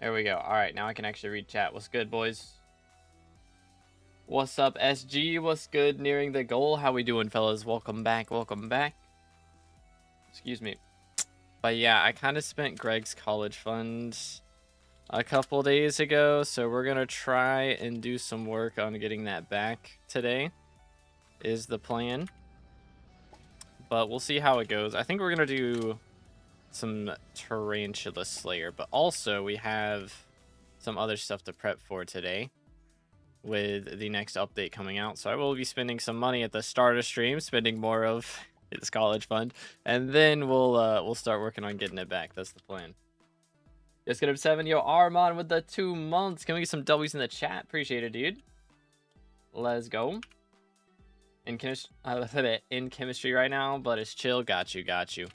There we go. All right, now I can actually read chat. What's good, boys? What's up, SG? What's good? Nearing the goal. How we doing, fellas? Welcome back. Welcome back. Excuse me. But yeah, I kind of spent Greg's college funds a couple days ago, so we're gonna try and do some work on getting that back today. Is the plan. But we'll see how it goes. I think we're gonna do some Tarantula Slayer, but also we have some other stuff to prep for today with the next update coming out. So I will be spending some money at the start of stream, spending more of its college fund, and then we'll start working on getting it back. That's the plan. Yes, get up 7. Yo, Armand with the 2 months. Can we get some W's in the chat? Appreciate it, dude. Let's go. In chemistry right now, but it's chill. Got you.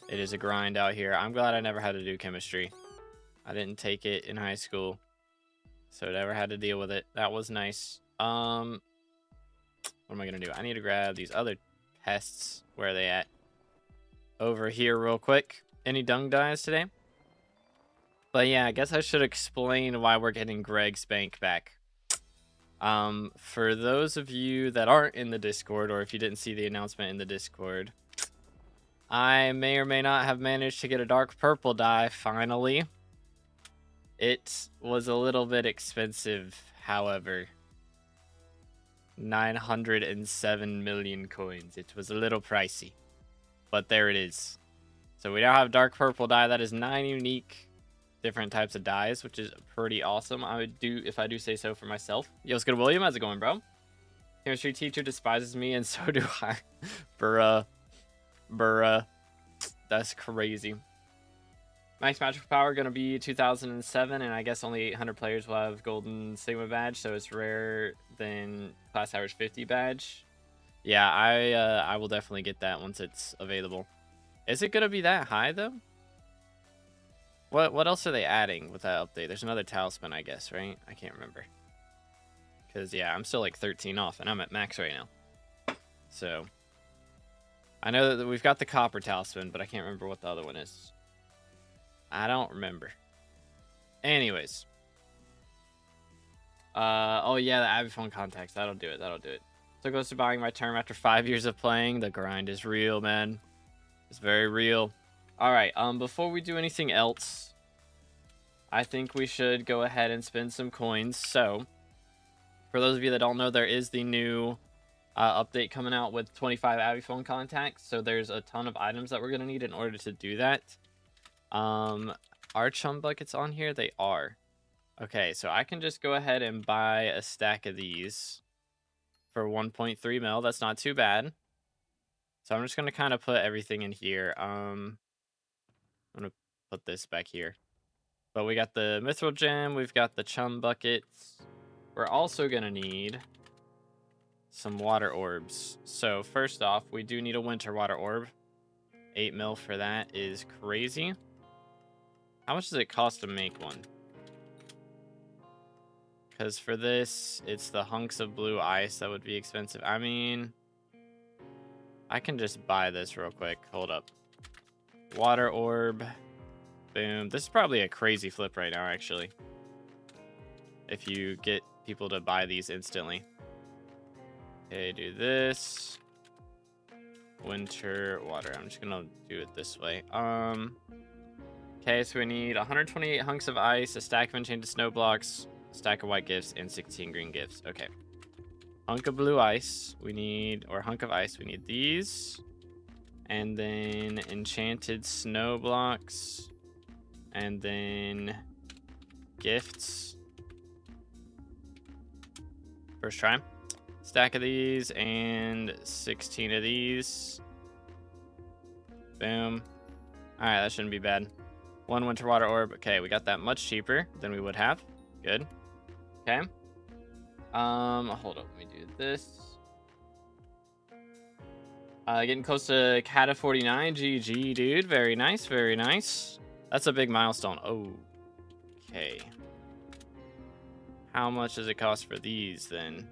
It is a grind out here. I'm glad I never had to do chemistry. I didn't take it in high school, so I never had to deal with it. That was nice. What am I gonna do? I need to grab these other pests. Where are they at? Over here real quick. Any dung dies today? But yeah, I guess I should explain why we're getting Greg's bank back. For those of you that aren't in the Discord, or if you didn't see the announcement in the Discord, I may or may not have managed to get a dark purple dye finally. It was a little bit expensive, however. 907 million coins. It was a little pricey, but there it is. So we now have dark purple dye. That is 9 unique different types of dyes, which is pretty awesome. I would do, if I do say so for myself. Yo, what's good, William? How's it going, bro? Chemistry teacher despises me, and so do I. Bruh. That's crazy. Max magical power gonna be 2007, and I guess only 800 players will have golden sigma badge, so it's rare than class average 50 badge. Yeah, I will definitely get that once it's available. Is it gonna be that high though? What else are they adding with that update? There's another talisman, I guess, right? I can't remember. Because yeah, I'm still like 13 off, and I'm at max right now. So I know that we've got the copper talisman, but I can't remember what the other one is. I don't remember. Anyways. Oh yeah, the Aviphone contacts. That'll do it. So close to buying my term after 5 years of playing. The grind is real, man. It's very real. Alright, before we do anything else, I think we should go ahead and spend some coins. So, for those of you that don't know, there is the new update coming out with 25 Aviphone contacts. So there's a ton of items that we're going to need in order to do that. Are chum buckets on here? They are. Okay, so I can just go ahead and buy a stack of these for 1.3 mil. That's not too bad. So I'm just going to kind of put everything in here. I'm going to put this back here. But we got the mithril gem. We've got the chum buckets. We're also going to need some water orbs. So first off, we do need a winter water orb. 8 mil for that is crazy. How much does it cost to make one? Because for this, it's the hunks of blue ice that would be expensive. I mean, I can just buy this real quick. Hold up. Water orb. Boom. This is probably a crazy flip right now, actually. If you get people to buy these instantly. Okay, do this. Winter water. I'm just gonna do it this way. Okay, so we need 128 hunks of ice, a stack of enchanted snow blocks, a stack of white gifts, and 16 green gifts. Okay. Hunk of blue ice. We need, or hunk of ice. We need these. And then enchanted snow blocks. And then gifts. First try. Stack of these and 16 of these. Boom. Alright, that shouldn't be bad. 1 winter water orb. Okay, we got that much cheaper than we would have. Good. Okay. Hold up. Let me do this. Getting close to Cata 49. GG, dude. Very nice. Very nice. That's a big milestone. Oh. Okay. How much does it cost for these then?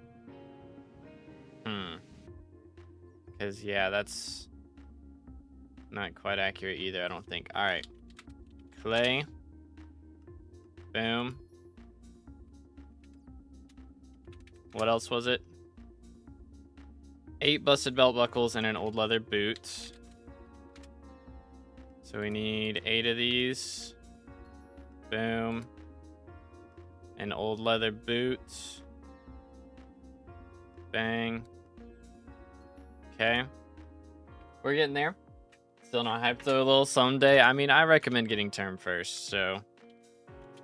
Because, yeah, that's not quite accurate either, I don't think. Alright. Clay. Boom. What else was it? 8 busted belt buckles and an old leather boot. So we need 8 of these. Boom. An old leather boot. Bang. Okay. We're getting there. Still not hyped though, a little someday. I mean, I recommend getting term first, so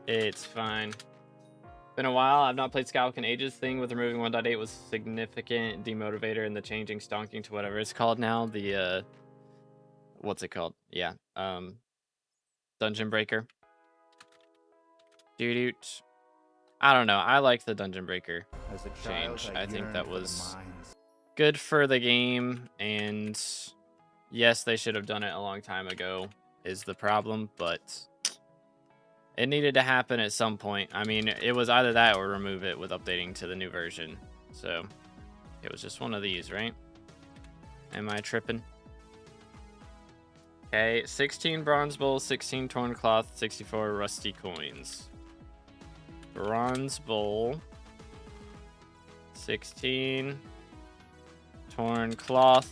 it's fine. Been a while. I've not played Skywalk in ages. Thing with removing 1.8 was significant demotivator, and the changing stonking to whatever it's called now. The what's it called? Yeah. Dungeon Breaker. Dude. I don't know. I like the Dungeon Breaker change. I think that was good for the game, and yes, they should have done it a long time ago is the problem, but it needed to happen at some point. I mean, it was either that or remove it with updating to the new version. So it was just one of these, right? Am I tripping? Okay, 16 bronze bowls, 16 torn cloth, 64 rusty coins. Bronze bowl, 16 torn cloth.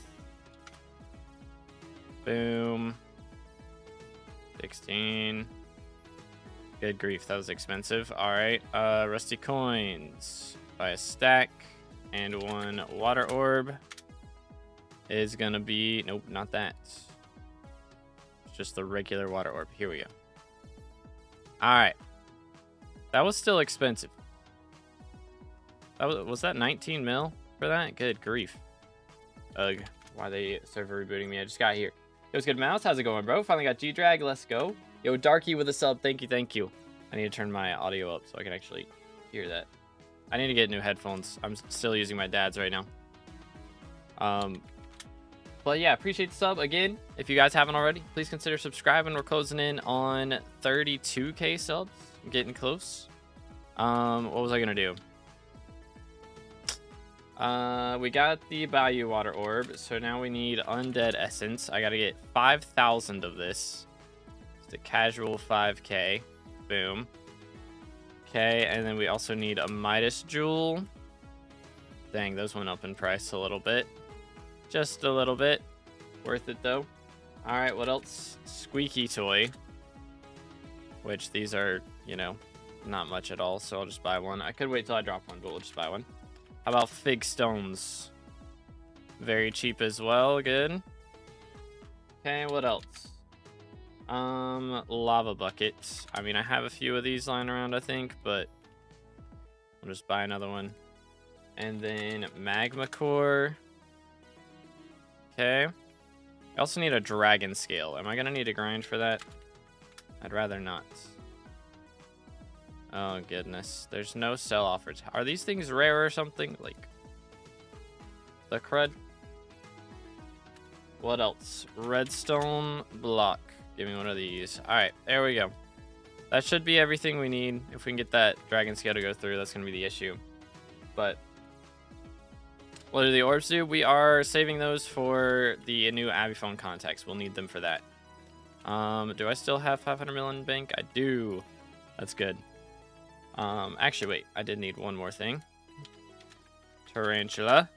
Boom. 16. Good grief, that was expensive. All right, rusty coins. Buy a stack and 1 water orb is gonna be, nope, not that. It's just the regular water orb. Here we go. All right, that was still expensive. That was that 19 mil for that? Good grief. Ugh, why they server rebooting me? I just got here. It was good, Mouse. How's it going, bro? Finally got G-Drag. Let's go. Yo, Darky with a sub. Thank you, thank you. I need to turn my audio up so I can actually hear that. I need to get new headphones. I'm still using my dad's right now. But yeah, appreciate the sub. Again, if you guys haven't already, please consider subscribing. We're closing in on 32K subs. I'm getting close. What was I gonna do? We got the Bayou Water Orb, so now we need Undead Essence. I gotta get 5,000 of this. It's a casual 5K. Boom. Okay, and then we also need a Midas Jewel. Dang, those went up in price a little bit. Just a little bit. Worth it, though. Alright, what else? Squeaky Toy. Which these are, you know, not much at all, so I'll just buy one. I could wait till I drop one, but we'll just buy one. How about Fig Stones? Very cheap as well. Good. Okay, what else? Lava Bucket. I mean, I have a few of these lying around, I think, but I'll just buy another one. And then Magma Core. Okay. I also need a Dragon Scale. Am I gonna need to grind for that? I'd rather not. Oh, goodness. There's no sell offers. Are these things rare or something? Like, the crud? What else? Redstone block. Give me one of these. Alright, there we go. That should be everything we need. If we can get that Dragon Scale to go through, that's going to be the issue. But what do the orbs do? We are saving those for the new Abby phone contacts. We'll need them for that. Do I still have 500 million in bank? I do. That's good. Actually, wait. I did need one more thing. Tarantula.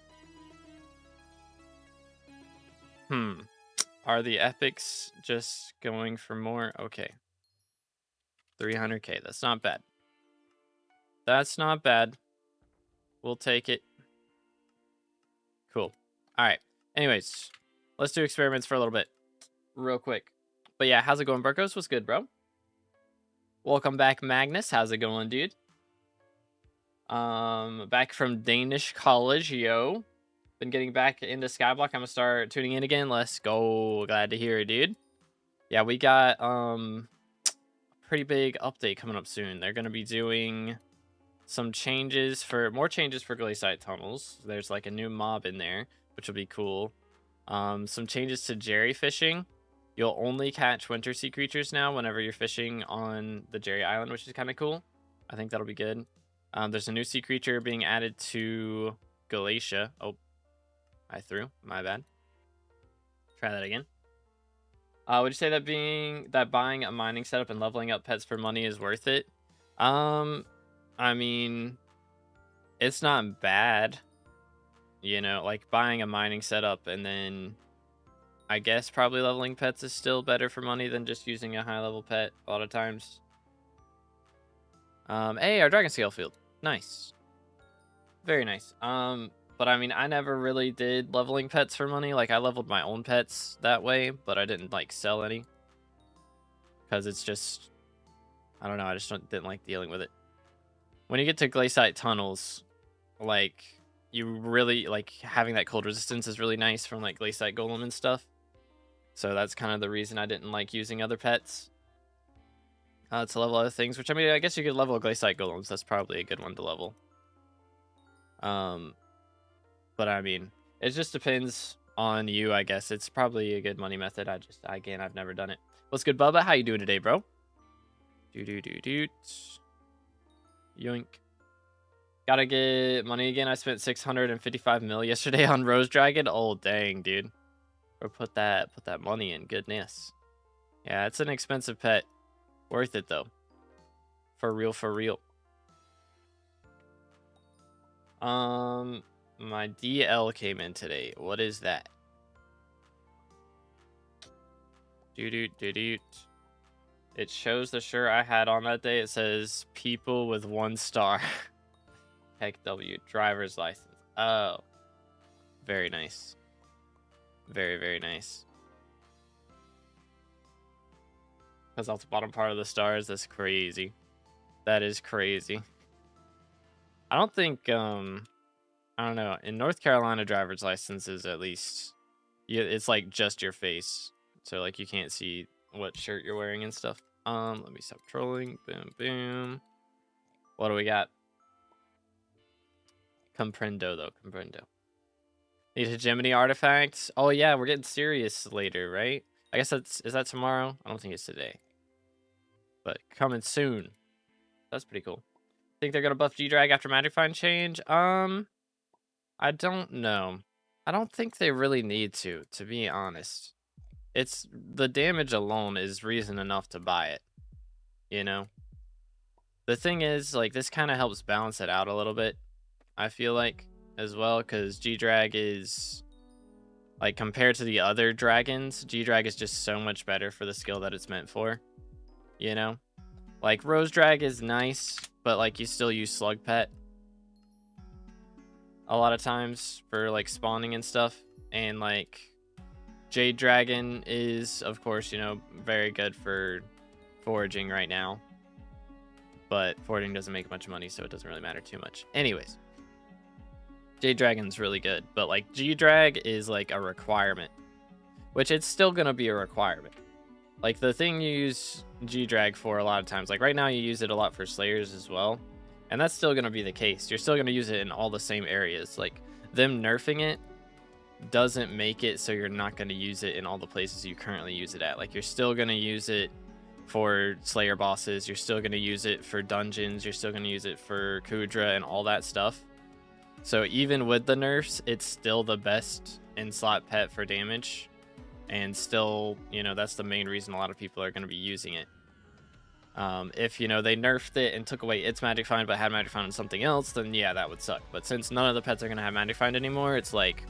Are the epics just going for more? Okay. 300k. That's not bad. That's not bad. We'll take it. Cool. All right. Anyways, let's do experiments for a little bit. Real quick. But yeah, how's it going, Burkos? What's good, bro? Welcome back, Magnus. How's it going, dude? Back from Danish college, yo. Been getting back into Skyblock. I'm gonna start tuning in again. Let's go. Glad to hear it, dude. Yeah, we got a pretty big update coming up soon. They're gonna be doing some changes for more changes for glaciate tunnels. There's like a new mob in there, which will be cool. Some changes to Jerry fishing. You'll only catch winter sea creatures now whenever you're fishing on the Jerry Island, which is kind of cool. I think that'll be good. There's a new sea creature being added to Galatia. Oh, I threw. My bad. Try that again. Would you say that buying a mining setup and leveling up pets for money is worth it? I mean, it's not bad. You know, like buying a mining setup and then I guess probably leveling pets is still better for money than just using a high level pet a lot of times. Hey, our dragon scale field. Nice. Very nice. But I mean, I never really did leveling pets for money. Like I leveled my own pets that way, but I didn't like sell any. Because it's just, I don't know, I just didn't like dealing with it. When you get to glaciate tunnels, like you really like having that cold resistance is really nice from like glaciate golem and stuff. So that's kind of the reason I didn't like using other pets to level other things. Which I mean, I guess you could level glaciate golems. That's probably a good one to level. But I mean, it just depends on you. I guess it's probably a good money method. Again, I've never done it. What's good, Bubba? How you doing today, bro? Yoink. Gotta get money again. I spent 655 mil yesterday on Rose Dragon. Oh dang, dude. Or put that money in. Goodness. Yeah, it's an expensive pet. Worth it though. For real, for real. My DL came in today. What is that? It shows the shirt I had on that day. It says people with 1 star. Heck W, driver's license. Oh. Very nice. Very, very nice. Because off the bottom part of the stars, that's crazy. That is crazy. I don't think, I don't know. In North Carolina, driver's license is at least, it's like just your face. So like you can't see what shirt you're wearing and stuff. Let me stop trolling. Boom, boom. What do we got? Comprendo though, comprendo. Need hegemony artifacts. Oh yeah, we're getting serious later, right? I guess is that tomorrow? I don't think it's today. But coming soon. That's pretty cool. Think they're gonna buff G-Drag after Magnifying change? I don't know. I don't think they really need to be honest. It's the damage alone is reason enough to buy it. You know? The thing is, like, this kind of helps balance it out a little bit, I feel like, as well, because G-Drag is, like, compared to the other dragons, G-Drag is just so much better for the skill that it's meant for. You know? Like, Rose Drag is nice, but, like, you still use Slug Pet a lot of times for, like, spawning and stuff. And, like, Jade Dragon is, of course, you know, very good for foraging right now. But foraging doesn't make much money, so it doesn't really matter too much. Anyways, Jade Dragon's really good, but like G-Drag is like a requirement, which it's still gonna be a requirement. Like the thing you use G-Drag for a lot of times, like right now you use it a lot for Slayers as well, and that's still gonna be the case. You're still gonna use it in all the same areas. Like them nerfing it doesn't make it so you're not gonna use it in all the places you currently use it at. Like you're still gonna use it for Slayer bosses, you're still going to use it for dungeons, you're still going to use it for Kudra and all that stuff. So even with the nerfs, it's still the best in-slot pet for damage. And still, you know, that's the main reason a lot of people are going to be using it. If, you know, they nerfed it and took away its Magic Find but had Magic Find on something else, then yeah, that would suck. But since none of the pets are going to have Magic Find anymore, it's like,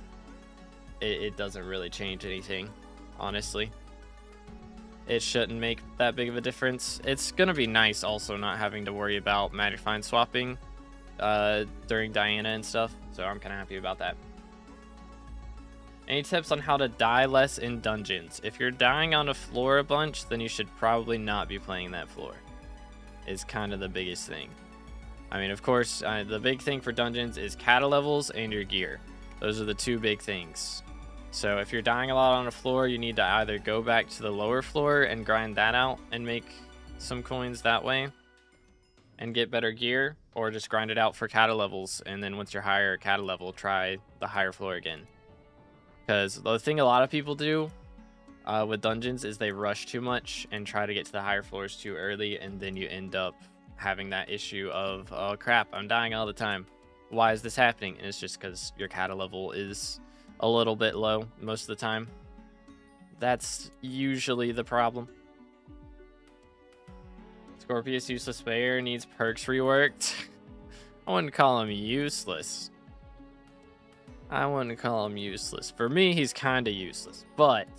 it doesn't really change anything, honestly. It shouldn't make that big of a difference. It's gonna be nice also not having to worry about Magic Find swapping during Diana and stuff, so I'm kind of happy about that. Any tips on how to die less in dungeons? If you're dying on a floor a bunch, then you should probably not be playing that floor. Is kind of the biggest thing. I mean, of course, the big thing for dungeons is kata levels and your gear. Those are the two big things. So if you're dying a lot on a floor, you need to either go back to the lower floor and grind that out and make some coins that way and get better gear, or just grind it out for kata levels, and then once you're higher kata level, try the higher floor again. Because the thing a lot of people do with dungeons is they rush too much and try to get to the higher floors too early, and then you end up having that issue of, oh crap, I'm dying all the time. Why is this happening? And it's just because your kata level is a little bit low most of the time. That's usually the problem. Scorpius useless player needs perks reworked. I wouldn't call him useless. I wouldn't call him useless. For me, he's kind of useless. But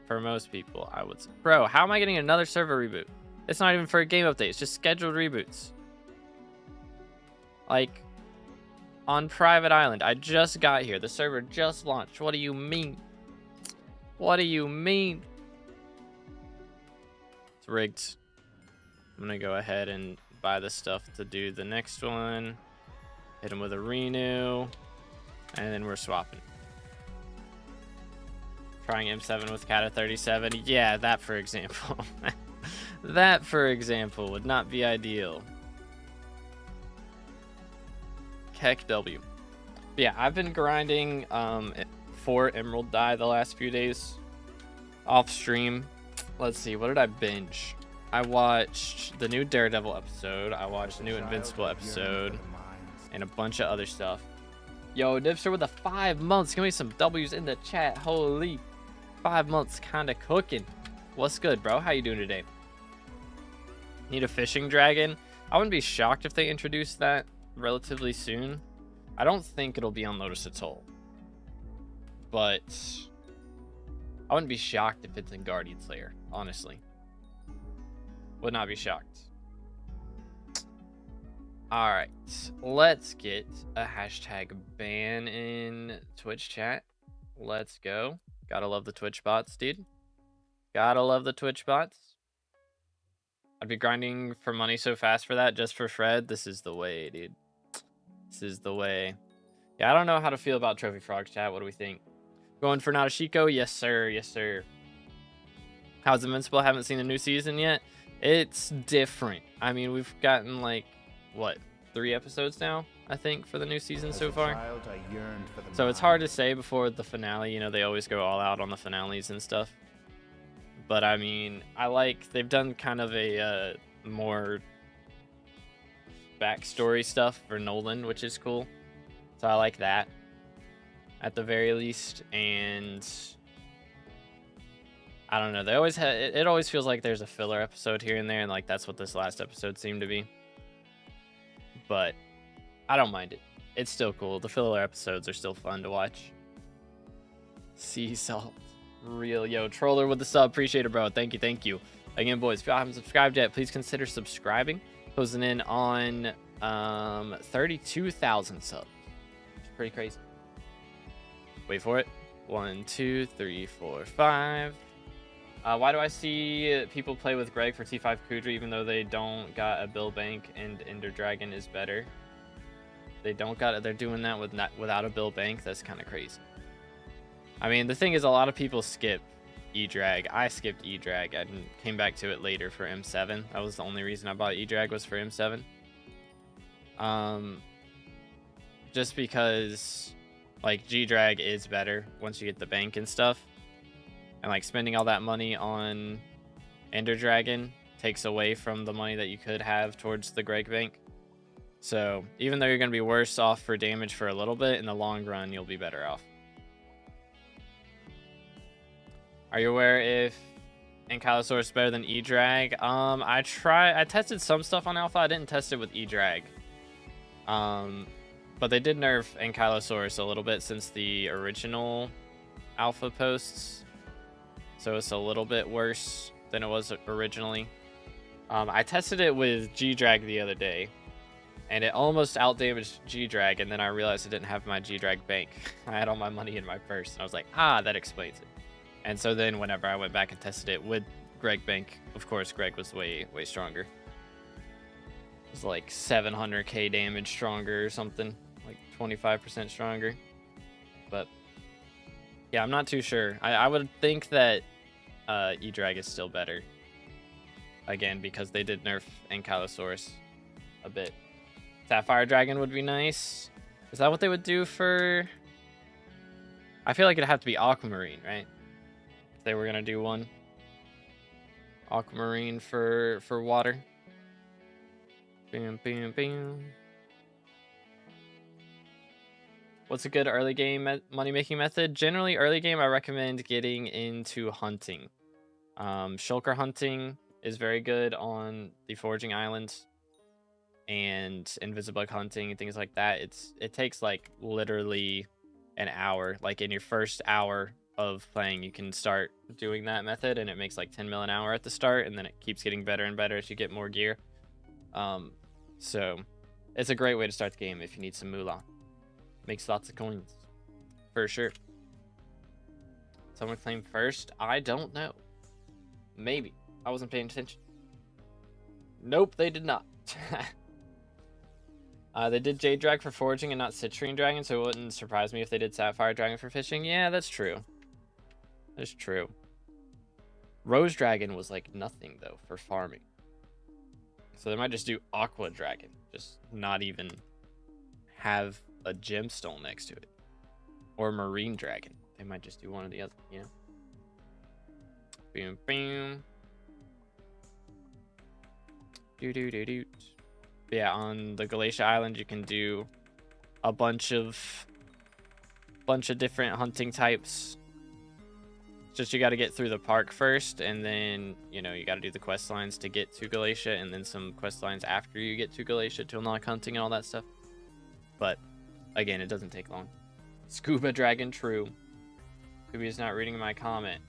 for most people, I would say. Bro, how am I getting another server reboot? It's not even for a game update. It's just scheduled reboots. Like, on Private Island. I just got here. The server just launched. What do you mean? What do you mean? It's rigged. I'm going to go ahead and buy the stuff to do the next one. Hit him with a renew. And then we're swapping. Trying M7 with Kata 37. Yeah, that for example. That for example would not be ideal. Heck W. But yeah, I've been grinding for Emerald Dye the last few days off stream. Let's see, what did I binge? I watched the new Daredevil episode. I watched the new Invincible episode. And a bunch of other stuff. Yo, Dipster with the 5 months. Give me some W's in the chat. Holy. 5 months kinda cooking. What's good, bro? How you doing today? Need a fishing dragon? I wouldn't be shocked if they introduced that relatively soon. I don't think it'll be on Lotus Atoll. But I wouldn't be shocked if it's in Guardian Slayer, honestly. Would not be shocked. Alright, let's get a hashtag ban in Twitch chat. Let's go. Gotta love the Twitch bots, dude. Gotta love the Twitch bots. I'd be grinding for money so fast for that, just for Fred. This is the way, dude. This is the way. Yeah, I don't know how to feel about Trophy Frog chat. What do we think? Going for Nadashiko? Yes, sir. Yes, sir. How's Invincible? Haven't seen the new season yet. It's different. I mean, we've gotten like, what, 3 episodes now, I think, for the new season so far. So it's hard to say before the finale. You know, they always go all out on the finales and stuff. But I mean, they've done kind of a more backstory stuff for Nolan, which is cool. So I like that at the very least. And I don't know, they always have, it always feels like there's a filler episode here and there, and like that's what this last episode seemed to be. But I don't mind it. It's still cool. The filler episodes are still fun to watch. Sea salt. Real. Yo, Troller with the sub. Appreciate it, bro. Thank you. Thank you. Again, boys, if y'all haven't subscribed yet, please consider subscribing. Closing in on 32,000 subs. It's pretty crazy. Wait for it. 1, 2, 3, 4, 5. Why do I see people play with Greg for T5 Kudra even though they don't got a Bill Bank and Ender Dragon is better? They're doing that without a Bill Bank. That's kind of crazy. I mean, the thing is, a lot of people skip E-Drag. I skipped E-Drag. I came back to it later for M7. That was the only reason I bought E-Drag, was for M7. Just because, like, G-Drag is better once you get the bank and stuff. And, like, spending all that money on Ender Dragon takes away from the money that you could have towards the Greg Bank. So, even though you're going to be worse off for damage for a little bit, in the long run, you'll be better off. Are you aware if Ankylosaurus is better than E-Drag? I tested some stuff on Alpha. I didn't test it with E-Drag. But they did nerf Ankylosaurus a little bit since the original Alpha posts. So it's a little bit worse than it was originally. I tested it with G-Drag the other day. And it almost outdamaged G-Drag. And then I realized I didn't have my G-Drag bank. I had all my money in my purse. And I was like, that explains it. And so then whenever I went back and tested it with Greg Bank, of course, Greg was way, way stronger. It was like 700k damage stronger or something, like 25% stronger. But yeah, I'm not too sure. I would think that E-Drag is still better. Again, because they did nerf Ankylosaurus a bit. Sapphire Dragon would be nice. Is that what they would do for... I feel like it'd have to be Aquamarine, right? They were gonna do one Aquamarine for water. Bam, bam, bam. What's a good early game money making method? Generally, early game, I recommend getting into hunting, shulker hunting, is very good on the foraging islands and invisible hunting and things like that. It takes like literally an hour. Like in your first hour of playing, you can start doing that method, and it makes like 10 mil an hour at the start, and then it keeps getting better and better as you get more gear. So it's a great way to start the game if you need some moolah. Makes lots of coins for sure. Someone claimed first? I don't know. Maybe. I wasn't paying attention. Nope, they did not. They did Jade Drag for foraging and not Citrine Dragon, so it wouldn't surprise me if they did Sapphire Dragon for fishing. Yeah, that's true. That's true. Rose Dragon was like nothing, though, for farming. So they might just do Aqua Dragon. Just not even have a gemstone next to it. Or Marine Dragon. They might just do one or the other, you know? Boom, boom. Do. Yeah, on the Galatia Island, you can do a bunch of different hunting types. Just you got to get through the park first, and then, you know, you got to do the quest lines to get to Galatia, and then some quest lines after you get to Galatia to unlock hunting and all that stuff. But, again, it doesn't take long. Scuba Dragon, true. Scooby's not reading my comment.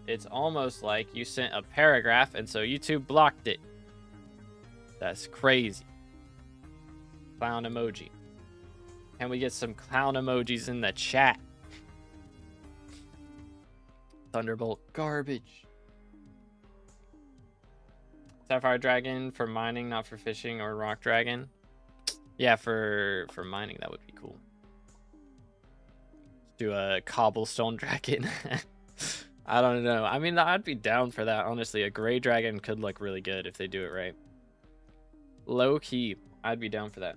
It's almost like you sent a paragraph, and so YouTube blocked it. That's crazy. Clown emoji. Can we get some clown emojis in the chat? Thunderbolt garbage. Sapphire Dragon for mining, not for fishing, or Rock Dragon. Yeah, for mining, that would be cool. Let's do a Cobblestone Dragon. I don't know. I mean, I'd be down for that, honestly. A Gray Dragon could look really good if they do it right. Low key, I'd be down for that.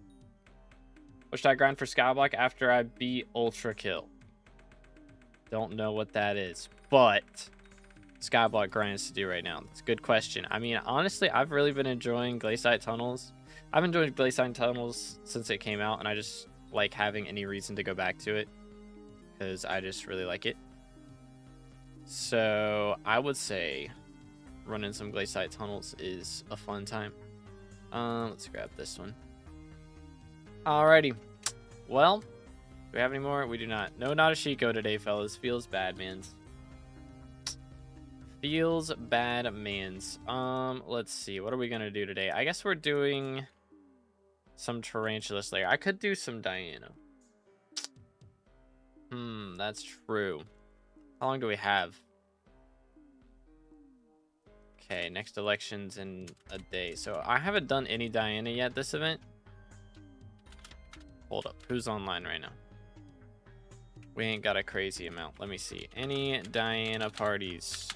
What should I grind for SkyBlock after I beat Ultra Kill? Don't know what that is, but SkyBlock grinds to do right now. It's a good question. I mean, honestly, I've really been enjoying Glaciate Tunnels. I've enjoyed Glaciate Tunnels since it came out, and I just like having any reason to go back to it because I just really like it. So I would say running some Glaciate Tunnels is a fun time. Let's grab this one. Alrighty. Well, do we have any more? We do not. No, not a Chico today, fellas. Feels bad, mans. Feels bad, mans. Let's see. What are we gonna do today? I guess we're doing some Tarantula Slayer. I could do some Diana. That's true. How long do we have? Okay, next election's in a day. So I haven't done any Diana yet this event. Hold up. Who's online right now? We ain't got a crazy amount. Let me see. Any Diana parties?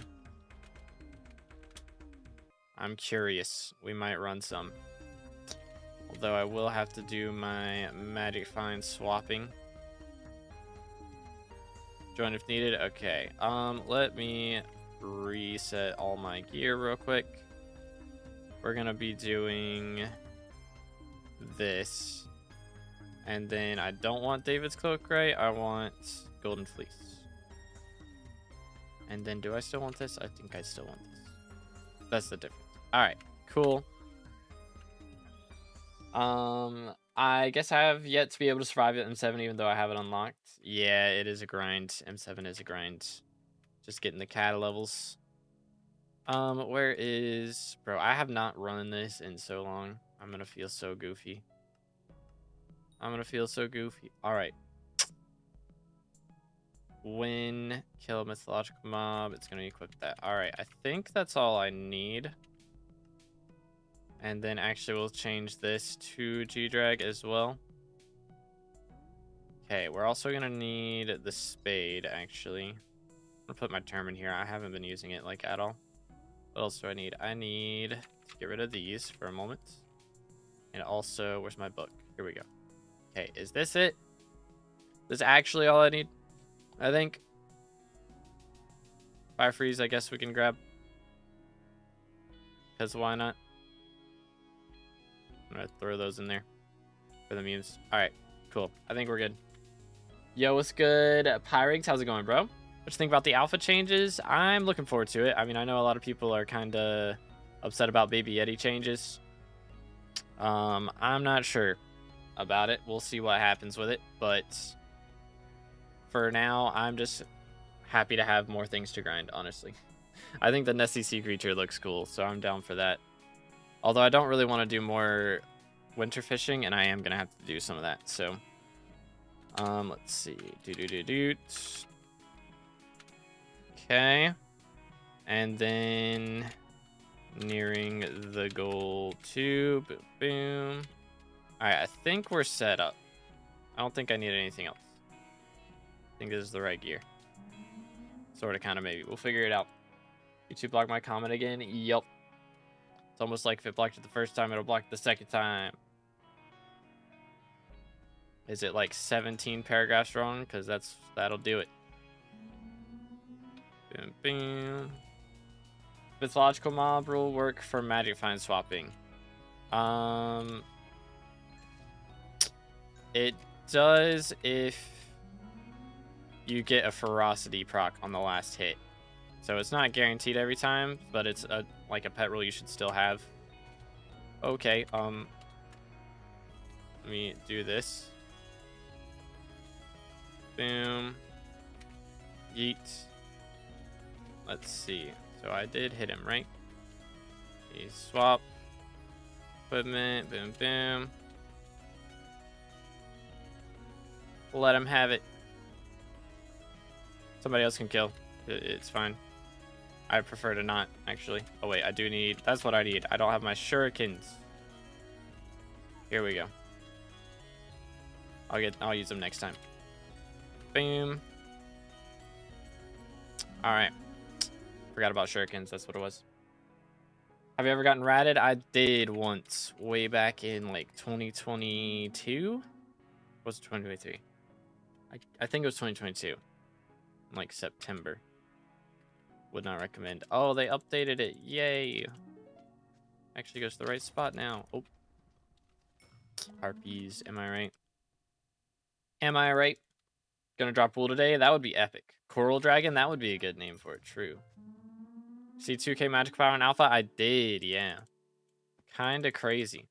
I'm curious. We might run some. Although I will have to do my magic find swapping. Join if needed. Okay. Let me reset all my gear real quick. We're gonna be doing this. And then I don't want David's Cloak, right? I want Golden Fleece. And then do I still want this? I think I still want this. That's the difference. Alright, cool. I guess I have yet to be able to survive at M7 even though I have it unlocked. Yeah, it is a grind. M7 is a grind. Just getting the cat levels. Where is... Bro, I have not run this in so long. I'm gonna feel so goofy. Alright. When kill a mythological mob, it's gonna equip that. Alright, I think that's all I need. And then actually we'll change this to G-Drag as well. Okay, we're also gonna need the spade, actually. I'm gonna put my term in here. I haven't been using it like at all. What else do I need? I need to get rid of these for a moment. And also, where's my book? Here we go. Okay, is this it? This is actually all I need, I think. Fire freeze, I guess we can grab. Because why not? I'm gonna throw those in there for the memes. Alright, cool. I think we're good. Yo, what's good? Pyrex, how's it going, bro? What you think about the alpha changes? I'm looking forward to it. I mean, I know a lot of people are kind of upset about Baby Yeti changes. I'm not sure about it. We'll see what happens with it, but for now, I'm just happy to have more things to grind, honestly. I think the Nessie Sea Creature looks cool, so I'm down for that. Although I don't really want to do more winter fishing, and I am going to have to do some of that, so... let's see. Okay. And then... nearing the goal too. Boom, boom. Alright, I think we're set up. I don't think I need anything else. I think this is the right gear. Sort of, kind of, maybe. We'll figure it out. YouTube blocked my comment again? Yup. It's almost like if it blocked it the first time, it'll block it the second time. Is it like 17 paragraphs wrong? Because that'll do it. Boom, boom. Mythological mob rule work for magic find swapping. It does if you get a ferocity proc on the last hit. So it's not guaranteed every time, but it's like a pet rule you should still have. Okay, let me do this. Boom. Yeet. Let's see. So I did hit him, right? He swap. Equipment. Boom, boom. Let him have it. Somebody else can kill. It's fine. I prefer to not, actually. Oh, wait. I do need... That's what I need. I don't have my shurikens. Here we go. I'll use them next time. Boom. Alright. Forgot about shurikens. That's what it was. Have you ever gotten ratted? I did once. Way back in, like, 2022? Was it 2023? I think it was 2022. Like, September. Would not recommend. Oh, they updated it. Yay. Actually goes to the right spot now. Oh. Harpies. Am I right? Am I right? Gonna drop wool today? That would be epic. Coral Dragon? That would be a good name for it. True. See 2K magical power in alpha? I did, yeah. Kinda crazy.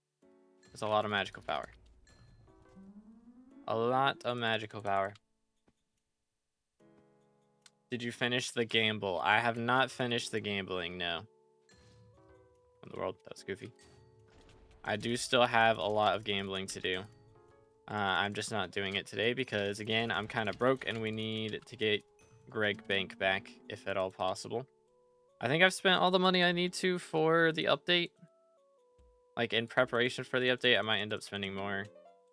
There's a lot of magical power. A lot of magical power. Did you finish the gamble? I have not finished the gambling, no. In the world, that was goofy. I do still have a lot of gambling to do. I'm just not doing it today because, again, I'm kind of broke and we need to get Greg Bank back, if at all possible. I think I've spent all the money I need to for the update. Like, in preparation for the update, I might end up spending more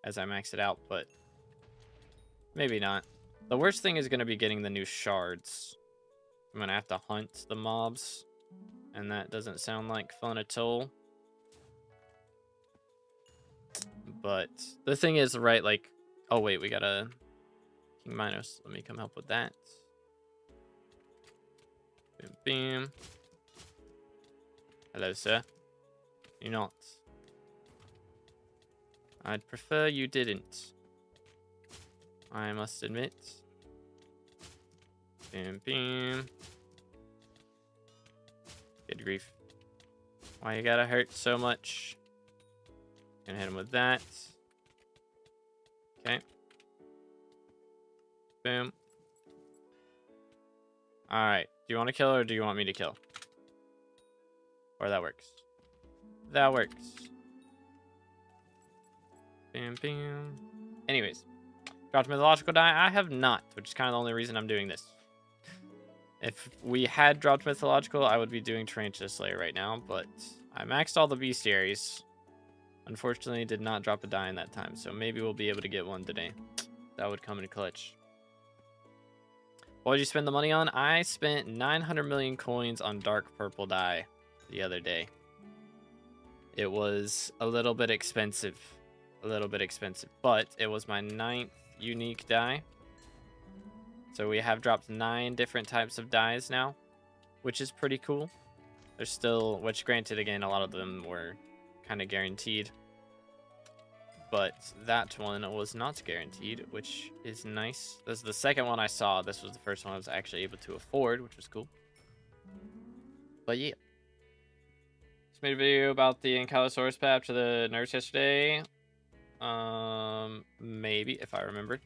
as I max it out, but maybe not. The worst thing is going to be getting the new shards. I'm going to have to hunt the mobs, and that doesn't sound like fun at all. But the thing is, right, like... Oh, wait, we got a King Minos. Let me come help with that. Boom, boom. Hello, sir. You're not. I'd prefer you didn't. I must admit. Boom, boom. Good grief. Why you gotta hurt so much? Gonna hit him with that. Okay. Boom. Alright. Do you want to kill or do you want me to kill? Or that works. That works. Bam, bam. Anyways. Dropped mythological die? I have not, which is kind of the only reason I'm doing this. If we had dropped mythological, I would be doing Tarantula Slayer right now, but I maxed all the bestiaries. Unfortunately, did not drop a die in that time, so maybe we'll be able to get one today. That would come in clutch. What did you spend the money on? I spent 900 million coins on dark purple dye the other day. It was a little bit expensive. A little bit expensive, but it was my 9th unique dye. So we have dropped 9 different types of dyes now, which is pretty cool. There's still, which granted, again, a lot of them were kind of guaranteed. But that one was not guaranteed, which is nice. This is the second one I saw. This was the first one I was actually able to afford, which was cool. But yeah. Made a video about the Ankylosaurus pap to the nurse yesterday. Maybe, if I remember.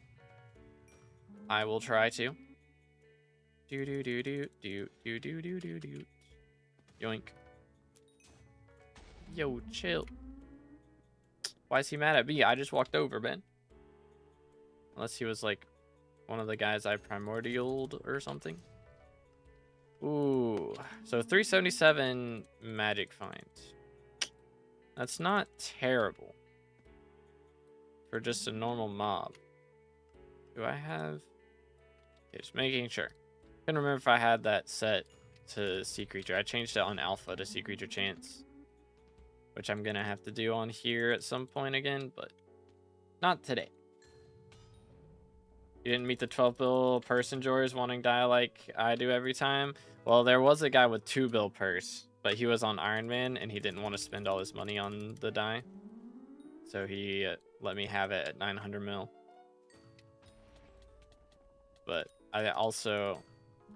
I will try to. Do do do do do do do do do do. Yoink. Yo, chill. Why is he mad at me? I just walked over, man. Unless he was like one of the guys I primordialed or something. Ooh, so 377 magic finds. That's not terrible for just a normal mob. Do I have? Okay, just making sure. Couldn't remember if I had that set to sea creature. I changed it on alpha to sea creature chance, which I'm gonna have to do on here at some point again, but not today. You didn't meet the 12 bill purse enjoyers wanting die like I do every time? Well, there was a guy with 2 bill purse, but he was on Iron Man and he didn't want to spend all his money on the die. So he let me have it at 900 mil. But I also,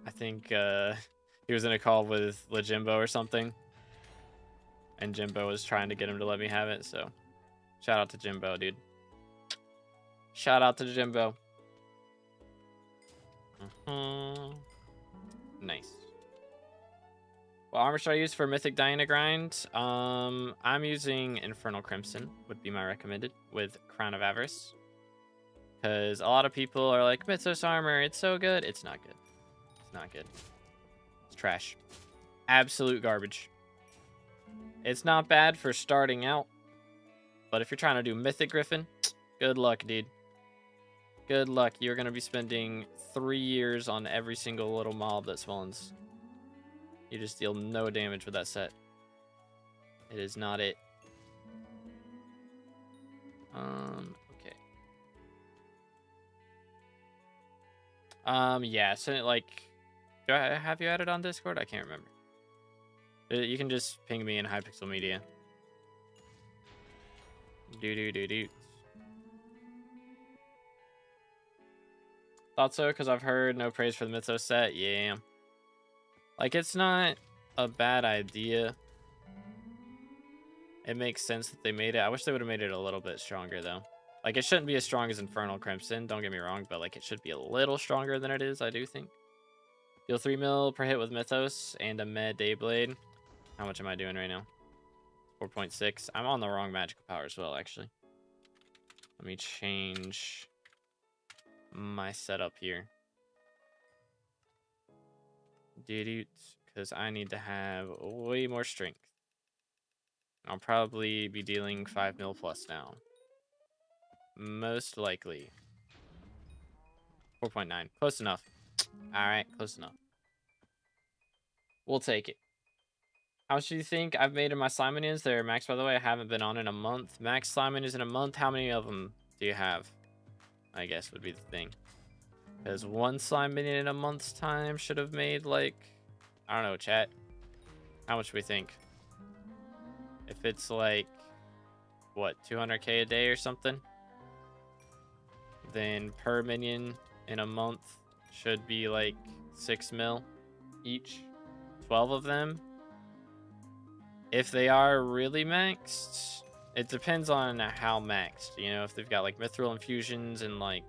I think he was in a call with Jimbo or something. And Jimbo was trying to get him to let me have it, so shout out to Jimbo, dude. Shout out to Jimbo. Nice. What armor should I use for Mythic Diana grind? I'm using Infernal Crimson, would be my recommended, with Crown of Avarice. Because a lot of people are like, Mythos armor, it's so good. It's not good. It's not good. It's trash. Absolute garbage. It's not bad for starting out, but if you're trying to do Mythic Griffin, good luck, dude. Good luck. You're going to be spending 3 years on every single little mob that spawns. You just deal no damage with that set. It is not it. Okay. Yeah, so like, do I have you added on Discord? I can't remember. You can just ping me in Hypixel Media. Do. Thought so, because I've heard no praise for the Mythos set. Yeah. Like, it's not a bad idea. It makes sense that they made it. I wish they would have made it a little bit stronger, though. Like, it shouldn't be as strong as Infernal Crimson, don't get me wrong, but, like, it should be a little stronger than it is, I do think. Deal 3 mil per hit with Mythos and a Med Dayblade. How much am I doing right now? 4.6. I'm on the wrong magical power as well, actually. Let me change my setup here. Because I need to have way more strength. I'll probably be dealing 5 mil plus now. Most likely. 4.9. Close enough. Alright, close enough. We'll take it. How much do you think I've made in my slime minions? They're max, by the way. I haven't been on in a month. Max slime minions in a month. How many of them do you have? I guess would be the thing. Because 1 slime minion in a month's time should have made, like, I don't know, chat. How much do we think? If it's like, what, 200k a day or something? Then per minion in a month should be like 6 mil each. 12 of them. If they are really maxed, it depends on how maxed. You know, if they've got like mithril infusions and like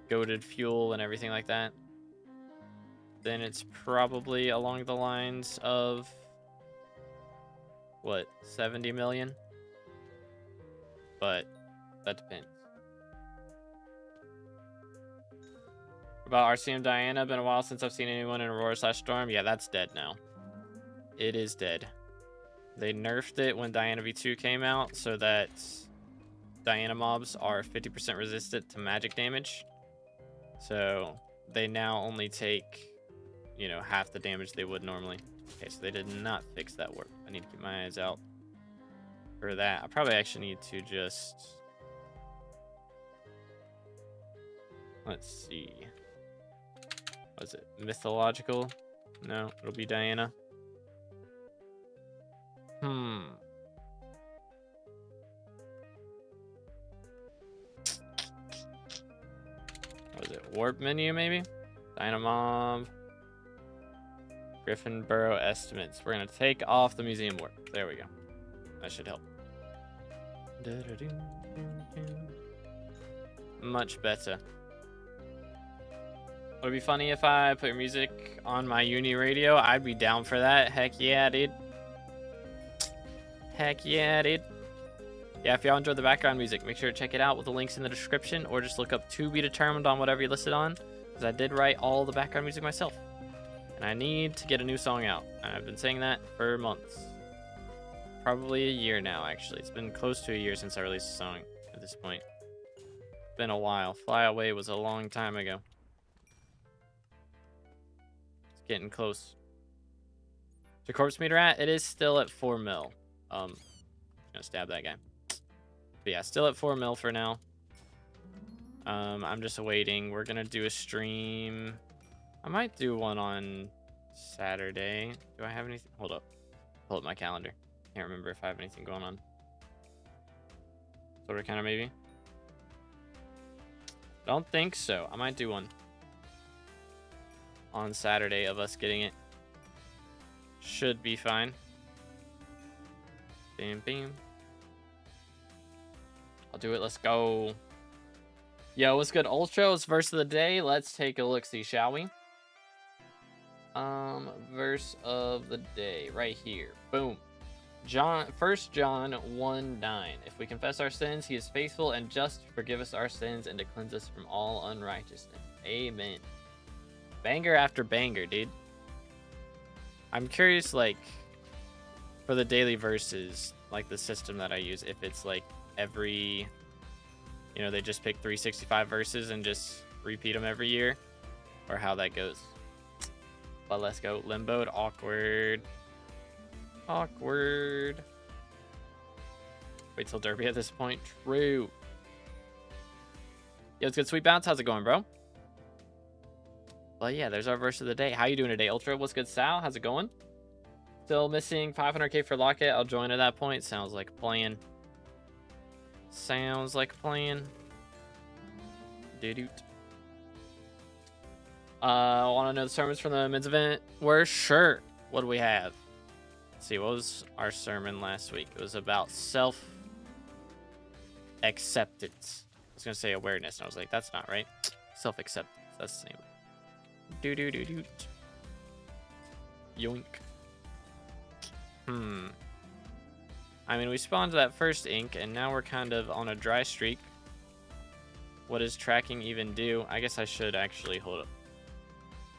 goated fuel and everything like that, then it's probably along the lines of what, 70 million? But that depends. About RCM Diana, been a while since I've seen anyone in Aurora/Storm. Yeah, that's dead now. It is dead. They nerfed it when Diana V2 came out so that Diana mobs are 50% resistant to magic damage. So they now only take, you know, half the damage they would normally. Okay, so they did not fix that warp. I need to keep my eyes out for that. I probably actually need to just... Let's see. Was it mythological? No, it'll be Diana. Was it warp menu maybe? Diana mob. Griffin Borough estimates. We're gonna take off the museum work. There we go. That should help. Much better. Would it be funny if I put music on my uni radio? I'd be down for that. Heck yeah, dude. Heck yeah, dude. Yeah, if y'all enjoyed the background music, make sure to check it out with the links in the description, or just look up To Be Determined on whatever you listed on, because I did write all the background music myself. And I need to get a new song out. And I've been saying that for months. Probably a year now, actually. It's been close to a year since I released a song at this point. It's been a while. Fly Away was a long time ago. It's getting close. The corpse meter at, it is still at 4 mil. Gonna stab that guy. But yeah, still at 4 mil for now. I'm just awaiting. We're gonna do a stream. I might do one on Saturday. Do I have anything? Hold up. Pull up my calendar. Can't remember if I have anything going on. Sort of, kind of, maybe. Don't think so. I might do one on Saturday of us getting it. Should be fine. Bam, bam. I'll do it. Let's go. Yo, what's good, Ultros? Verse of the day. Let's take a look-see, shall we? Verse of the day. Right here. Boom. 1 John 1:9. If we confess our sins, he is faithful and just to forgive us our sins and to cleanse us from all unrighteousness. Amen. Banger after banger, dude. I'm curious, like, for the daily verses, like the system that I use, if it's like every, you know, they just pick 365 verses and just repeat them every year, or how that goes. But let's go. Limboed, awkward. Awkward. Wait till Derby at this point. True. Yo, it's good. Sweet Bounce. How's it going, bro? Well, yeah, there's our verse of the day. How you doing today, Ultra? What's good, Sal? How's it going? Still missing 500k for Locket. I'll join at that point. Sounds like a plan. Sounds like a plan. Did-oot. Want to know the sermons from the men's event? We're sure. What do we have? Let's see, what was our sermon last week? It was about self-acceptance. I was going to say awareness, and I was like, that's not right. Self-acceptance. That's the same. Do-do-do-do. Yoink. I mean, we spawned that first ink, and now we're kind of on a dry streak. What does tracking even do? I guess I should actually hold up.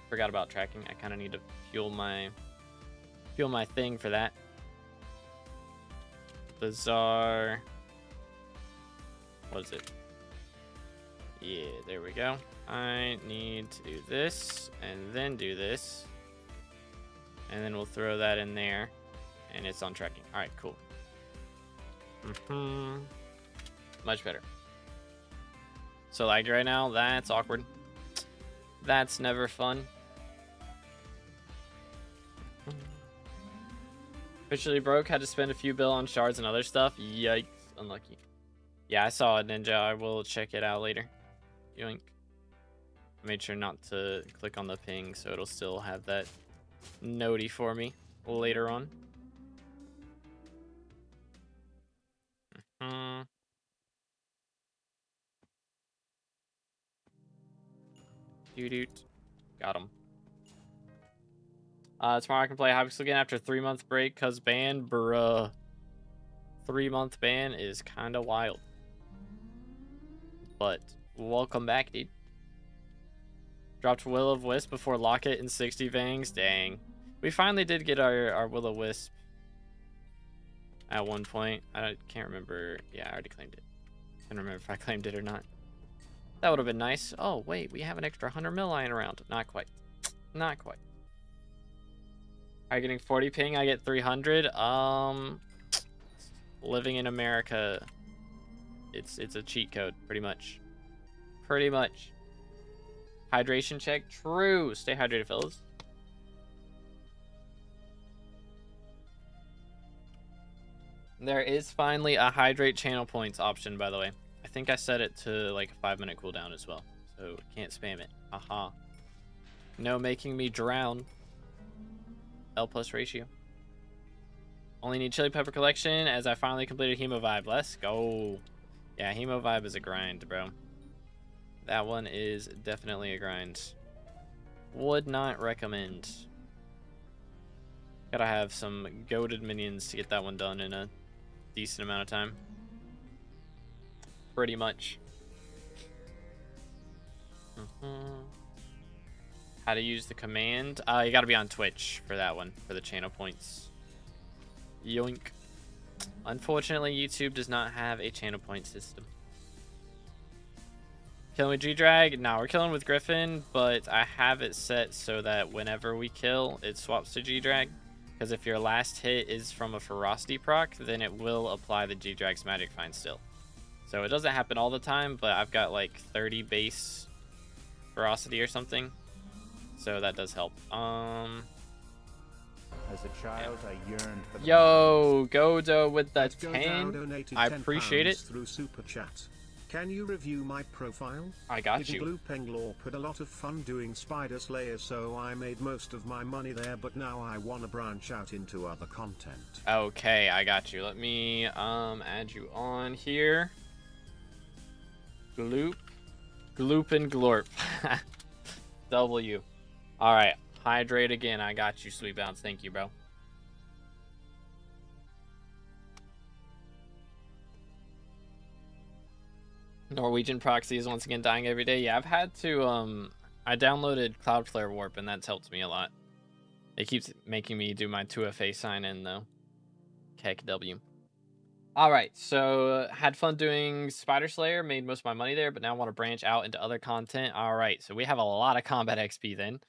Forgot about tracking. I kind of need to fuel my thing for that. Bizarre. What is it? Yeah, there we go. I need to do this and then do this, and then we'll throw that in there, and it's on tracking. All right, cool. Much better. So lagged right now. That's awkward. That's never fun. Officially broke. Had to spend a few bill on shards and other stuff. Yikes. Unlucky. Yeah, I saw it, Ninja. I will check it out later. Yoink. Made sure not to click on the ping, so it'll still have that notey for me later on. Doot. Got him. Tomorrow I can play Hypixel again after a 3-month break, cause ban, bruh. 3-month ban is kind of wild. But welcome back, dude. Dropped Will of Wisp before Locket and 60 Vangs. Dang. We finally did get our Will of Wisp at one point. I can't remember. Yeah, I already claimed it. I can't remember if I claimed it or not. That would have been nice. Oh, wait. We have an extra 100 mil lying around. Not quite. Not quite. Are you getting 40 ping? I get 300. Living in America, it's a cheat code, pretty much. Pretty much. Hydration check. True. Stay hydrated, fellas. There is finally a hydrate channel points option, by the way. I think I set it to like a 5-minute cooldown as well, so can't spam it. Aha. No making me drown. L plus ratio. Only need chili pepper collection as I finally completed Hemo Vibe. Let's go. Yeah, Hemo Vibe is a grind, bro. That one is definitely a grind. Would not recommend. Gotta have some goated minions to get that one done in a decent amount of time. Pretty much. How to use the command? You gotta be on Twitch for that one, for the channel points. Yoink. Unfortunately, YouTube does not have a channel point system. Killing with G-Drag? No, we're killing with Griffin, but I have it set so that whenever we kill, it swaps to G-Drag. Because if your last hit is from a Ferocity proc, then it will apply the G-Drag's Magic Find still. So it doesn't happen all the time, but I've got like 30 base Ferocity or something. So that does help. As a child, I yearned for Yo, Godo with the 10. I appreciate it. Through Super Chat. Can you review my profile? I got you. Blue Penglorp had a lot of fun doing Spider Slayer, so I made most of my money there, but now I want to branch out into other content. Okay, I got you. Let me add you on here. Gloop. Gloop and Glorp. W. Alright, hydrate again. I got you, Sweet Bounce. Thank you, bro. Norwegian proxy is once again dying every day. Yeah, I've had to, I downloaded Cloudflare Warp, and that's helped me a lot. It keeps making me do my 2FA sign-in, though. KW. Alright, so had fun doing Spider Slayer, made most of my money there, but now I want to branch out into other content. Alright, so we have a lot of combat XP then.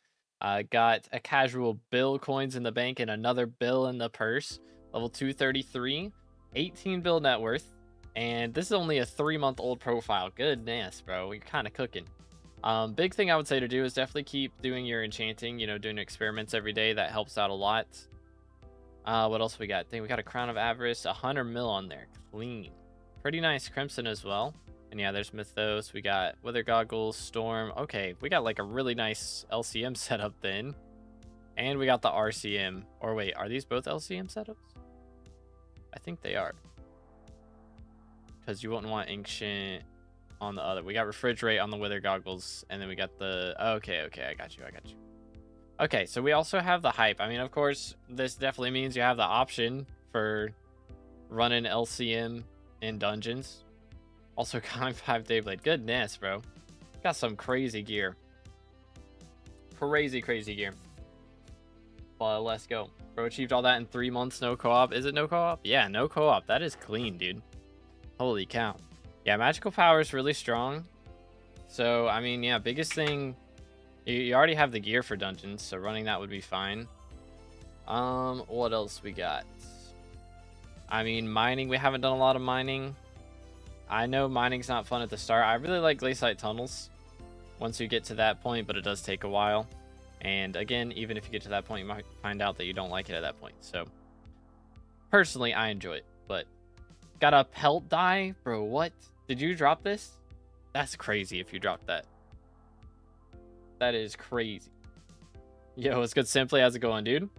Got a casual bill coins in the bank and another bill in the purse. Level 233, 18 bill net worth. And this is only a 3-month-old profile. Goodness, bro. You're kind of cooking. Big thing I would say to do is definitely keep doing your enchanting, you know, doing experiments every day. That helps out a lot. What else we got? I think we got a Crown of Avarice, 100 mil on there. Clean. Pretty nice Crimson as well. And yeah, there's Mythos. We got Wither Goggles, Storm. Okay, we got like a really nice LCM setup then. And we got the RCM. Or wait, are these both LCM setups? I think they are. Because you wouldn't want Ancient on the other. We got Refrigerate on the Wither Goggles. And then we got the... Okay, I got you. Okay, so we also have the Hype. I mean, of course, this definitely means you have the option for running LCM in dungeons. Also, Con 5 Dayblade. Goodness, bro. Got some crazy gear. Crazy gear. Well, let's go. Bro achieved all that in 3 months, no co-op. Is it no co-op? Yeah, no co-op. That is clean, dude. Holy cow. Yeah, magical power is really strong. So, I mean, yeah, biggest thing... You already have the gear for dungeons, so running that would be fine. What else we got? I mean, mining. We haven't done a lot of mining. I know mining's not fun at the start. I really like glaciite tunnels once you get to that point, but it does take a while. And again, even if you get to that point, you might find out that you don't like it at that point. So, personally, I enjoy it. But, got a pelt die? Bro, what? Did you drop this? That's crazy if you dropped that. That is crazy. Yo, what's good, Simply? How's it going, dude?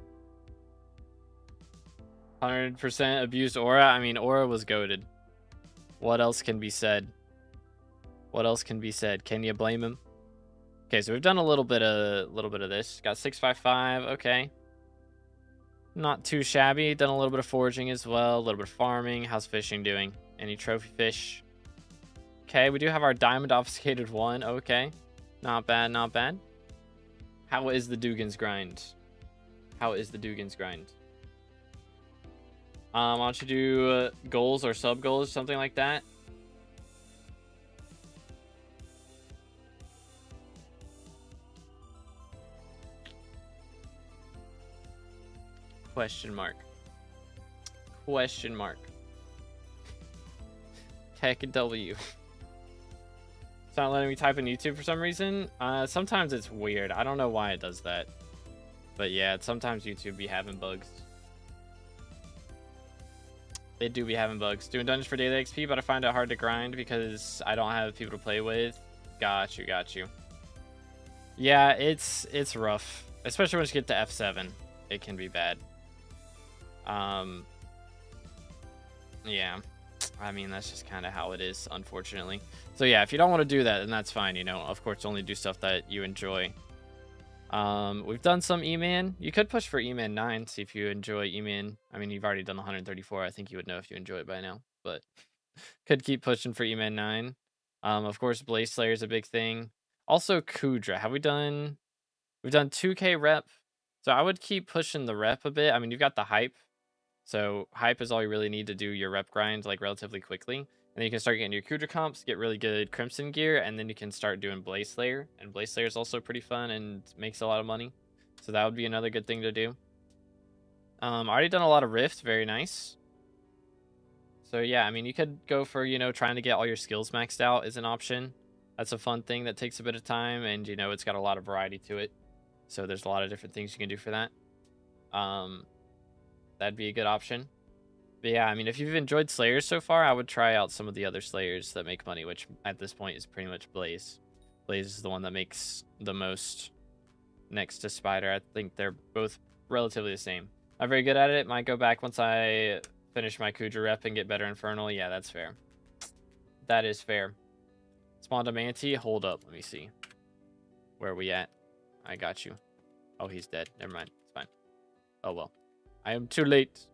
100% abused Aura. I mean, Aura was goated. What else can be said? What else can be said? Can you blame him? Okay, so we've done a little bit of this. Got 655. Okay, not too shabby. Done a little bit of foraging as well. A little bit of farming. How's fishing doing? Any trophy fish? Okay, we do have our diamond obfuscated one. Okay, not bad, not bad. How is the Dugan's grind? How is the Dugan's grind? Why don't you do goals or sub goals, something like that? Question mark. Question mark. Tech W. It's not letting me type in YouTube for some reason. Sometimes it's weird. I don't know why it does that. But yeah, sometimes YouTube be having bugs. They do be having bugs. Doing dungeons for daily XP, but I find it hard to grind because I don't have people to play with. Got you. Yeah, it's rough. Especially once you get to F7. it can be bad. Yeah, I mean, that's just kind of how it is, unfortunately. So yeah, if you don't want to do that, then that's fine, you know. Of course, only do stuff that you enjoy. We've done some E-Man. You could push for E-Man 9, see if you enjoy E-Man. I mean, you've already done 134. I think you would know if you enjoy it by now, but could keep pushing for E-Man 9. Of course, Blaze Slayer is a big thing. Also, Kudra. Have we done... We've done 2K rep. So I would keep pushing the rep a bit. I mean, you've got the hype. So hype is all you really need to do your rep grind like relatively quickly. And then you can start getting your Kudra comps, get really good Crimson gear, and then you can start doing Blaze Slayer. And Blaze Slayer is also pretty fun and makes a lot of money. So that would be another good thing to do. Already done a lot of Rift, very nice. So yeah, I mean, you could go for, you know, trying to get all your skills maxed out is an option. That's a fun thing that takes a bit of time, and you know, it's got a lot of variety to it. So there's a lot of different things you can do for that. That'd be a good option. But yeah, I mean, if you've enjoyed Slayers so far, I would try out some of the other Slayers that make money, which at this point is pretty much Blaze. Blaze is the one that makes the most next to Spider. I think they're both relatively the same. Not very good at it. Might go back once I finish my Kudra rep and get better Infernal. Yeah, that's fair. That is fair. Spawned a Manti. Hold up. Let me see. Where are we at? I got you. Oh, he's dead. Never mind. It's fine. Oh, well. I am too late.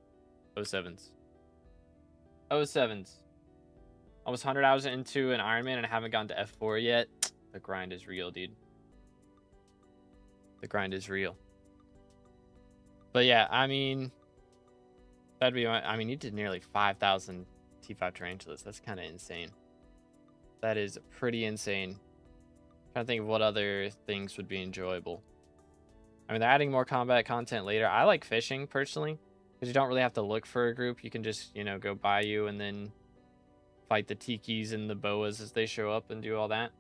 07s. 07s. Almost 100 hours into an Iron Man and I haven't gotten to F4 yet. The grind is real, dude. The grind is real. But yeah, I mean... That'd be... I mean, you did nearly 5,000 T5 Tarantulas. That's kind of insane. That is pretty insane. Trying to think of what other things would be enjoyable. I mean, they're adding more combat content later. I like fishing, personally, because you don't really have to look for a group. You can just, you know, go by you and then fight the tikis and the boas as they show up and do all that.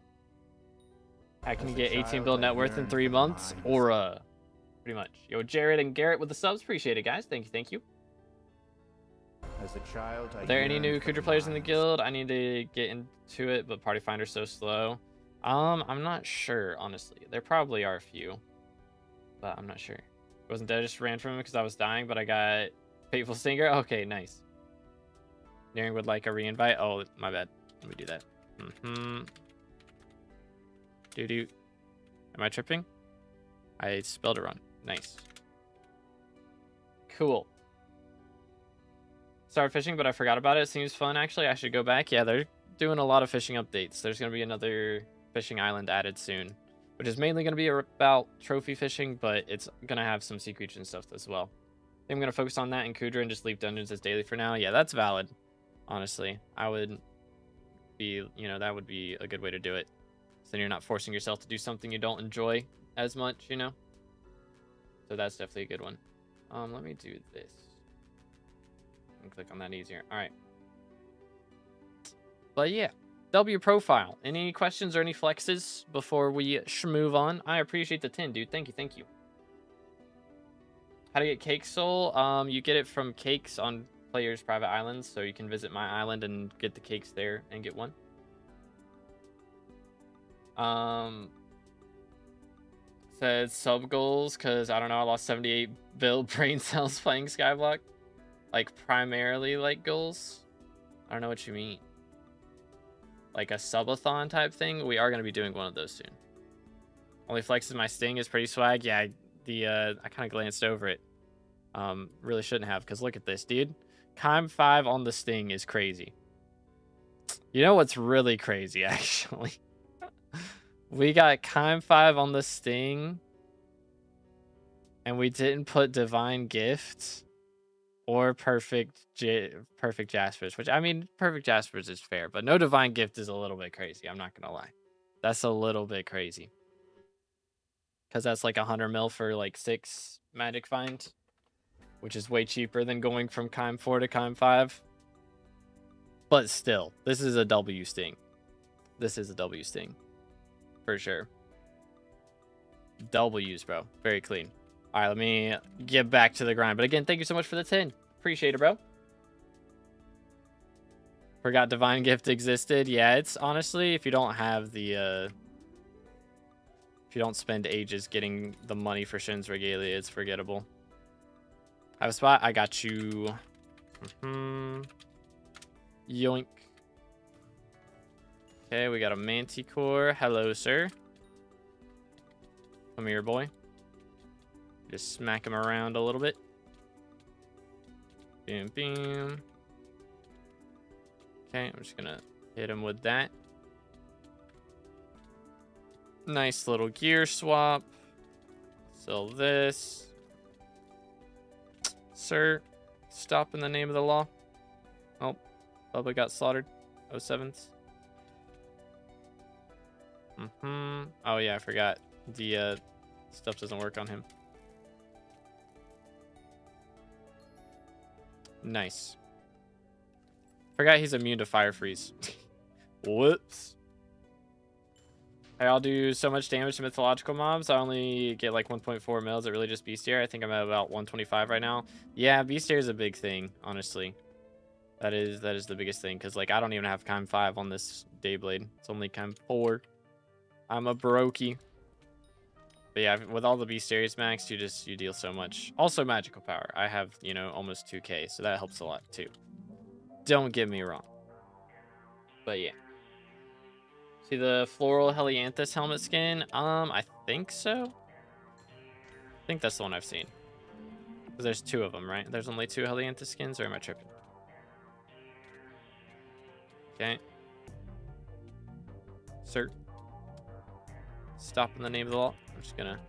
I can get 18 bill net worth in 3 months. Aura. Pretty much. Yo, Jared and Garrett with the subs. Appreciate it, guys. Thank you, thank you. As a child, Are there any new Kudra players in the guild? I need to get into it, but Party Finder's so slow. I'm not sure, honestly. There probably are a few, but I'm not sure. I wasn't dead, I just ran from him because I was dying, but I got Fateful Stinger. Okay, nice. Nearing would like a reinvite. Oh, my bad. Let me do that. Doo-doo. Am I tripping? I spelled it wrong. Nice. Cool. Started fishing, but I forgot about it. Seems fun, actually. I should go back. Yeah, they're doing a lot of fishing updates. There's going to be another fishing island added soon, which is mainly going to be about trophy fishing, but it's going to have some sea creature and stuff as well. I think I'm going to focus on that in Kudra and just leave dungeons as daily for now. Yeah, that's valid. Honestly, I would be, you know, that would be a good way to do it. So then you're not forcing yourself to do something you don't enjoy as much, you know? So that's definitely a good one. Let me do this. And click on that easier. All right. But yeah, W profile. Any questions or any flexes before we move on? I appreciate the 10, dude. Thank you, thank you. How to get Cake Soul? You get it from cakes on players' private islands, so you can visit my island and get the cakes there and get one. Says sub goals because I don't know, I lost 78 build brain cells playing SkyBlock. Like primarily like goals. I don't know what you mean. Like a subathon type thing. We are going to be doing one of those soon. Only flexes my sting is pretty swag. Yeah, I kind of glanced over it. Really shouldn't have, because look at this, dude. Chime 5 on the sting is crazy. You know what's really crazy, actually? We got Chime 5 on the sting, and we didn't put Divine Gift or Perfect Jaspers, which, I mean, Perfect Jaspers is fair, but no Divine Gift is a little bit crazy. I'm not going to lie. That's a little bit crazy. Because that's like 100 mil for like 6 Magic Find, which is way cheaper than going from Chime 4 to Chime 5. But still, this is a W sting. This is a W sting. For sure. W's, bro. Very clean. All right, let me get back to the grind. But again, thank you so much for the 10. Appreciate it, bro. Forgot Divine Gift existed. Yeah, it's honestly, if you don't have the... if you don't spend ages getting the money for Shin's Regalia, it's forgettable. I have a spot. I got you. Yoink. Okay, we got a manticore. Hello, sir. Come here, boy. Just smack him around a little bit. Boom, boom. Okay, I'm just gonna hit him with that. Nice little gear swap. Sell this. Sir, stop in the name of the law. Oh, Bubba got slaughtered. 07s. Oh yeah, I forgot. The stuff doesn't work on him. Nice. Forgot he's immune to fire freeze. Whoops. I'll do so much damage to mythological mobs. I only get like 1.4 mils. It really just bestiary. I think I'm at about 125 right now. Yeah, bestiary is a big thing, honestly. That is the biggest thing, because like I don't even have Chem 5 on this Dayblade. It's only Chem 4. I'm a brokey. But yeah, with all the bestiaries maxed, you deal so much. Also magical power. I have, you know, almost 2k, so that helps a lot too. Don't get me wrong. But yeah. See the floral helianthus helmet skin? I think so. I think that's the one I've seen. Because there's 2 of them, right? There's only 2 helianthus skins, or am I tripping? Okay. Sir. Stop in the name of the law. I'm just gonna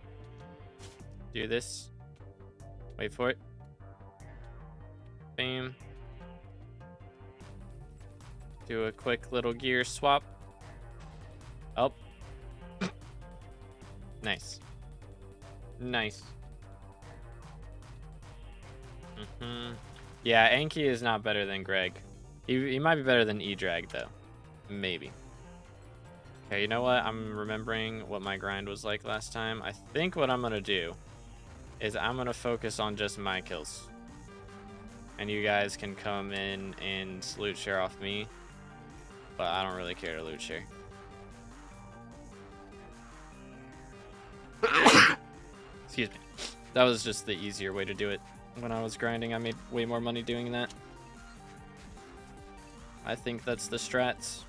do this. Wait for it. Bam. Do a quick little gear swap. Oh. Nice. Nice. Yeah, Anki is not better than Greg. He might be better than E-Drag, though. Maybe. Okay, you know what? I'm remembering what my grind was like last time. I think what I'm going to do is I'm going to focus on just my kills. And you guys can come in and loot share off me. But I don't really care to loot share. Excuse me. That was just the easier way to do it. When I was grinding, I made way more money doing that. I think that's the strats.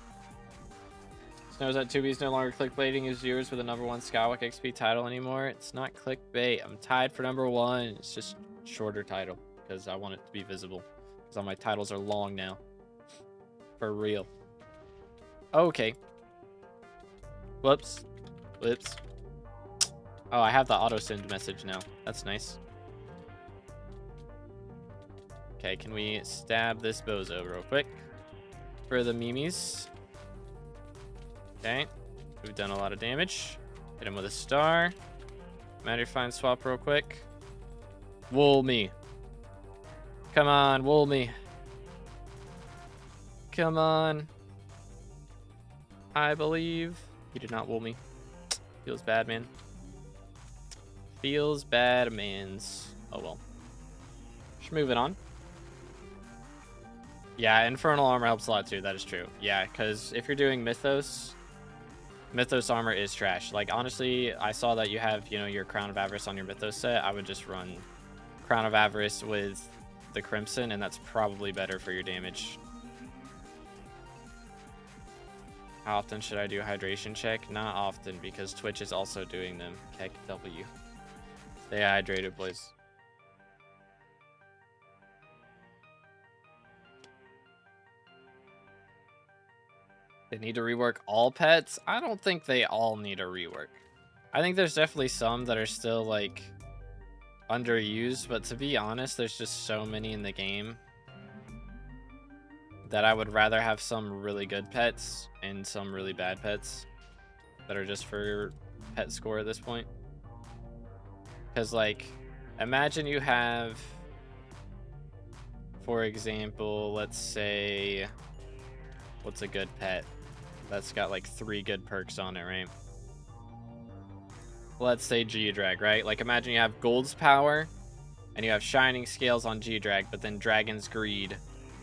Snows at 2B's no longer clickbaiting his viewers with the #1 Skywalk XP title anymore. It's not clickbait. I'm tied for #1. It's just shorter title because I want it to be visible. Because all my titles are long now. For real. Okay. Whoops. Whoops. Oh, I have the auto send message now. That's nice. Okay, can we stab this bozo real quick? For the memes. Okay. We've done a lot of damage. Hit him with a star. Matter fine swap real quick. Wool me. Come on, wool me. Come on. I believe. He did not wool me. Feels bad, man. Feels bad, mans. Oh well. Just moving on. Yeah, Infernal Armor helps a lot too. That is true. Yeah, because if you're doing Mythos, Mythos Armor is trash. Like, honestly, I saw that you have, you know, your Crown of Avarice on your Mythos set. I would just run Crown of Avarice with the Crimson, and that's probably better for your damage. How often should I do hydration check? Not often, because Twitch is also doing them. Heck W. Stay hydrated, boys. They need to rework all pets? I don't think they all need a rework. I think there's definitely some that are still, like, underused, but to be honest, there's just so many in the game that I would rather have some really good pets and some really bad pets that are just for pet score at this point. Because, like, imagine you have, for example, let's say, what's a good pet that's got like 3 good perks on it, right? Let's say G-Drag, right? Like, imagine you have Gold's Power and you have Shining Scales on G-Drag, but then Dragon's Greed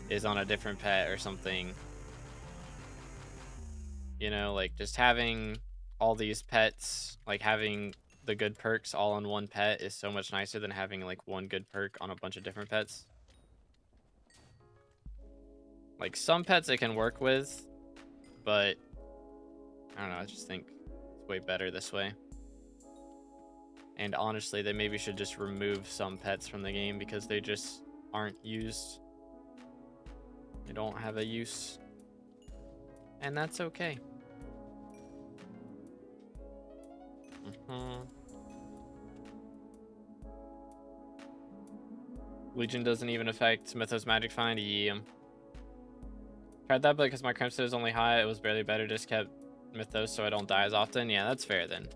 is on a different pet or something. You know, like, just having all these pets, like having the good perks all on one pet is so much nicer than having like one good perk on a bunch of different pets. Like some pets it can work with, but I don't know, I just think it's way better this way. And honestly, they maybe should just remove some pets from the game because they just aren't used. They don't have a use. And that's okay. Legion doesn't even affect Mythos Magic Find. Yeah. Tried that, but because my Crimson is only high, it was barely better. Just kept Mythos so I don't die as often. Yeah, that's fair then.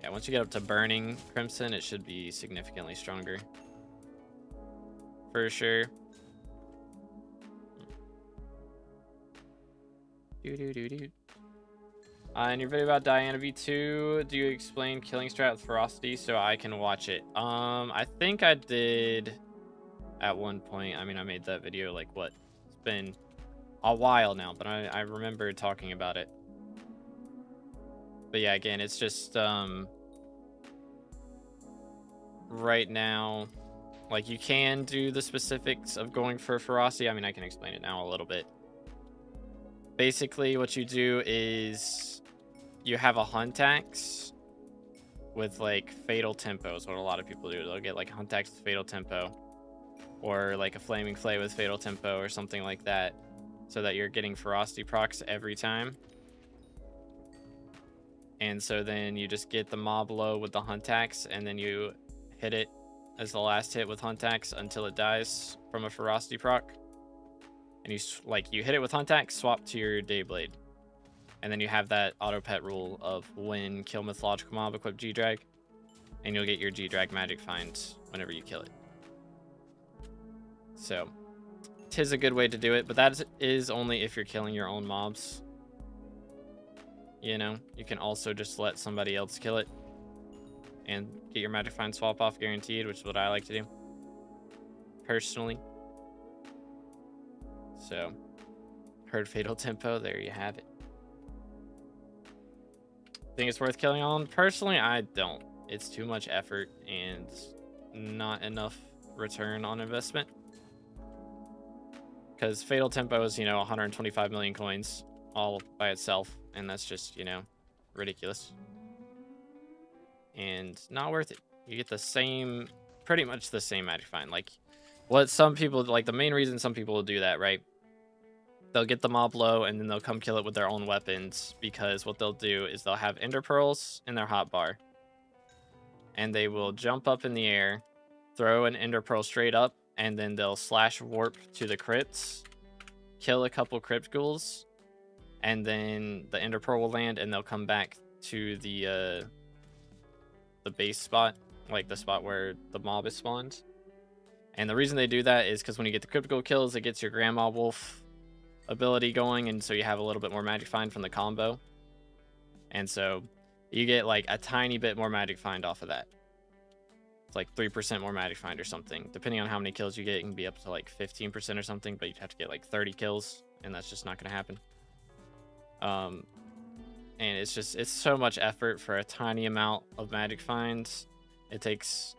Yeah, once you get up to Burning Crimson, it should be significantly stronger. For sure. In your video about Diana V2, do you explain killing strat with ferocity so I can watch it? I think I did at one point. I mean, I made that video like what? It's been a while now, but I remember talking about it. But yeah, again, it's just right now, like you can do the specifics of going for ferocity. I mean, I can explain it now a little bit. Basically, what you do is you have a hunt axe with like fatal tempo is what a lot of people do. They'll get like a hunt axe with fatal tempo, or like a flaming flay with fatal tempo or something like that, so that you're getting ferocity procs every time. And so then you just get the mob low with the hunt axe, and then you hit it as the last hit with hunt axe until it dies from a ferocity proc. And you hit it with hunt axe, swap to your Dayblade, and then you have that auto pet rule of when kill mythological mob, equip G-Drag, and you'll get your G-Drag magic find whenever you kill it. So, 'tis a good way to do it, but that is only if you're killing your own mobs. You know, you can also just let somebody else kill it and get your magic find swap off guaranteed, which is what I like to do personally. So, heard fatal tempo, there you have it. Think it's worth killing on? Personally, I don't. It's too much effort and not enough return on investment. Because fatal tempo is, 125 million coins all by itself, and that's just, ridiculous. And not worth it. You get the same, pretty much the same magic find. Like, what some people, like, the main reason some people will do that, right? They'll get the mob low, and then they'll come kill it with their own weapons, because what they'll do is they'll have ender pearls in their hotbar, and they will jump up in the air, throw an ender pearl straight up, and then they'll slash warp to the crypts, kill a couple crypt ghouls, and then the ender pearl will land, and they'll come back to the base spot, like the spot where the mob is spawned. And the reason they do that is because when you get the crypt ghoul kills, it gets your grandma wolf ability going, and so you have a little bit more magic find from the combo, and so you get like a tiny bit more magic find off of that. It's like 3% more magic find or something, depending on how many kills you get. It can be up to like 15% or something, but you'd have to get like 30 kills, and that's just not going to happen. And it's so much effort for a tiny amount of magic finds. It takes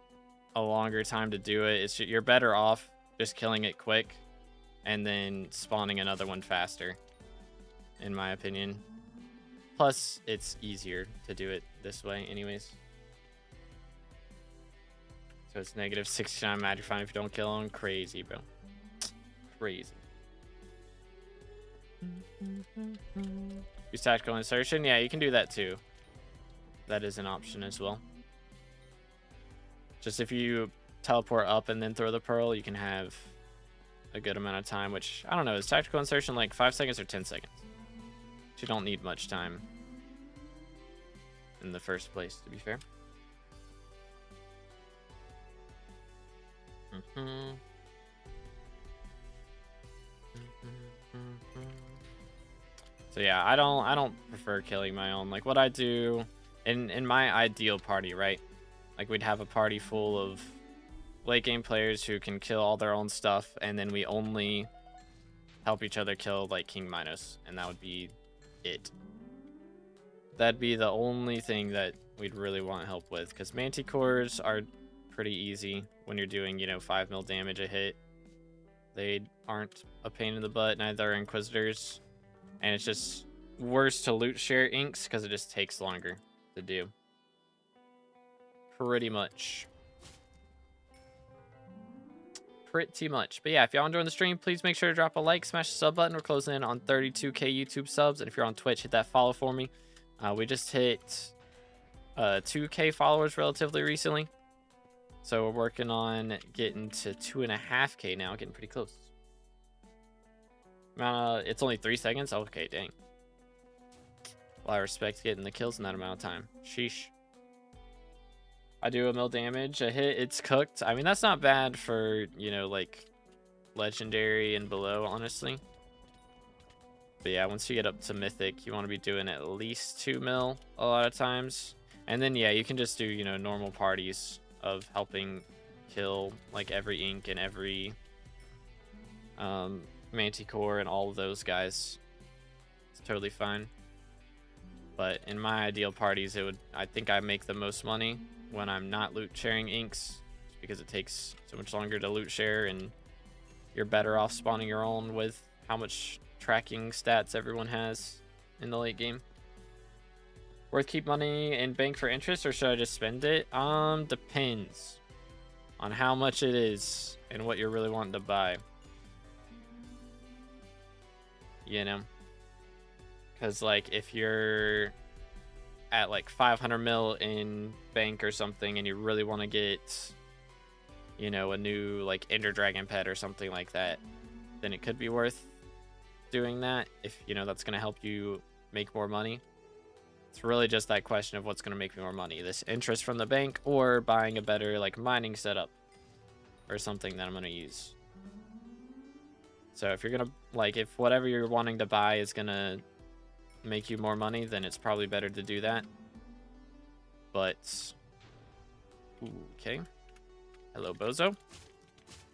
a longer time to do it. You're better off just killing it quick and then spawning another one faster, in my opinion. Plus, it's easier to do it this way anyways. So it's negative 69 magic find if you don't kill them. Crazy, bro. Crazy. Use tactical insertion. Yeah, you can do that too. That is an option as well. Just if you teleport up and then throw the pearl, you can have a good amount of time, which I don't know, is tactical insertion like 5 seconds or 10 seconds? You don't need much time in the first place, to be fair. So yeah, I don't prefer killing my own. Like what I do in my ideal party, right? Like we'd have a party full of late game players who can kill all their own stuff, and then we only help each other kill like King Minos, and that would be it. That'd be the only thing that we'd really want help with, because manticores are pretty easy when you're doing, 5 mil damage a hit. They aren't a pain in the butt, neither are inquisitors, and it's just worse to loot share inks because it just takes longer to do. Pretty much. But yeah, if y'all enjoying the stream, please make sure to drop a like, smash the sub button. We're closing in on 32k YouTube subs, and if you're on Twitch, hit that follow for me. We just hit 2k followers relatively recently, so we're working on getting to 2.5k now, getting pretty close. It's only 3 seconds. Okay, dang. Well, I respect getting the kills in that amount of time. Sheesh. I do 1 mil damage a hit. It's cooked. I mean, that's not bad for, like, legendary and below, honestly. But yeah, once you get up to mythic, you want to be doing at least 2 mil a lot of times. And then, yeah, you can just do, normal parties of helping kill, like, every ink and every manticore and all of those guys. It's totally fine. But in my ideal parties, I think I make the most money when I'm not loot sharing inks, because it takes so much longer to loot share, and you're better off spawning your own with how much tracking stats everyone has in the late game. Worth keep money in bank for interest, or should I just spend it? Depends on how much it is and what you're really wanting to buy. Because, like, if you're at like 500 mil in bank or something, and you really want to get, a new like Ender Dragon pet or something like that, then it could be worth doing that if that's going to help you make more money. It's really just that question of what's going to make me more money, this interest from the bank or buying a better like mining setup or something that I'm going to use. So if you're going to if whatever you're wanting to buy is going to make you more money, then it's probably better to do that. But okay, hello Bozo.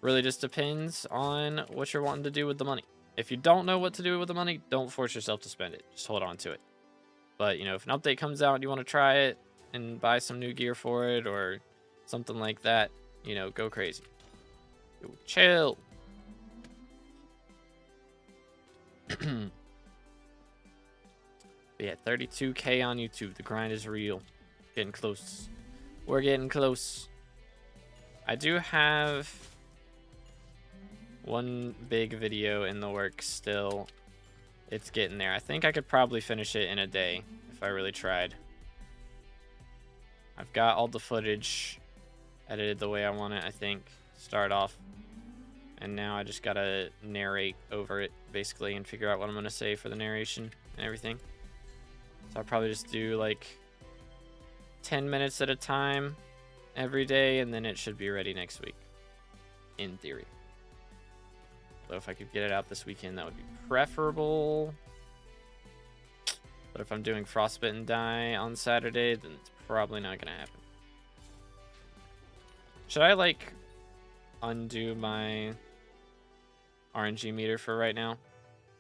Really just depends on what you're wanting to do with the money. If you don't know what to do with the money, don't force yourself to spend it, just hold on to it. But if an update comes out and you want to try it and buy some new gear for it or something like that, go crazy. Chill. Yeah, 32k on YouTube. The grind is real. Getting close. We're getting close. I do have one big video in the works still. It's getting there. I think I could probably finish it in a day if I really tried. I've got all the footage edited the way I want it, I think. Start off. And now I just gotta narrate over it, basically, and figure out what I'm gonna say for the narration and everything. So I'll probably just do like 10 minutes at a time every day, and then it should be ready next week, in theory. So if I could get it out this weekend, that would be preferable. But if I'm doing Frostbitten Die on Saturday, then it's probably not gonna happen. Should I like undo my RNG meter for right now?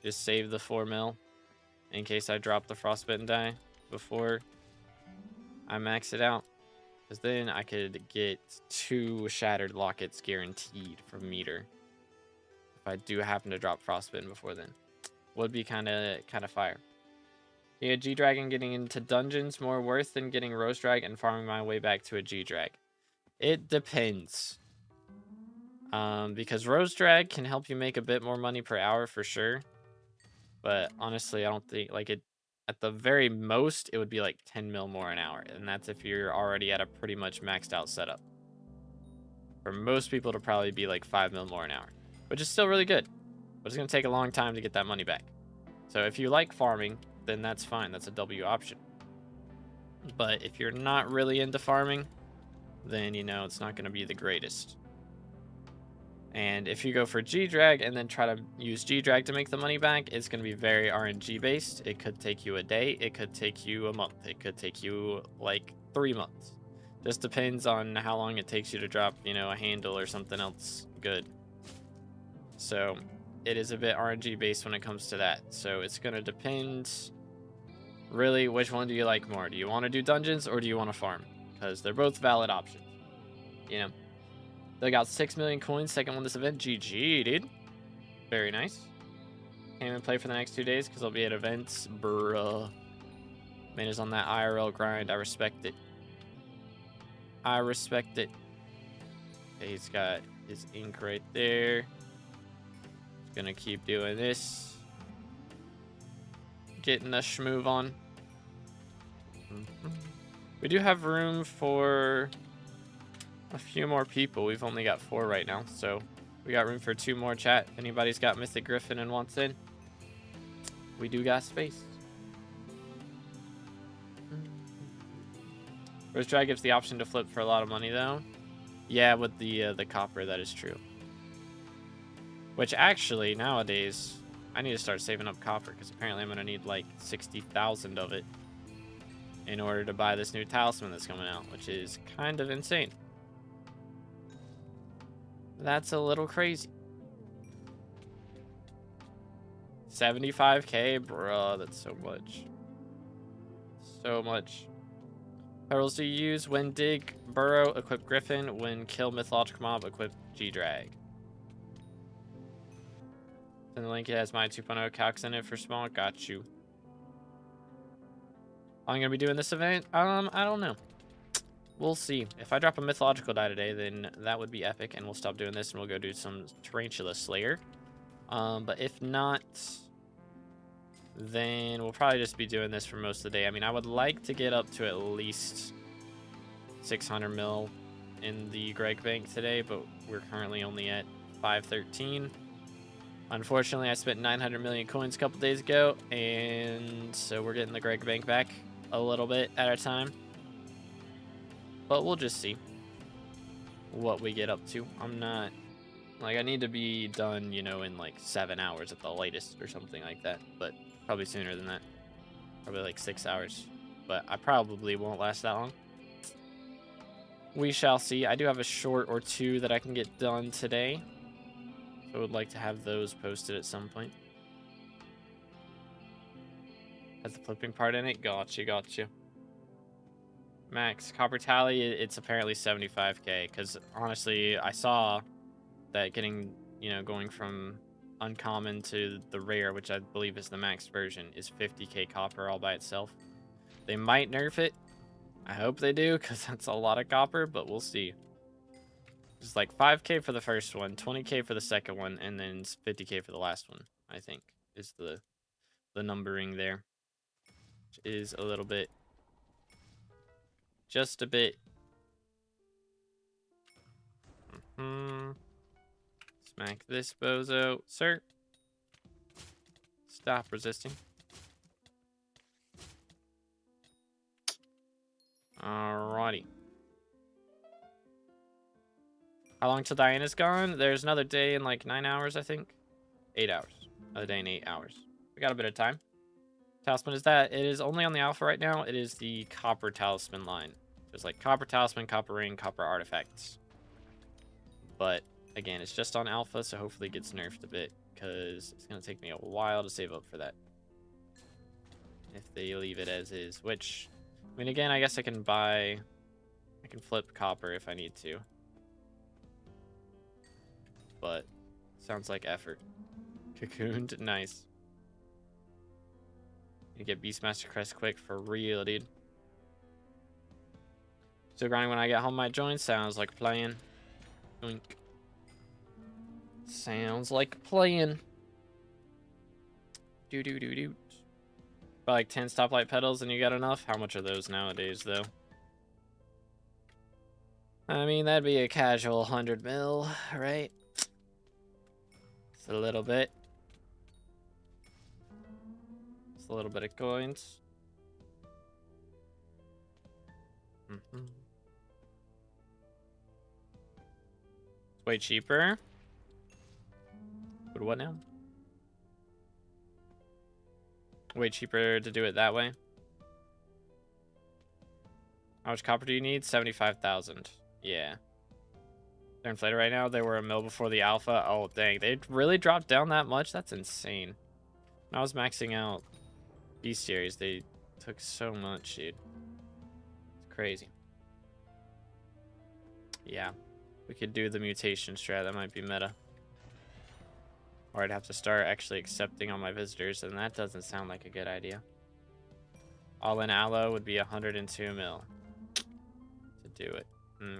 Just save the 4 mil in case I drop the Frostbitten Die before I max it out, because then I could get 2 Shattered Lockets guaranteed from meter if I do happen to drop Frostbitten before then. Would be kind of fire. Yeah, G-Dragon getting into dungeons more worth than getting Rose Drag and farming my way back to a G-Drag? It depends. Because Rose Drag can help you make a bit more money per hour for sure. But honestly, I don't think, like, it, at the very most, it would be like 10 mil more an hour. And that's if you're already at a pretty much maxed out setup. For most people, it'll probably be like 5 mil more an hour, which is still really good. But it's going to take a long time to get that money back. So if you like farming, then that's fine. That's a W option. But if you're not really into farming, then, it's not going to be the greatest. And if you go for G-Drag and then try to use G-Drag to make the money back, it's going to be very RNG based. It could take you a day. It could take you a month. It could take you like 3 months. Just depends on how long it takes you to drop, a handle or something else good. So it is a bit RNG based when it comes to that. So it's going to depend Really, which one do you like more? Do you want to do dungeons or do you want to farm? Because they're both valid options. You know, they got 6 million coins. Second one this event. GG, dude. Very nice. Can't even play for the next 2 days because I'll be at events. Bruh. Man is on that IRL grind. I respect it. I respect it. Okay, he's got his ink right there. He's gonna keep doing this. Getting the schmoove on. We do have room for a few more people. We've only got 4 right now, so we got room for 2 more. Chat, if anybody's got Mythic Griffin and wants in, we do got space. Rose Dry gives the option to flip for a lot of money, though. Yeah, with the copper, that is true. Which actually, nowadays, I need to start saving up copper, because apparently I'm going to need like 60,000 of it in order to buy this new talisman that's coming out, which is kind of insane. That's a little crazy. 75k, bro, that's so much. So much. Perils do you use? When dig burrow, equip Griffin. When kill mythological mob, equip G-Drag. And the link, it has my 2.0 calcs in it for small. Got you. I'm gonna be doing this event. I don't know. We'll see. If I drop a mythological die today, then that would be epic, and we'll stop doing this and we'll go do some Tarantula Slayer. But if not, then we'll probably just be doing this for most of the day. I mean, I would like to get up to at least 600 mil in the Greg Bank today, but we're currently only at 513. Unfortunately, I spent 900 million coins a couple days ago, and so we're getting the Greg Bank back a little bit at a time. But we'll just see what we get up to. I'm not, like, I need to be done, you know, in like 7 hours at the latest or something like that, but probably sooner than that. Probably like 6 hours, but I probably won't last that long. We shall see. I do have a short or 2 that I can get done today, so I would like to have those posted at some point. Has the flipping part in it? Gotcha. Max copper tally, it's apparently 75k, because honestly I saw that getting, you know, going from uncommon to the rare, which I believe is the max version, is 50k copper all by itself. They might nerf it. I hope they do, because that's a lot of copper, but we'll see. It's like 5k for the first one, 20k for the second one, and then 50k for the last one, I think, is the numbering there. Which is a little bit, just a bit. Smack this bozo. Sir, stop resisting. Alrighty. How long till Diana's gone? There's another day in like 9 hours, I think. 8 hours. Another day in 8 hours. We got a bit of time. Talisman is that. It is only on the alpha right now. It is the copper talisman line. There's like copper talisman, copper ring, copper artifacts. But again, it's just on alpha, so hopefully it gets nerfed a bit, because it's going to take me a while to save up for that. If they leave it as is, which, I mean, again, I guess I can flip copper if I need to. But sounds like effort. Cocooned, nice. You get Beastmaster Crest quick for real, dude. Still grinding when I get home. My joint sounds like playing. Oink. Sounds like playing. Do. Buy like 10 stoplight pedals and you got enough? How much are those nowadays, though? I mean, that'd be a casual 100 mil, right? It's a little bit. It's a little bit of coins. It's way cheaper. But what now? Way cheaper to do it that way. How much copper do you need? 75,000. Yeah. They're inflated right now. They were a mil before the alpha. Oh, dang. They really dropped down that much? That's insane. When I was maxing out Beast Series, they took so much, dude. It's crazy. Yeah. We could do the mutation strat. That might be meta. Or I'd have to start actually accepting all my visitors, and that doesn't sound like a good idea. All in allo would be 102 mil to do it.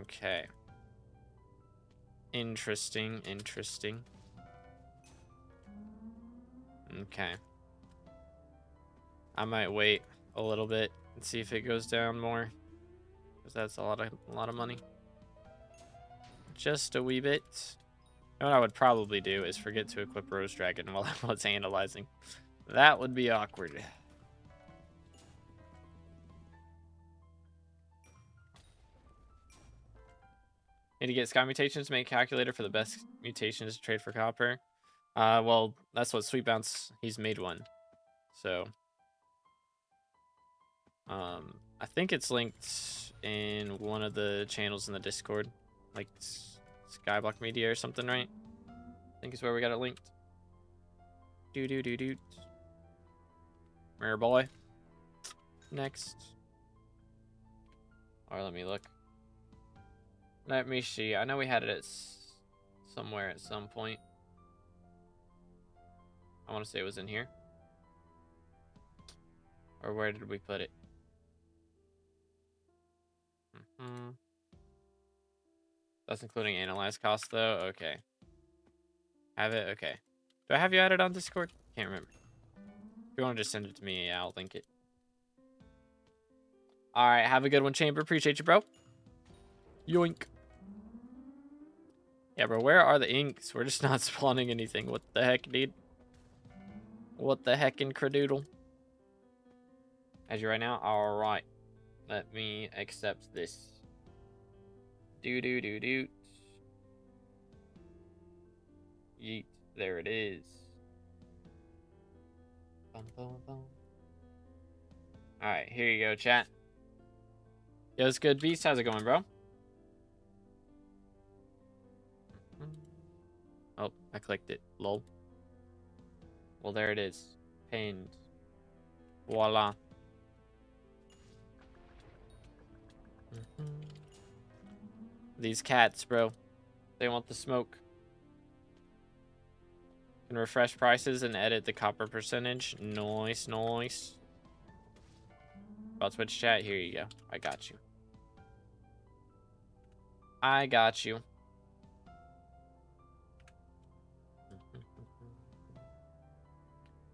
Okay. Interesting, interesting. Okay. I might wait a little bit and see if it goes down more, because that's a lot of money. Just a wee bit. You know what I would probably do is forget to equip Rose Dragon while I was analyzing. That would be awkward. Need to get sky mutations to make a calculator for the best mutations to trade for copper. Well, that's what Sweet Bounce, he's made one. So, I think it's linked in one of the channels in the Discord, like SkyBlock Media or something, right? I think is where we got it linked. Do. Rare boy. Next. Or let me look. Let me see. I know we had it at somewhere at some point. I want to say it was in here. Or where did we put it? That's including analyze cost though. Okay. Have it? Okay. Do I have you added on Discord? Can't remember. If you want to just send it to me, yeah, I'll link it. Alright, have a good one, Chamber. Appreciate you, bro. Yoink. Yeah, bro, where are the inks? We're just not spawning anything. What the heck, dude? What the heck in Cradoodle? As you right now? Alright. Let me accept this. Do. Yeet. There it is. Alright, here you go, chat. Yo, it's good, Beast. How's it going, bro? Oh, I clicked it. Lol. Well, there it is. Pinned. Voila. These cats, bro. They want the smoke. Can refresh prices and edit the copper percentage. Nice, nice. About Twitch chat. Here you go. I got you. I got you.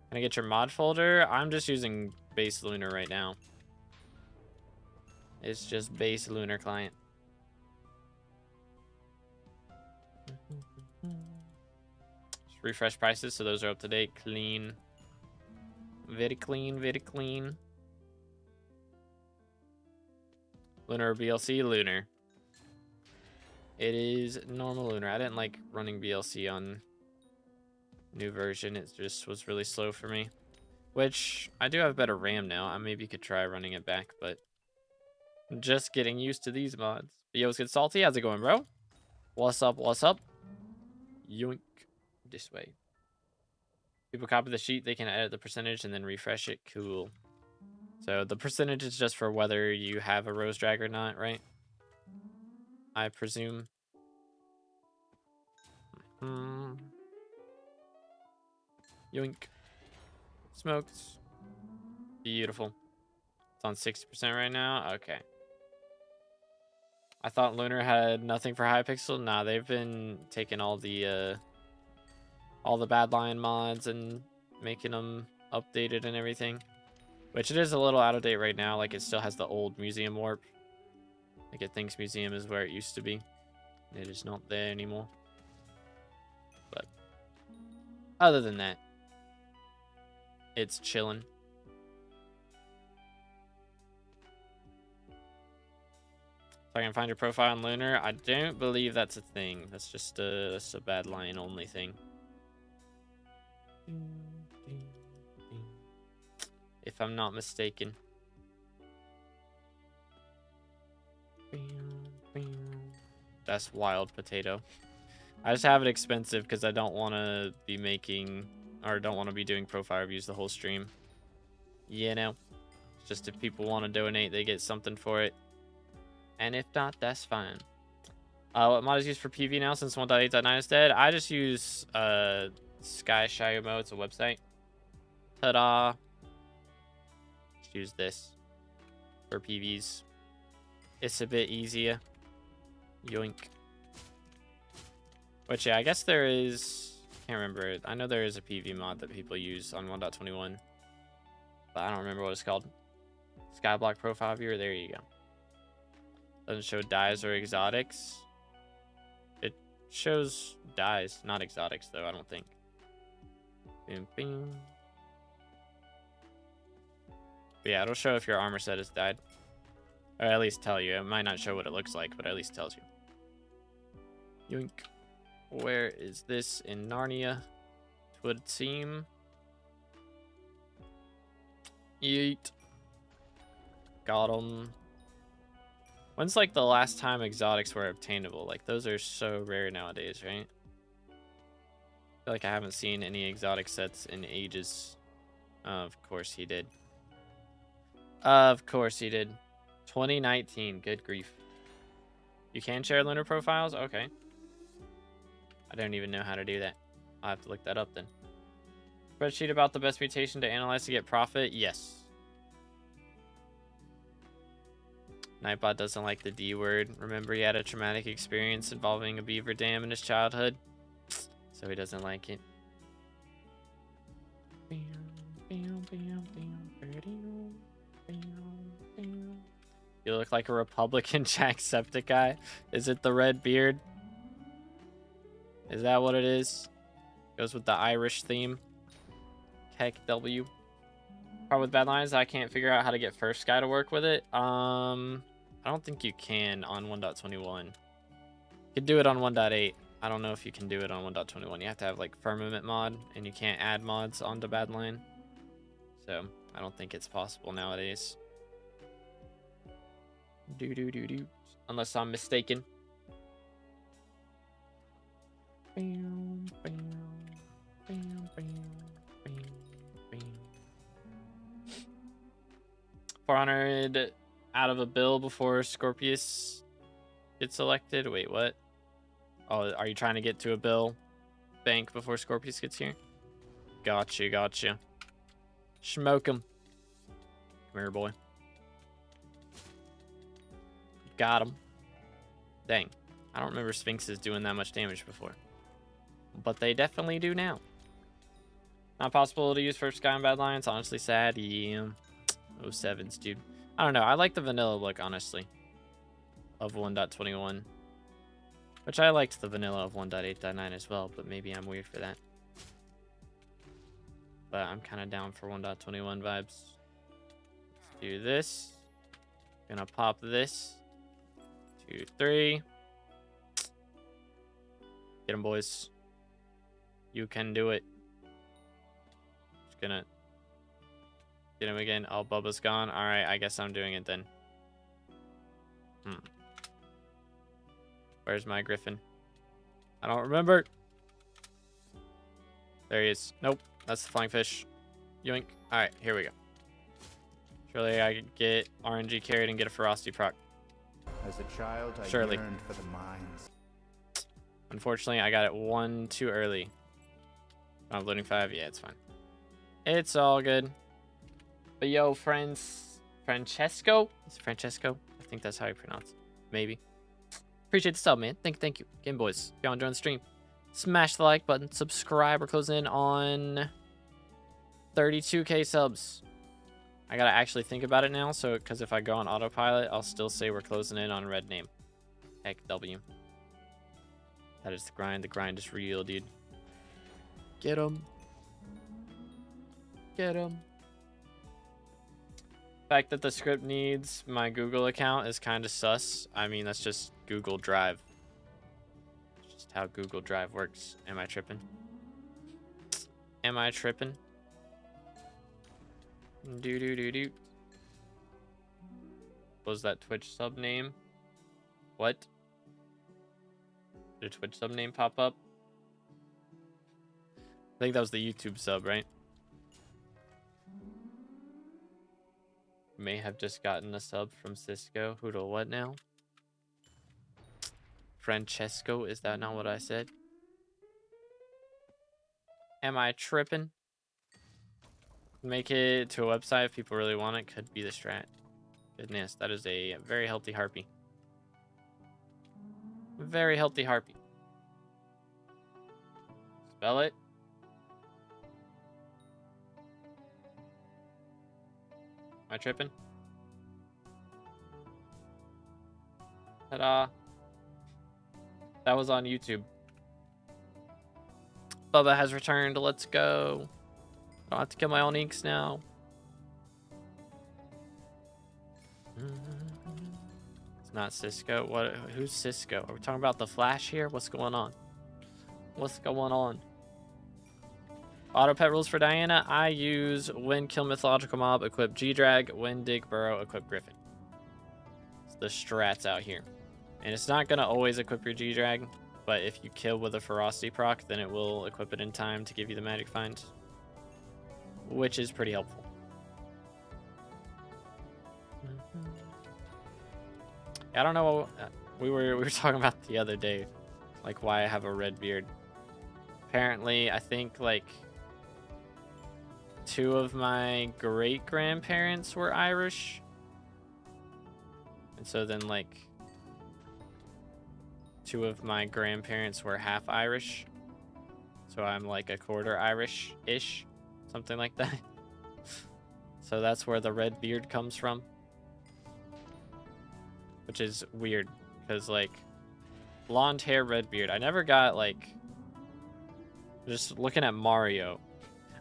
Can I get your mod folder? I'm just using base Lunar right now. It's just base Lunar client. Just refresh prices, so those are up to date. Clean. Very clean, very clean. Lunar or BLC? Lunar. It is normal Lunar. I didn't like running BLC on new version. It just was really slow for me. Which, I do have better RAM now. I maybe could try running it back, but I'm just getting used to these mods. But yo, what's good, Salty? How's it going, bro? What's up, what's up? Yoink. This way. People copy the sheet, they can edit the percentage and then refresh it. Cool. So the percentage is just for whether you have a rose drag or not, right? I presume. Yoink. Smoked. Beautiful. It's on 60% right now. Okay. I thought Lunar had nothing for Hypixel. Nah, they've been taking all the bad line mods and making them updated and everything. Which it is a little out of date right now. Like, it still has the old museum warp. Like, it thinks museum is where it used to be. It is not there anymore. But other than that, it's chilling. If I can find your profile on Lunar, I don't believe that's a thing. That's just a bad line only thing. If I'm not mistaken. That's wild potato. I just have it expensive because I don't want to be making, or don't want to be doing profile reviews the whole stream. You know, Just if people want to donate, they get something for it. And if not, that's fine. What mod is used for PV now since 1.8.9 is dead? I just use Sky Shayumo. It's a website. Ta-da. Just use this for PVs. It's a bit easier. Yoink. Which, yeah, I guess there is... Can't remember. I know there is a PV mod that people use on 1.21. But I don't remember what it's called. SkyBlock profile viewer. There you go. Doesn't show dyes or exotics. It shows dyes, not exotics, though, I don't think. Bing, bing. But yeah, it'll show if your armor set is dyed. Or at least tell you. It might not show what it looks like, but at least tells you. Yoink. Where is this in Narnia? It would seem. Yeet. Got 'em. When's like the last time exotics were obtainable? Like those are so rare nowadays, right? I feel like I haven't seen any exotic sets in ages. Of course he did. Of course he did. 2019. Good grief. You can share lunar profiles? Okay. I don't even know how to do that. I'll have to look that up then. Spreadsheet about the best mutation to analyze to get profit? Yes. Nightbot doesn't like the D word. Remember he had a traumatic experience involving a beaver dam in his childhood? So he doesn't like it. You look like a Republican Jacksepticeye. Is it the red beard? Is that what it is? Goes with the Irish theme. Heck W. Part with bad lines, I can't figure out how to get First Sky to work with it. I don't think you can on 1.21. You could do it on 1.8. I don't know if you can do it on 1.21. You have to have like Firmament mod, and you can't add mods onto Badline. So I don't think it's possible nowadays. Unless I'm mistaken. Bam, bam, bam, bam, bam, bam. 400 out of a bill before Scorpius gets selected. Wait, what? Oh, are you trying to get to a bill bank before Scorpius gets here? Gotcha, gotcha. Smoke him. Come here, boy. Got him. Dang. I don't remember Sphinxes doing that much damage before. But they definitely do now. Not possible to use First Sky on Badlands. Honestly sad. Yeah. 07s, dude. I don't know. I like the vanilla look, honestly. Of 1.21. Which I liked the vanilla of 1.8.9 as well. But maybe I'm weird for that. But I'm kind of down for 1.21 vibes. Let's do this. Gonna pop this. 2, 3. Get him, boys. You can do it. Just gonna get him again. Oh, Bubba's gone. Alright, I guess I'm doing it then. Where's my griffin? I don't remember. There he is. Nope, that's the flying fish. Yoink. Alright, here we go. Surely I could get RNG carried and get a ferocity proc. As a child, I Surely. yearned for the mines. Unfortunately, I got it one too early. I'm loading 5. Yeah, it's fine. It's all good. But yo, friends, Francesco? Is it Francesco? I think that's how you pronounce it. Maybe. Appreciate the sub, man. Thank you. Game boys, if y'all enjoying the stream, smash the like button, subscribe. We're closing in on 32k subs. I gotta actually think about it now, so because if I go on autopilot, I'll still say we're closing in on red name. Heck W. That is the grind. The grind is real, dude. Get him. Get him. The fact that the script needs my Google account is kind of sus. I mean, that's just Google Drive. It's just how Google Drive works. Am I tripping? Am I tripping? Do. What was that Twitch sub name? What? Did a Twitch sub name pop up? I think that was the YouTube sub, right? may have just gotten a sub from Cisco. Who to what now? Francesco, is that not what I said? Am I tripping? Make it to a website if people really want it. Could be the strat. Goodness, that is a very healthy harpy. Very healthy harpy. Spell it. Am I tripping? Ta-da. That was on YouTube. Bubba has returned. Let's go. I don't have to kill my own inks now. It's not Cisco. What? Who's Cisco? Are we talking about the Flash here? What's going on? What's going on? Auto pet rules for Diana. I use when kill mythological mob, equip G-Drag. When dig burrow, equip Griffin. It's the strats out here. And it's not going to always equip your G-Drag. But if you kill with a ferocity proc, then it will equip it in time to give you the magic find. Which is pretty helpful. I don't know what we were talking about the other day, like why I have a red beard. Apparently, I think like 2 of my great grandparents were Irish, and so then like 2 of my grandparents were half Irish, so I'm like a quarter Irish-ish, something like that. So that's where the red beard comes from. Which is weird, because, like, blonde hair, red beard. I never got, like, just looking at Mario.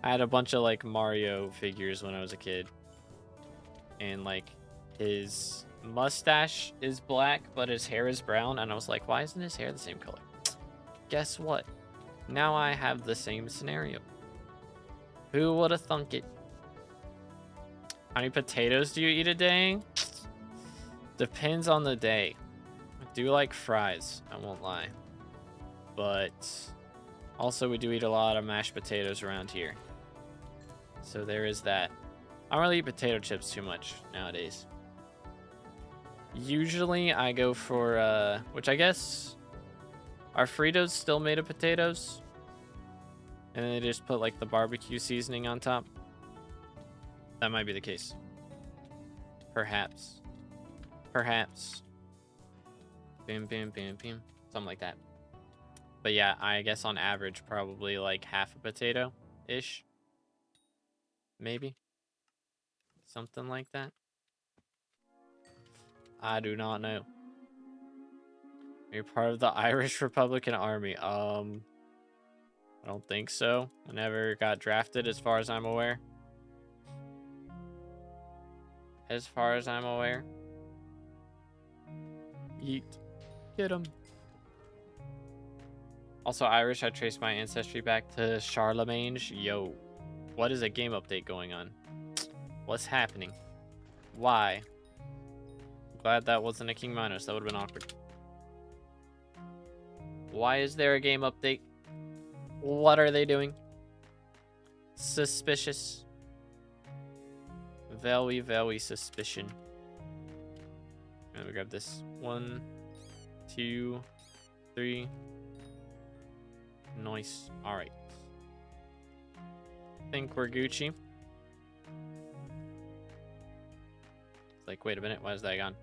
I had a bunch of, like, Mario figures when I was a kid. And, like, his mustache is black, but his hair is brown. And I was like, why isn't his hair the same color? Guess what? Now I have the same scenario. Who would have thunk it? How many potatoes do you eat a day? Depends on the day. I do like fries, I won't lie. But also we do eat a lot of mashed potatoes around here. So there is that. I don't really eat potato chips too much nowadays. Usually I go for, which I guess, are Fritos still made of potatoes? And then they just put like the barbecue seasoning on top? That might be the case. Perhaps. Perhaps. Bam, bam, bam, bam. Something like that. But yeah, I guess on average, probably like half a potato-ish. Maybe. Something like that. I do not know. You're part of the Irish Republican Army. I don't think so. I never got drafted as far as I'm aware. As far as I'm aware. Yeet. Get him. Also Irish, I traced my ancestry back to Charlemagne. Yo. What is a game update going on? What's happening? Why? Glad that wasn't a King Minos. That would have been awkward. Why is there a game update? What are they doing? Suspicious. Very, very suspicion. Let me grab this. 1, 2, 3. Nice. Alright. Think we're Gucci. It's like, wait a minute. Why is that gone?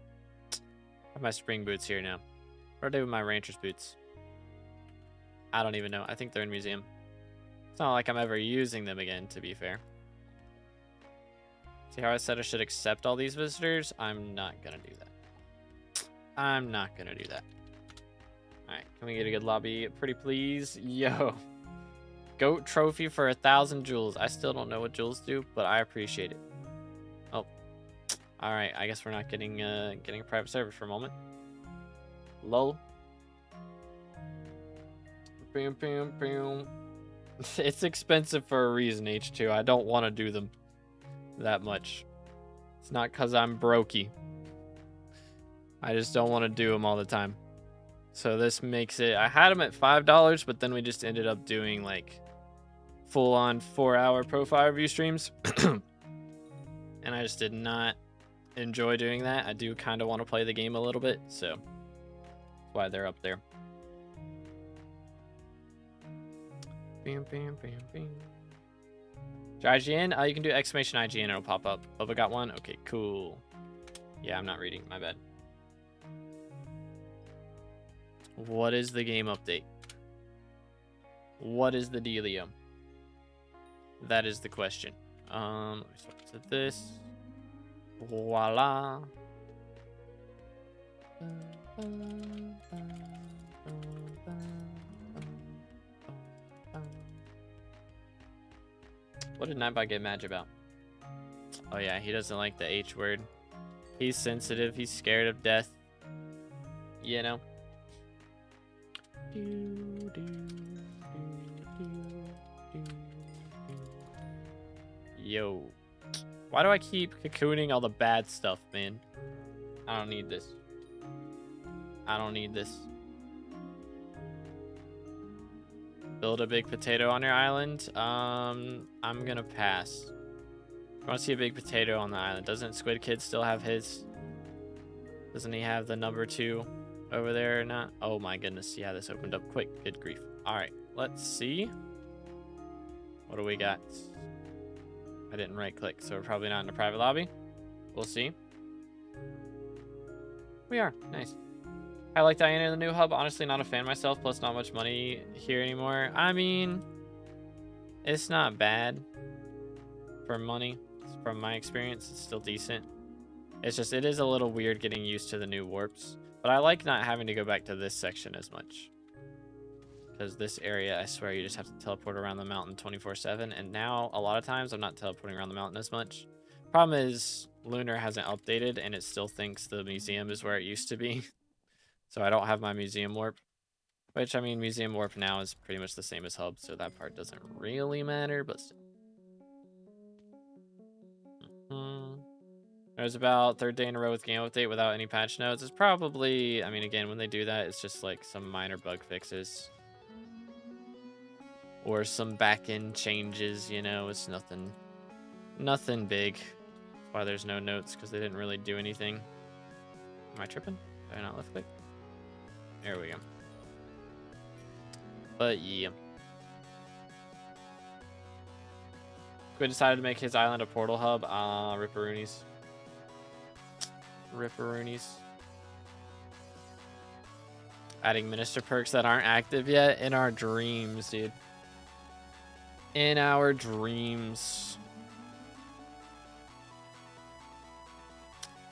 I have my spring boots here now. What do I do with my rancher's boots? I don't even know. I think they're in museum. It's not like I'm ever using them again, to be fair. See how I said I should accept all these visitors? I'm not gonna do that. I'm not gonna do that. Alright, can we get a good lobby? Pretty please? Yo. Goat trophy for 1,000 jewels. I still don't know what jewels do, but I appreciate it. Oh. Alright, I guess we're not getting a private server for a moment. Lol. Boom, boom, boom. It's expensive for a reason, H2. I don't want to do them that much. It's not because I'm brokey. I just don't want to do them all the time. So this makes it... I had them at $5, but then we just ended up doing like full-on 4-hour profile review streams. And I just did not enjoy doing that. I do kind of want to play the game a little bit, so that's why they're up there. Bam, bam, bam, bam. IGN? You can do exclamation IGN, it'll pop up. Oh, I got one? Okay, cool. Yeah, I'm not reading, my bad. What is the game update? What is the dealio? That is the question. Let me switch to this. Voila. What did Nightbot get mad about? Oh yeah, he doesn't like the H word. He's sensitive. He's scared of death. You know? Yo. Why do I keep cocooning all the bad stuff, man? I don't need this. I don't need this. Build a big potato on your island. I'm gonna pass. I want to see a big potato on the island. Doesn't Squid Kid still have his? Doesn't he have the number 2 over there or not? Oh my goodness. Yeah, this opened up quick. Good grief. All right, let's see. What do we got? I didn't right click, so we're probably not in a private lobby. We'll see. We are. Nice. I like Diana in the new hub. Honestly, not a fan myself. Plus, not much money here anymore. I mean, it's not bad for money. From my experience, it's still decent. It's just, it is a little weird getting used to the new warps. But I like not having to go back to this section as much. Because this area, I swear, you just have to teleport around the mountain 24/7. And now, a lot of times, I'm not teleporting around the mountain as much. Problem is, Lunar hasn't updated, and it still thinks the museum is where it used to be. So I don't have my museum warp. Which, I mean, museum warp now is pretty much the same as hub, so that part doesn't really matter, but still. There's about 3rd day in a row with game update without any patch notes. It's probably, I mean, again, when they do that, it's just like some minor bug fixes. Or some back-end changes, you know, it's nothing big. That's why there's no notes, because they didn't really do anything. Am I tripping? Did I not left click? There we go. But yeah. Squid decided to make his island a portal hub. Ripperoonies. Ripperoonies. Adding minister perks that aren't active yet in our dreams, dude. In our dreams.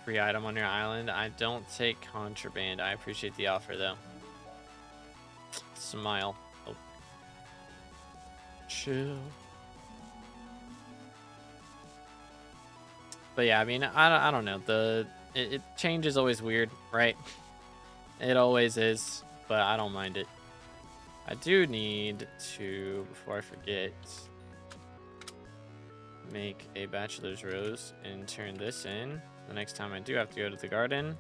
Free item on your island. I don't take contraband. I appreciate the offer, though. Smile. Oh. Chill. But yeah, I mean, I don't know. Change is always weird, right? It always is, but I don't mind it. I do need to, before I forget, make a bachelor's rose and turn this in. The next time I do have to go to the garden,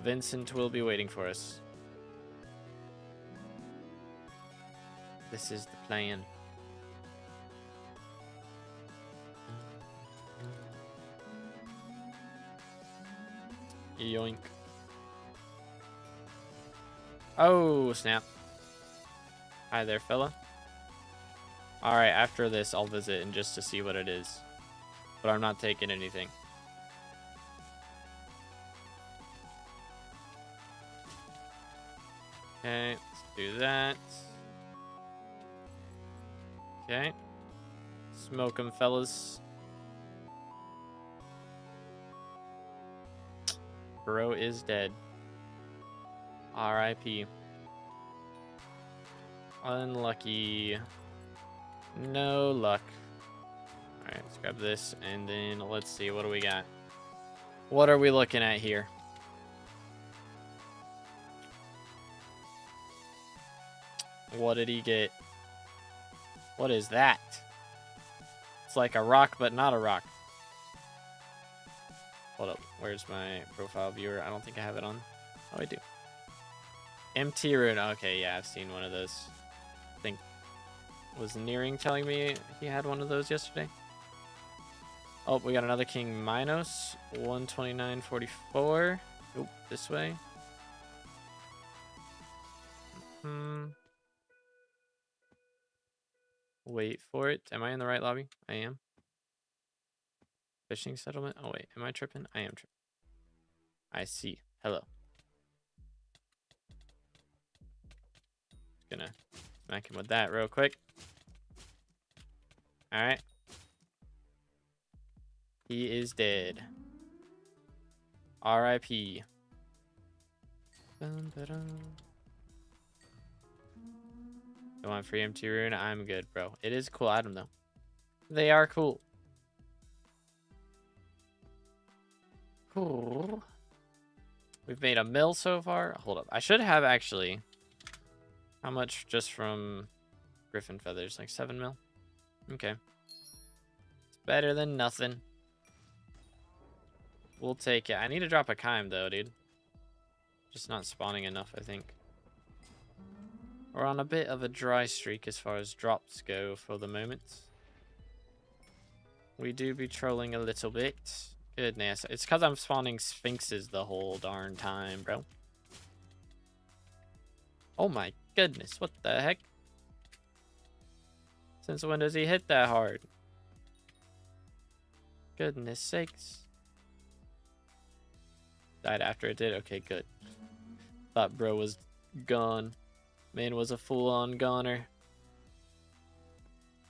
Vincent will be waiting for us. This is the plan. Yoink. Oh, snap. Hi there, fella. Alright, after this, I'll visit and just to see what it is. But I'm not taking anything. Okay, let's do that. Okay. Smoke 'em, fellas. Bro is dead. R.I.P. Unlucky. No luck. Alright, let's grab this and then let's see. What do we got? What are we looking at here? What did he get? What is that? It's like a rock, but not a rock. Hold up. Where's my profile viewer? I don't think I have it on. Oh, I do. MT rune. Okay, yeah, I've seen one of those. I think was Nearing telling me he had one of those yesterday. Oh, we got another King Minos. 129.44. Oop, this way. Wait for it. Am I in the right lobby? I am. Fishing settlement. Oh, wait. Am I tripping? I am tripping. I see. Hello. Gonna smack him with that real quick. Alright. He is dead. R.I.P. You want free empty rune? I'm good, bro. It is a cool item, though. They are cool. Cool. We've made a mill so far. Hold up. I should have actually... How much just from Griffin Feathers? Like 7 mil? Okay. It's better than nothing. We'll take it. I need to drop a Kime, though, dude. Just not spawning enough, I think. We're on a bit of a dry streak as far as drops go for the moment. We do be trolling a little bit. Goodness. It's because I'm spawning Sphinxes the whole darn time, bro. Oh my goodness. What the heck? Since when does he hit that hard? Goodness sakes. Died after it did? Okay, good. Thought bro was gone. Man was a full-on goner.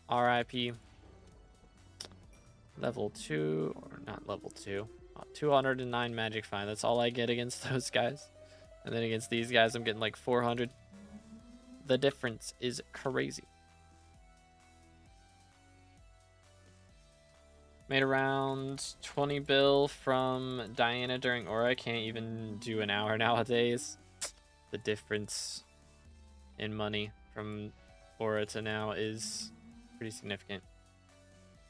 R.I.P. Level 2, or not level 2. 209 magic fine. That's all I get against those guys. And then against these guys, I'm getting like 400. The difference is crazy. Made around 20 bill from Diana during Aura. Can't even do an hour nowadays. The difference in money from Aura to now is pretty significant.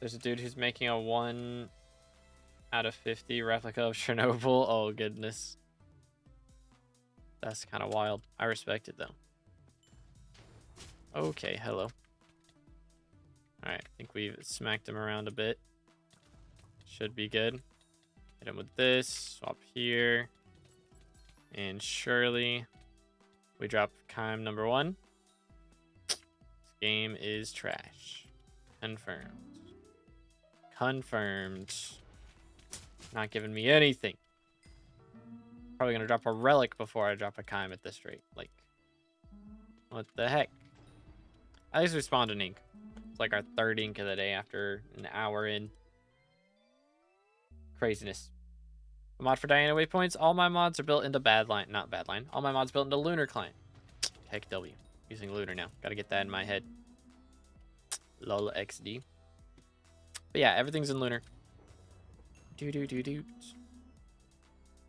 There's a dude who's making a 1 out of 50 replica of Chernobyl. Oh, goodness. That's kind of wild. I respect it, though. Okay, hello. Alright, I think we've smacked him around a bit. Should be good. Hit him with this. Swap here. And surely we drop Kime number 1. This game is trash. Confirmed. Confirmed. Not giving me anything. Probably gonna drop a relic before I drop a Kime at this rate. Like, what the heck? At least we spawned an ink. It's like our 3rd ink of the day after an hour in. Craziness. A mod for Diana waypoints. All my mods are built into Badline. Not Badline. All my mods built into Lunar Client. Heck W. Using Lunar now. Gotta get that in my head. Lol XD. But yeah, everything's in Lunar. Do.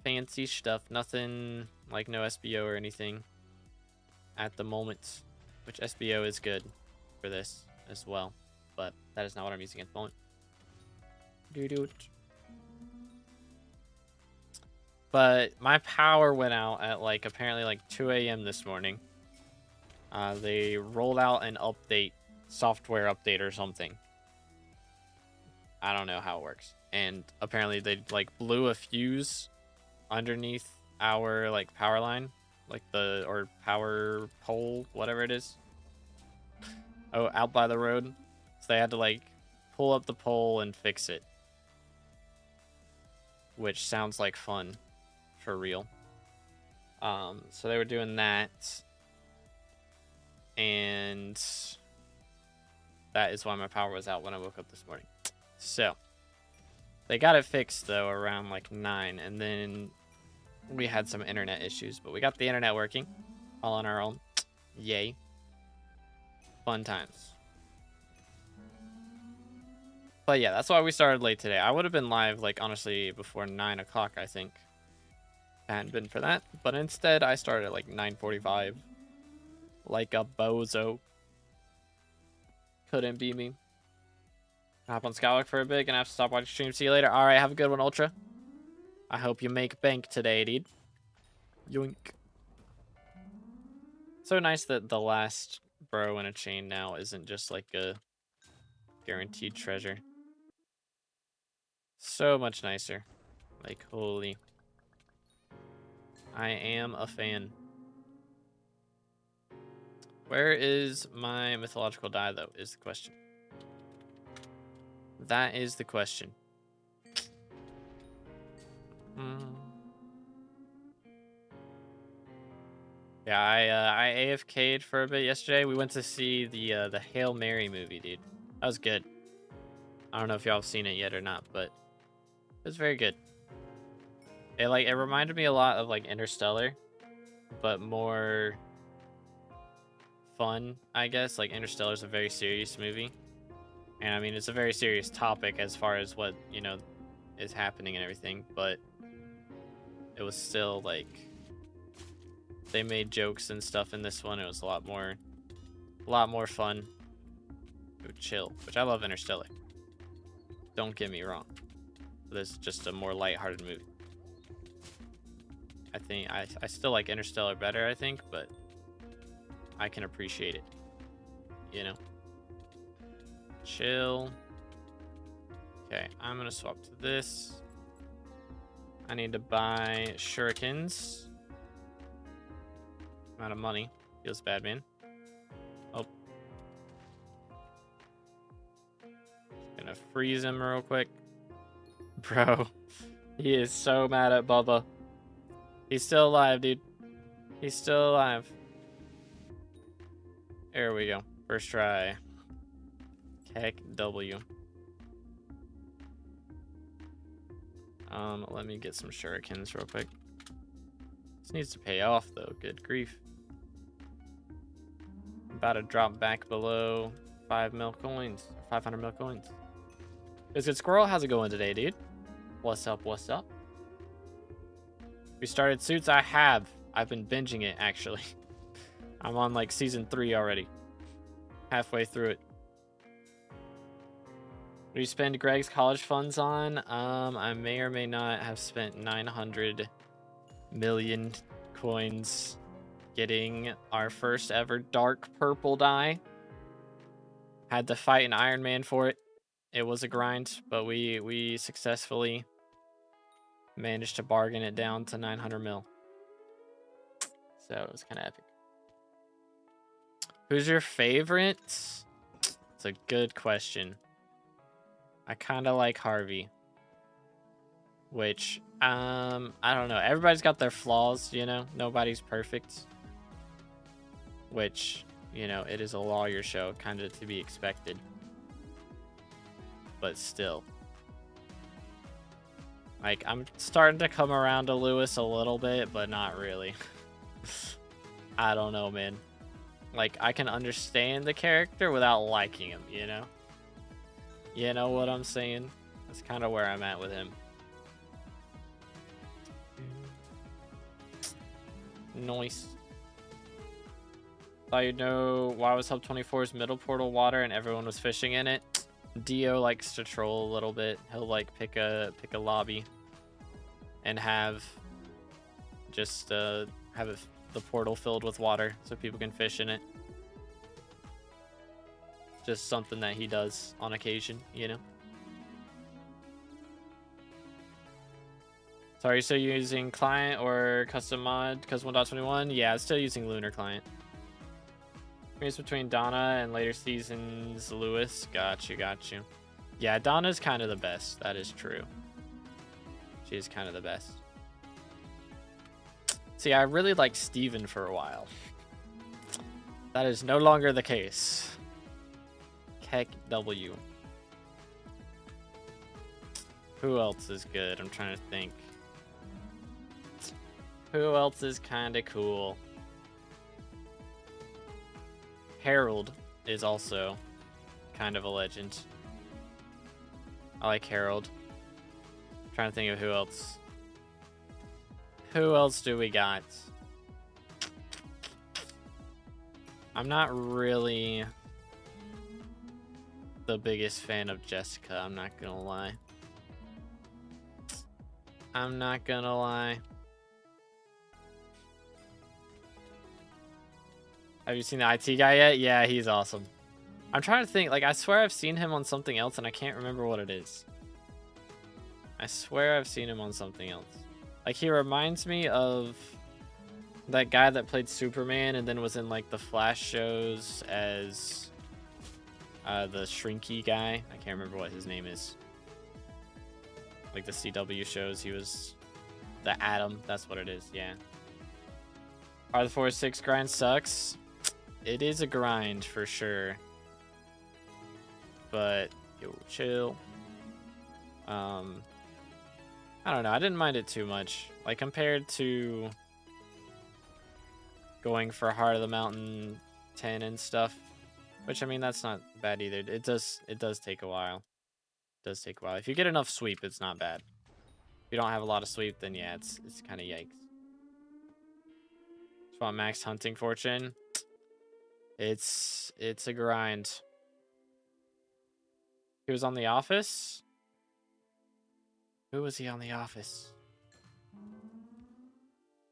Fancy stuff. Nothing like no SBO or anything at the moment. Which SBO is good for this as well. But that is not what I'm using at the moment. Do. But my power went out at like apparently like 2 a.m. this morning. They rolled out an update, software update or something. I don't know how it works. And apparently they like blew a fuse underneath our like power line, like the or power pole, whatever it is. Oh, out by the road. So they had to like pull up the pole and fix it. Which sounds like fun. For real. So they were doing that, and that is why my power was out when I woke up this morning. So they got it fixed though around like 9, and then we had some internet issues, but we got the internet working all on our own. Yay. Fun times. But yeah, that's why we started late today. I would have been live like honestly before 9 o'clock, I think. Hadn't been for that, but instead I started at like 9:45 like a bozo. Couldn't be me. Hop on SkyBlock for a bit, gonna have to stop watching stream. See you later. All right, have a good one, Ultra. I hope you make bank today, dude. Yoink. So nice that the last bro in a chain now isn't just like a guaranteed treasure. So much nicer. Like, holy. I am a fan. Where is my mythological die, though, is the question. That is the question. Yeah, I AFK'd for a bit yesterday. We went to see the Hail Mary movie, dude. That was good. I don't know if y'all have seen it yet or not, but it was very good. It reminded me a lot of like Interstellar, but more fun, I guess. Like Interstellar is a very serious movie, and I mean it's a very serious topic as far as what, you know, is happening and everything, but it was still like they made jokes and stuff in this one. It was a lot more fun. Chill, which I love Interstellar. Don't get me wrong. This is just a more lighthearted movie. I think I still like Interstellar better, I think, but I can appreciate it. You know? Chill. Okay, I'm gonna swap to this. I need to buy shurikens. Amount of money. Feels bad, man. Oh. Gonna freeze him real quick. Bro, he is so mad at Bubba. He's still alive, dude. He's still alive. There we go. First try. Heck W. Let me get some shurikens real quick. This needs to pay off though. Good grief. About to drop back below 5 mil coins. 500 mil coins. Is it Squirrel? How's it going today, dude? What's up? What's up? We started Suits? I have. I've been binging it, actually. I'm on, like, season 3 already. Halfway through it. What do you spend Greg's college funds on? I may or may not have spent 900 million coins getting our first ever dark purple dye. Had to fight an Iron Man for it. It was a grind, but we successfully managed to bargain it down to 900 mil. So it was kind of epic. Who's your favorite? It's a good question. I kind of like Harvey. Which, I don't know. Everybody's got their flaws, you know? Nobody's perfect. Which, you know, it is a lawyer show, kind of to be expected. But still. Like, I'm starting to come around to Lewis a little bit, but not really. I don't know, man. Like, I can understand the character without liking him, you know? You know what I'm saying? That's kind of where I'm at with him. Nice. Thought you'd know why was Hub 24's middle portal water and everyone was fishing in it. Dio likes to troll a little bit. He'll like pick a lobby and have just the portal filled with water so people can fish in it. Just something that he does on occasion, you know. So are you still using client or custom mod? Because 1.21? Yeah, I'm still using Lunar client. Difference between Donna and later seasons Lewis. Got you. Yeah, Donna's kind of the best. That is true. She is kind of the best. See, I really liked Steven for a while. That is no longer the case. Heck W. Who else is good? I'm trying to think. Who else is kind of cool? Harold is also kind of a legend. I like Harold. I'm trying to think of who else. Who else do we got? I'm not really the biggest fan of Jessica, I'm not gonna lie. Have you seen the IT guy yet? Yeah, he's awesome. I'm trying to think, like, I swear I've seen him on something else and I can't remember what it is. I swear I've seen him on something else. Like, he reminds me of that guy that played Superman and then was in, like, the Flash shows as the Shrinky guy. I can't remember what his name is. Like, the CW shows, he was the Atom. That's what it is, yeah. Are the 4-6 grind sucks? It is a grind for sure. But, yo, chill. I don't know. I didn't mind it too much. Like, compared to going for Heart of the Mountain 10 and stuff, which, I mean, that's not bad either. It does take a while. It does take a while. If you get enough sweep, it's not bad. If you don't have a lot of sweep, then yeah, it's kind of yikes. Just want max hunting fortune. It's a grind. He was on The Office. Who was he on The Office?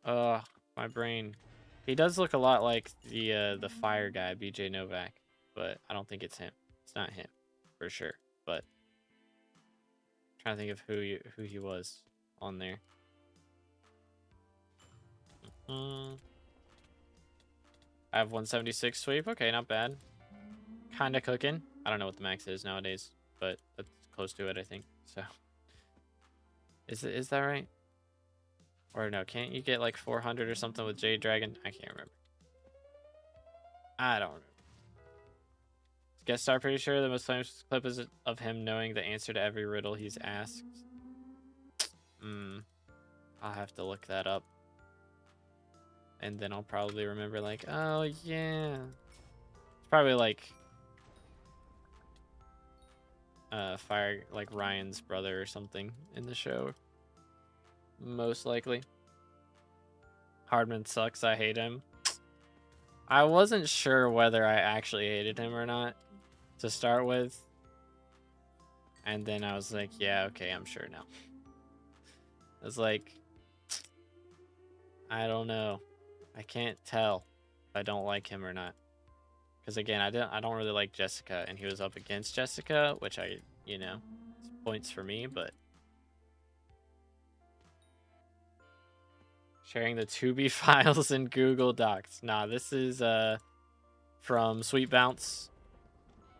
My brain. He does look a lot like the fire guy, BJ Novak, but I don't think it's him. It's not him, for sure. But I'm trying to think of who he was on there. I have 176 sweep. Okay, not bad. Kind of cooking. I don't know what the max is nowadays, but that's close to it, I think. So, is that right? Or no, can't you get like 400 or something with Jade Dragon? I can't remember. I don't remember. Guest star, pretty sure the most famous clip is of him knowing the answer to every riddle he's asked. I'll have to look that up. And then I'll probably remember, like, oh yeah. It's probably like Fire, like Ryan's brother or something in the show. Most likely. Hardman sucks. I hate him. I wasn't sure whether I actually hated him or not to start with. And then I was like, yeah, okay, I'm sure now. I was like, I don't know. I can't tell if I don't like him or not. Because again, I don't really like Jessica, and he was up against Jessica, which it's points for me, but sharing the 2B files in Google Docs. Nah, this is from Sweet Bounce,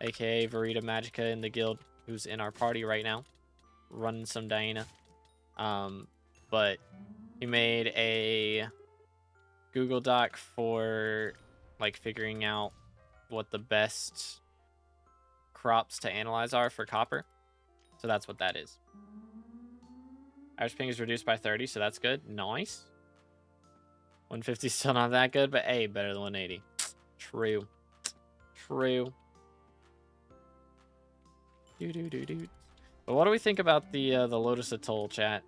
aka Verita Magica in the guild, who's in our party right now, running some Diana. But he made a Google Doc for like figuring out what the best crops to analyze are for copper. So that's what that is. Average ping is reduced by 30, so that's good. Nice. 150 still not that good, but hey, better than 180. True. True. But what do we think about the Lotus Atoll, chat?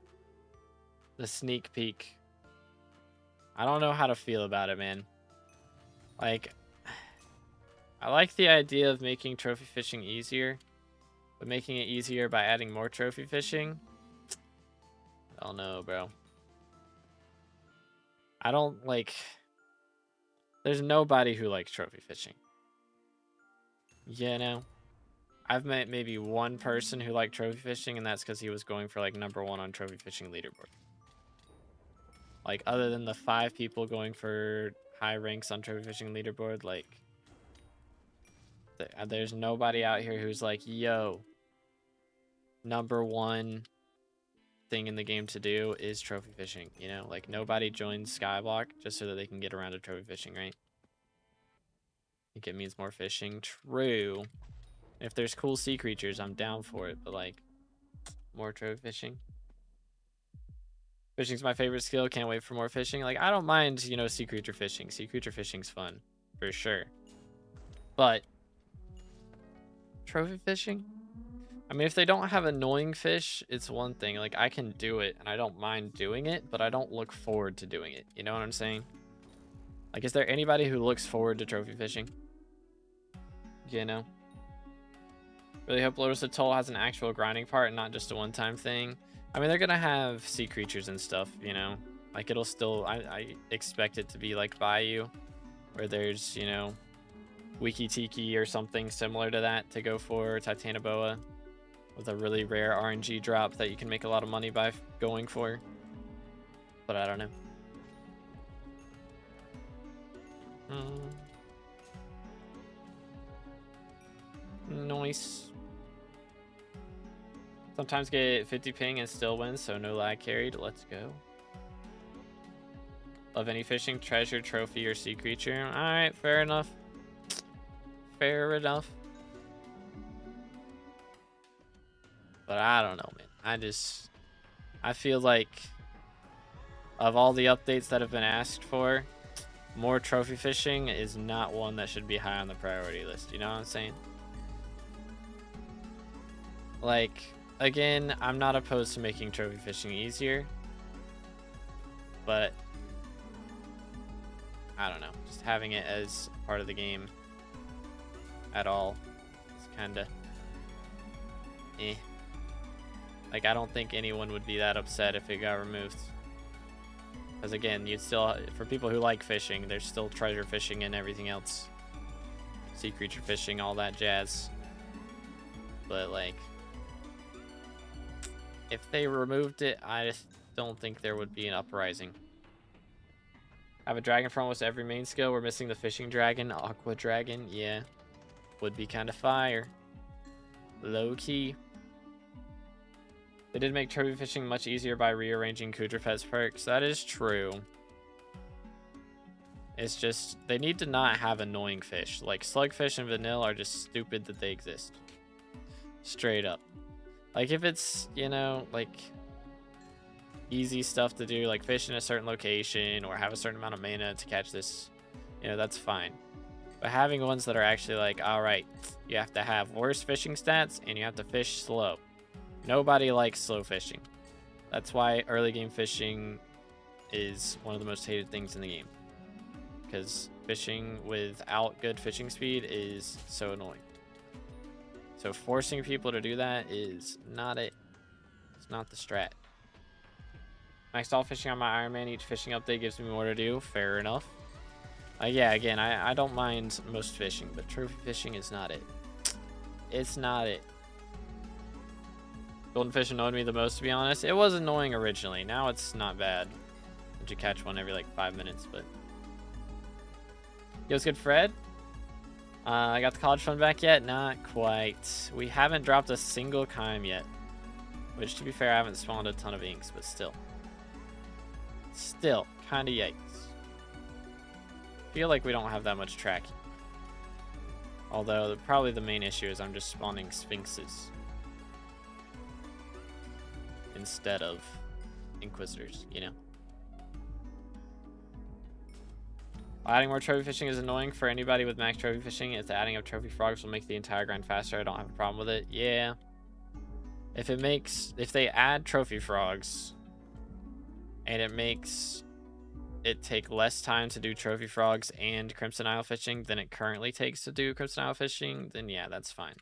The sneak peek. I don't know how to feel about it, man. Like, I like the idea of making trophy fishing easier, but making it easier by adding more trophy fishing? I don't know, bro. I don't like... There's nobody who likes trophy fishing. You know? I've met maybe one person who liked trophy fishing, and that's because he was going for like #1 on trophy fishing leaderboard. Like, other than the 5 people going for high ranks on trophy fishing leaderboard, like, there's nobody out here who's like, yo, #1 thing in the game to do is trophy fishing, you know? Like, nobody joins SkyBlock just so that they can get around to trophy fishing, right? I think it means more fishing. True. If there's cool sea creatures, I'm down for it, but like, more trophy fishing. Fishing's my favorite skill. Can't wait for more fishing. Like, I don't mind, you know, sea creature fishing. Sea creature fishing's fun, for sure. But trophy fishing? I mean, if they don't have annoying fish, it's one thing. Like, I can do it, and I don't mind doing it, but I don't look forward to doing it. You know what I'm saying? Like, is there anybody who looks forward to trophy fishing? You know? Really hope Lotus Atoll has an actual grinding part and not just a one-time thing. I mean, they're gonna have sea creatures and stuff, you know? Like, it'll still... I expect it to be like Bayou, where there's, you know, Wiki Tiki or something similar to that to go for Titanoboa. with a really rare RNG drop that you can make a lot of money by going for. But I don't know. Nice. Sometimes get 50 ping and still win, so no lag carried. Let's go. Love any fishing, treasure, trophy, or sea creature. Alright, fair enough. Fair enough. But I don't know, man. I feel like of all the updates that have been asked for, more trophy fishing is not one that should be high on the priority list. You know what I'm saying? Like, again, I'm not opposed to making trophy fishing easier, but I don't know, just having it as part of the game at all is kind of eh. Like, I don't think anyone would be that upset if it got removed. Because again, you'd still, for people who like fishing, there's still treasure fishing and everything else. Sea creature fishing, all that jazz. But like, if they removed it, I just don't think there would be an uprising. I have a dragon for almost every main skill. We're missing the fishing dragon, aqua dragon. Yeah, would be kind of fire. Low key. They did make trophy fishing much easier by rearranging Kudrifet's perks. That is true. It's just, they need to not have annoying fish. Like, slugfish and vanilla are just stupid that they exist. Straight up. Like, if it's, you know, like, easy stuff to do, like fish in a certain location or have a certain amount of mana to catch this, you know, that's fine. But having ones that are actually like, all right, you have to have worse fishing stats and you have to fish slow. Nobody likes slow fishing. That's why early game fishing is one of the most hated things in the game. Because fishing without good fishing speed is so annoying. So forcing people to do that is not it. It's not the strat. Maxed out fishing on my Iron Man. Each fishing update gives me more to do. Fair enough. Yeah, again, I don't mind most fishing, but trophy fishing is not it. It's not it. Golden fish annoyed me the most, to be honest. It was annoying originally. Now it's not bad. You catch one every like 5 minutes, but... Yo, what's good, Fred? I got the college fund back yet? Not quite. We haven't dropped a single Chime yet. Which, to be fair, I haven't spawned a ton of inks, but still. Still, kind of yikes. Feel like we don't have that much tracking. Although, probably the main issue is I'm just spawning Sphinxes. Instead of Inquisitors, you know? Adding more trophy fishing is annoying for anybody with max trophy fishing. If the adding of trophy frogs will make the entire grind faster, I don't have a problem with it. Yeah. If they add trophy frogs and it makes it take less time to do trophy frogs and Crimson Isle fishing than it currently takes to do Crimson Isle fishing, then yeah, that's fine.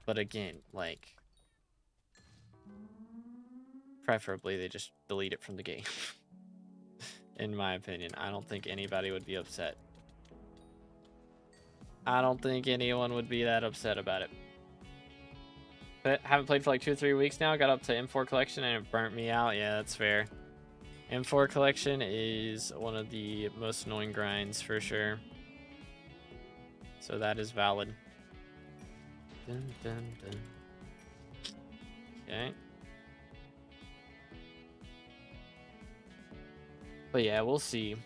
But again, like, preferably they just delete it from the game. In my opinion, I don't think anybody would be upset. I don't think anyone would be that upset about it. But haven't played for like 2 or 3 weeks now. Got up to M4 collection and it burnt me out. Yeah, that's fair. M4 collection is one of the most annoying grinds for sure. So that is valid. Dun, dun, dun. Okay. But yeah, we'll see.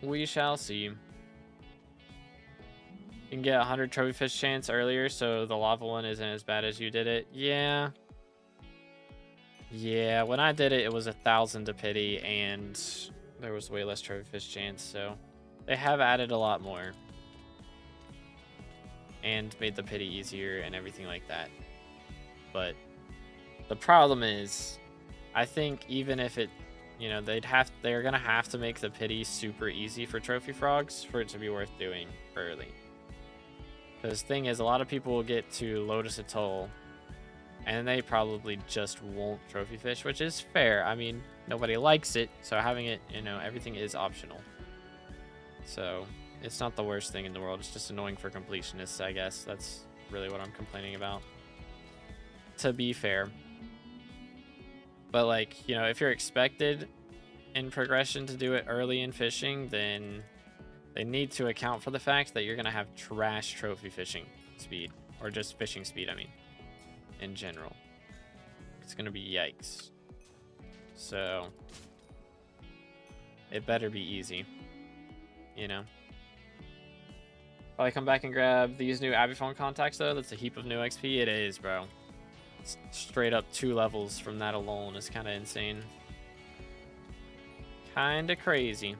We shall see. You can get 100 trophy fish chance earlier, so the lava one isn't as bad as you did it. Yeah. Yeah, when I did it, it was 1,000 to pity, and there was way less trophy fish chance, so they have added a lot more. And made the pity easier and everything like that. But the problem is, I think even if it, you know, they're gonna have to make the pity super easy for trophy frogs for it to be worth doing early. Because the thing is, a lot of people will get to Lotus Atoll and they probably just won't trophy fish, which is fair. I mean, nobody likes it, so having it, you know, everything is optional. So it's not the worst thing in the world. It's just annoying for completionists, I guess. That's really what I'm complaining about, to be fair. But like, you know, if you're expected in progression to do it early in fishing, then they need to account for the fact that you're gonna have trash trophy fishing speed, or just fishing speed, I mean, in general. It's gonna be yikes. So it better be easy, you know. If I come back and grab these new Aviphone contacts though, that's a heap of new XP. It is, bro. It's straight up 2 levels from that alone. It's kind of insane. Kind of crazy.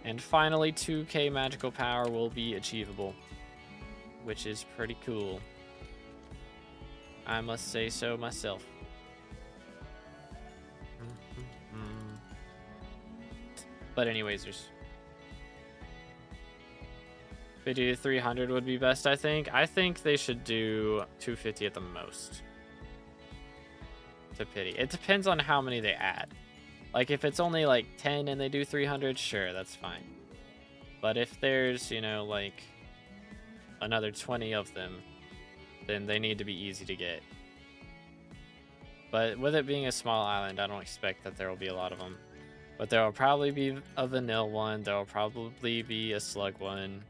And finally, 2k magical power will be achievable, which is pretty cool. I must say so myself. But anyways, there's 50 to 300 would be best, I think. I think they should do 250 at the most. To pity. It depends on how many they add. Like, if it's only like 10 and they do 300, sure, that's fine. But if there's, you know, like another 20 of them, then they need to be easy to get. But with it being a small island, I don't expect that there will be a lot of them. But there will probably be a vanilla one. There will probably be a slug one.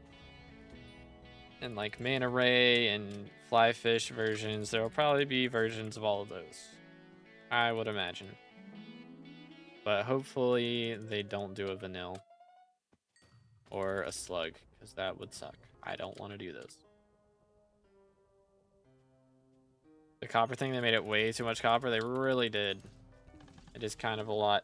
And like manta ray and fly fish versions. There will probably be versions of all of those, I would imagine. But hopefully they don't do a vanilla or a slug, because that would suck. I don't want to do those. The copper thing, they made it way too much copper. They really did. It is kind of a lot.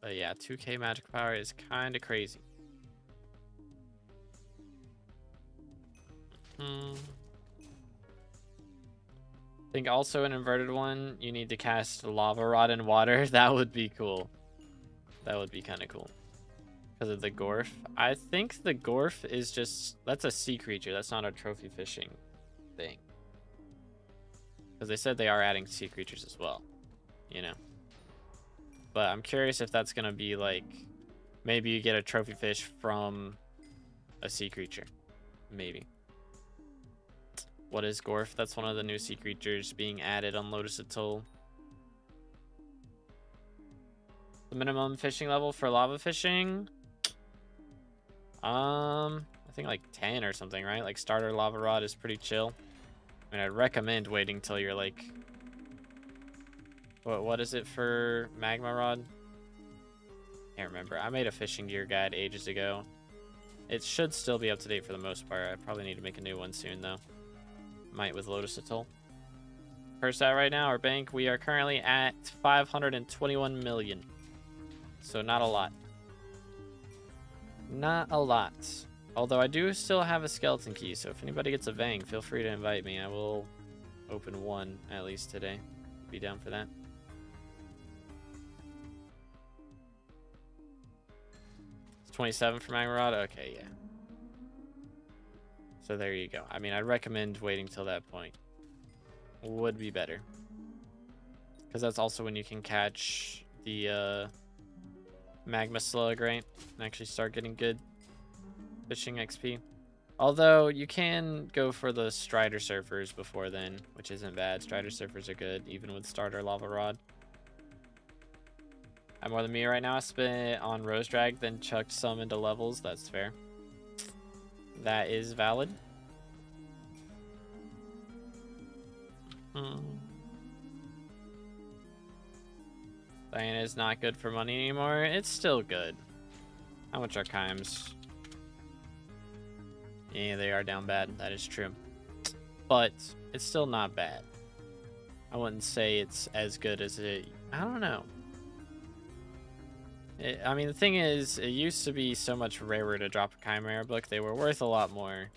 But yeah, 2k magic power is kind of crazy. I think also an inverted one, you need to cast lava rod in water. That would be cool. That would be kind of cool. Because of the Gorf. I think the Gorf is just... That's a sea creature. That's not a trophy fishing thing. Because they said they are adding sea creatures as well. You know. But I'm curious if that's going to be like... Maybe you get a trophy fish from a sea creature. Maybe. What is Gorf? That's one of the new sea creatures being added on Lotus Atoll. The minimum fishing level for lava fishing? I think like 10 or something, right? Like starter lava rod is pretty chill. I mean, I'd recommend waiting till you're like... What is it for magma rod? Can't remember. I made a fishing gear guide ages ago. It should still be up to date for the most part. I probably need to make a new one soon though. Might with Lotus Atoll. First at right now, our bank, we are currently at 521 million. So not a lot. Not a lot. Although I do still have a skeleton key, so if anybody gets a Vang, feel free to invite me. I will open one at least today. Be down for that. It's 27 for Magma Rod? Okay, yeah. So there you go. I mean, I'd recommend waiting till that point. Would be better. Because that's also when you can catch the magma slug, right? And actually start getting good fishing XP. Although, you can go for the Strider Surfers before then, which isn't bad. Strider Surfers are good, even with starter lava rod. I'm more than me right now. I spent it on Rose Drag, then chucked some into levels. That's fair. That is valid. Diana is not good for money anymore. It's still good. How much are Chimes? Yeah, they are down bad. That is true. But it's still not bad. I wouldn't say it's as good as it... I don't know. I mean, the thing is, it used to be so much rarer to drop a Chimera book. They were worth a lot more.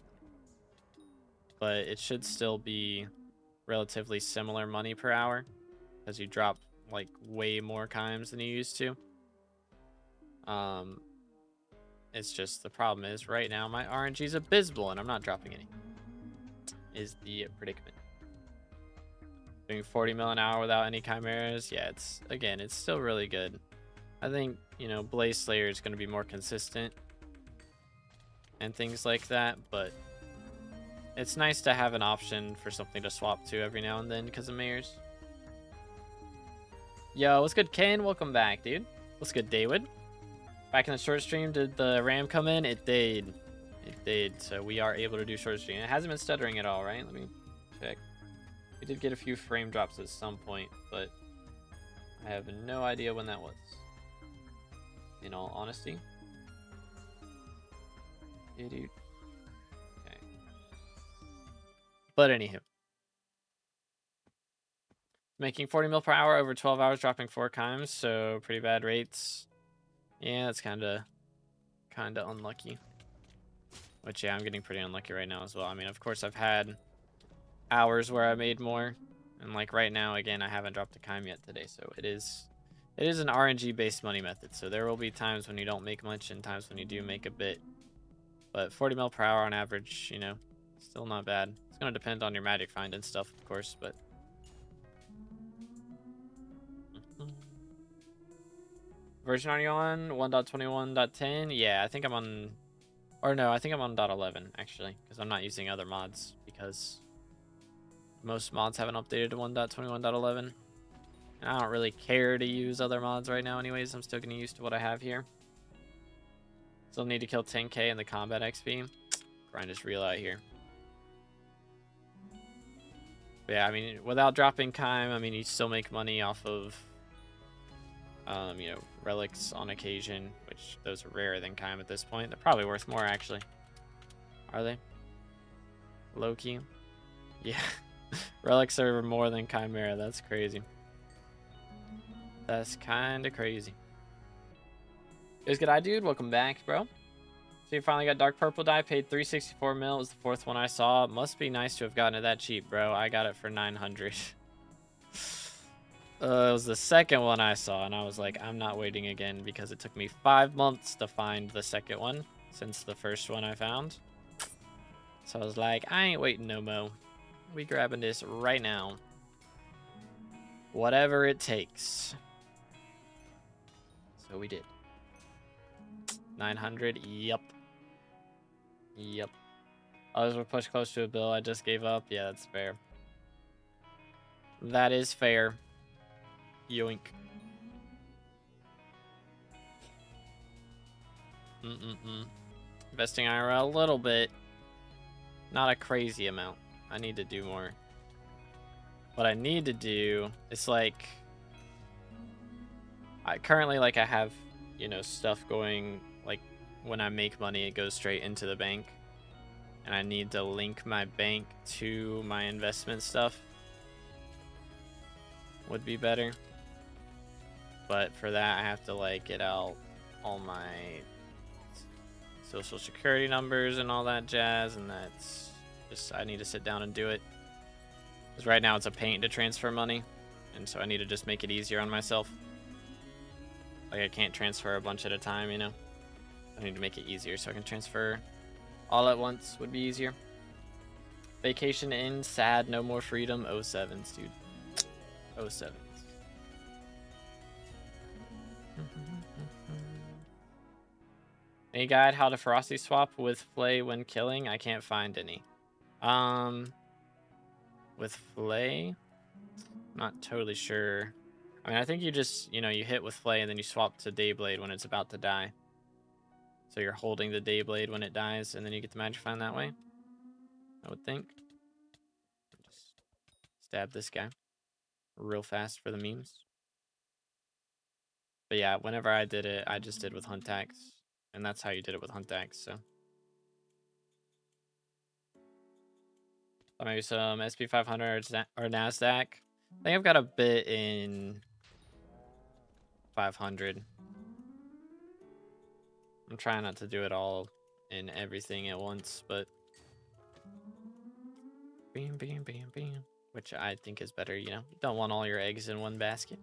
But it should still be relatively similar money per hour. Because you drop, like, way more Chimes than you used to. It's just, the problem is, right now, my RNG is abysmal, and I'm not dropping any. Is the predicament. Doing 40 mil an hour without any Chimeras, yeah, it's, again, it's still really good. I think you know, Blaze Slayer is going to be more consistent and things like that, but it's nice to have an option for something to swap to every now and then because of Mayor's. Yo, what's good, Ken? Welcome back, dude. What's good, David? Back in the short stream, did the RAM come in? It did. It did. So we are able to do short stream. It hasn't been stuttering at all, right? Let me check. We did get a few frame drops at some point, but I have no idea when that was, in all honesty. Yeah, dude. Okay. But anywho. Making 40 mil per hour over 12 hours, dropping 4 times, so pretty bad rates. Yeah, it's kind of unlucky. Which, yeah, I'm getting pretty unlucky right now as well. I mean, of course, I've had hours where I made more. And, like, right now, again, I haven't dropped a Kime yet today. So it is an RNG-based money method. So there will be times when you don't make much and times when you do make a bit. But 40 mil per hour on average, you know, still not bad. It's going to depend on your magic find and stuff, of course, but... Version are you on? 1.21.10? Yeah, I think I'm on... Or no, I think I'm on .11, actually. Because I'm not using other mods. Because most mods haven't updated to 1.21.11. And I don't really care to use other mods right now anyways. I'm still getting used to what I have here. Still need to kill 10k in the combat XP. Grind is real out here. But yeah, I mean, without dropping Kime, I mean, you still make money off of... you know, relics on occasion, which those are rarer than Kime at this point. They're probably worth more, actually. Are they? Low-key? Yeah. Relics are more than Chimera. That's crazy. That's kind of crazy. It was good eye, dude. Welcome back, bro. So you finally got dark purple dye. Paid 364 mil. It was the 4th one I saw. It must be nice to have gotten it that cheap, bro. I got it for 900. It was the 2nd one I saw, and I was like, I'm not waiting again because it took me 5 months to find the 2nd one since the 1st one I found. So I was like, I ain't waiting no mo. We grabbing this right now. Whatever it takes. So we did. 900, yep. Yep. Others were pushed close to a bill. I just gave up. Yeah, that's fair. That is fair. Yoink. Investing IRL a little bit. Not a crazy amount. I need to do more. What I need to do is like... I currently, like, I have, you know, stuff going, like, when I make money, it goes straight into the bank. And I need to link my bank to my investment stuff. Would be better. But for that, I have to, like, get out all my social security numbers and all that jazz. And that's just, I need to sit down and do it. Because right now it's a pain to transfer money. And so I need to just make it easier on myself. Like, I can't transfer a bunch at a time, you know? I need to make it easier so I can transfer all at once. Would be easier. Vacation in, sad, no more freedom. 07s, dude. 07s. Any guide how to ferocity swap with Flay when killing? I can't find any. With Flay? Not totally sure. I mean, I think you just, you know, you hit with Flay and then you swap to Dayblade when it's about to die. So you're holding the Dayblade when it dies and then you get the magic find that way. I would think. Just stab this guy real fast for the memes. But yeah, whenever I did it, I just did with Hunt Axe. And that's how you did it with Hunt Axe, so. Maybe some SP500 or NASDAQ. I think I've got a bit in 500. I'm trying not to do it all in everything at once, but bam, bam, bam, bam, which I think is better, you know. You don't want all your eggs in one basket.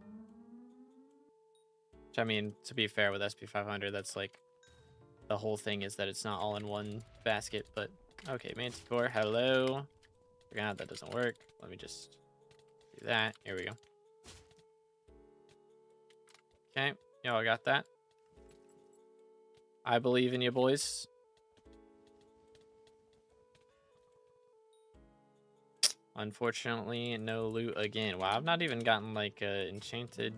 Which, I mean, to be fair with SP500, that's like the whole thing is that it's not all in one basket, but okay, Manticore, hello. Forgot that doesn't work. Let me just do that. Here we go. Okay, y'all got that. I believe in you, boys. Unfortunately, no loot again. Wow, I've not even gotten like enchanted.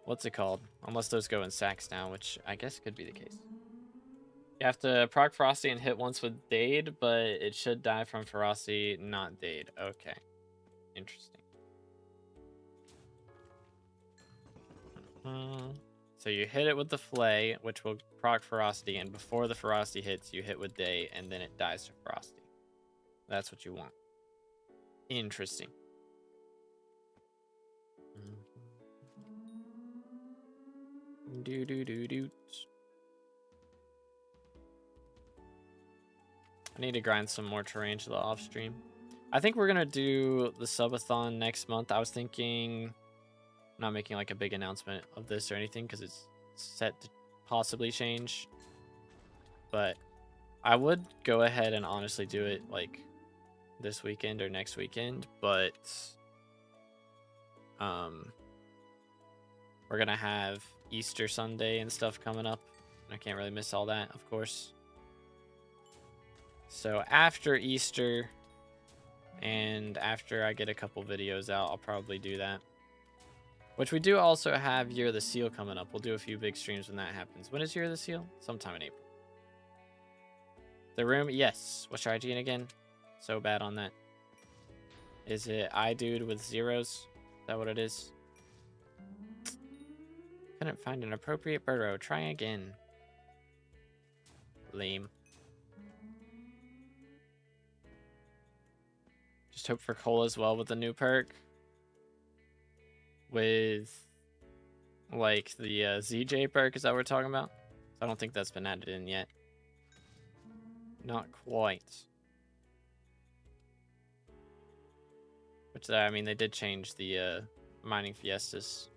What's it called? Unless those go in sacks now, which I guess could be the case. You have to proc Frosty and hit once with Dade, but it should die from Frosty, not Dade. Okay. Interesting. So you hit it with the Flay, which will proc Ferocity, and before the Ferocity hits, you hit with Day, and then it dies to Frosty. That's what you want. Interesting. Do. I need to grind some more Tarantula off stream. I think we're gonna do the subathon next month. I was thinking, I'm not making like a big announcement of this or anything because it's set to possibly change, but I would go ahead and honestly do it like this weekend or next weekend, but we're gonna have Easter Sunday and stuff coming up, and I can't really miss all that, of course. So after Easter and after I get a couple videos out, I'll probably do that. Which we do also have Year of the Seal coming up. We'll do a few big streams when that happens. When is Year of the Seal? Sometime in April. The room? Yes. What's your IGN again? So bad on that. Is it iDude with zeros? Is that what it is? Couldn't find an appropriate burrow. Try again. Lame. Just hope for Cole as well with the new perk. With like the ZJ perk, is that what we're talking about? I don't think that's been added in yet. Not quite. Which, I mean, they did change the mining fiestas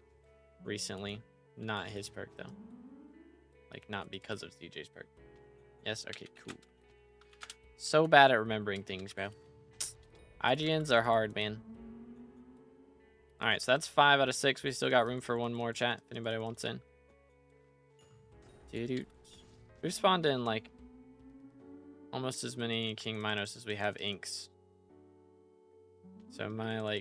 recently. Not his perk, though. Like, not because of ZJ's perk. Yes? Okay, cool. So bad at remembering things, bro. IGNs are hard, man. Alright, so that's 5 out of 6. We still got room for one more chat if anybody wants in. We've spawned in, like, almost as many King Minos as we have inks. So my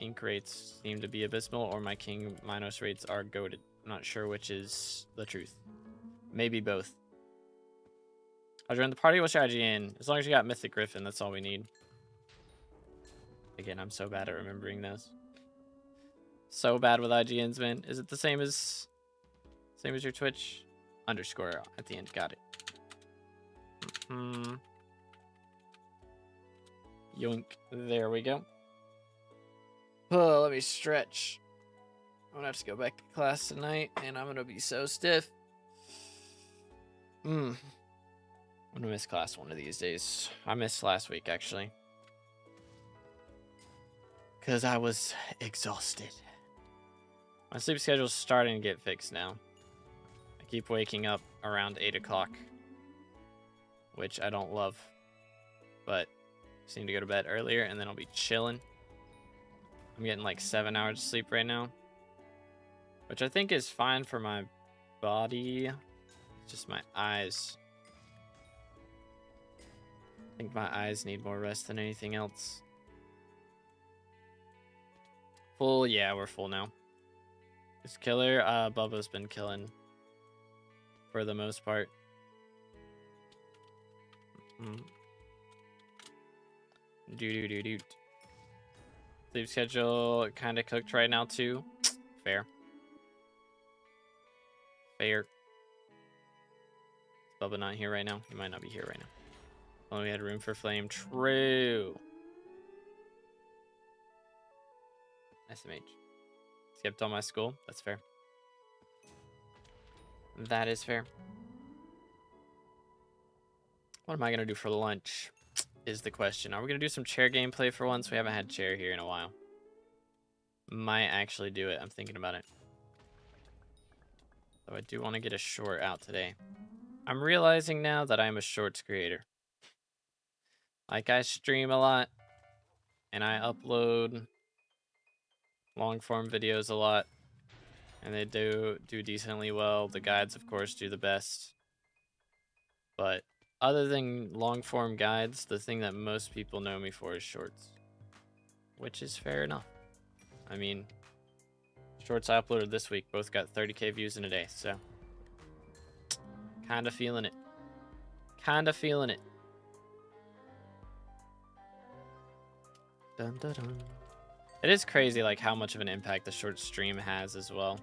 ink rates seem to be abysmal, or my King Minos rates are goated. I'm not sure which is the truth. Maybe both. I'll join the party. What's your IGN? As long as you got Mythic Griffin, that's all we need. Again, I'm so bad at remembering those. So bad with IGNs, man. Is it the same as your Twitch? Underscore at the end. Got it. Yoink. There we go. Oh, let me stretch. I'm gonna have to go back to class tonight, and I'm gonna be so stiff. I'm gonna miss class one of these days. I missed last week, actually. Because I was exhausted. My sleep schedule's starting to get fixed now. I keep waking up around 8 o'clock. Which I don't love. But I just need to go to bed earlier, and then I'll be chilling. I'm getting like 7 hours of sleep right now. Which I think is fine for my body. It's just my eyes. I think my eyes need more rest than anything else. Full? Yeah, we're full now. This killer, Bubba's been killing. For the most part. Do. Sleep schedule kind of cooked right now too. Fair. Is Bubba not here right now? He might not be here right now. Only we had room for flame. True. SMH. Skipped all my school. That's fair. That is fair. What am I going to do for lunch is the question. Are we going to do some chair gameplay for once? We haven't had chair here in a while. Might actually do it. I'm thinking about it. So I do want to get a short out today. I'm realizing now that I'm a shorts creator. Like, I stream a lot. And I upload long form videos a lot. and they do decently well. The guides, of course, do the best. But other than long form guides, the thing that most people know me for is shorts, which is fair enough. I mean, shorts I uploaded this week both got 30k views in a day, so kind of feeling it. Kind of feeling it. Dun, dun, dun. It is crazy, like, how much of an impact the short stream has as well.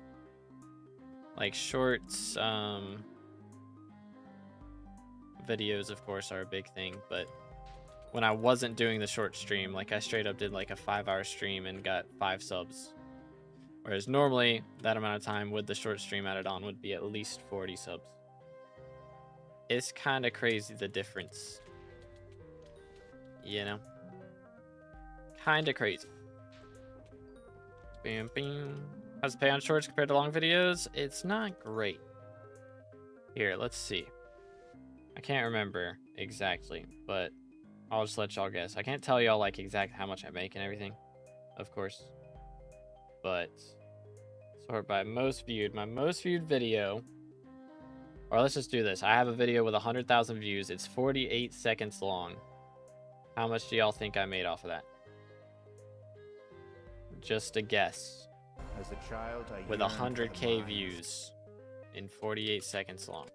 Like, shorts, videos, of course, are a big thing, but when I wasn't doing the short stream, like, I straight up did, like, a 5-hour stream and got 5 subs. Whereas normally, that amount of time with the short stream added on would be at least 40 subs. It's kind of crazy, the difference. You know? Kind of crazy. Bam, bam. How's the pay on shorts compared to long videos? It's not great. Here, let's see. I can't remember exactly, but I'll just let y'all guess. I can't tell y'all, like, exactly how much I make and everything, of course. But, sort by most viewed. My most viewed video, or let's just do this. I have a video with 100,000 views. It's 48 seconds long. How much do y'all think I made off of that? Just a guess. As a child, I With yearned for the 100k mines. views in 48 seconds long.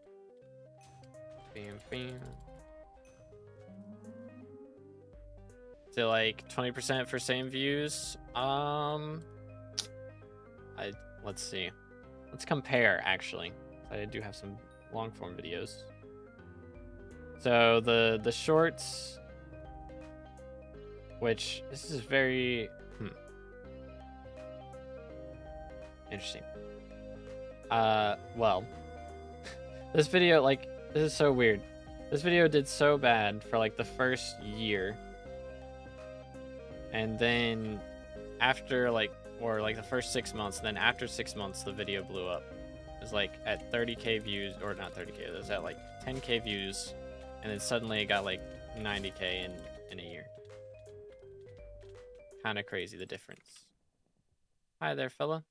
Bam, bam. Is it like 20% for same views? Let's see. Let's compare, actually. I do have some long form videos. So the shorts, which this is very interesting. Well, this video, like, this is so weird. This video did so bad for like the first year, and then after like, or like the first 6 months, and then after 6 months the video blew up. It was like at 30k views, or not 30k, it was at like 10k views, and then suddenly it got like 90k in a year. Kind of crazy, the difference. Hi there, fella.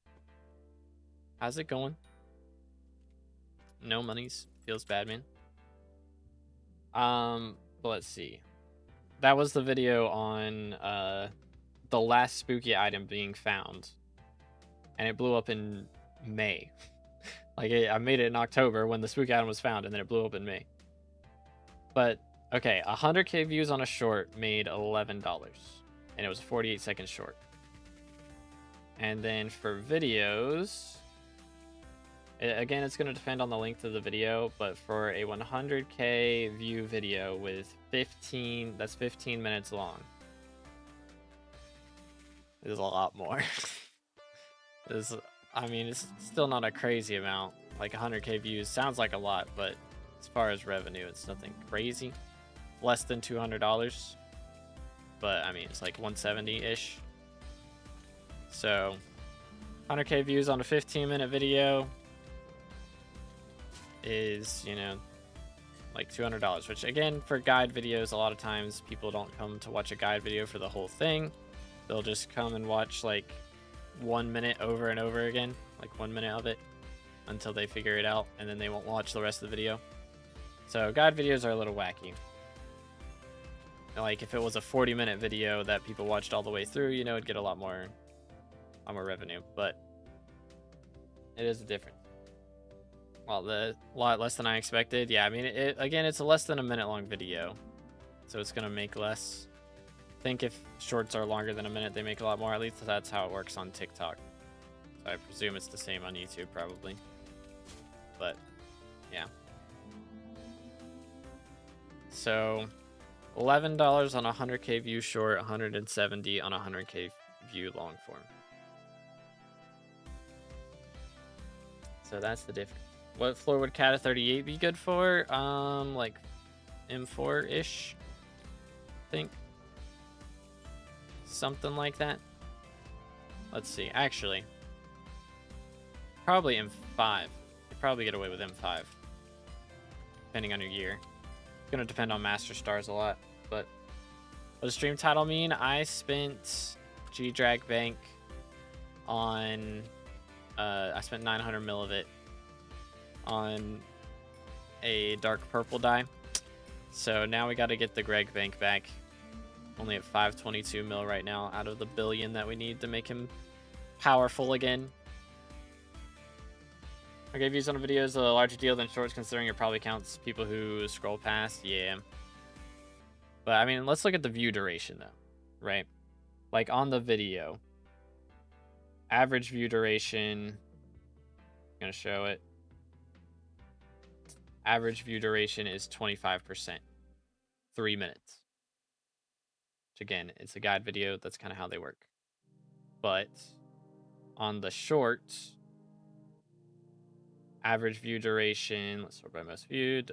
How's it going? No monies. Feels bad, man. But let's see. That was the video on the last spooky item being found, and it blew up in May. Like, I made it in October when the spooky item was found, and then it blew up in May. But okay, 100k views on a short made $11, and it was a 48-second short. And then for videos, again, it's going to depend on the length of the video, but for a 100k view video with 15 minutes long, is a lot more. I mean, it's still not a crazy amount. Like 100k views sounds like a lot, but as far as revenue, it's nothing crazy. Less than $200, but I mean, it's like 170-ish. So 100k views on a 15-minute video is, you know, like $200, which again, for guide videos, a lot of times people don't come to watch a guide video for the whole thing. They'll just come and watch like 1 minute over and over again, like 1 minute of it, until they figure it out, and then they won't watch the rest of the video. So guide videos are a little wacky. Like if it was a 40-minute video that people watched all the way through, you know, it'd get a lot more revenue, but it is a difference. Well, a lot less than I expected. Yeah, I mean, again, it's a less than a minute long video, so it's gonna make less. I think if shorts are longer than a minute, they make a lot more. At least that's how it works on TikTok. So I presume it's the same on YouTube, probably. But yeah. So $11 on a 100k view short, 170 on a 100k view long form. So that's the difference. What floor would Cat 38 be good for? Like M4-ish, I think. Something like that. Let's see. Actually, probably M5. You'd probably get away with M5, depending on your gear. It's gonna depend on Master Stars a lot. But what does stream title mean? I spent G-Drag Bank on I spent 900 mil of it on a dark purple dye. So now we got to get the Greg Bank back. Only at 522 mil right now out of the billion that we need to make him powerful again. Okay, views on a video is a larger deal than shorts, considering it probably counts people who scroll past. Yeah. But, I mean, let's look at the view duration, though, right? Like, on the video, average view duration, I'm going to show it. Average view duration is 25%, 3 minutes. Which, again, it's a guide video. That's kind of how they work. But on the shorts, average view duration, let's sort by most viewed,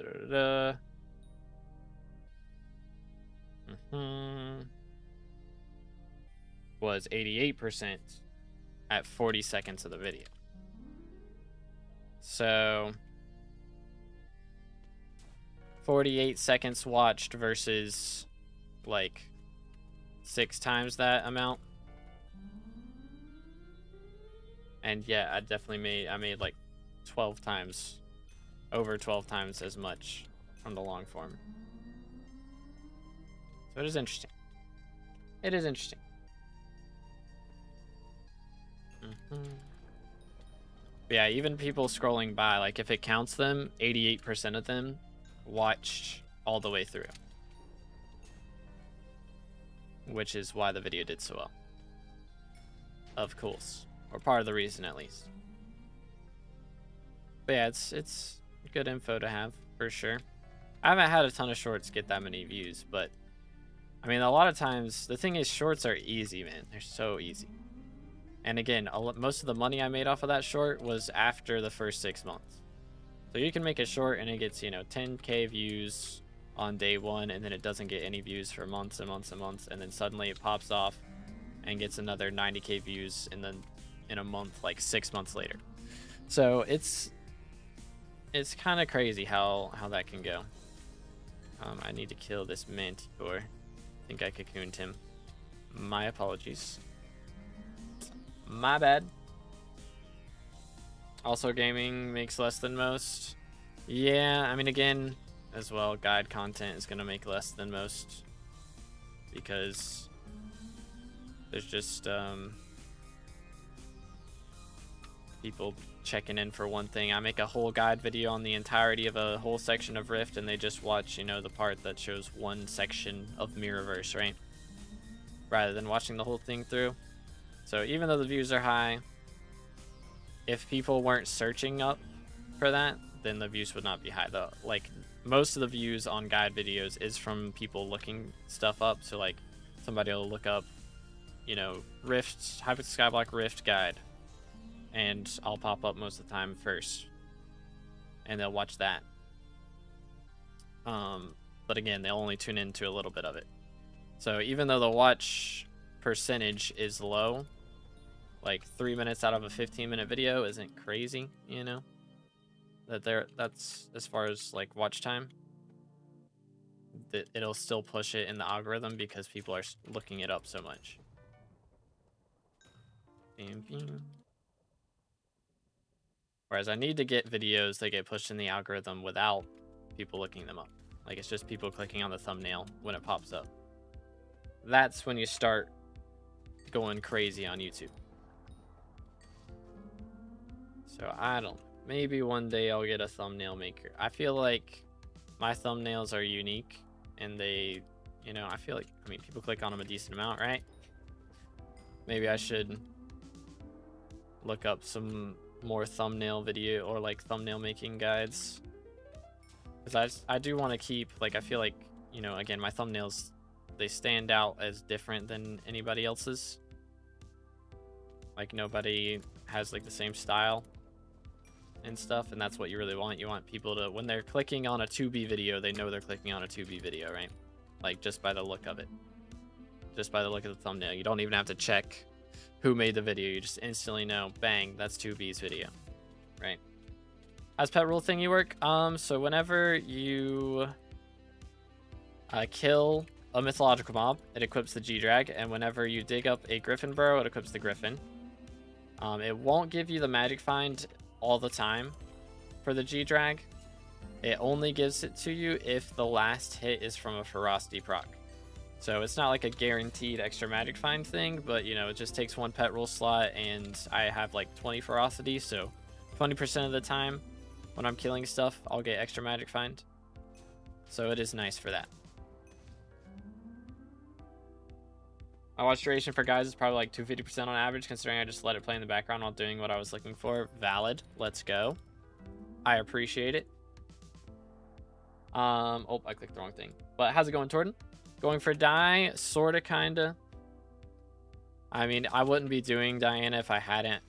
was 88% at 40 seconds of the video. So 48 seconds watched versus like 6 times that amount. And yeah, I made like 12 times, over 12 times as much from the long form. So it is interesting. It is interesting. But yeah, even people scrolling by, like if it counts them, 88% of them watched all the way through. Which is why the video did so well. Of course. Or part of the reason, at least. But yeah, it's good info to have, for sure. I haven't had a ton of shorts get that many views, but I mean, a lot of times, the thing is, shorts are easy, man. They're so easy. And again, most of the money I made off of that short was after the first 6 months. So you can make a short and it gets, 10K views on day 1, and then it doesn't get any views for months and months and months, and then suddenly it pops off and gets another 90K views in a month, like 6 months later. So it's kind of crazy how that can go. I need to kill this manticore. I think I cocooned him. My apologies. My bad. Also, gaming makes less than most. Yeah, I mean, again, as well, guide content is going to make less than most. Because there's just people checking in for one thing. I make a whole guide video on the entirety of a whole section of Rift, and they just watch, the part that shows one section of Mirrorverse, right? Rather than watching the whole thing through. So even though the views are high, if people weren't searching up for that, then the views would not be high. Though, like, most of the views on guide videos is from people looking stuff up. So like somebody will look up, Rift, Hypixel SkyBlock Rift guide, and I'll pop up most of the time first, and they'll watch that. But again, they'll only tune into a little bit of it. So even though the watch percentage is low, like 3 minutes out of a 15-minute video isn't crazy, that's as far as like watch time, that it'll still push it in the algorithm because people are looking it up so much. Whereas I need to get videos that get pushed in the algorithm without people looking them up. Like, it's just people clicking on the thumbnail when it pops up. That's when you start going crazy on YouTube. So I don't know. Maybe one day I'll get a thumbnail maker. I feel like my thumbnails are unique, and they, I feel like, people click on them a decent amount, right? Maybe I should look up some more thumbnail video or like thumbnail making guides, because I do want to keep, like, I feel like, again, my thumbnails, they stand out as different than anybody else's. Like, nobody has like the same style and stuff, and that's what you really want. You want people to, when they're clicking on a 2B video, they know they're clicking on a 2B video, right? Like, just by the look of it, just by the look of the thumbnail. You don't even have to check who made the video. You just instantly know, bang, that's 2B's video, right? How's pet rule thingy work? So whenever you kill a mythological mob, it equips the G-Drag, and whenever you dig up a Griffin burrow, it equips the Griffin. It won't give you the magic find all the time for the G-Drag. It only gives it to you if the last hit is from a ferocity proc. So it's not like a guaranteed extra magic find thing, but you know, it just takes one pet rule slot, and I have like 20 ferocity, so 20% of the time when I'm killing stuff, I'll get extra magic find. So it is nice for that. My watch duration for guys is probably like 250% on average, considering I just let it play in the background while doing what I was looking for. Valid. Let's go. I appreciate it. Oh, I clicked the wrong thing. But how's it going, Torden? Going for die, sorta, kinda. I mean, I wouldn't be doing Diana if I hadn't,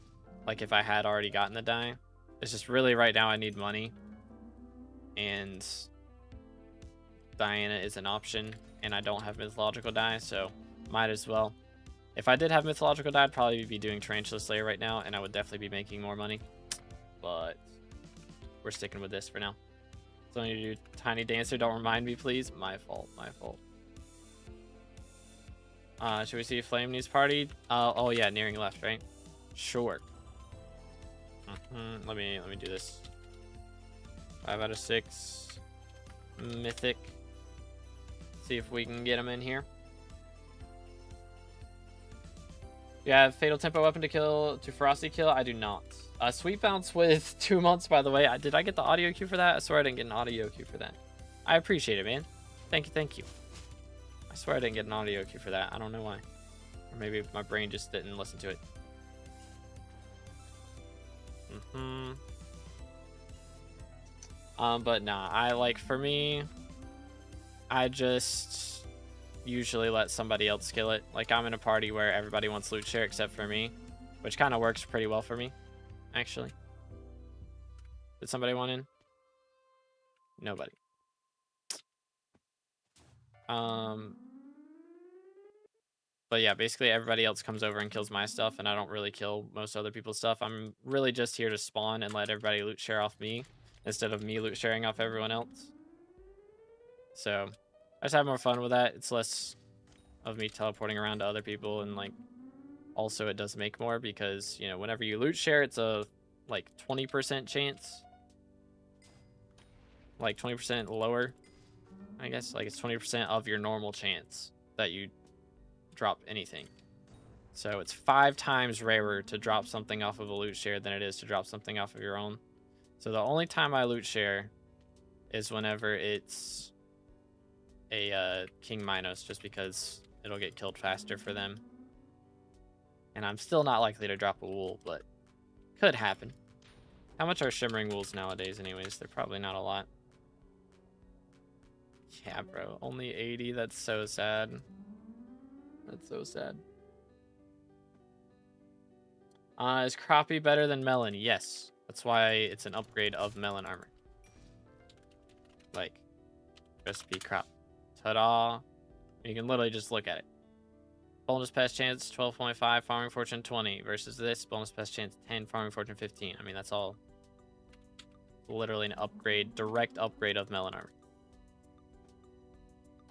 like, if I had already gotten the die. It's just really right now I need money, and Diana is an option, and I don't have mythological die, so might as well. If I did have mythological die, I'd probably be doing Tarantula Slayer right now, and I would definitely be making more money. But we're sticking with this for now. So I need to do Tiny Dancer. Don't remind me, please. My fault. My fault. Should we see a Flame News Party? Oh yeah, nearing left, right? Sure. Let me do this. 5 out of 6. Mythic. See if we can get him in here. You have Fatal Tempo Weapon to Ferocity kill? I do not. Sweet Bounce with 2 months, by the way. Did I get the audio cue for that? I swear I didn't get an audio cue for that. I appreciate it, man. Thank you, thank you. I swear I didn't get an audio cue for that. I don't know why. Or maybe my brain just didn't listen to it. But nah, for me, I just usually let somebody else kill it. Like, I'm in a party where everybody wants loot share except for me, which kind of works pretty well for me, actually. Did somebody want in? Nobody. But yeah, basically everybody else comes over and kills my stuff, and I don't really kill most other people's stuff. I'm really just here to spawn and let everybody loot share off me instead of me loot sharing off everyone else. So I just have more fun with that. It's less of me teleporting around to other people, and like also it does make more because, you know, whenever you loot share, it's a like 20% chance, like 20% lower, I guess. Like, it's 20% of your normal chance that you drop anything. So it's 5 times rarer to drop something off of a loot share than it is to drop something off of your own. So the only time I loot share is whenever it's a King Minos, just because it'll get killed faster for them. And I'm still not likely to drop a wool, but could happen. How much are shimmering wools nowadays anyways? They're probably not a lot. Yeah, bro. Only 80. That's so sad. That's so sad. Is Crappie better than Melon? Yes. That's why it's an upgrade of Melon armor. Like, recipe crop. Ta-da. You can literally just look at it. Bonus pest chance 12.5, farming fortune 20 versus this bonus pest chance 10, farming fortune 15. I mean, that's all literally an upgrade, direct upgrade of Melon armor.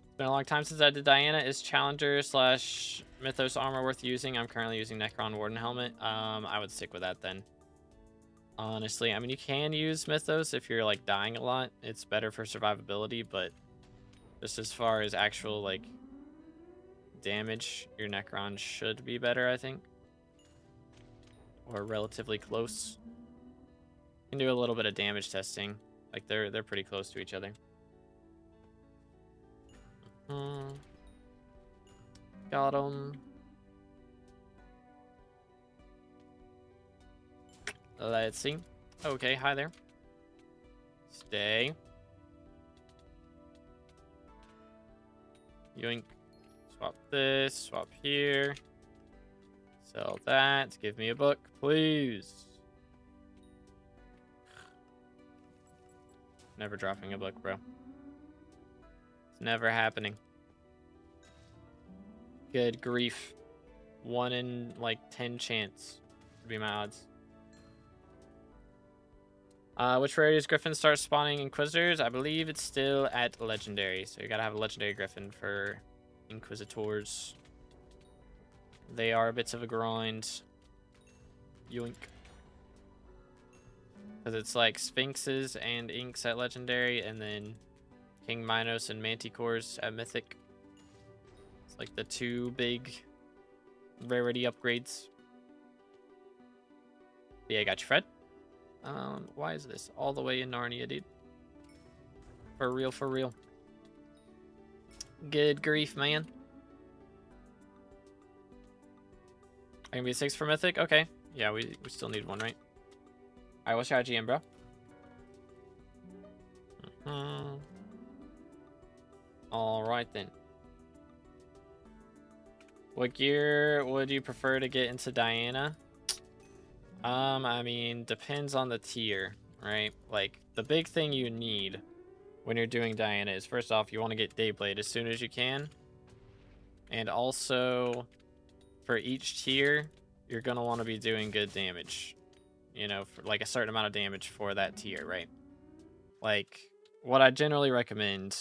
It's been a long time since I did Diana. Is Challenger / Mythos armor worth using? I'm currently using Necron Warden helmet. I would stick with that then. Honestly, I mean, you can use Mythos if you're like dying a lot. It's better for survivability, but just as far as actual like damage, your Necron should be better, I think, or relatively close. You can do a little bit of damage testing. Like, they're pretty close to each other. Got him. Let's see. Okay, hi there. Stay. Yoink. Swap this, swap here. Sell that. Give me a book, please. Never dropping a book, bro. It's never happening. Good grief. 1 in like 10 chance would be my odds. Which rarity does Griffin start spawning Inquisitors? I believe it's still at Legendary. So you gotta have a Legendary Griffin for Inquisitors. They are bits of a grind. Yoink. Because it's like Sphinxes and Inks at Legendary, and then King Minos and Manticores at Mythic. It's like the two big rarity upgrades. But yeah, I got you, Fred. Why is this all the way in Narnia, dude? For real, for real. Good grief, man. I can be a 6 for Mythic? Okay. Yeah, we still need one, right? Alright, what's your IGN, bro? Alright then. What gear would you prefer to get into Diana? I mean, depends on the tier, right? Like, the big thing you need when you're doing Diana is, first off, you want to get Dayblade as soon as you can. And also, for each tier, you're going to want to be doing good damage. You know, for like a certain amount of damage for that tier, right? Like, what I generally recommend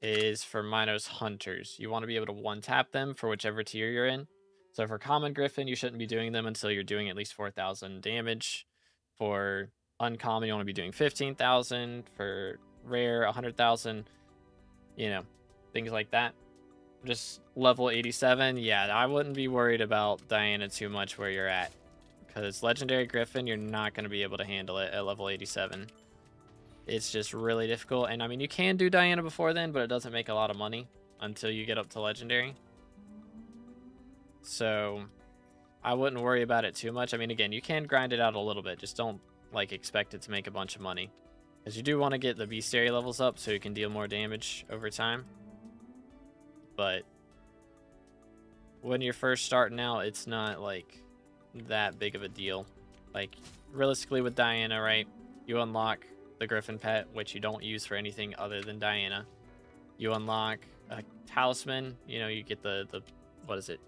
is for Minos Hunters. You want to be able to one-tap them for whichever tier you're in. So for Common Griffin, you shouldn't be doing them until you're doing at least 4,000 damage. For Uncommon, you want to be doing 15,000. For Rare, 100,000. You know, things like that. Just level 87, yeah, I wouldn't be worried about Diana too much where you're at. Because Legendary Griffin, you're not going to be able to handle it at level 87. It's just really difficult. And I mean, you can do Diana before then, but it doesn't make a lot of money until you get up to Legendary. So I wouldn't worry about it too much. I mean, again, you can grind it out a little bit. Just don't like expect it to make a bunch of money. Because you do want to get the Bestiary levels up so you can deal more damage over time. But when you're first starting out, it's not like that big of a deal. Like, realistically with Diana, right? You unlock the Griffin pet, which you don't use for anything other than Diana. You unlock a talisman. You know, you get the what is it?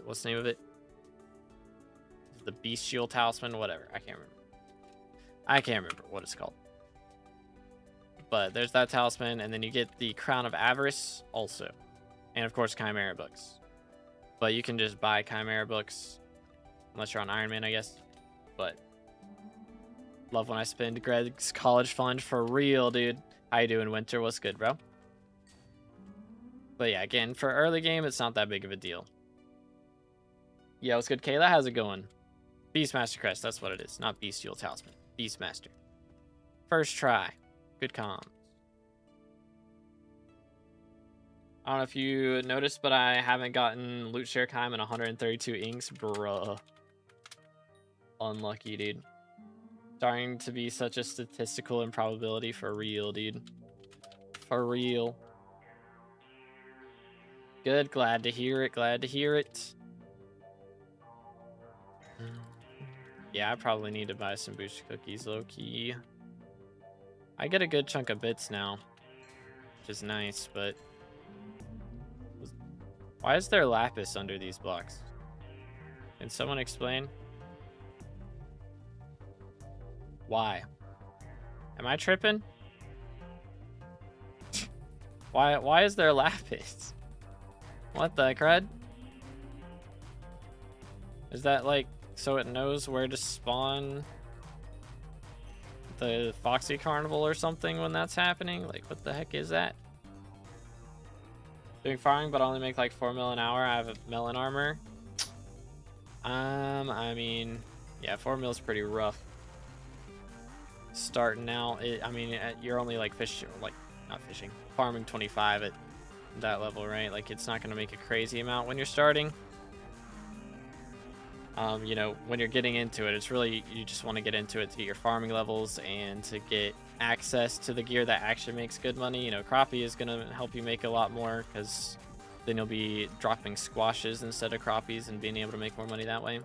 What's the name of it? The Bestial Talisman, whatever. I can't remember what it's called. But there's that talisman, and then you get the Crown of Avarice also. And of course, Chimera books. But you can just buy Chimera books, unless you're on Iron Man, I guess. But love when I spend Greg's college fund for real, dude. How you doing, Winter? What's good, bro? But yeah, again, for early game, it's not that big of a deal. Yeah, what's good, Kayla? How's it going? Beastmaster Crest, that's what it is. Not Bestial Talisman. Beastmaster. First try. Good comms. I don't know if you noticed, but I haven't gotten Loot Share Kime and 132 inks. Bruh. Unlucky, dude. Starting to be such a statistical improbability for real, dude. For real. Good, glad to hear it, glad to hear it. Yeah, I probably need to buy some booster cookies, low-key. I get a good chunk of bits now, which is nice, but why is there lapis under these blocks? Can someone explain? Why? Am I tripping? Why is there lapis? What the crud? Is that like so it knows where to spawn the Foxy Carnival or something when that's happening? Like, what the heck is that? Doing farming, but I only make like 4 mil an hour. I have a melon armor. I mean, yeah, 4 mil is pretty rough. Starting out, I mean, you're only like not fishing, farming 25 at that level, right? Like, it's not going to make a crazy amount when you're starting. You know, when you're getting into it, it's really, you just want to get into it to get your farming levels and to get access to the gear that actually makes good money. You know, crappie is going to help you make a lot more because then you'll be dropping squashes instead of crappies and being able to make more money that way.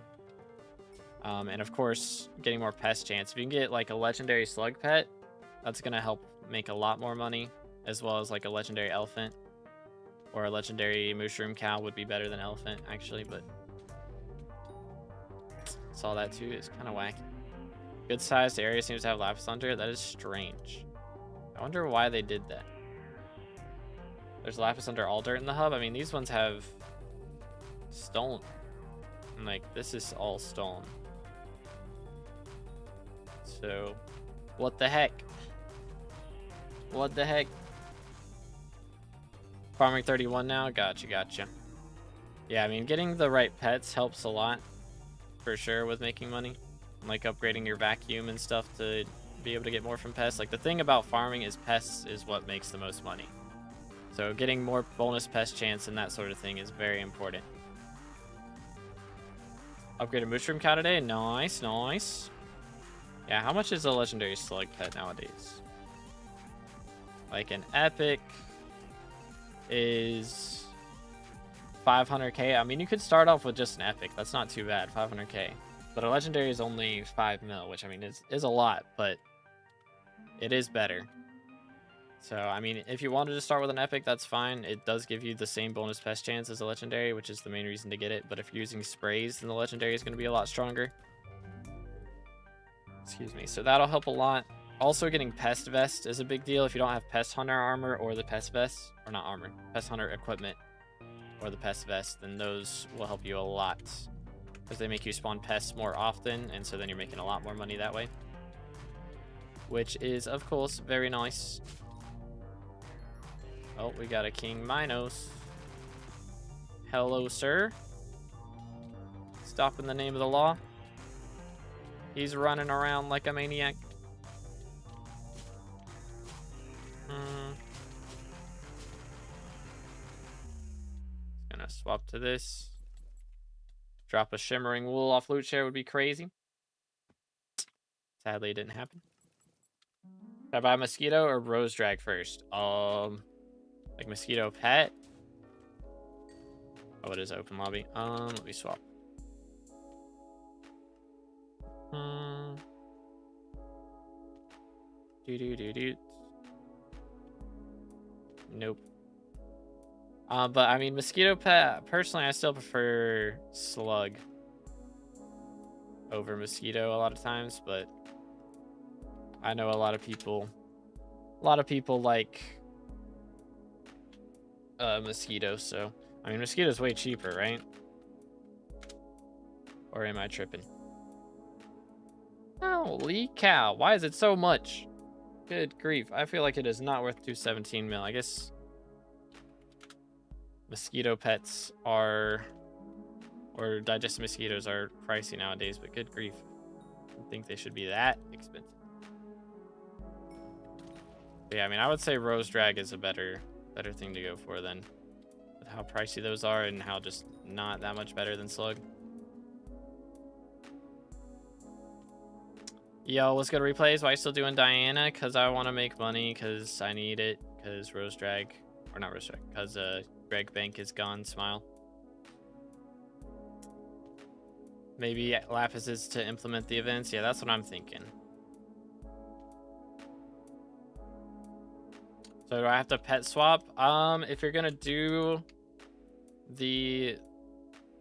And of course, getting more pest chance. If you can get like a legendary slug pet, that's going to help make a lot more money, as well as like a legendary elephant or a legendary mushroom cow would be better than elephant actually, but saw that too. It's kind of wacky. Good sized area seems to have lapis under it. That is strange. I wonder why they did that. There's lapis under all dirt in the hub. I mean, these ones have stone. And, like, this is all stolen. So, what the heck? What the heck? Farming 31 now? Gotcha. Yeah, I mean, getting the right pets helps a lot, for sure, with making money. Like, upgrading your vacuum and stuff to be able to get more from pests. Like, the thing about farming is pests is what makes the most money. So, getting more bonus pest chance and that sort of thing is very important. Upgraded mushroom cow today? Nice. Yeah, how much is a legendary slug pet nowadays? Like, an epic is 500k. I mean, you could start off with just an epic. That's not too bad, 500k. But a legendary is only 5 mil, which, I mean, is a lot, but it is better. So, I mean, if you wanted to start with an epic, that's fine. It does give you the same bonus pest chance as a legendary, which is the main reason to get it. But if you're using sprays, then the legendary is going to be a lot stronger. Excuse me. So that'll help a lot. Also, getting pest vest is a big deal. If you don't have pest hunter armor or the pest vest, or not armor, pest hunter equipment or the pest vest, then those will help you a lot. Because they make you spawn pests more often, and so then you're making a lot more money that way. Which is, of course, very nice. Oh, we got a King Minos. Hello, sir. Stop in the name of the law. He's running around like a maniac. Gonna swap to this. Drop a shimmering wool off loot share would be crazy. Sadly, it didn't happen. Should I buy mosquito or rose drag first? Like mosquito pet. Oh, it is open lobby. Let me swap. Nope. But I mean, mosquito pet, personally, I still prefer slug over mosquito a lot of times, but I know a lot of people like mosquito, so I mean, mosquito's way cheaper, right? Or am I tripping? Holy cow, why is it so much? Good grief, I feel like it is not worth 217 mil. I guess mosquito pets are, or digestive mosquitoes are pricey nowadays, but good grief, I think they should be that expensive. But yeah, I mean, I would say rose drag is a better thing to go for than with how pricey those are and how just not that much better than slug. Yo, what's good, replays? Why are you still doing Diana? Because I want to make money, because I need it, because rose drag, or not rose drag, because Greg Bank is gone. Smile. Maybe Lapis is to implement the events. Yeah, that's what I'm thinking. So do I have to pet swap? If you're gonna do the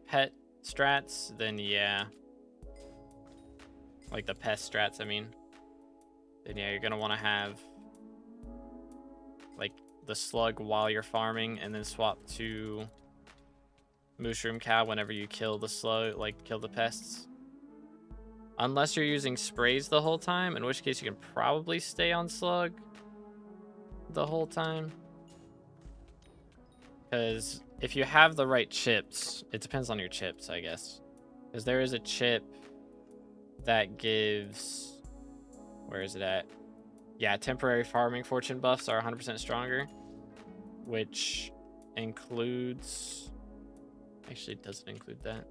pet strats, then yeah. Like the pest strats, I mean. Then yeah, you're gonna want to have like the slug while you're farming, and then swap to mushroom cow whenever you kill the slug, like kill the pests. Unless you're using sprays the whole time, in which case you can probably stay on slug the whole time. Because if you have the right chips, it depends on your chips, I guess. Because there is a chip that gives, where is it at? Yeah, temporary farming fortune buffs are 100% stronger, which includes, actually it doesn't include that.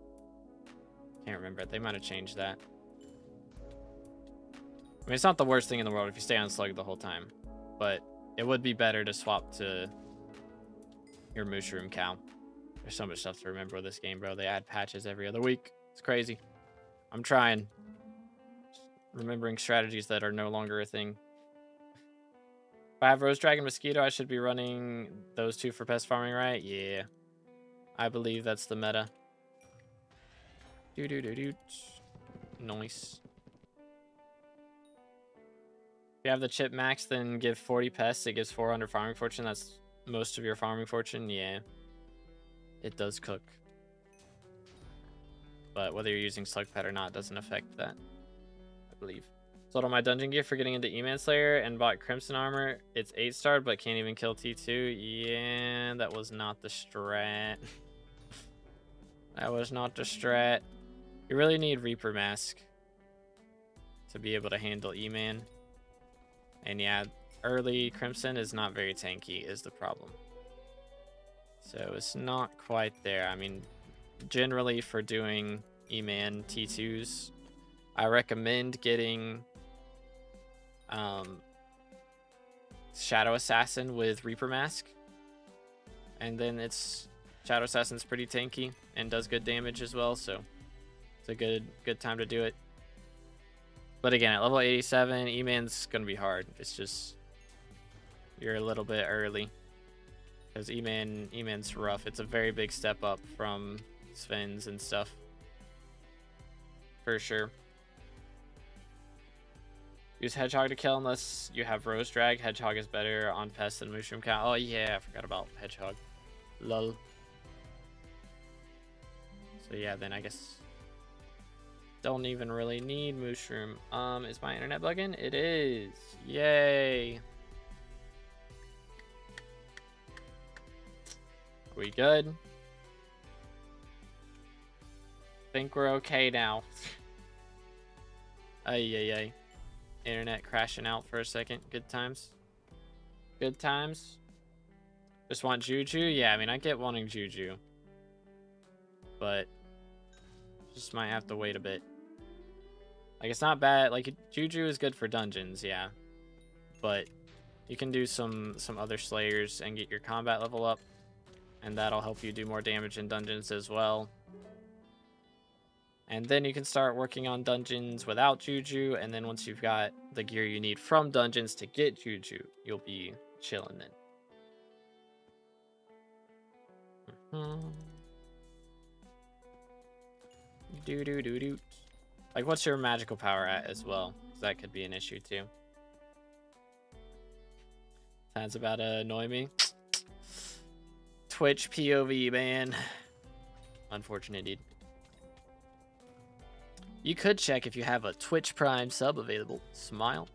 Can't remember. They might have changed that. I mean, it's not the worst thing in the world if you stay on slug the whole time, but it would be better to swap to your mushroom cow. There's so much stuff to remember with this game, bro. They add patches every other week. It's crazy. I'm trying. Remembering strategies that are no longer a thing. If I have Rose Dragon Mosquito, I should be running those two for pest farming, right? Yeah. I believe that's the meta. Nice. If you have the chip max, then give 40 pests. It gives 400 farming fortune. That's most of your farming fortune. Yeah. It does cook. But whether you're using slug pet or not doesn't affect that, I believe. Sold all my dungeon gear for getting into E-Man Slayer and bought Crimson Armor. It's 8-star, but can't even kill T2. Yeah, that was not the strat. That was not the strat. You really need Reaper Mask to be able to handle E-Man. And yeah, early Crimson is not very tanky is the problem. So it's not quite there. I mean, generally for doing E-Man T2s, I recommend getting Shadow Assassin with Reaper Mask. And then Shadow Assassin's pretty tanky and does good damage as well, so it's a good time to do it. But again, at level 87, E-Man's gonna be hard. It's just you're a little bit early. Because E-Man's rough. It's a very big step up from Sven's and stuff. For sure. Use Hedgehog to kill unless you have Rose Drag. Hedgehog is better on Pest than Mushroom Cow. Oh yeah, I forgot about Hedgehog. Lol. So yeah, then I guess don't even really need Mushroom. Is my internet bugging? It is. Yay. Are we good? Think we're okay now. Ay. Internet crashing out for a second. Good times. Good times. Just want Juju? Yeah, I mean, I get wanting Juju. But just might have to wait a bit. Like, it's not bad. Like, Juju is good for dungeons, yeah. But you can do some other Slayers and get your combat level up. And that'll help you do more damage in dungeons as well. And then you can start working on dungeons without Juju. And then once you've got the gear you need from dungeons to get Juju, you'll be chilling then. Do. Like, what's your magical power at as well? 'Cause that could be an issue too. That's about to annoy me. Twitch POV, man. Unfortunate indeed. You could check if you have a Twitch Prime sub available. Smile.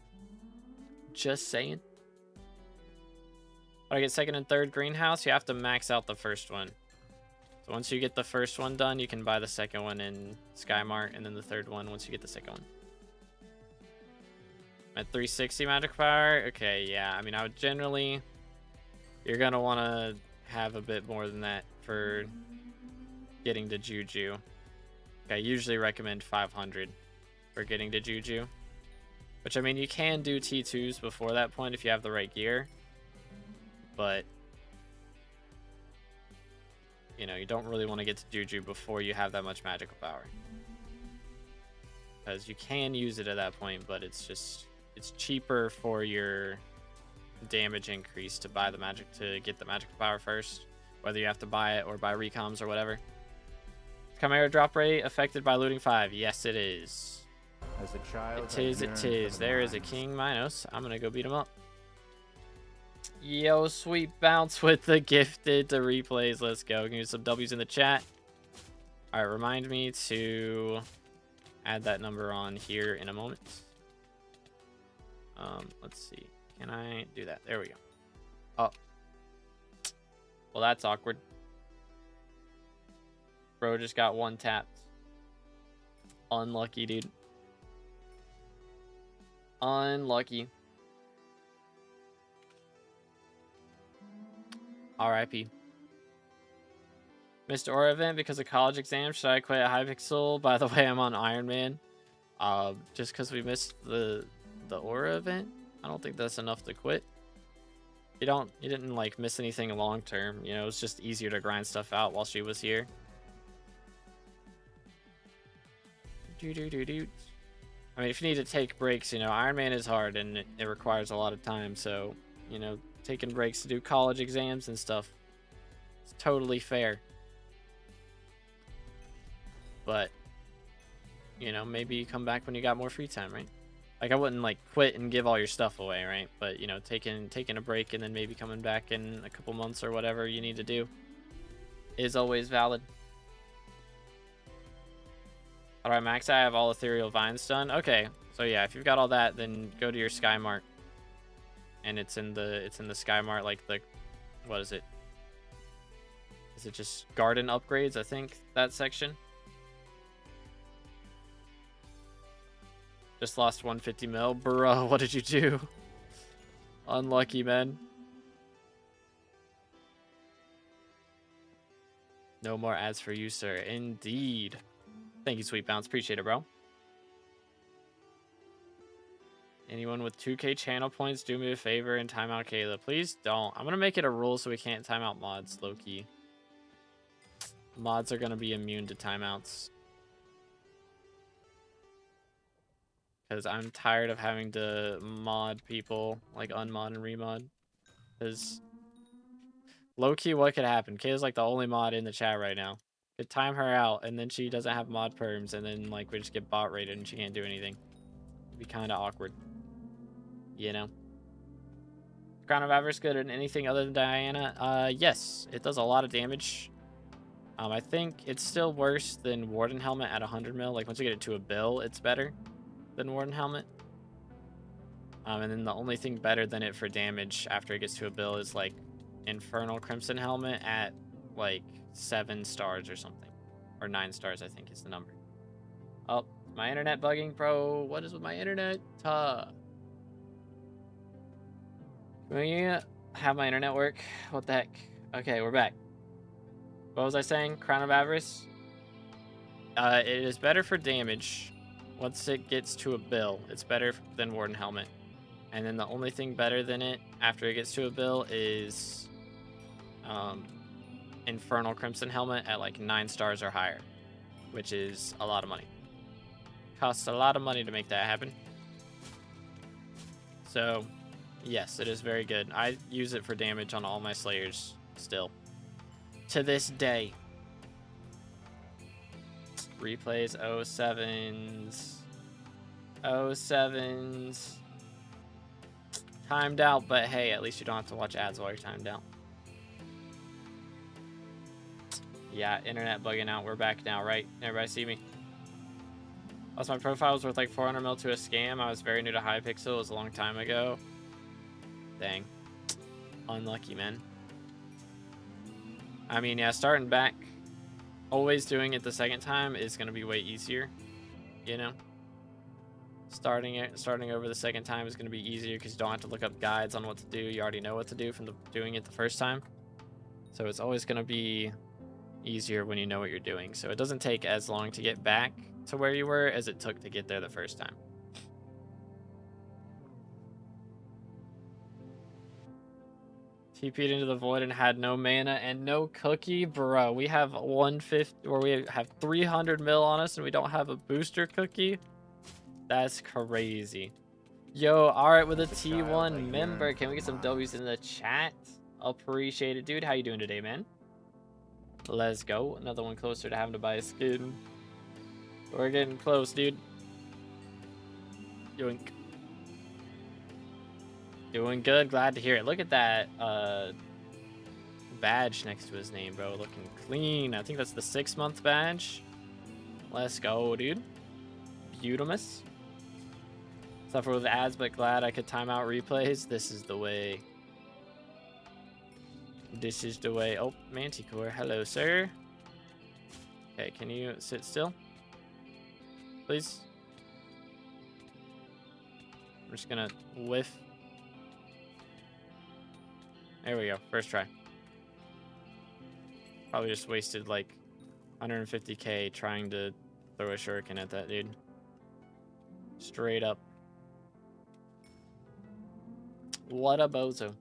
Just saying. When I get second and third greenhouse, you have to max out the first one. So once you get the first one done, you can buy the second one in SkyMart, and then the third one once you get the second one. At 360 magic power? Okay, yeah. I mean, I would generally... You're going to want to have a bit more than that for getting to Juju. I usually recommend 500 for getting to Juju. Which, I mean, you can do T2s before that point if you have the right gear. But, you know, you don't really want to get to Juju before you have that much magical power. Because you can use it at that point, but it's just... It's cheaper for your damage increase to buy the magic, to get the magical power first. Whether you have to buy it or buy recoms or whatever. Chimera drop rate affected by looting 5. Yes, it is. As a child, It is. There is a King Minos. I'm going to go beat him up. Yo, sweet bounce with the gifted to replays. Let's go. Give me some W's in the chat. All right, remind me to add that number on here in a moment. Let's see. Can I do that? There we go. Oh. Well, that's awkward. Bro just got one tapped. Unlucky, dude. Unlucky. RIP. Missed Aura event because of college exams. Should I quit at Hypixel? By the way, I'm on Iron Man. Just because we missed the Aura event? I don't think that's enough to quit. You didn't like miss anything long term. You know, it's just easier to grind stuff out while she was here. I mean, if you need to take breaks, you know, Iron Man is hard and it requires a lot of time. So, you know, taking breaks to do college exams and stuff, it's totally fair. But, you know, maybe you come back when you got more free time, right? Like, I wouldn't like quit and give all your stuff away, right? But, you know, taking a break and then maybe coming back in a couple months or whatever you need to do is always valid. All right, Max, I have all ethereal vines done. Okay, so yeah, if you've got all that, then go to your Sky Mart, and it's in the Sky Mart, like the, what is it? Is it just garden upgrades? I think that section. Just lost 150 mil, bro. What did you do? Unlucky, man. No more ads for you, sir. Indeed. Thank you, Sweet Bounce. Appreciate it, bro. Anyone with 2K channel points, do me a favor and time out Kayla. Please don't. I'm going to make it a rule so we can't time out mods, low-key. Mods are going to be immune to timeouts. Because I'm tired of having to mod people, like unmod and remod. Because low-key, what could happen? Kayla's like the only mod in the chat right now. Could time her out, and then she doesn't have mod perms, and then like we just get bot rated and she can't do anything. It'd be kind of awkward. You know? Crown of Avarice good at anything other than Diana? Yes, it does a lot of damage. I think it's still worse than Warden Helmet at 100 mil. Like, once you get it to a bill, it's better than Warden Helmet. And then the only thing better than it for damage after it gets to a bill is, like, Infernal Crimson Helmet at, like, 7 stars or something. Or 9 stars, I think, is the number. Oh, my internet bugging, bro. What is with my internet? Can we have my internet work? What the heck? Okay, we're back. What was I saying? Crown of Avarice? It is better for damage once it gets to a bill. It's better than Warden Helmet. And then the only thing better than it after it gets to a bill is Infernal Crimson Helmet at like 9 stars or higher, which is a lot of money. Costs a lot of money to make that happen. So, yes, it is very good. I use it for damage on all my Slayers still. To this day. Replays 07s. 07s. Timed out, but hey, at least you don't have to watch ads while you're timed out. Yeah, internet bugging out. We're back now, right? Everybody see me? Also, my profile was worth like 400 mil to a scam. I was very new to Hypixel. It was a long time ago. Dang. Unlucky, man. I mean, yeah, starting back, always doing it the second time is going to be way easier, you know? Starting over the second time is going to be easier because you don't have to look up guides on what to do. You already know what to do from doing it the first time. So it's always going to be easier when you know what you're doing. So it doesn't take as long to get back to where you were as it took to get there the first time. TP'd into the void and had no mana and no cookie, bro. We have 150, or we have 300 mil on us, and we don't have a booster cookie. That's crazy. Yo, all right, with a T1 member, can we get some W's in the chat? Appreciate it, dude. How you doing today, man? Let's go. Another one closer to having to buy a skin. We're getting close, dude. Yoink. Doing good. Glad to hear it. Look at that badge next to his name, bro. Looking clean. I think that's the 6-month badge. Let's go, dude. Beautimus. Suffer with ads, but glad I could time out replays. This is the way. This is the way. Oh, Manticore. Hello, sir. Okay, can you sit still? Please. I'm just gonna whiff. There we go. First try. Probably just wasted like 150k trying to throw a shuriken at that dude. Straight up. What a bozo.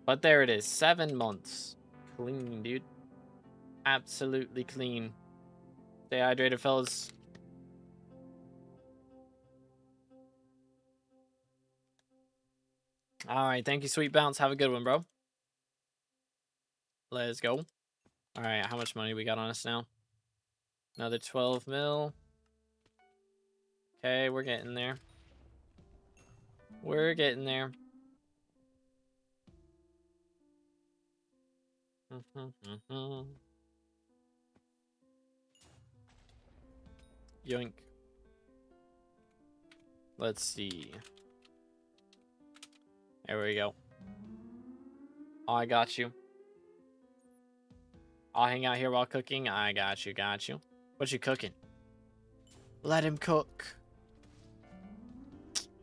But there it is. 7 months. Clean, dude. Absolutely clean. Stay hydrated, fellas. Alright, thank you, Sweet Bounce. Have a good one, bro. Let's go. Alright, how much money we got on us now? Another 12 mil. Okay, we're getting there. We're getting there. Yoink. Let's see. There we go. Oh, I got you. I'll hang out here while cooking. I got you, got you. What you cooking? Let him cook.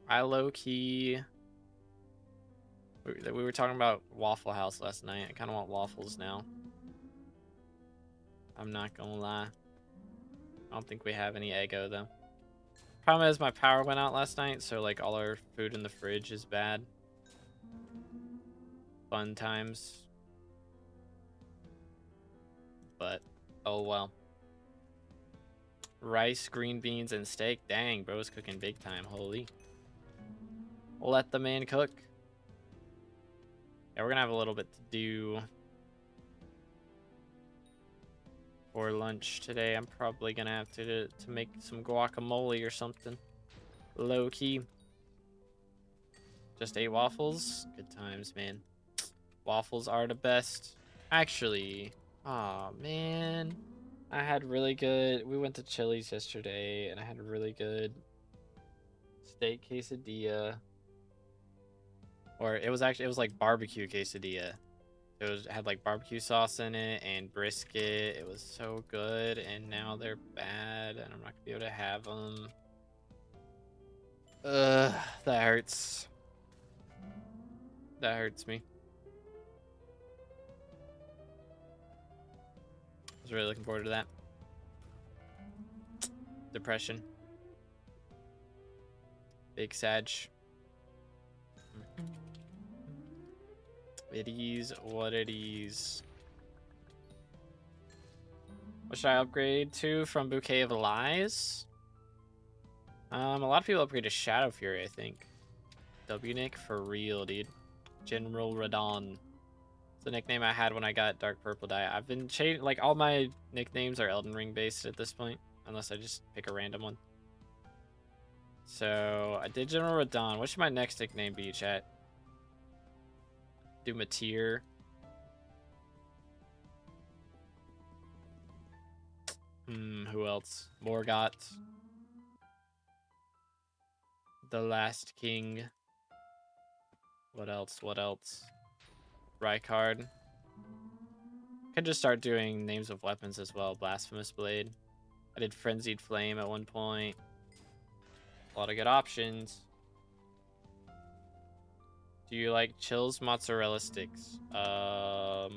I low-key... We were talking about Waffle House last night. I kind of want waffles now. I'm not gonna lie. I don't think we have any Eggo, though. Problem is, my power went out last night, so, like, all our food in the fridge is bad. Fun times. But, oh well. Rice, green beans, and steak. Dang, bro's cooking big time. Holy. Let the man cook. Yeah, we're gonna have a little bit to do for lunch today. I'm probably gonna have to make some guacamole or something. Low key. Just 8 waffles. Good times, man. Waffles are the best. Actually, oh man, I had really good. We went to Chili's yesterday, and I had a really good steak quesadilla. Or it was like barbecue quesadilla. It had like barbecue sauce in it and brisket. It was so good, and now they're bad, and I'm not gonna be able to have them. Ugh, that hurts. That hurts me. I was really looking forward to that. Depression. Big Sag. It is what it is. What should I upgrade to from Bouquet of Lies? A lot of people upgrade to Shadow Fury, I think. W-Nick for real, dude. General Radon. It's the nickname I had when I got Dark Purple Dye. I've been changing, like, all my nicknames are Elden Ring based at this point, unless I just pick a random one. So I did General Radon. What should my next nickname be, chat? Do Mateer. Who else? Morgott. The Last King. What else? What else? Rykard. Could just start doing names of weapons as well. Blasphemous Blade. I did Frenzied Flame at one point. A lot of good options. Do you like Chill's mozzarella sticks? Is that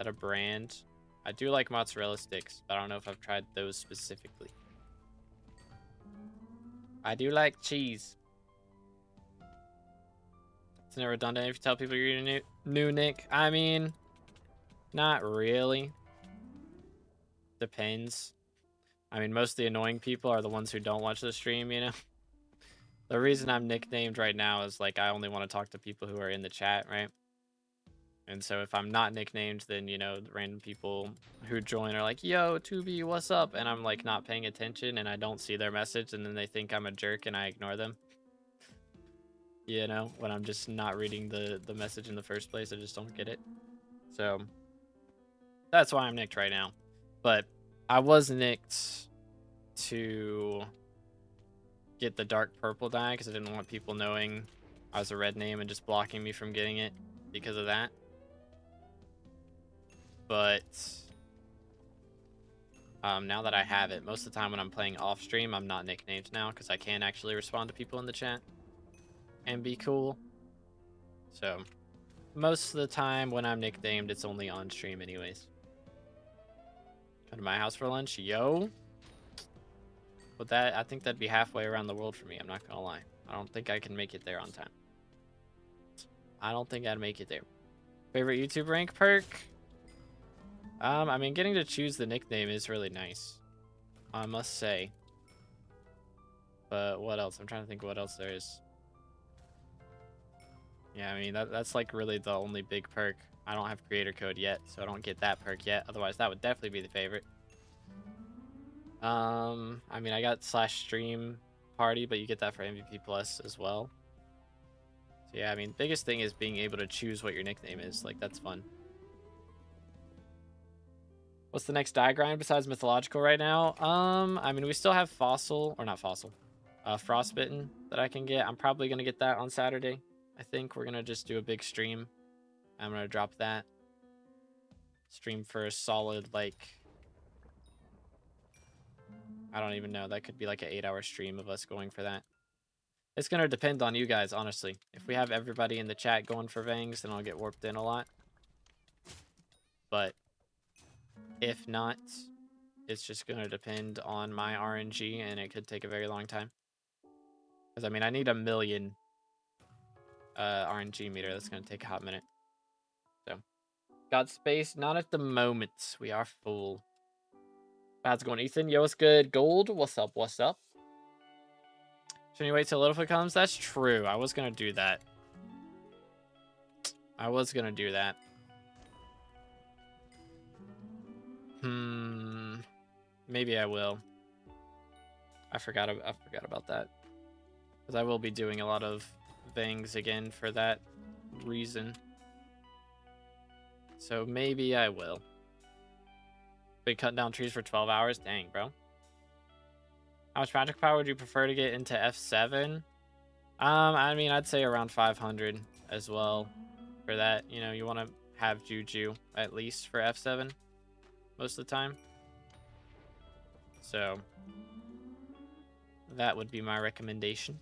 a brand? I do like mozzarella sticks, but I don't know if I've tried those specifically. I do like cheese. Isn't it redundant if you tell people you're your new Nick? I mean, not really. Depends. I mean, most of the annoying people are the ones who don't watch the stream, you know? The reason I'm nicknamed right now is, like, I only want to talk to people who are in the chat, right? And so if I'm not nicknamed, then, you know, random people who join are like, yo, 2B, what's up? And I'm, like, not paying attention, and I don't see their message, and then they think I'm a jerk, and I ignore them. You know, when I'm just not reading the message in the first place, I just don't get it. So that's why I'm nicked right now. But I was nicked to get the dark purple dye because I didn't want people knowing I was a red name and just blocking me from getting it because of that. But now that I have it, most of the time when I'm playing off stream, I'm not nicknamed now because I can actually respond to people in the chat and be cool. So most of the time when I'm nicknamed, it's only on stream anyways. Come to my house for lunch? Yo. But that, I think that'd be halfway around the world for me. I'm not gonna lie. I don't think I can make it there on time. I don't think I'd make it there. Favorite YouTube rank perk? I mean, getting to choose the nickname is really nice, I must say. But what else? I'm trying to think what else there is. Yeah, I mean, that's like really the only big perk. I don't have creator code yet, so I don't get that perk yet. Otherwise, that would definitely be the favorite. I mean, I got /stream party, but you get that for MVP plus as well. So yeah, I mean, biggest thing is being able to choose what your nickname is. Like, that's fun. What's the next die grind besides mythological right now? I mean, we still have fossil, or not fossil, frostbitten that I can get. I'm probably going to get that on Saturday. I think we're going to just do a big stream. I'm going to drop that. Stream for a solid, like, I don't even know. That could be like an 8-hour stream of us going for that. It's going to depend on you guys, honestly. If we have everybody in the chat going for Vangs, then I'll get warped in a lot. But if not, it's just going to depend on my RNG, and it could take a very long time. Because, I mean, I need 1 million RNG meter. That's going to take a hot minute. So, got space? Not at the moment. We are full. How's it going, Ethan? Yo, what's good? Gold, what's up? What's up? Should you wait till Littlefoot comes? That's true. I was going to do that. Maybe I will. I forgot about that. Because I will be doing a lot of Vangs again for that reason. So maybe I will. Been cutting down trees for 12 hours? Dang, bro. How much magic power would you prefer to get into F7? I mean, I'd say around 500 as well for that. You know, you want to have Juju at least for F7 most of the time. So that would be my recommendation.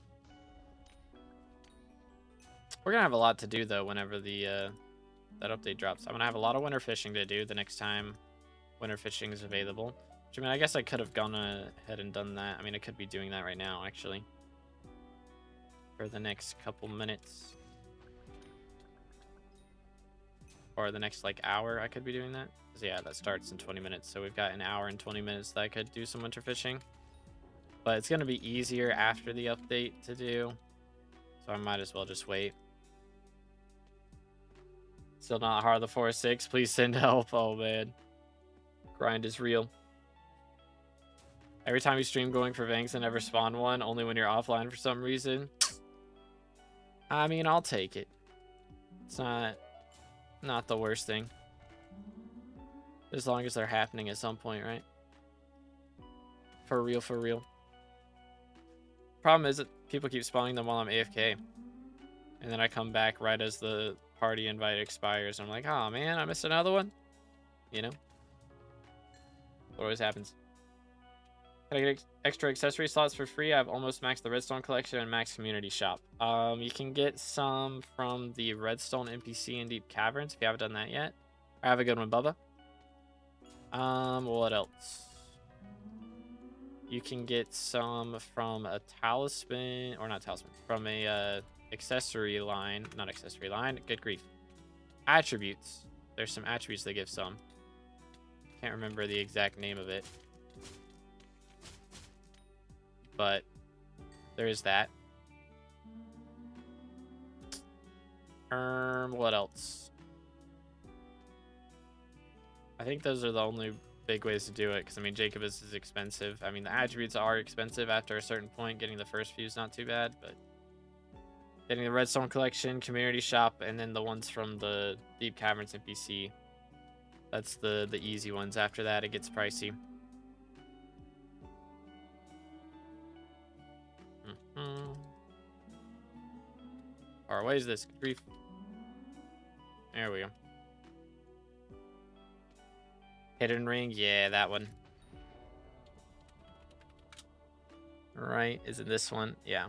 We're gonna have a lot to do though whenever the that update drops. I'm gonna have a lot of winter fishing to do the next time winter fishing is available. Which, I mean, I guess I could have gone ahead and done that. I mean, I could be doing that right now actually for the next couple minutes, or the next like hour. I could be doing that. Yeah, that starts in 20 minutes, so we've got an hour and 20 minutes that I could do some winter fishing. But it's going to be easier after the update to do, so I might as well just wait. Still not hard the 4-6. Please send help. Oh man, grind is real. Every time you stream going for Vangs and never spawn one, only when you're offline for some reason. I mean, I'll take it. It's not the worst thing. As long as they're happening at some point, right? For real, for real. Problem is that people keep spawning them while I'm AFK. And then I come back right as the party invite expires. I'm like, oh man, I missed another one. You know? What always happens. Can I get extra accessory slots for free? I've almost maxed the Redstone collection and max community shop. You can get some from the Redstone NPC in Deep Caverns if you haven't done that yet. Have a good one, Bubba. What else? You can get some from a talisman, or not talisman, from a accessory line, not accessory line, good grief. Attributes. There's some attributes they give some. Can't remember the exact name of it. But there is that. What else? I think those are the only big ways to do it, because I mean, Jacobus is expensive. I mean, the attributes are expensive after a certain point. Getting the first few is not too bad, but getting the Redstone collection, community shop, and then the ones from the Deep Caverns NPC, that's the easy ones. After that, it gets pricey. Or what is this? Grief. There we go. Hidden ring, yeah, that one. Right, is it this one? Yeah.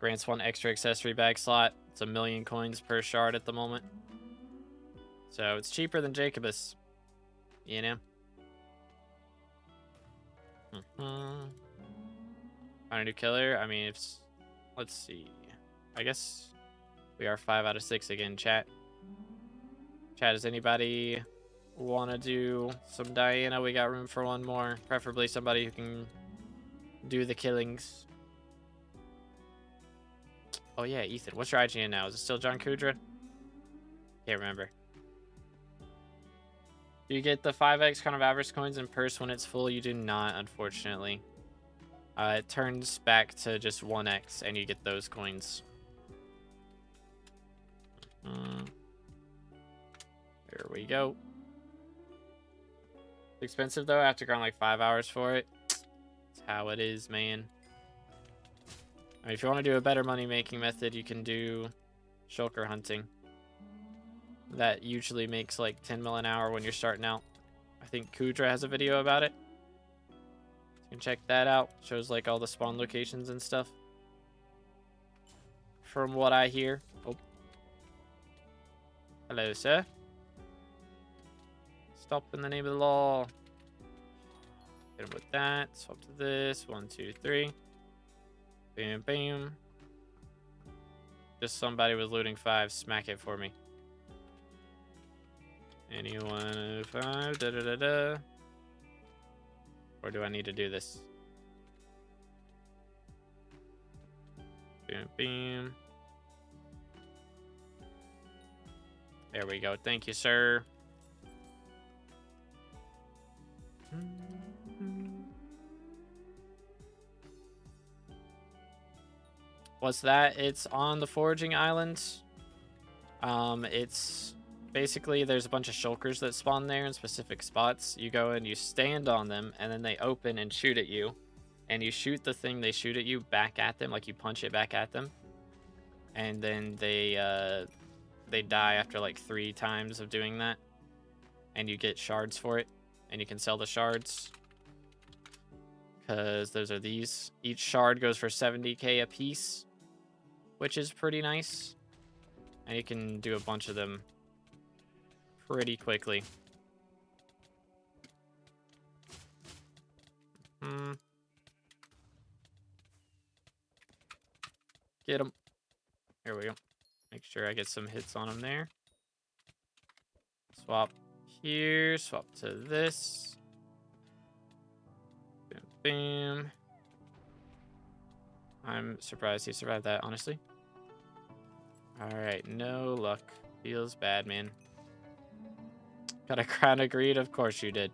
Grants 1 extra accessory bag slot. It's 1 million coins per shard at the moment. So it's cheaper than Jacobus. You know? Find a new killer. I mean, let's see. I guess we are 5 out of 6 again, chat. Chat, does anybody want to do some Diana? We got room for one more. Preferably somebody who can do the killings. Oh yeah, Ethan. What's your IGN now? Is it still John Kudra? Can't remember. Do you get the 5x kind of average coins in purse when it's full? You do not, unfortunately. It turns back to just 1x and you get those coins. There we go. It's expensive though. I have to grind like 5 hours for it. That's how it is, man. I mean, if you want to do a better money making method, you can do shulker hunting. That usually makes like 10 mil an hour when you're starting out. I think Kudra has a video about it. You can check that out. Shows like all the spawn locations and stuff. From what I hear. Oh. Hello, sir. Stop in the name of the law. Hit him with that. Swap to this. 1, 2, 3. Bam, bam. Just somebody was looting 5. Smack it for me. Anyone 5. Da da da da. Or do I need to do this? Bam, bam. There we go. Thank you, sir. What's that? It's on the foraging islands. It's basically there's a bunch of shulkers that spawn there in specific spots. You go and you stand on them, and then they open and shoot at you. And you shoot the thing they shoot at you back at them, like you punch it back at them. And then they die after like 3 times of doing that. And you get shards for it. And you can sell the shards. Because those are these. Each shard goes for 70k a piece. Which is pretty nice. And you can do a bunch of them pretty quickly. Get him. Here we go. Make sure I get some hits on him there. Swap here. Swap to this. Bam, bam. I'm surprised he survived that, honestly. Alright, no luck. Feels bad, man. Got a crown of greed? Of course you did.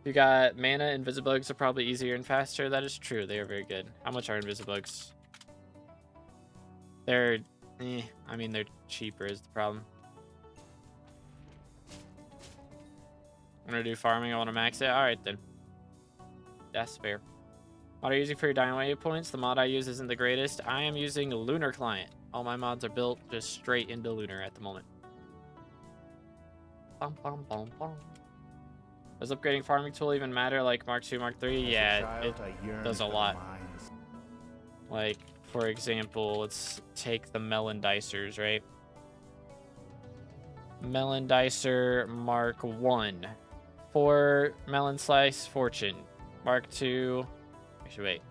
You got mana. Invisibugs are probably easier and faster. That is true. They are very good. How much are Invisibugs? They're... I mean, they're cheaper is the problem. I'm gonna do farming. I want to max it. Alright, then. That's fair. Mod are you using for your dynamite points? The mod I use isn't the greatest. I am using Lunar Client. All my mods are built just straight into Lunar at the moment. Bum, bum, bum, bum. Does upgrading farming tool even matter like Mark 2, Mark 3? Yeah, it does a lot. Like, for example, let's take the Melon Dicers, right? Melon Dicer Mark 1. 4 Melon Slice Fortune. Mark 2... Actually, wait.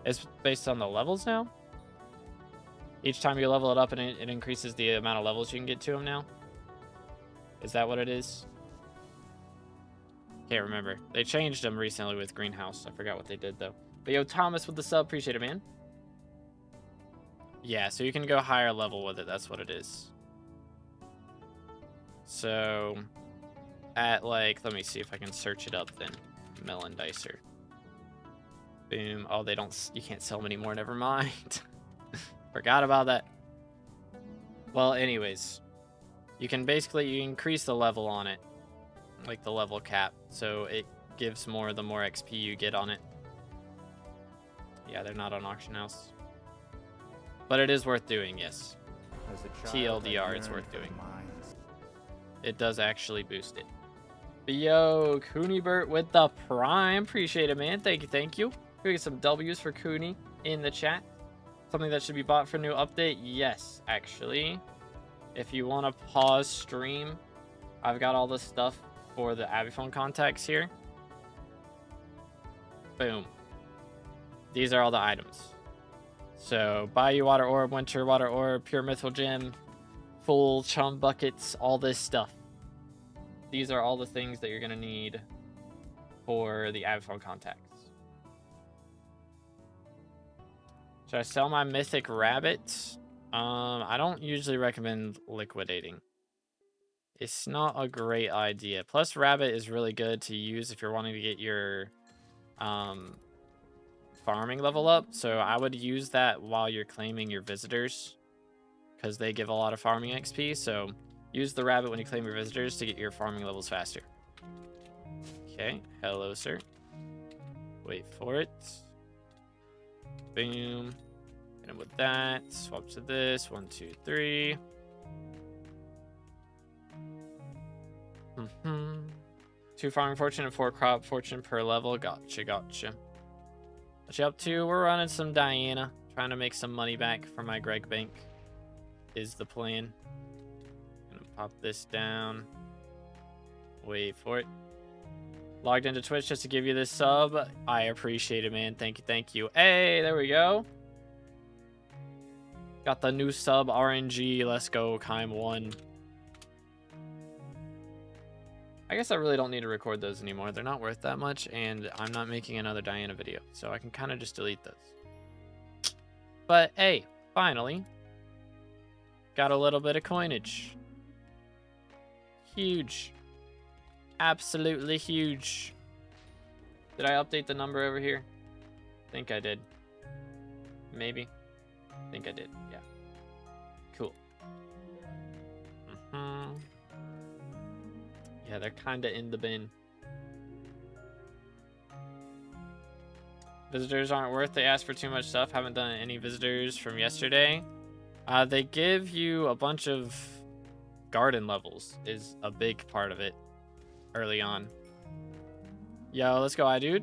It's based on the levels now? Each time you level it up, and it increases the amount of levels you can get to them now? Is that what it is? Can't remember. They changed them recently with Greenhouse. I forgot what they did, though. But yo, Thomas with the sub. Appreciate it, man. Yeah, so you can go higher level with it. That's what it is. So, at like... Let me see if I can search it up then. Melon Dicer. Boom. Oh, they don't... You can't sell them anymore. Never mind. Forgot about that. Well, anyways. You can basically... You increase the level on it. Like the level cap. So it gives more the more XP you get on it. Yeah, they're not on auction house. But it is worth doing, yes. TLDR, it's worth doing. It does actually boost it. But yo, Cooney-Bert with the Prime. Appreciate it, man. Thank you, thank you. We get some W's for Cooney in the chat. Something that should be bought for a new update? Yes, actually. If you want to pause stream, I've got all the stuff for the Aviphone contacts here. Boom. These are all the items. So, Bayou Water Orb, Winter Water Orb, Pure Mythal Gem, Full Chum Buckets, all this stuff. These are all the things that you're going to need for the Aviphone contacts. Should I sell my Mythic Rabbit? I don't usually recommend liquidating. It's not a great idea. Plus, Rabbit is really good to use if you're wanting to get your farming level up. So I would use that while you're claiming your visitors, because they give a lot of farming XP. So use the Rabbit when you claim your visitors to get your farming levels faster. Okay, hello, sir. Wait for it. Boom. Hit him with that. Swap to this. 1, 2, 3. 2 farming fortune and 4 crop fortune per level. Gotcha. What you up to? We're running some Diana. Trying to make some money back from my Greg bank is the plan. Gonna pop this down. Wait for it. Logged into Twitch just to give you this sub. I appreciate it, man. Thank you. Hey, there we go. Got the new sub RNG. Let's go, Kime 1. I guess I really don't need to record those anymore. They're not worth that much, and I'm not making another Diana video, so I can kind of just delete those. But hey, finally, got a little bit of coinage. Huge. Absolutely huge. Did I update the number over here? I think I did. Maybe. I think I did. Yeah. Cool. Yeah, they're kind of in the bin. Visitors aren't worth. They ask for too much stuff. Haven't done any visitors from yesterday. They give you a bunch of garden levels is a big part of it early on. Yo, let's go, dude.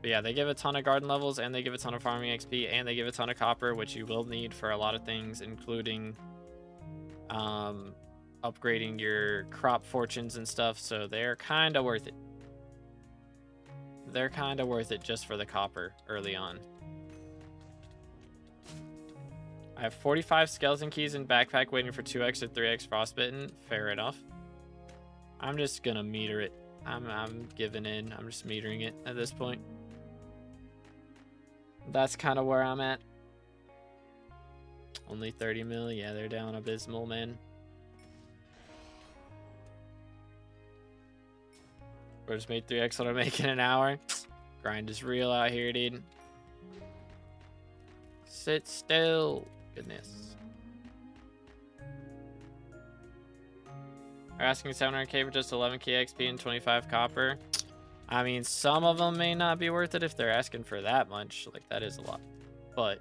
But yeah, they give a ton of garden levels, and they give a ton of farming XP, and they give a ton of copper, which you will need for a lot of things, including upgrading your crop fortunes and stuff. So they're kind of worth it. They're kind of worth it just for the copper early on. I have 45 skeleton keys in backpack waiting for 2x or 3x frostbitten. Fair enough. I'm just gonna meter it. I'm giving in. I'm just metering it at this point. That's kind of where I'm at. Only 30 mil. Yeah, they're down abysmal, man. Or just made 3x what I make in an hour. Grind is real out here, dude. Sit still. Goodness. They're asking 700k for just 11k XP and 25 copper. I mean, some of them may not be worth it if they're asking for that much. Like, that is a lot. But,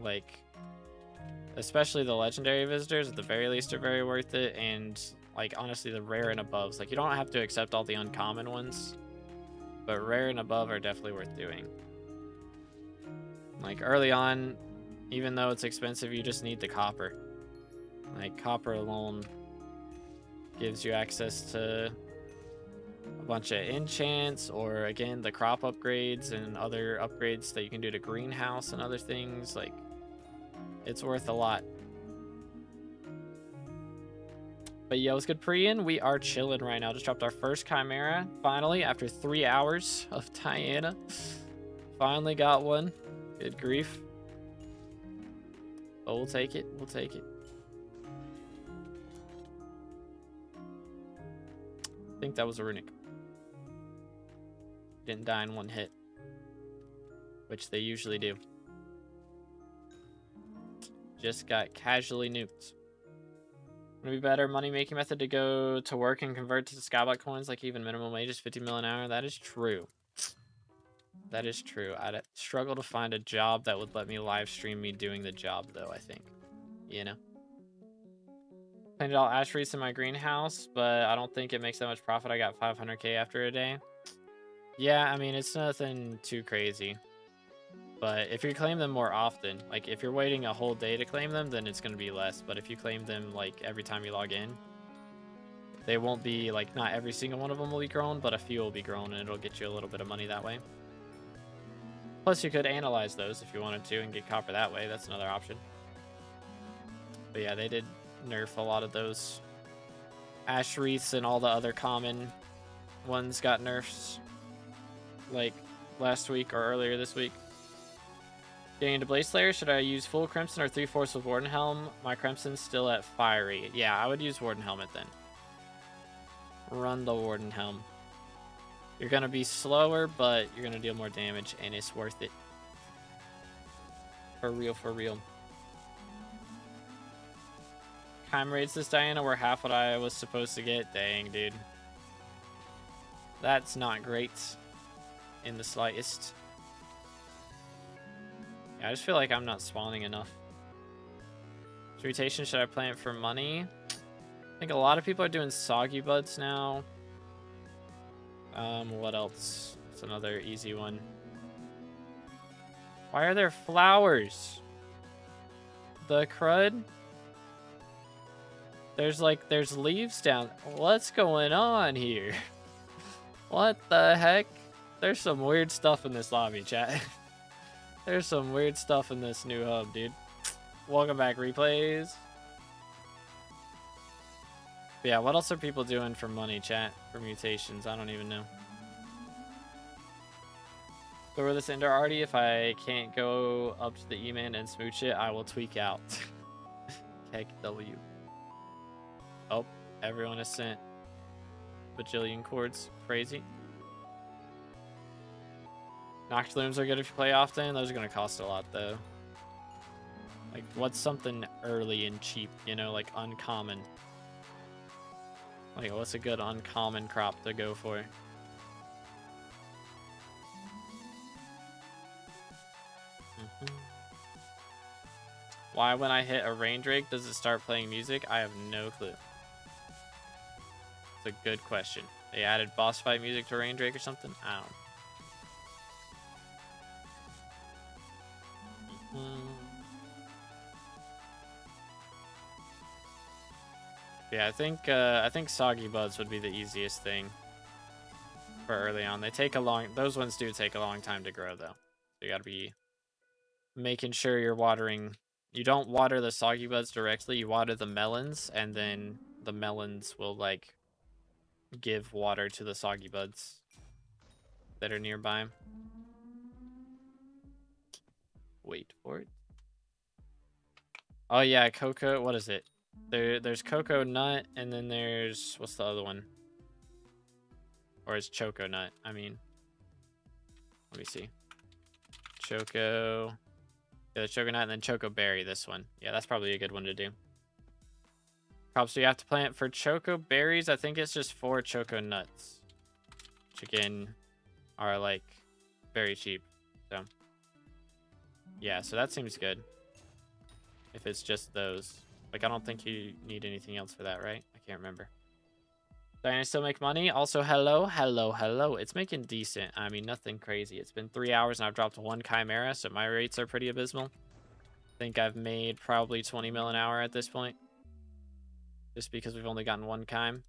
like, especially the legendary visitors, at the very least, are very worth it. And, like, honestly, the rare and aboves. Like, you don't have to accept all the uncommon ones. But rare and above are definitely worth doing. Like, early on, even though it's expensive, you just need the copper. Like, copper alone gives you access to a bunch of enchants, or again, the crop upgrades and other upgrades that you can do to greenhouse and other things. Like, it's worth a lot. But yo, what's good, Priyan? We are chilling right now. Just dropped our first Chimera, finally, after 3 hours of Diana. Finally got one. Good grief. But we'll take it. We'll take it. I think that was a runic. Didn't die in one hit, which they usually do. Just got casually nuked. Would it be better money making method to go to work and convert to SkyBlock coins, like even minimum wage is 50 mil an hour? That is true. That is true. I'd struggle to find a job that would let me live stream me doing the job, though, I think. You know? Planted all ash wreaths in my greenhouse, but I don't think it makes that much profit. I got 500k after a day. Yeah, I mean, it's nothing too crazy. But if you claim them more often, like if you're waiting a whole day to claim them, then it's going to be less. But if you claim them like every time you log in, they won't be like, not every single one of them will be grown, but a few will be grown, and it'll get you a little bit of money that way. Plus, you could analyze those if you wanted to and get copper that way. That's another option. But yeah, they did nerf a lot of those. Ash wreaths and all the other common ones got nerfs like last week or earlier this week. Getting into Blaze Slayer, should I use full Crimson or 3/4 with Warden Helm? My Crimson's still at Fiery. Yeah, I would use Warden Helmet then. Run the Warden Helm. You're going to be slower, but you're going to deal more damage, and it's worth it. For real, for real. Time rates this Diana were half what I was supposed to get. Dang, dude. That's not great in the slightest. Yeah, I just feel like I'm not spawning enough. Mutation, should I plant for money? I think a lot of people are doing soggy buds now. What else? It's another easy one. Why are there flowers? The crud? There's leaves down. What's going on here? What the heck? There's some weird stuff in this lobby, chat. There's some weird stuff in this new hub, dude. Welcome back, replays. But yeah, what else are people doing for money, chat? For mutations? I don't even know. Go over this Ender Artie. If I can't go up to the E-Man and smooch it, I will tweak out. Heck W. Oh, everyone has sent bajillion chords. Crazy. Noctilooms are good if you play often. Those are going to cost a lot, though. Like, what's something early and cheap, you know, like uncommon? Like, what's a good uncommon crop to go for? Why, when I hit a rain drake, does it start playing music? I have no clue. It's a good question. They added boss fight music to rain drake or something? I don't know. Yeah, I think soggy buds would be the easiest thing for early on. They take a long, those ones do take a long time to grow though. So you gotta be making sure you're watering. You don't water the soggy buds directly, you water the melons, and then the melons will like give water to the soggy buds that are nearby. Wait for it. Oh yeah, cocoa, what is it? There's cocoa nut, and then there's, what's the other one? Or is choco nut, I mean. Let me see. Choco. Yeah, the choco nut, and then choco berry, this one. Yeah, that's probably a good one to do. Crops you have to plant for choco berries, I think it's just 4 choco nuts. Which again, are like very cheap. So yeah, so that seems good. If it's just those. Like, I don't think you need anything else for that, right? I can't remember. Diana still make money? Also, hello, hello, hello. It's making decent. I mean, nothing crazy. It's been 3 hours and I've dropped 1 Chimera, so my rates are pretty abysmal. I think I've made probably 20 mil an hour at this point. Just because we've only gotten 1 Chime.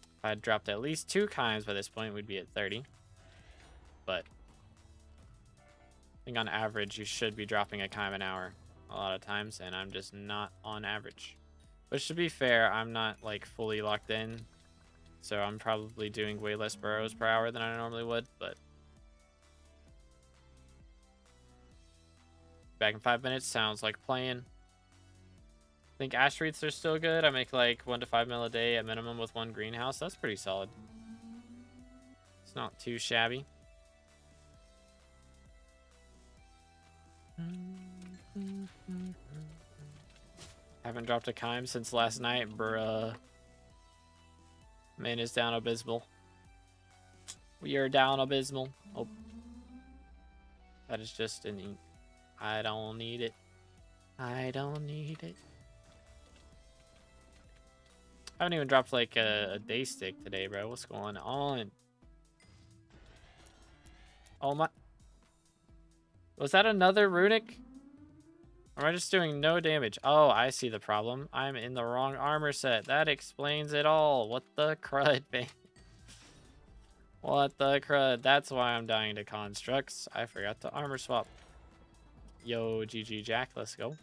If I had dropped at least 2 Chimes by this point, we'd be at 30. But I think on average, you should be dropping a Chime an hour a lot of times, and I'm just not on average. Which, to be fair, I'm not like fully locked in, so I'm probably doing way less burrows per hour than I normally would, but back in 5 minutes sounds like playing. I think ash wreaths are still good. I make like 1 to 5 mil a day at minimum with 1 greenhouse. That's pretty solid. It's not too shabby. Haven't dropped a Chime since last night, bruh. Man is down abysmal. We are down abysmal. Oh. That is just an ink. I don't need it. I don't need it. I haven't even dropped like a day stick today, bro. What's going on? Oh my. Was that another runic? Or am I just doing no damage? Oh, I see the problem. I'm in the wrong armor set. That explains it all. What the crud, man? What the crud? That's why I'm dying to constructs. I forgot to armor swap. Yo, GG Jack. Let's go.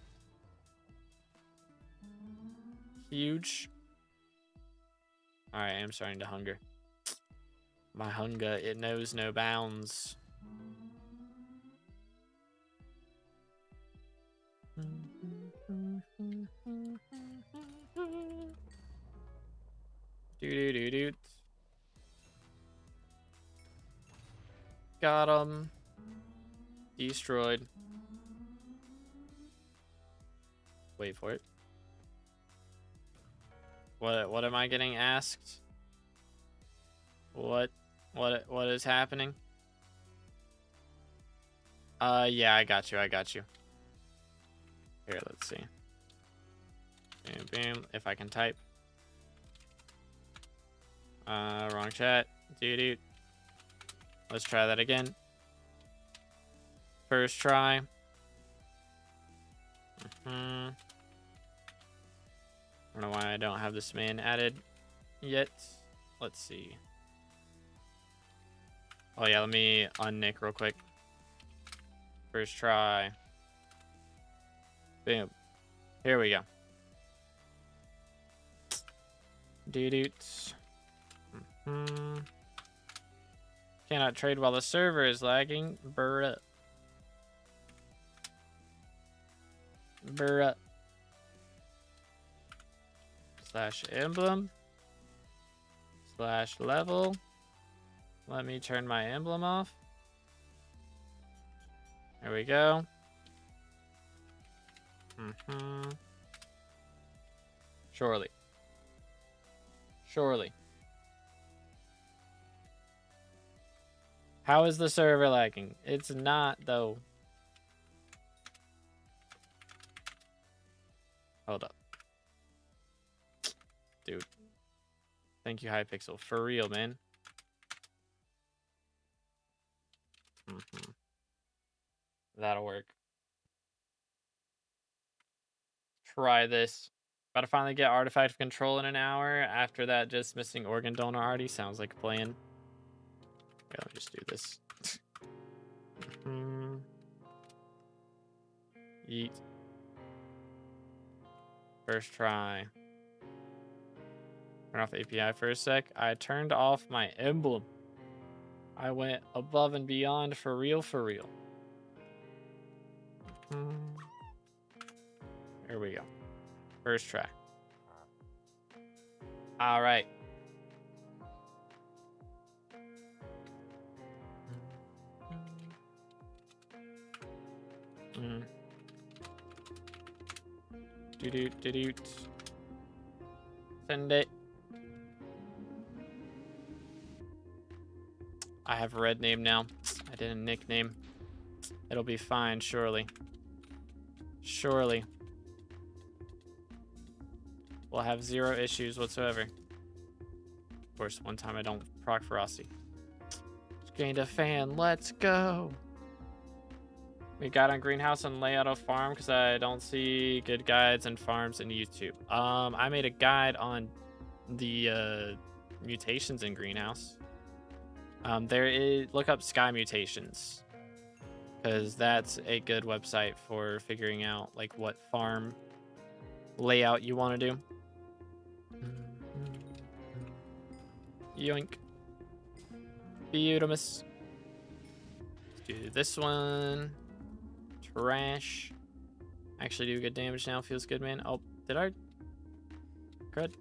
Huge. Alright, I'm starting to hunger. My hunger, it knows no bounds. Do. Got him. Destroyed. Wait for it. What am I getting asked? What is happening? Yeah, I got you. Here, let's see. Bam, bam. If I can type. Wrong chat. Dude. Let's try that again. First try. I don't know why I don't have this man added yet. Let's see. Oh yeah, let me unnick real quick. First try. Boom. Here we go. Doo-doots. Cannot trade while the server is lagging. Bruh. Bruh. /emblem. /level. Let me turn my emblem off. There we go. Surely. How is the server lagging? It's not, though. Hold up. Dude. Thank you, Hypixel. For real, man. That'll work. Try this. About to finally get Artifact of Control in an hour. After that, just missing Organ Donor already. Sounds like a plan. Okay, let me just do this. Yeet. First try. Turn off API for a sec. I turned off my emblem. I went above and beyond for real. Here we go. First try. All right. Doot. Send it. I have a red name now. I did a nickname. It'll be fine, surely. We'll have 0 issues whatsoever. Of course, one time I don't proc ferocity. Just gained a fan. Let's go. We got on greenhouse and layout of farm because I don't see good guides and farms in YouTube. I made a guide on the mutations in greenhouse. Look up Sky Mutations, because that's a good website for figuring out like what farm layout you want to do. Yoink. Beautimus. Let's do this one. Trash. Actually do good damage now. Feels good, man. Oh, did I? Crud.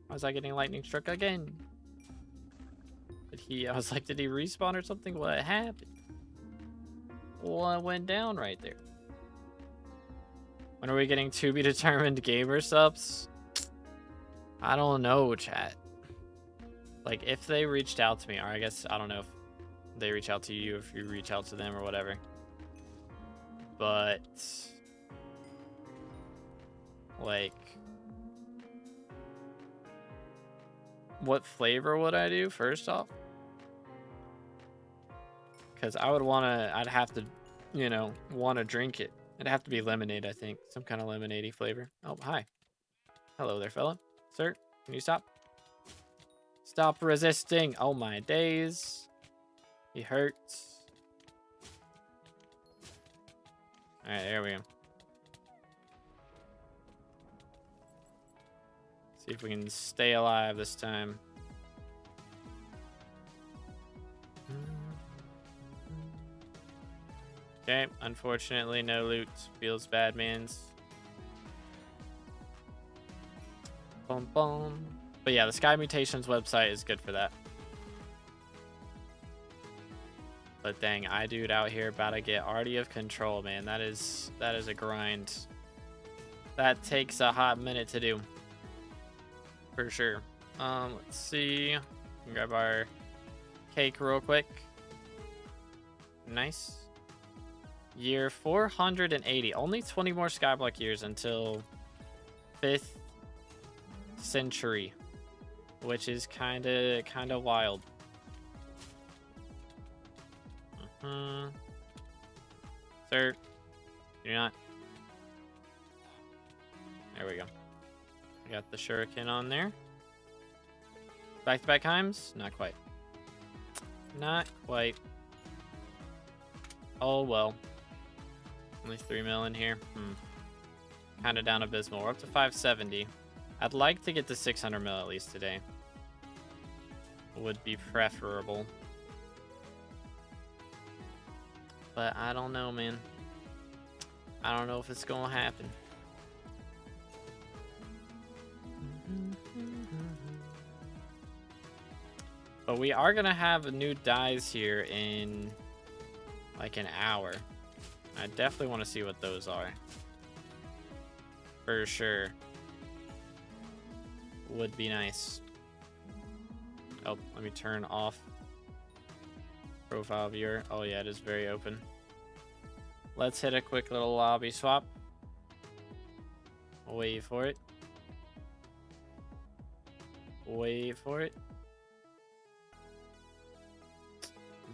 Why was I getting lightning struck again? I was like, did he respawn or something? What happened? What went down right there? When are we getting to be determined gamer subs? I don't know, chat. Like, if they reached out to me, or I guess, I don't know if they reach out to you, if you reach out to them or whatever. But, like, what flavor would I do first off? Because I would want to, I'd have to, you know, want to drink it. It'd have to be lemonade, I think. Some kind of lemonade-y flavor. Oh, hi. Hello there, fella. Sir, can you stop? Stop resisting. Oh, my days. He hurts. All right, there we go. See if we can stay alive this time. Okay, unfortunately, no loot. Feels bad, mans. Boom, boom. But yeah, the Sky Mutations website is good for that. But dang, I dude out here about to get Arty of Control, man. That is a grind. That takes a hot minute to do. For sure. Let's see. Grab our cake real quick. Nice. Year 480. Only 20 more skyblock years until 5th century, which is kind of wild. Sir, you're not. There we go. We got the shuriken on there. Back-to-back times? Not quite. Not quite. Oh well. Only 3 mil in here. Kind of down abysmal. We're up to 570. I'd like to get to 600 mil at least today. Would be preferable. But I don't know, man. I don't know if it's gonna happen. But we are gonna have new dies here in like an hour. I definitely want to see what those are. For sure. Would be nice. Oh, let me turn off profile viewer. Oh yeah, it is very open. Let's hit a quick little lobby swap. Wait for it. Wait for it.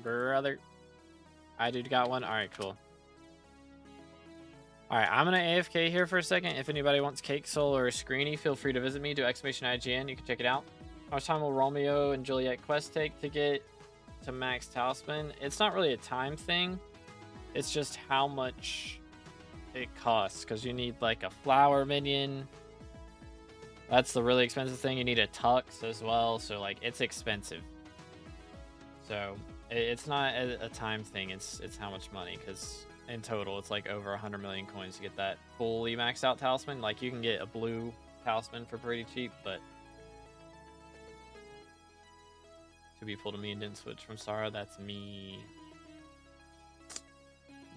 Brother. I dude got one. Alright, cool. Alright, I'm gonna AFK here for a second. If anybody wants Cake Soul or Screeny, feel free to visit me. Do exclamation IGN. You can check it out. How much time will Romeo and Juliet quest take to get to max talisman? It's not really a time thing. It's just how much it costs. Because you need like a flower minion. That's the really expensive thing. You need a tux as well. So like it's expensive. So it's not a time thing. It's how much money. Because in total, it's like over 100 million coins to get that fully maxed out talisman. Like you can get a blue talisman for pretty cheap, but two people to me and didn't switch from Sarah. That's me.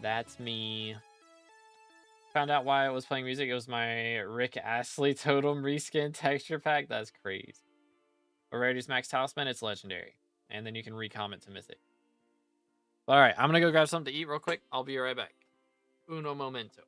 That's me. Found out why I was playing music. It was my Rick Astley totem reskin texture pack. That's crazy. But Rarity's max talisman, it's legendary. And then you can recomment to mythic. All right, I'm going to go grab something to eat real quick. I'll be right back. Uno momento.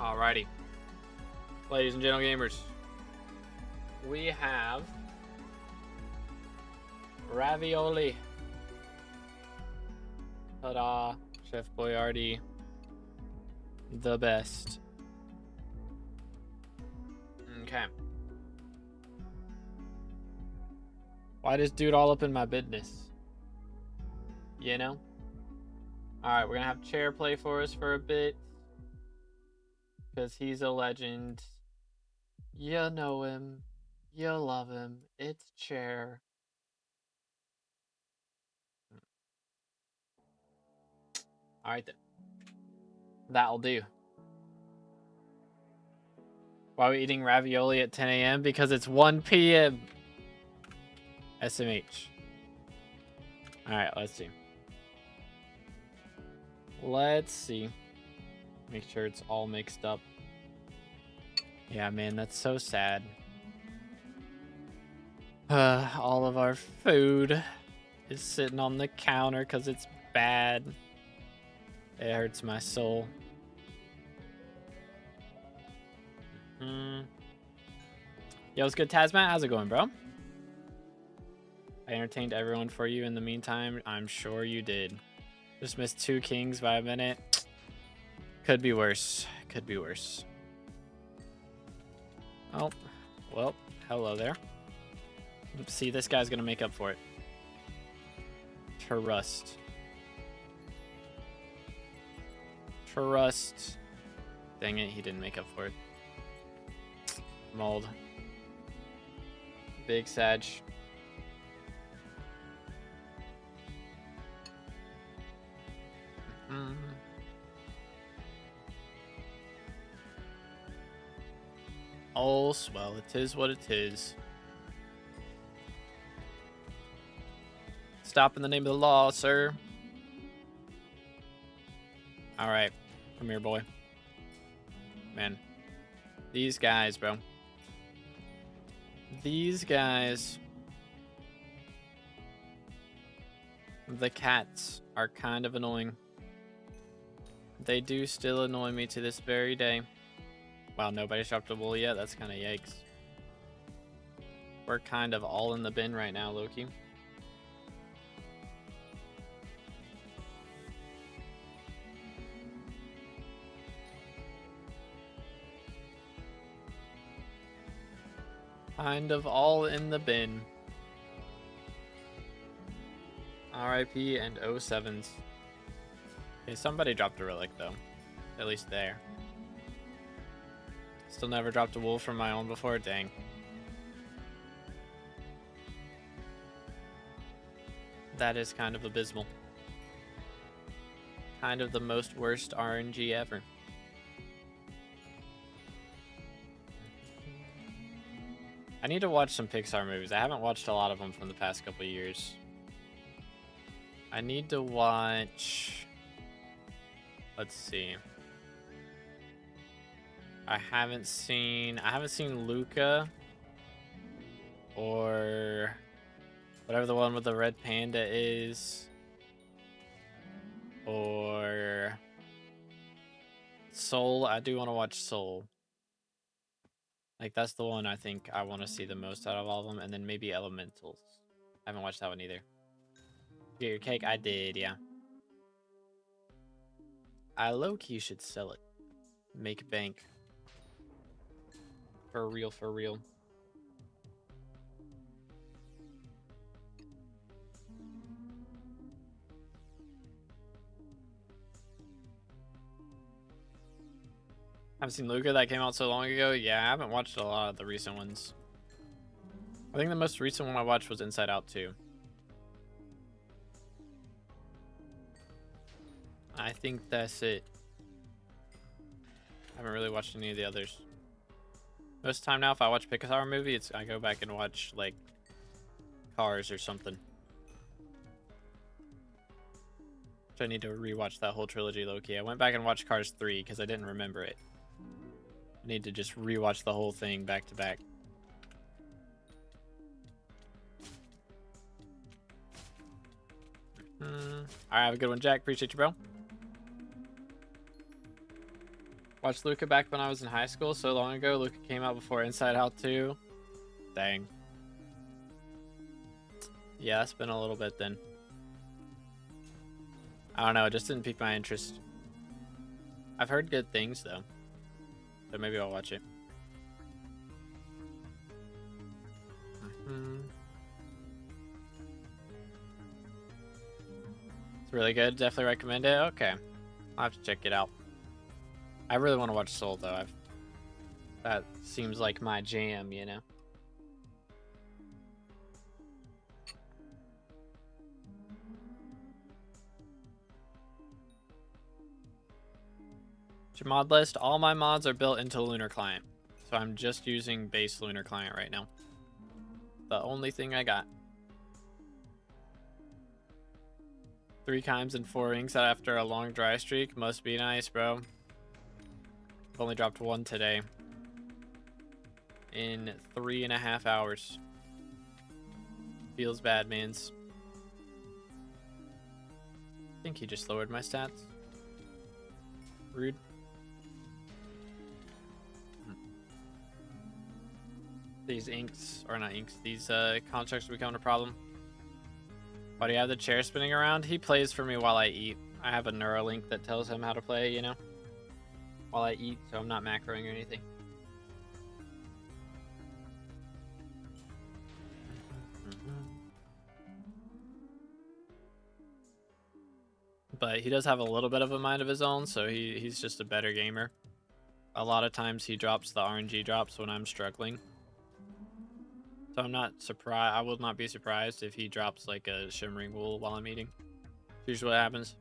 Alrighty. Ladies and gentle gamers, we have ravioli. Ta-da. Chef Boyardee. The best. Okay. Why does dude all up in my business? You know? Alright, we're gonna have Chair play for us for a bit. Because he's a legend. You know him. You love him. It's Chair. Alright then. That'll do. Why are we eating ravioli at 10 a.m.? Because it's 1 p.m. SMH. Alright, let's see. Let's see. Make sure it's all mixed up. Yeah, man, that's so sad. All of our food is sitting on the counter because it's bad. It hurts my soul. Yo, what's good, Tasmat? How's it going, bro? I entertained everyone for you in the meantime. I'm sure you did. Just missed 2 kings by a minute. Could be worse. Could be worse. Oh, well, hello there. See, this guy's gonna make up for it. Trust. Trust. Dang it, he didn't make up for it. Mold. Big Sag. Oh, well, it is what it is. Stop in the name of the law, sir. Alright. Come here, boy. Man. These guys, bro. These guys. The cats are kind of annoying. They do still annoy me to this very day. Wow, nobody's dropped a wool yet? That's kind of yikes. We're kind of all in the bin right now, Loki. Kind of all in the bin. RIP and 07s. Okay, somebody dropped a relic, though. At least there. Still never dropped a wool from my own before? Dang. That is kind of abysmal. Kind of the most worst RNG ever. I need to watch some Pixar movies. I haven't watched a lot of them from the past couple years. I need to watch... Let's see. I haven't seen Luca or whatever the one with the red panda is, or Soul. I do want to watch Soul. Like, that's the one I think I want to see the most out of all of them, and then maybe Elementals. I haven't watched that one either. Get your cake? I did, yeah. I low-key should sell it. Make bank. For real, for real. I've seen Luca, that came out so long ago. Yeah, I haven't watched a lot of the recent ones. I think the most recent one I watched was Inside Out 2. I think that's it. I haven't really watched any of the others. Most of the time now, if I watch Pixar movie, I go back and watch, like, Cars or something. Which I need to rewatch that whole trilogy, low-key. I went back and watched Cars 3 because I didn't remember it. I need to just rewatch the whole thing back to back. Alright, have a good one, Jack. Appreciate you, bro. Watched Luca back when I was in high school so long ago. Luca came out before Inside Out 2. Dang. Yeah, it's been a little bit then. I don't know, it just didn't pique my interest. I've heard good things though, so maybe I'll watch it. It's really good. Definitely recommend it. Okay, I'll have to check it out. I really want to watch Soul though. That seems like my jam, you know. Your mod list. All my mods are built into Lunar Client, so I'm just using base Lunar Client right now. The only thing I got. 3 times and 4 rings after a long dry streak must be nice, bro. I've only dropped 1 today in 3.5 hours. Feels bad, mans. I think he just lowered my stats. Rude. These inks, or not inks, these constructs become a problem. Why do you have the chair spinning around? He plays for me while I eat. I have a Neuralink that tells him how to play, you know, while I eat, so I'm not macroing or anything. But he does have a little bit of a mind of his own, so he's just a better gamer. A lot of times he drops the RNG drops when I'm struggling. So I'm not surprised. I will not be surprised if he drops like a shimmering wool while I'm eating. Usually what happens.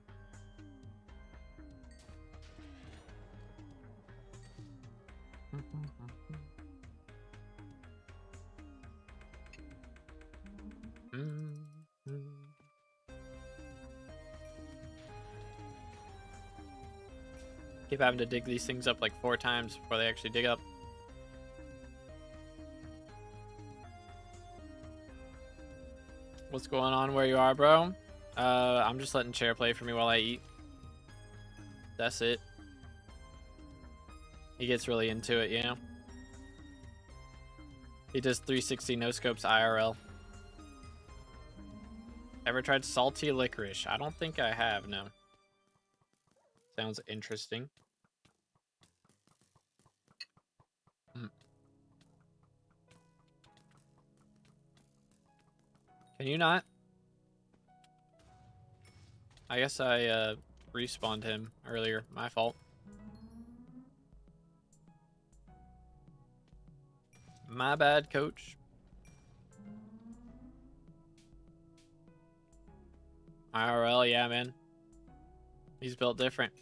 Keep having to dig these things up like 4 times before they actually dig up. What's going on where you are, bro? I'm just letting chair play for me while I eat. That's it. He gets really into it, you know? He does 360 no scopes IRL. Ever tried salty licorice? I don't think I have, no. Sounds interesting. Can you not? I guess I respawned him earlier. My fault. My bad, coach. IRL, yeah, man. He's built different.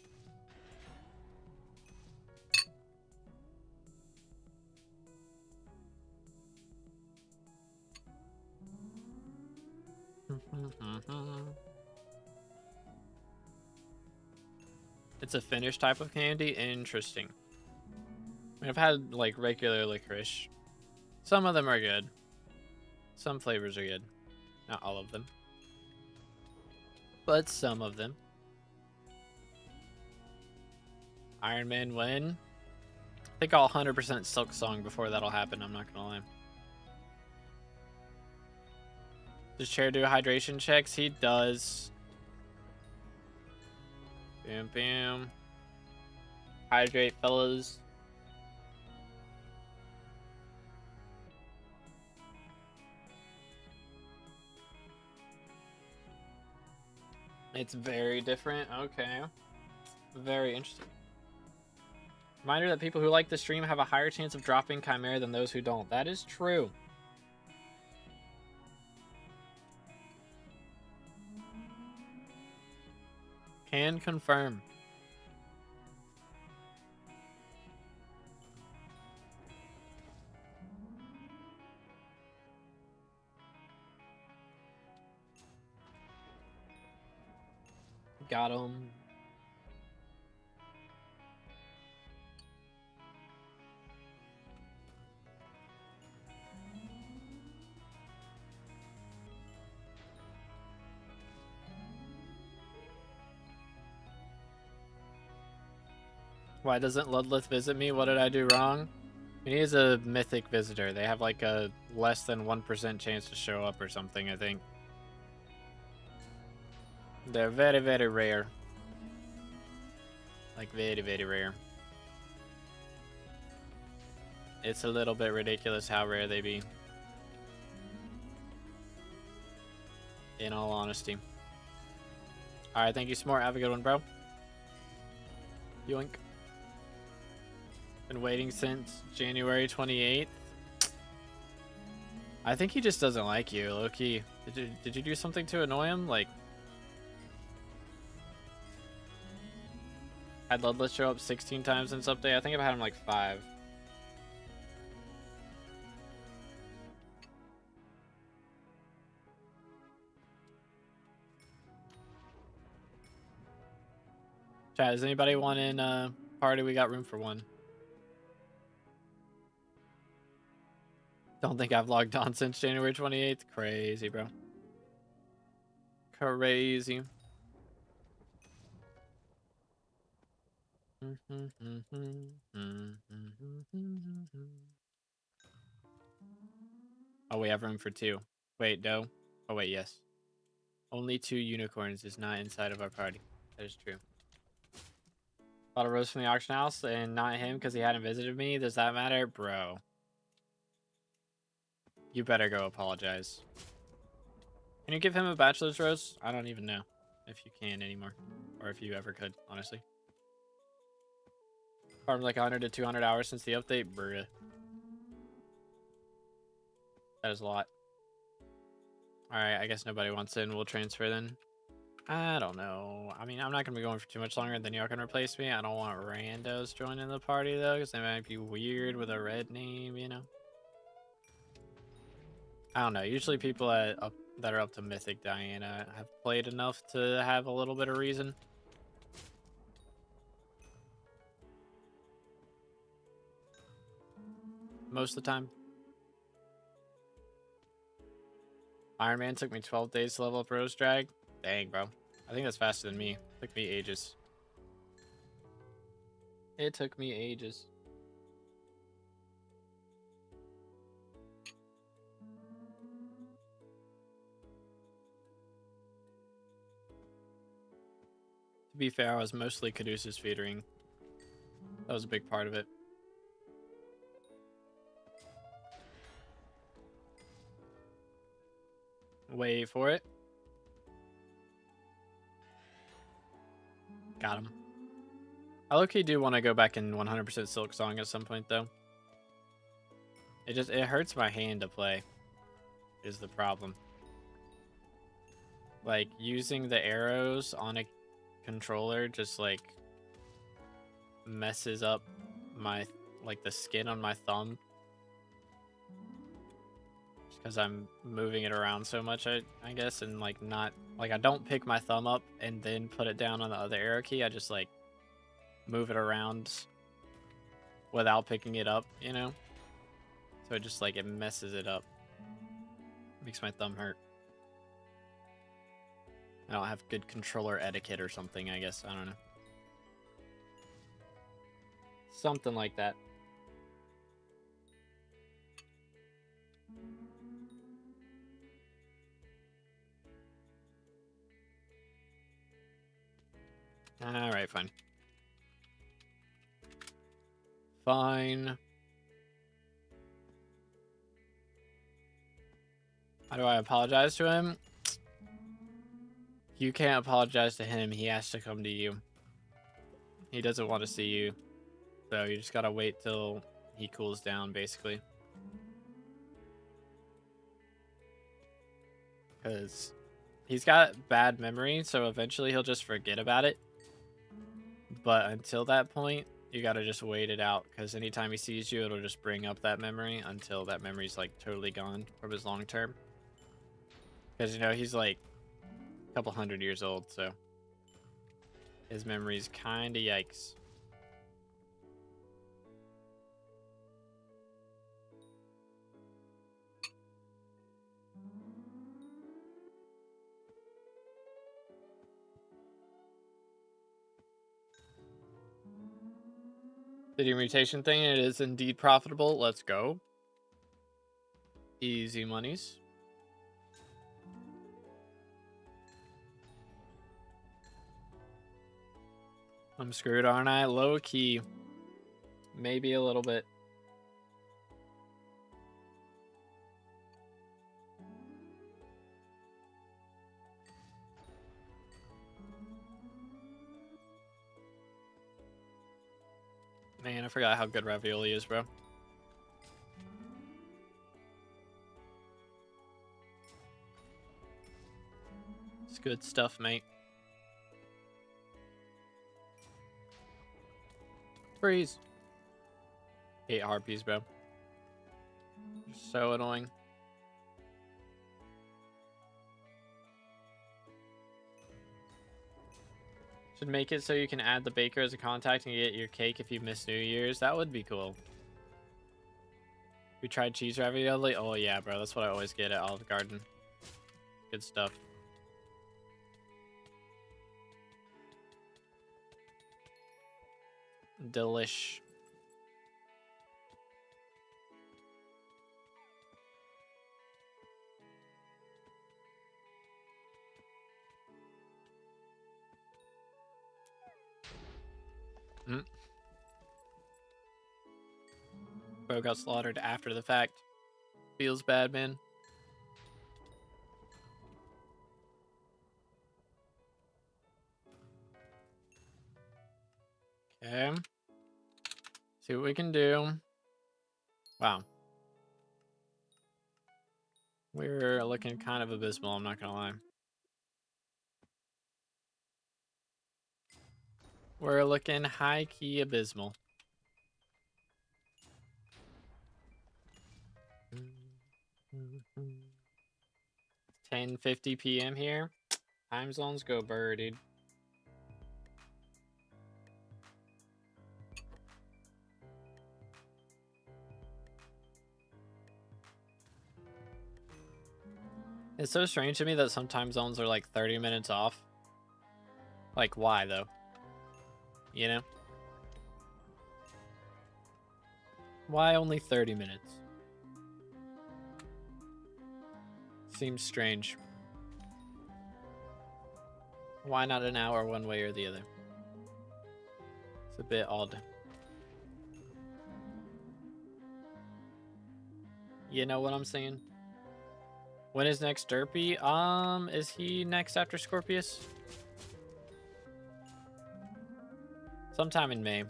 It's a finished type of candy? Interesting. I mean, I've had like regular licorice. Some of them are good. Some flavors are good. Not all of them. But some of them. Iron Man when? I think I'll 100% Silk Song before that'll happen, I'm not gonna lie. Does Chair do hydration checks? He does. Bam, bam. Hydrate, fellas. It's very different. Okay. Very interesting. Reminder that people who like the stream have a higher chance of dropping Chimera than those who don't. That is true. Can confirm. Got him. Why doesn't Ludlith visit me? What did I do wrong? He is a mythic visitor. They have like a less than 1% chance to show up or something, I think. They're very, very rare. Like, very, very rare. It's a little bit ridiculous how rare they be. In all honesty. Alright, thank you, Smart. Have a good one, bro. Yoink. Been waiting since January 28th. I think he just doesn't like you, low-key. Did you do something to annoy him? Like, had Ludless show up 16 times in this update? I think I've had him like 5. Chat, does anybody want in party? We got room for one. Don't think I've logged on since January 28th. Crazy, bro. Crazy. Oh, we have room for 2. Wait, no. Oh, wait, yes. Only 2 unicorns is not inside of our party. That is true. Bought a rose from the auction house and not him because he hadn't visited me. Does that matter? Bro. You better go apologize. Can you give him a bachelor's rose? I don't even know if you can anymore. Or if you ever could, honestly. Farmed like 100 to 200 hours since the update? Bruh. That is a lot. Alright, I guess nobody wants in. We'll transfer then. I don't know. I mean, I'm not going to be going for too much longer, then y'all can replace me. I don't want randos joining the party, though, because they might be weird with a red name, you know? I don't know. Usually people that are up to Mythic Diana have played enough to have a little bit of reason. Most of the time. Iron Man took me 12 days to level up Rose Drag. Dang, bro. I think that's faster than me. It took me ages. It took me ages. To be fair, I was mostly Caduceus featuring. That was a big part of it. Wait for it. Got him. I low-key do want to go back in 100% Silk Song at some point, though. It hurts my hand to play, is the problem. Like, using the arrows on a controller just, like, messes up my, like, the skin on my thumb. Because I'm moving it around so much, I guess, and, like, not... Like, I don't pick my thumb up and then put it down on the other arrow key. I just, like, move it around without picking it up, you know? So it just, like, it messes it up. Makes my thumb hurt. I don't have good controller etiquette or something, I guess. I don't know. Something like that. Alright, fine. Fine. How do I apologize to him? You can't apologize to him. He has to come to you. He doesn't want to see you. So you just gotta wait till he cools down, basically. Because he's got bad memory, so eventually he'll just forget about it. But until that point, you gotta just wait it out. Because anytime he sees you, it'll just bring up that memory until that memory's like totally gone from his long term. Because, you know, he's like a couple 100 years old, so his memory's kinda yikes. City mutation thing, it is indeed profitable. Let's go. Easy monies. I'm screwed, aren't I? Low key. Maybe a little bit. Man, I forgot how good ravioli is, bro. It's good stuff, mate. Freeze. Hate harpies, bro. They're so annoying. Should make it so you can add the baker as a contact and get your cake if you miss New Year's. That would be cool. We tried cheese ravioli. Oh yeah, bro. That's what I always get at Olive Garden. Good stuff. Delish. Bro got slaughtered after the fact. Feels bad, man. Okay. See what we can do. Wow. We're looking kind of abysmal, I'm not gonna lie. We're looking high-key abysmal. 10:50 p.m. here. Time zones go burr, dude. It's so strange to me that some time zones are like 30 minutes off. Like, why though? You know? Why only 30 minutes? Seems strange. Why not an hour one way or the other? It's a bit odd. You know what I'm saying? When is next Derpy? Is he next after Scorpius? Sometime in May.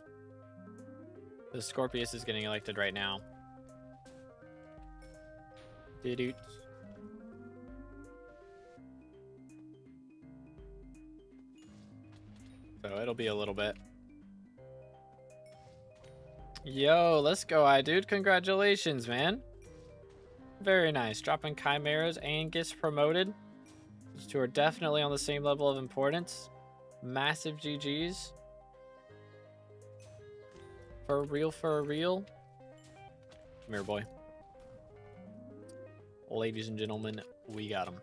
The Scorpius is getting elected right now. Did-oot. So it'll be a little bit. Yo, let's go, dude. Congratulations, man. Very nice. Dropping chimeras and gets promoted. Those two are definitely on the same level of importance. Massive GGs. For real, for real. Come here, boy. Ladies and gentlemen, we got him.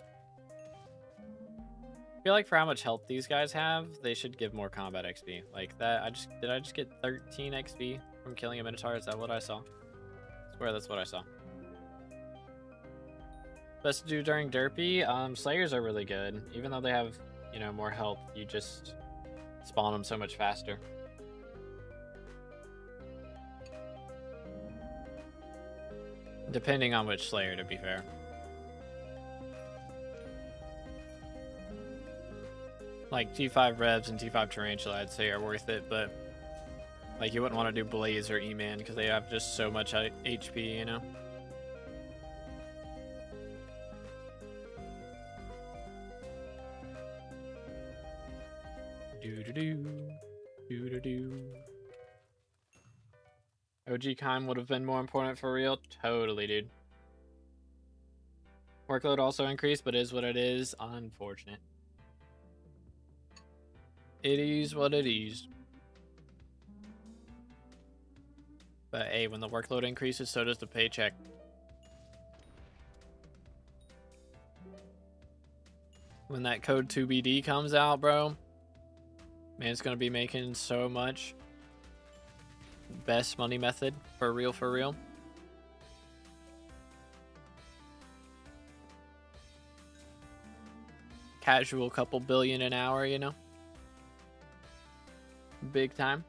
I feel like for how much health these guys have, they should give more combat XP. Like that, did I just get 13 XP from killing a Minotaur? Is that what I saw? I swear that's what I saw. Best to do during Derpy, Slayers are really good. Even though they have, you know, more health, you just spawn them so much faster. Depending on which Slayer, to be fair. Like T5 Revs and T5 Tarantula, I'd say are worth it, but like you wouldn't want to do Blaze or E-Man because they have just so much HP, you know? OG Kime would have been more important for real. Totally, dude. Workload also increased, but is what it is. Unfortunate. It is what it is. But hey, when the workload increases, so does the paycheck. When that code 2BD comes out, bro, man, it's gonna be making so much. best money method for real, for real. Casual couple billion an hour, you know? Big time.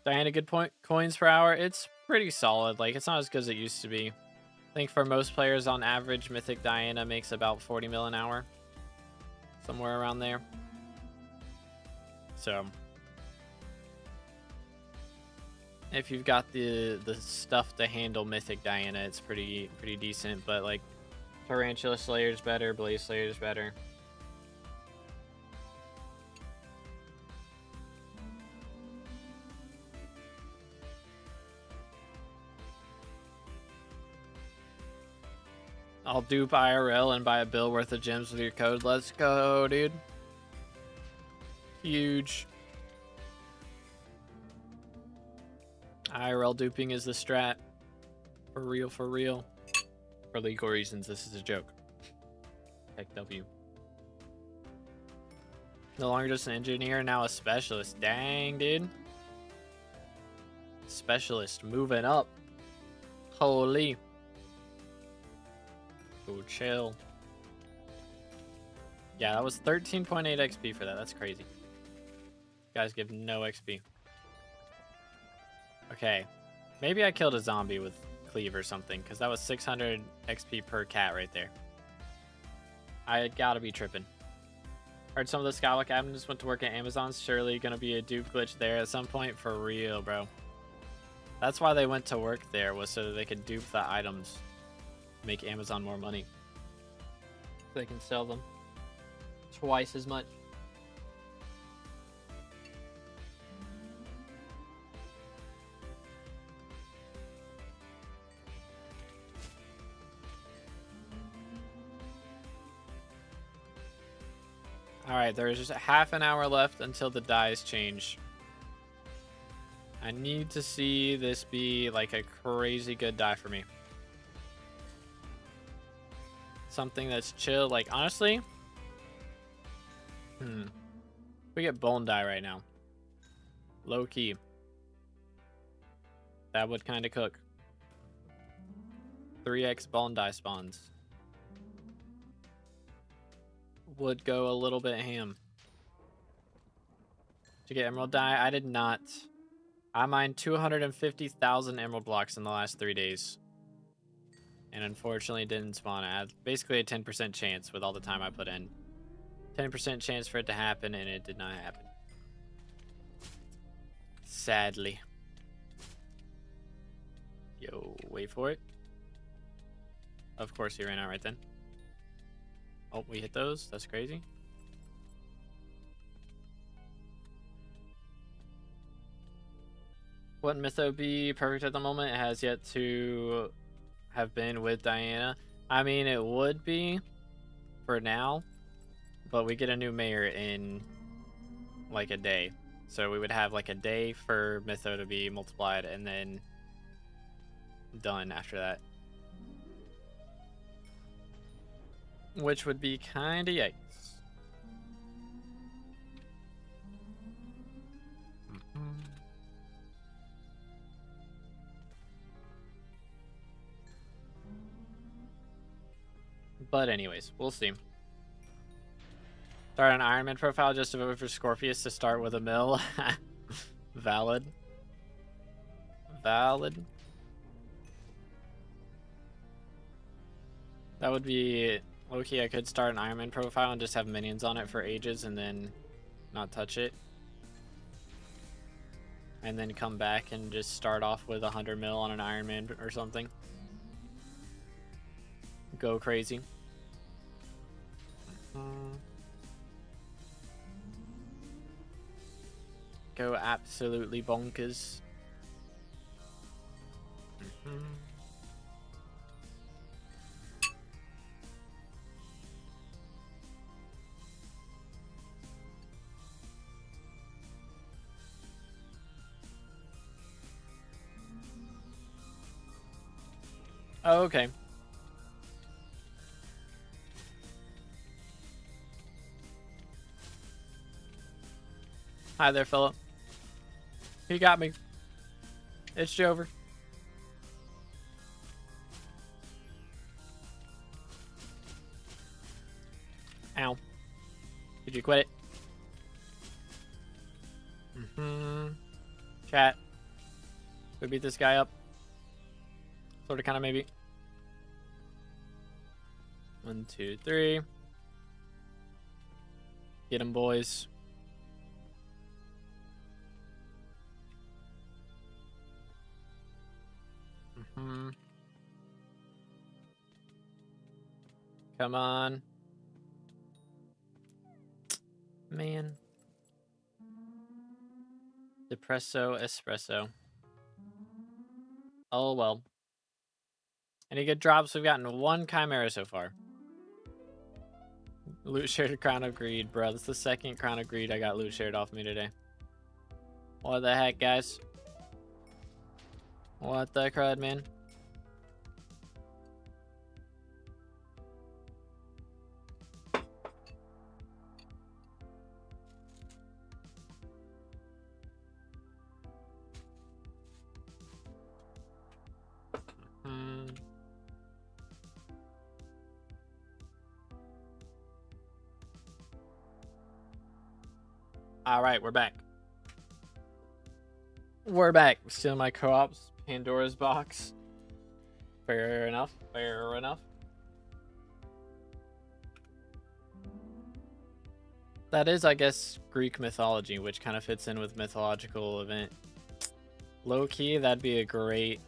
Diana, good point. Coins per hour, it's pretty solid. Like, it's not as good as it used to be. I think for most players, on average, Mythic Diana makes about 40 mil an hour. Somewhere around there. So, if you've got the stuff to handle Mythic Diana, it's pretty decent. But, like, Tarantula Slayer's better, Blaze Slayer's better. I'll dupe IRL and buy a bill worth of gems with your code. Let's go, dude. Huge. IRL duping is the strat. For real, for real. For legal reasons, this is a joke. Heck W. No longer just an engineer, now a specialist. Dang, dude. Specialist moving up. Holy. Oh, chill. Yeah, that was 13.8 XP for that. That's crazy. Guys give no XP. Okay. Maybe I killed a zombie with cleave or something, because that was 600 XP per cat right there. I gotta be tripping. Heard some of the SkyBlock admins went to work at Amazon. Surely gonna be a dupe glitch there at some point. For real, bro. That's why they went to work there, was so that they could dupe the items. Make Amazon more money. So they can sell them twice as much. Alright, there's just half an hour left until the dies change. I need to see this be like a crazy good die for me. Something that's chill. Like, honestly, we get bone die right now. Low key. That would kind of cook. 3x bone die spawns. Would go a little bit ham. To get emerald die, I did not. I mined 250,000 emerald blocks in the last 3 days. And unfortunately didn't spawn. I had basically a 10% chance with all the time I put in. 10% chance for it to happen, and it did not happen. Sadly. Yo, wait for it. Of course he ran out right then. Oh, we hit those? That's crazy. Wouldn't Mytho be perfect at the moment? It has yet to have been with Diana. I mean, it would be for now, but we get a new mayor in like a day. So we would have like a day for Mytho to be multiplied and then done after that. Which would be kind of yikes. But anyways, we'll see. Start an Iron Man profile just to vote for Scorpius to start with a mill. Valid. Valid. That would be low-key. I could start an Iron Man profile and just have minions on it for ages and then not touch it. And then come back and just start off with 100 mil on an Iron Man or something. Go crazy. Go absolutely bonkers. Oh, okay. Hi there, Philip. He got me. It's Jover. Ow. Did you quit it? Chat. We beat this guy up. Sort of, kind of, maybe. 1, 2, 3. Get him, boys. Come on. Man. Depresso espresso. Oh well. Any good drops? We've gotten 1 Chimera so far. Loot shared Crown of Greed, bro. That's the 2nd Crown of Greed I got loot shared off me today. What the heck, guys? What the crud, man? Alright, we're back. We're back. Stealing my co-ops. Pandora's box. Fair enough. Fair enough. That is, I guess, Greek mythology, which kind of fits in with mythological event. Low-key, that'd be a great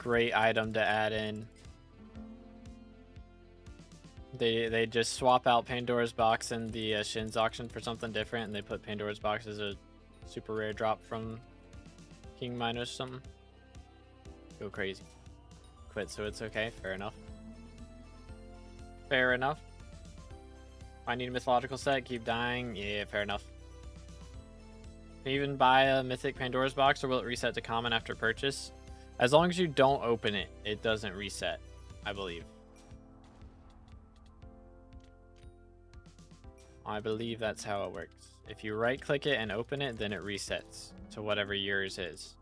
item to add in. They just swap out Pandora's box and the Shin's auction for something different, and they put Pandora's box as a super rare drop from King Minos or something. Go crazy. Quit, so it's okay. Fair enough. Fair enough. I need a mythological set. Keep dying. Yeah, fair enough. Can you even buy a mythic Pandora's box, or will it reset to common after purchase? As long as you don't open it, it doesn't reset, I believe. I believe that's how it works. If you right-click it and open it, then it resets to whatever yours is.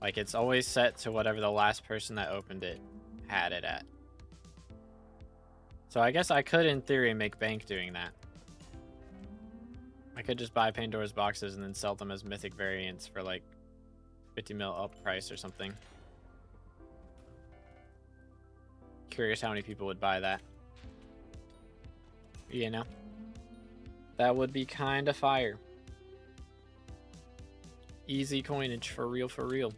Like, it's always set to whatever the last person that opened it had it at. So I guess I could, in theory, make bank doing that. I could just buy Pandora's boxes and then sell them as mythic variants for like 50 mil up price or something. Curious how many people would buy that. You know, that would be kind of fire. Easy coinage, for real, for real.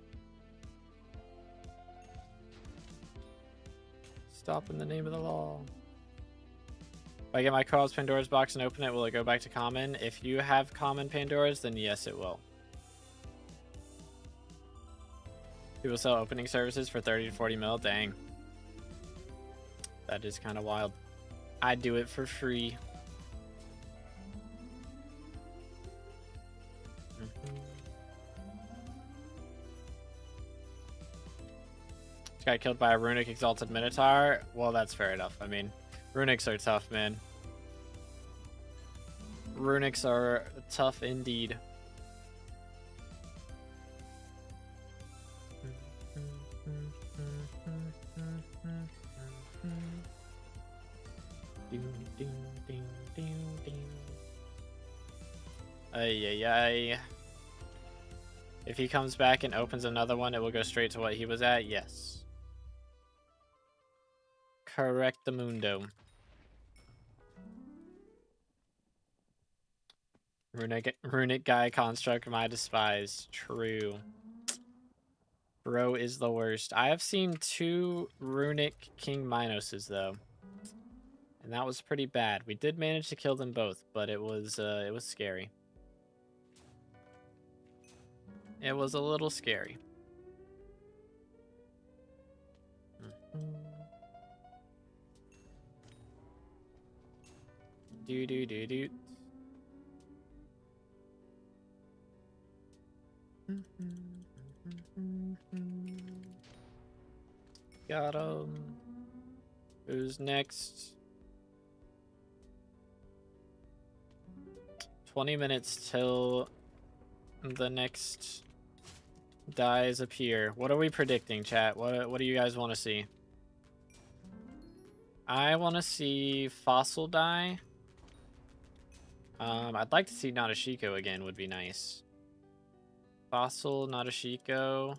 Stop in the name of the law. If I get my co-op's Pandora's box and open it, will it go back to common? If you have common Pandora's, then yes, it will. People sell opening services for 30 to 40 mil. Dang. That is kind of wild. I'd do it for free. This guy killed by a runic exalted minotaur. Well, that's fair enough. I mean, runics are tough, man. Runics are tough indeed. Ay, ay, ay. If he comes back and opens another one, it will go straight to what he was at? Yes. Correctamundo. Runic guy construct, my despise. True. Bro is the worst. I have seen 2 runic King Minoses though, and that was pretty bad. We did manage to kill them both, but it was scary. It was a little scary. Do do do do. Got him. Who's next? 20 minutes till the next Dyes appear. What are we predicting, chat? What do you guys want to see? I want to see fossil dye. I'd like to see Nadeshiko again, would be nice. Fossil, Nadeshiko.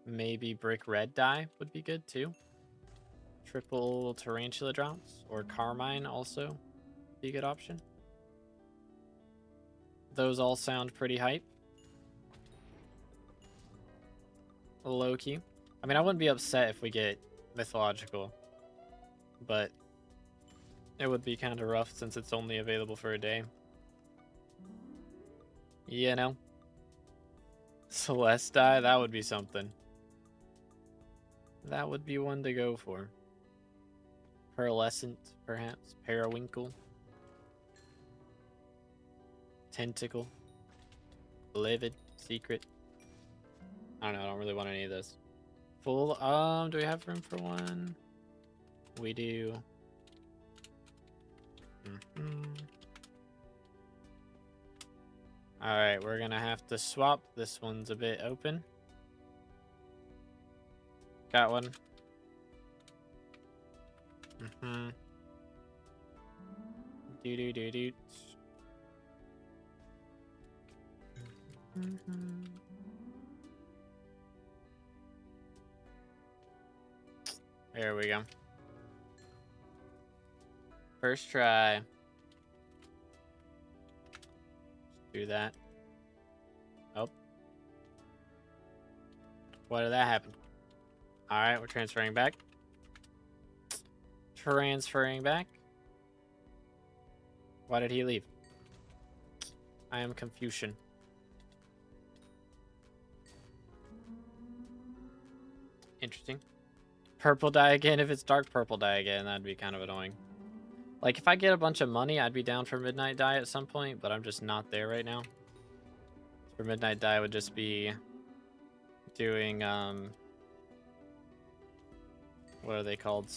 Maybe brick red dye would be good too. Triple tarantula drops or carmine also be a good option. Those all sound pretty hype. Low key. I mean, I wouldn't be upset if we get mythological, but it would be kind of rough since it's only available for a day. You know? Celeste dye, that would be something. That would be one to go for. Pearlescent, perhaps. Periwinkle. Tentacle. Livid. Secret. I don't know, I don't really want any of this. Full, do we have room for one? We do. Alright, we're gonna have to swap. This one's a bit open. Got one. Do. There we go. First try. Let's do that. Oh. Why did that happen? Alright, we're transferring back. Transferring back. Why did he leave? I am Confucian. Interesting. Purple dye again. If it's dark purple dye again, that'd be kind of annoying. Like, if I get a bunch of money, I'd be down for midnight dye at some point, but I'm just not there right now. For midnight dye would just be doing, what are they called?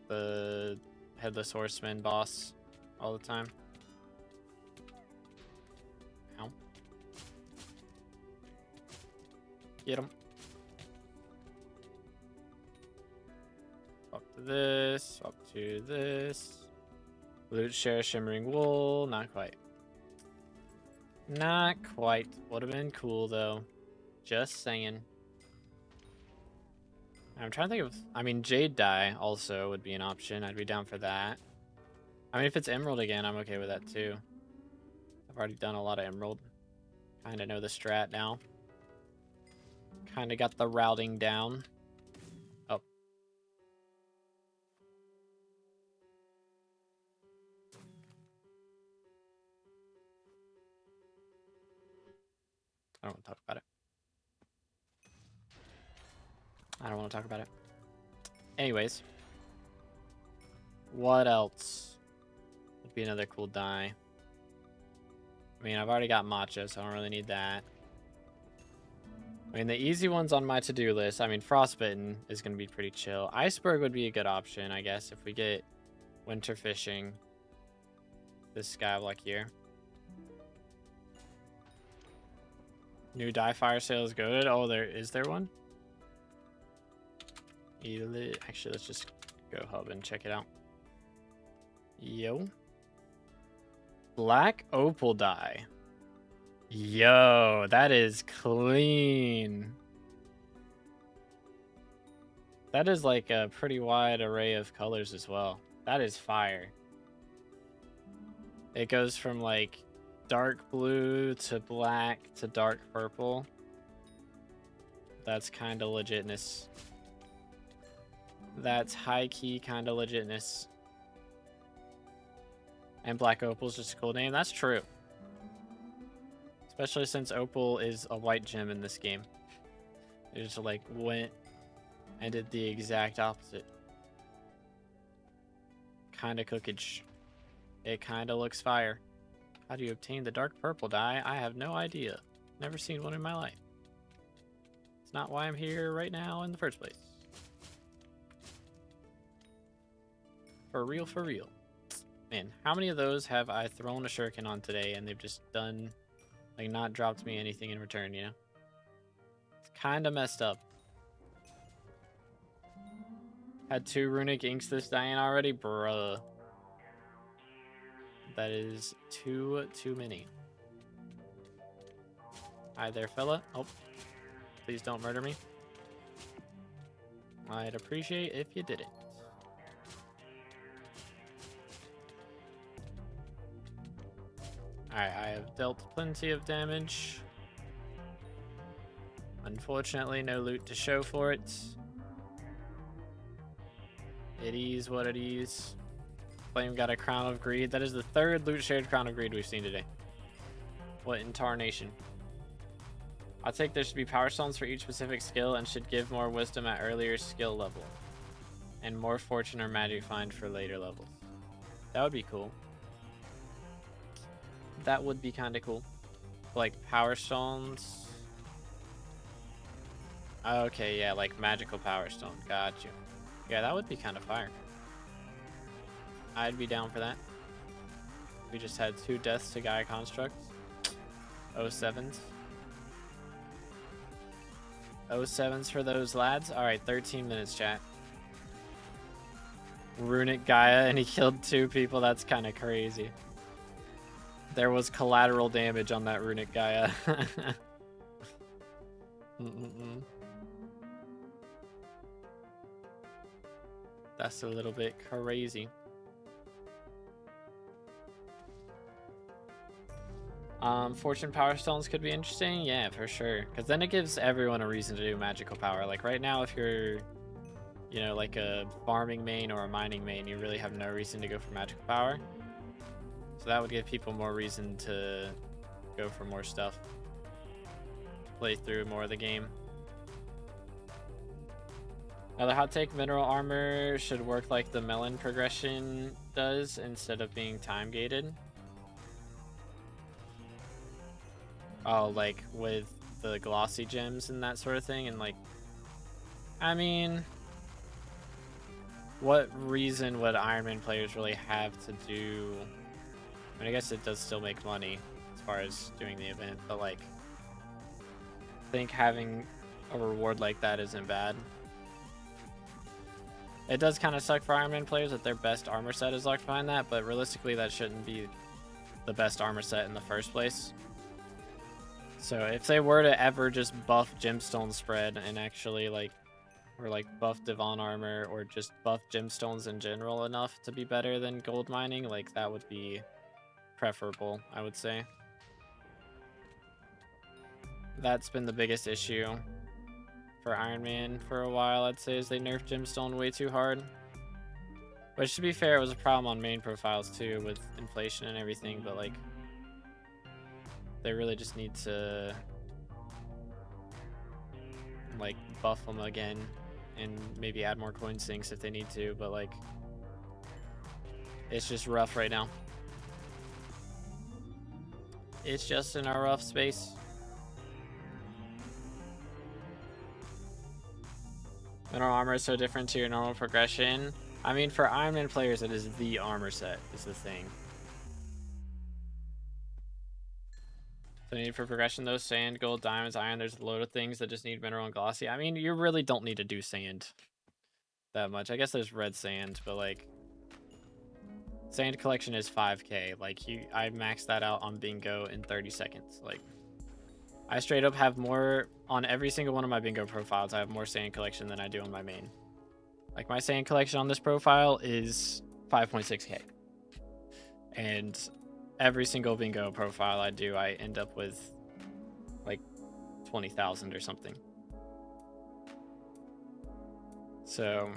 The Headless Horseman boss all the time. Ow. Get him. Up to this, up to this. Loot share shimmering wool, not quite. Not quite. Would have been cool though. Just saying. I'm trying to think of, I mean, jade dye also would be an option. I'd be down for that. I mean, if it's emerald again, I'm okay with that too. I've already done a lot of emerald. Kind of know the strat now. Kind of got the routing down. Oh. I don't want to talk about it. I don't want to talk about it. Anyways. What else would be another cool dye? I mean, I've already got matcha, so I don't really need that. I mean, the easy ones on my to-do list, I mean, frostbitten is going to be pretty chill. Iceberg would be a good option, I guess, if we get winter fishing. This skyblock here. New dye fire sale is good. Oh, is there one? Actually, let's just go hub and check it out. Yo. Black opal dye. Yo, that is clean. That is like a pretty wide array of colors as well. That is fire. It goes from like dark blue to black to dark purple. That's kind of legitness. That's high-key kind of legitness. And black opal's just a cool name. That's true. Especially since opal is a white gem in this game. It just like went and did the exact opposite. Kind of cookage. It kind of looks fire. How do you obtain the dark purple dye? I have no idea. Never seen one in my life. It's not why I'm here right now in the first place. For real, for real. Man, how many of those have I thrown a shuriken on today and they've just done Like, not dropped me anything in return, you know? It's kind of messed up. Had 2 runic inks this Diane already? Bruh. That is too many. Hi there, fella. Oh, please don't murder me. I'd appreciate if you didn't. Alright, I have dealt plenty of damage. Unfortunately, no loot to show for it. It is what it is. Flame got a Crown of Greed. That is the 3rd loot shared Crown of Greed we've seen today. What in tarnation? I think there should be power stones for each specific skill and should give more wisdom at earlier skill level. And more fortune or magic find for later levels. That would be cool. That would be kind of cool. Like power stones. Okay, yeah, like magical power stone. Got you. Yeah, that would be kind of fire. I'd be down for that. We just had 2 deaths to Gaia constructs. 07s. 07s for those lads. Alright, 13 minutes, chat. Runic Gaia and he killed 2 people. That's kind of crazy. There was collateral damage on that Runic Gaia. That's a little bit crazy. Fortune power stones could be interesting. Yeah, for sure. Because then it gives everyone a reason to do magical power. Like right now, if you're, you know, like a farming main or a mining main, you really have no reason to go for magical power. So that would give people more reason to go for more stuff. Play through more of the game. Another hot take, mineral armor should work like the melon progression does instead of being time gated. Oh, like with the glossy gems and that sort of thing. And like, I mean, what reason would Iron Man players really have to do? I mean, I guess it does still make money as far as doing the event, but like, I think having a reward like that isn't bad. It does kind of suck for Iron Man players that their best armor set is locked behind that, but realistically that shouldn't be the best armor set in the first place. So if they were to ever just buff gemstone spread and actually like, or like buff Devon armor or just buff gemstones in general enough to be better than gold mining, like that would be preferable, I would say. That's been the biggest issue for Iron Man for a while, I'd say, is they nerfed gemstone way too hard. Which, to be fair, it was a problem on main profiles too with inflation and everything, but like, they really just need to like buff them again and maybe add more coin sinks if they need to, but like, it's just rough right now. It's just in a rough space. Mineral armor is so different to your normal progression. I mean, for Iron Man players, it is the armor set, is the thing. So need for progression, though, sand, gold, diamonds, iron, there's a load of things that just need mineral and glossy. I mean, you really don't need to do sand that much. I guess there's red sand, but like, sand collection is 5k. Like, I maxed that out on bingo in 30 seconds. Like, I straight up have more on every single one of my bingo profiles. I have more sand collection than I do on my main. Like, my sand collection on this profile is 5.6k. And every single bingo profile I do, I end up with like 20,000 or something. So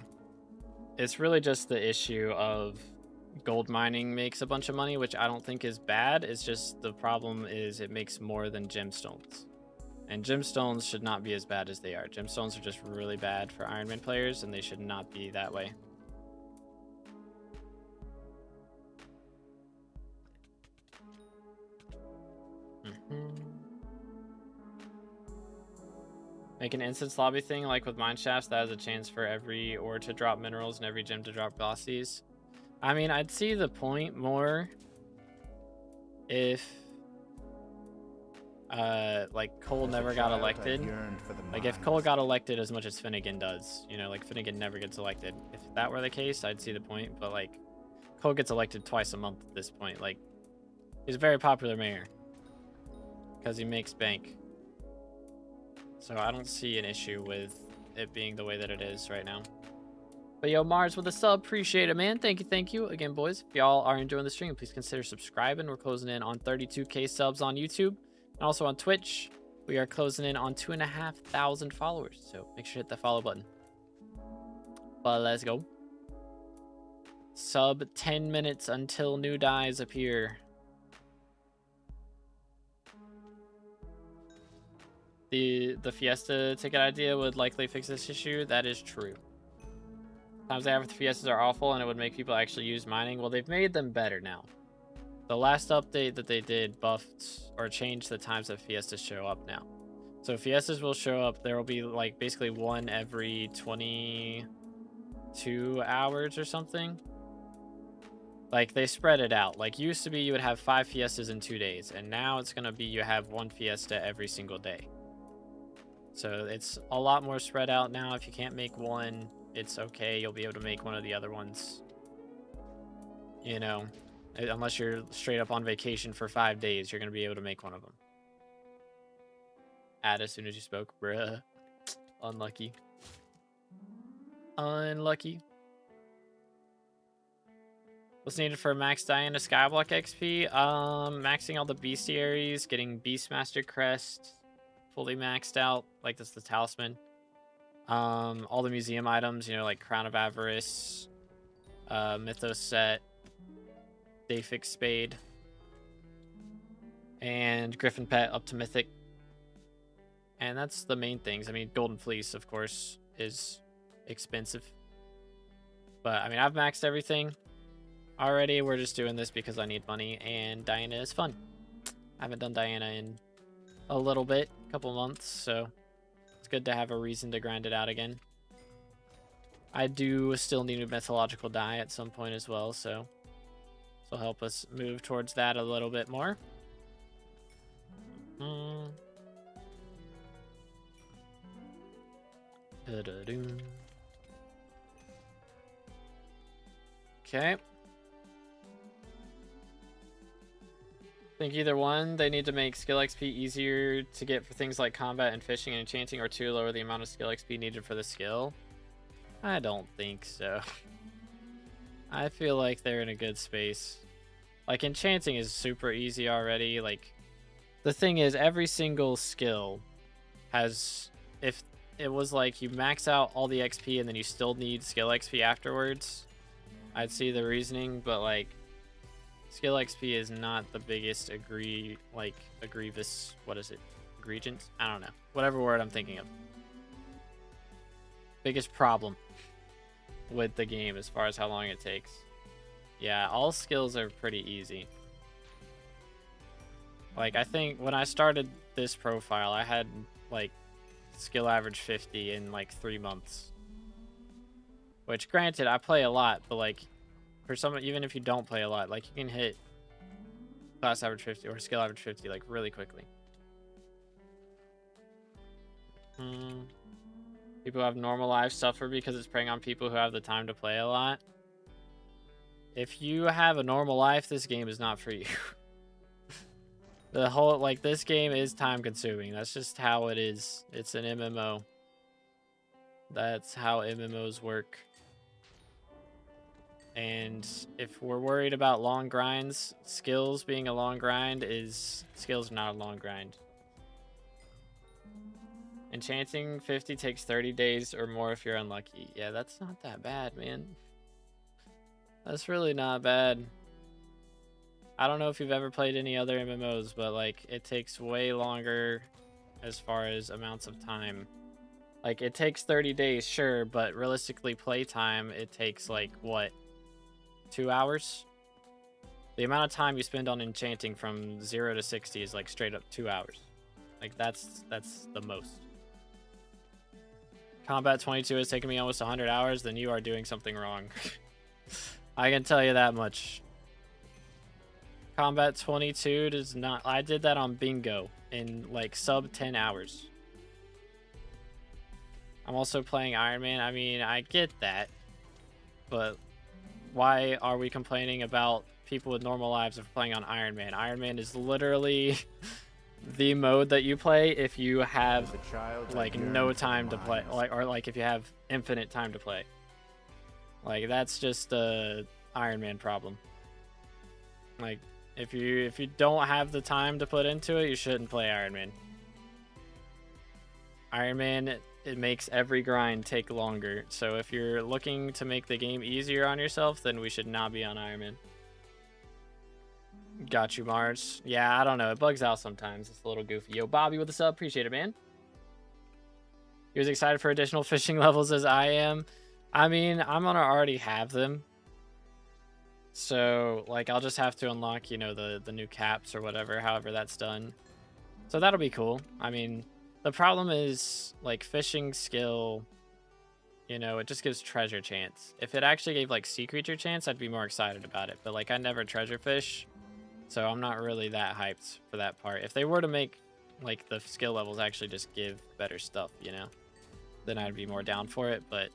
it's really just the issue of gold mining makes a bunch of money, which I don't think is bad. It's just the problem is it makes more than gemstones. And gemstones should not be as bad as they are. Gemstones are just really bad for Iron Man players, and they should not be that way. Make an instance lobby thing like with mine shafts that has a chance for every ore to drop minerals and every gem to drop glossies. I mean, I'd see the point more if like Cole As a never got child, I elected. yearned for the Like if mines. Cole got elected as much as Finnegan does, you know, like Finnegan never gets elected. If that were the case, I'd see the point. But like Cole gets elected twice a month at this point. Like he's a very popular mayor because he makes bank. So I don't see an issue with it being the way that it is right now. But yo, Mars with a sub, appreciate it, man. Thank you again, boys. If y'all are enjoying the stream, please consider subscribing. We're closing in on 32K subs on YouTube and also on Twitch. We are closing in on 2,500 followers, so make sure to hit the follow button. But let's go. Sub 10 minutes until new dies appear. The Fiesta ticket idea would likely fix this issue. That is true. Sometimes they have the Fiestas are awful and it would make people actually use mining. Well, they've made them better now. The last update that they did buffed or changed the times that Fiestas show up now. So Fiestas will show up. There will be like basically one every 22 hours or something. Like they spread it out. Like used to be you would have 5 Fiestas in 2 days. And now it's going to be you have 1 Fiesta every single day. So it's a lot more spread out now. If you can't make one, it's okay. You'll be able to make one of the other ones. You know, unless you're straight up on vacation for 5 days, you're going to be able to make one of them. Add as soon as you spoke. Bruh. Unlucky. Unlucky. What's needed for max Diana Skyblock XP? Maxing all the bestiaries, getting Beastmaster Crest fully maxed out. Like that's the talisman. All the museum items, you know, like Crown of Avarice, Mythos set, Dayfix Spade, and Griffin Pet up to Mythic. And that's the main things. I mean, Golden Fleece, of course, is expensive. But, I mean, I've maxed everything already. We're just doing this because I need money, and Diana is fun. I haven't done Diana in a little bit, a couple months, so it's good to have a reason to grind it out again. I do still need a mythological die at some point as well, so this will help us move towards that a little bit more. Okay. I think either one, they need to make skill XP easier to get for things like combat and fishing and enchanting, or two, lower the amount of skill XP needed for the skill. I don't think so. I feel like they're in a good space. Like enchanting is super easy already. Like the thing is, every single skill has, if it was like you max out all the XP and then you still need skill XP afterwards, I'd see the reasoning, but like skill XP is not the biggest egregious, what is it? Egregious? I don't know. Whatever word I'm thinking of. Biggest problem with the game as far as how long it takes. Yeah, all skills are pretty easy. Like, I think when I started this profile, I had, like, skill average 50 in, like, 3 months. Which, granted, I play a lot, but, like, for someone, even if you don't play a lot, like, you can hit class average 50 or skill average 50, like, really quickly. People who have normal lives suffer because it's preying on people who have the time to play a lot. If you have a normal life, this game is not for you. The whole, like, this game is time consuming. That's just how it is. It's an MMO. That's how MMOs work. And if we're worried about long grinds, skills being a long grind is... Skills are not a long grind. Enchanting 50 takes 30 days or more if you're unlucky. Yeah, that's not that bad, man. That's really not bad. I don't know if you've ever played any other MMOs, but like it takes way longer as far as amounts of time. Like it takes 30 days, sure, but realistically playtime, it takes like what? 2 hours? The amount of time you spend on enchanting from 0 to 60 is like straight up 2 hours. Like that's the most. Combat 22 has taken me almost 100 hours, then you are doing something wrong. I can tell you that much. Combat 22 does not. I did that on bingo in like sub 10 hours. I'm also playing Iron Man. I mean, I get that, but why are we complaining about people with normal lives of playing on Iron Man? Iron Man is literally the mode that you play if you have like no time to play, or like if you have infinite time to play. Like that's just a Iron Man problem. Like if you don't have the time to put into it, you shouldn't play Iron Man. Iron Man, it makes every grind take longer. So if you're looking to make the game easier on yourself, then we should not be on Iron Man. Got you, Mars. Yeah, I don't know. It bugs out sometimes. It's a little goofy. Yo, Bobby with the sub. Appreciate it, man. You're as excited for additional fishing levels as I am. I mean, I'm gonna already have them. So, like, I'll just have to unlock, you know, the new caps or whatever, however that's done. So that'll be cool. I mean, the problem is, like, fishing skill, you know, it just gives treasure chance. If it actually gave, like, sea creature chance, I'd be more excited about it. But, like, I never treasure fish, so I'm not really that hyped for that part. If they were to make, like, the skill levels actually just give better stuff, you know, then I'd be more down for it. But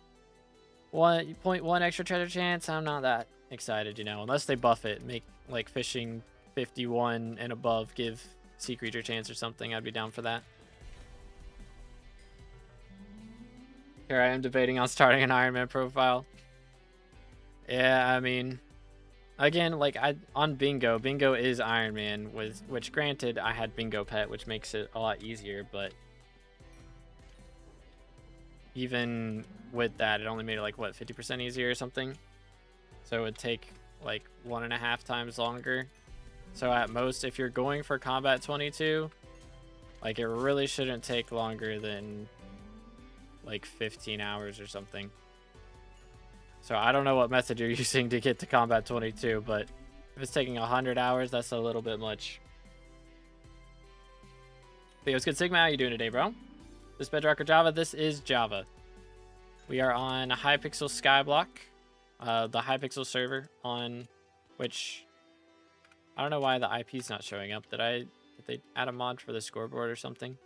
1.1 extra treasure chance, I'm not that excited, you know, unless they buff it, make, like, fishing 51 and above give sea creature chance or something. I'd be down for that. Here I am debating on starting an Iron Man profile. Yeah, I mean, again, like, on bingo is Iron Man, with which, granted, I had bingo pet, which makes it a lot easier, but even with that, it only made it like, what, 50% easier or something? So it would take like 1.5 times longer. So at most, if you're going for combat 22, like, it really shouldn't take longer than like 15 hours or something. So I don't know what method you're using to get to combat 22, but if it's taking 100 hours, that's a little bit much. Hey, what's good, Sigma? How you doing today, bro? This Bedrock or Java? This is Java. We are on Hypixel SkyBlock, the Hypixel server, on which I don't know why the IP's not showing up. Did they add a mod for the scoreboard or something?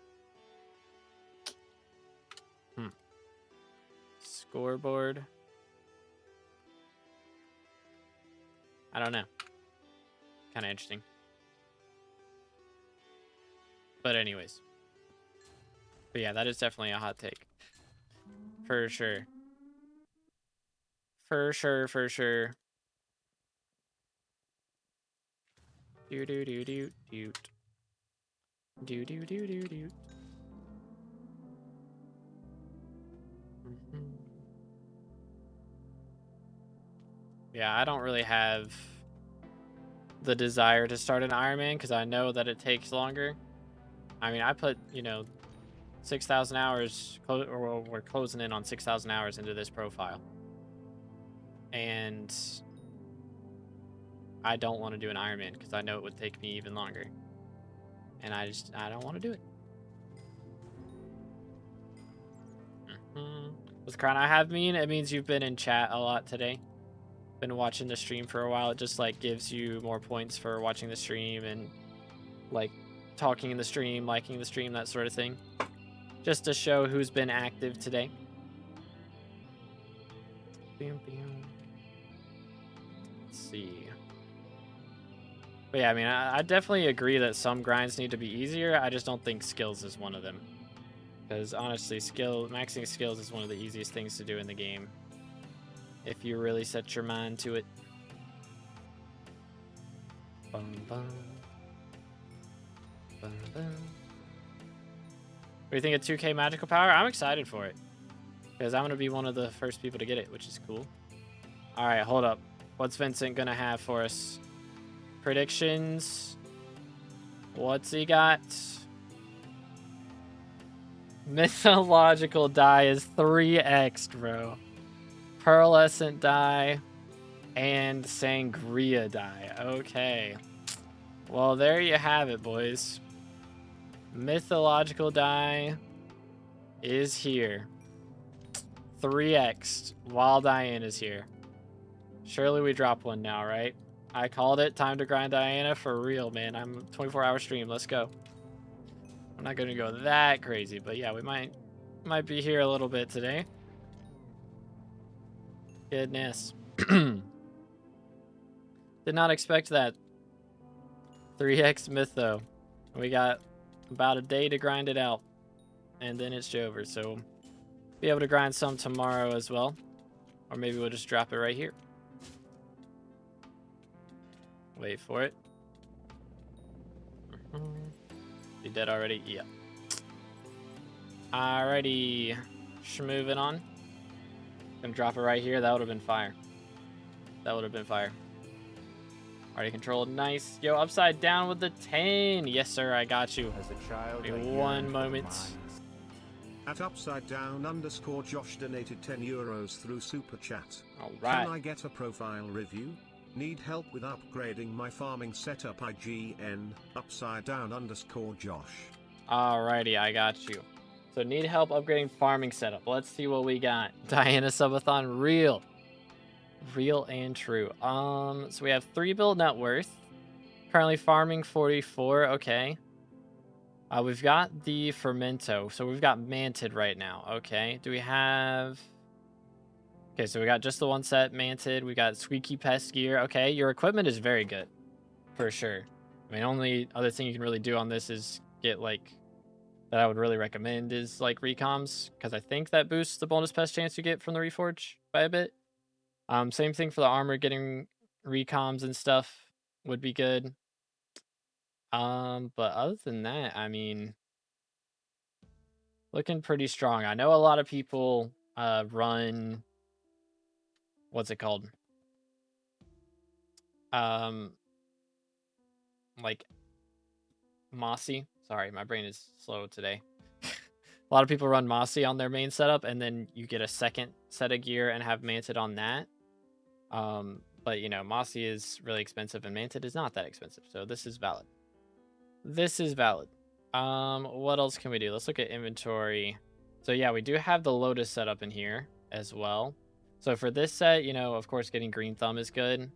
Scoreboard. I don't know. Kind of interesting. But anyways. But yeah, that is definitely a hot take. For sure. For sure, for sure. Do do do do do. Do do do do do. Yeah, I don't really have the desire to start an Iron Man because I know that it takes longer. I mean, I put, you know, 6,000 hours, or we're closing in on 6,000 hours into this profile. And I don't want to do an Iron Man because I know it would take me even longer. And I don't want to do it. What's crown I have mean? It means you've been in chat a lot today. Been watching the stream for a while. It just, like, gives you more points for watching the stream and, like, talking in the stream, liking the stream, that sort of thing. Just to show who's been active today. Let's see. But yeah, I mean, I definitely agree that some grinds need to be easier. I just don't think skills is one of them. Because honestly, maxing skills is one of the easiest things to do in the game, if you really set your mind to it. Bum, bum. Bum, bum. What do you think of 2K magical power? I'm excited for it, because I'm going to be one of the first people to get it, which is cool. Alright, hold up. What's Vincent going to have for us? Predictions. What's he got? Mythological die is 3x, bro. Pearlescent die and Sangria die. Okay. Well, there you have it, boys. Mythological die is here. 3x while Diane is here. Surely we drop one now, right? I called it. Time to grind Diana for real, man. I'm 24-hour stream. Let's go. I'm not gonna go that crazy, but yeah, we might be here a little bit today. Goodness. Did not expect that. 3x myth though. We got about a day to grind it out, and then it's over. So be able to grind some tomorrow as well, or maybe we'll just drop it right here. Wait for it. Be dead already? Yeah. Alrighty. Moving on. Gonna drop it right here. That would have been fire. That would have been fire. Already controlled. Nice. Yo, upside down with the 10. Yes, sir. I got you. As a child, Give I me yearned one for moment. mines. At upside down _ Josh donated €10 through Super Chat. All right. Can I get a profile review? Need help with upgrading my farming setup IGN upside down _ Josh. Alrighty, I got you. So need help upgrading farming setup. Let's see what we got. Diana Subathon, real and true. So we have 3 build net worth. Currently farming 44. Okay. We've got the fermento. So we've got manted right now. Okay. Do we have? Okay, so we got just the one set manted. We got squeaky pest gear. Okay, your equipment is very good, for sure. I mean, only other thing you can really do on this is get like that I would really recommend is like recoms, because I think that boosts the bonus pest chance you get from the reforge by a bit. Same thing for the armor, getting recoms and stuff would be good. But other than that, I mean, looking pretty strong. I know a lot of people run, what's it called? Like Mossy. Sorry, my brain is slow today. A lot of people run Mossy on their main setup, and then you get a second set of gear and have Manted on that. But you know, Mossy is really expensive, and Manted is not that expensive, so this is valid. This is valid. What else can we do? Let's look at inventory. So yeah, we do have the Lotus set up in here as well. So for this set, you know, of course, getting Green Thumb is good,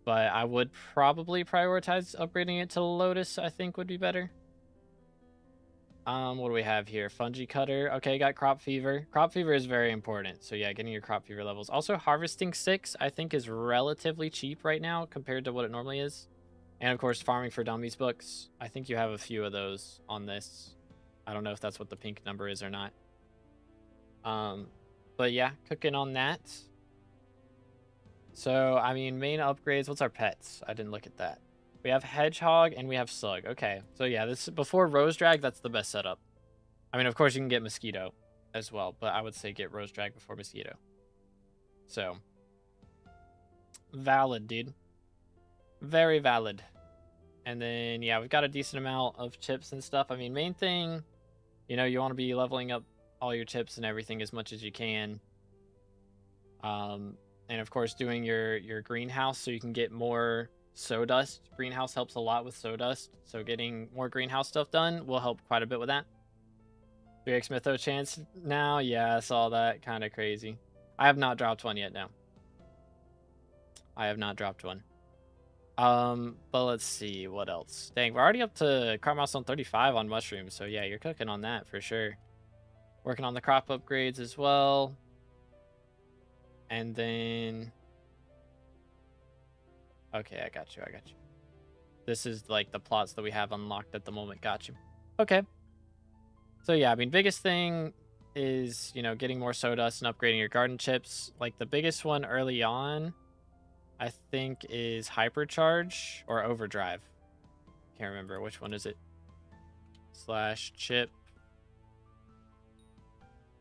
but I would probably prioritize upgrading it to Lotus. I think would be better. What do we have here? Fungi Cutter. Okay, got Crop Fever. Crop Fever is very important. So yeah, getting your Crop Fever levels. Also, Harvesting 6, I think, is relatively cheap right now compared to what it normally is. And of course, Farming for Dummies books. I think you have a few of those on this. I don't know if that's what the pink number is or not. But yeah, cooking on that. So, I mean, main upgrades. What's our pets? I didn't look at that. We have Hedgehog and we have Slug. Okay, so yeah, this before Rose Drag, that's the best setup. I mean, of course, you can get Mosquito as well, but I would say get Rose Drag before Mosquito. So, valid, dude. Very valid. And then, yeah, we've got a decent amount of chips and stuff. I mean, main thing, you know, you want to be leveling up all your chips and everything as much as you can. And of course, doing your greenhouse so you can get more sawdust. Greenhouse helps a lot with sawdust, so getting more greenhouse stuff done will help quite a bit with that. 3x Mytho chance now. Yeah, I saw that. Kind of crazy. I have not dropped one yet. No, I have not dropped one. But let's see what else. Dang, we're already up to crop milestone 35 on mushrooms, so yeah, you're cooking on that for sure. Working on the crop upgrades as well. And then, okay, I got you. This is like the plots that we have unlocked at the moment. Got you. Okay. So yeah, I mean, biggest thing is, you know, getting more sawdust and upgrading your garden chips. Like the biggest one early on, I think, is Hypercharge or Overdrive. Can't remember. Which one is it? / chip.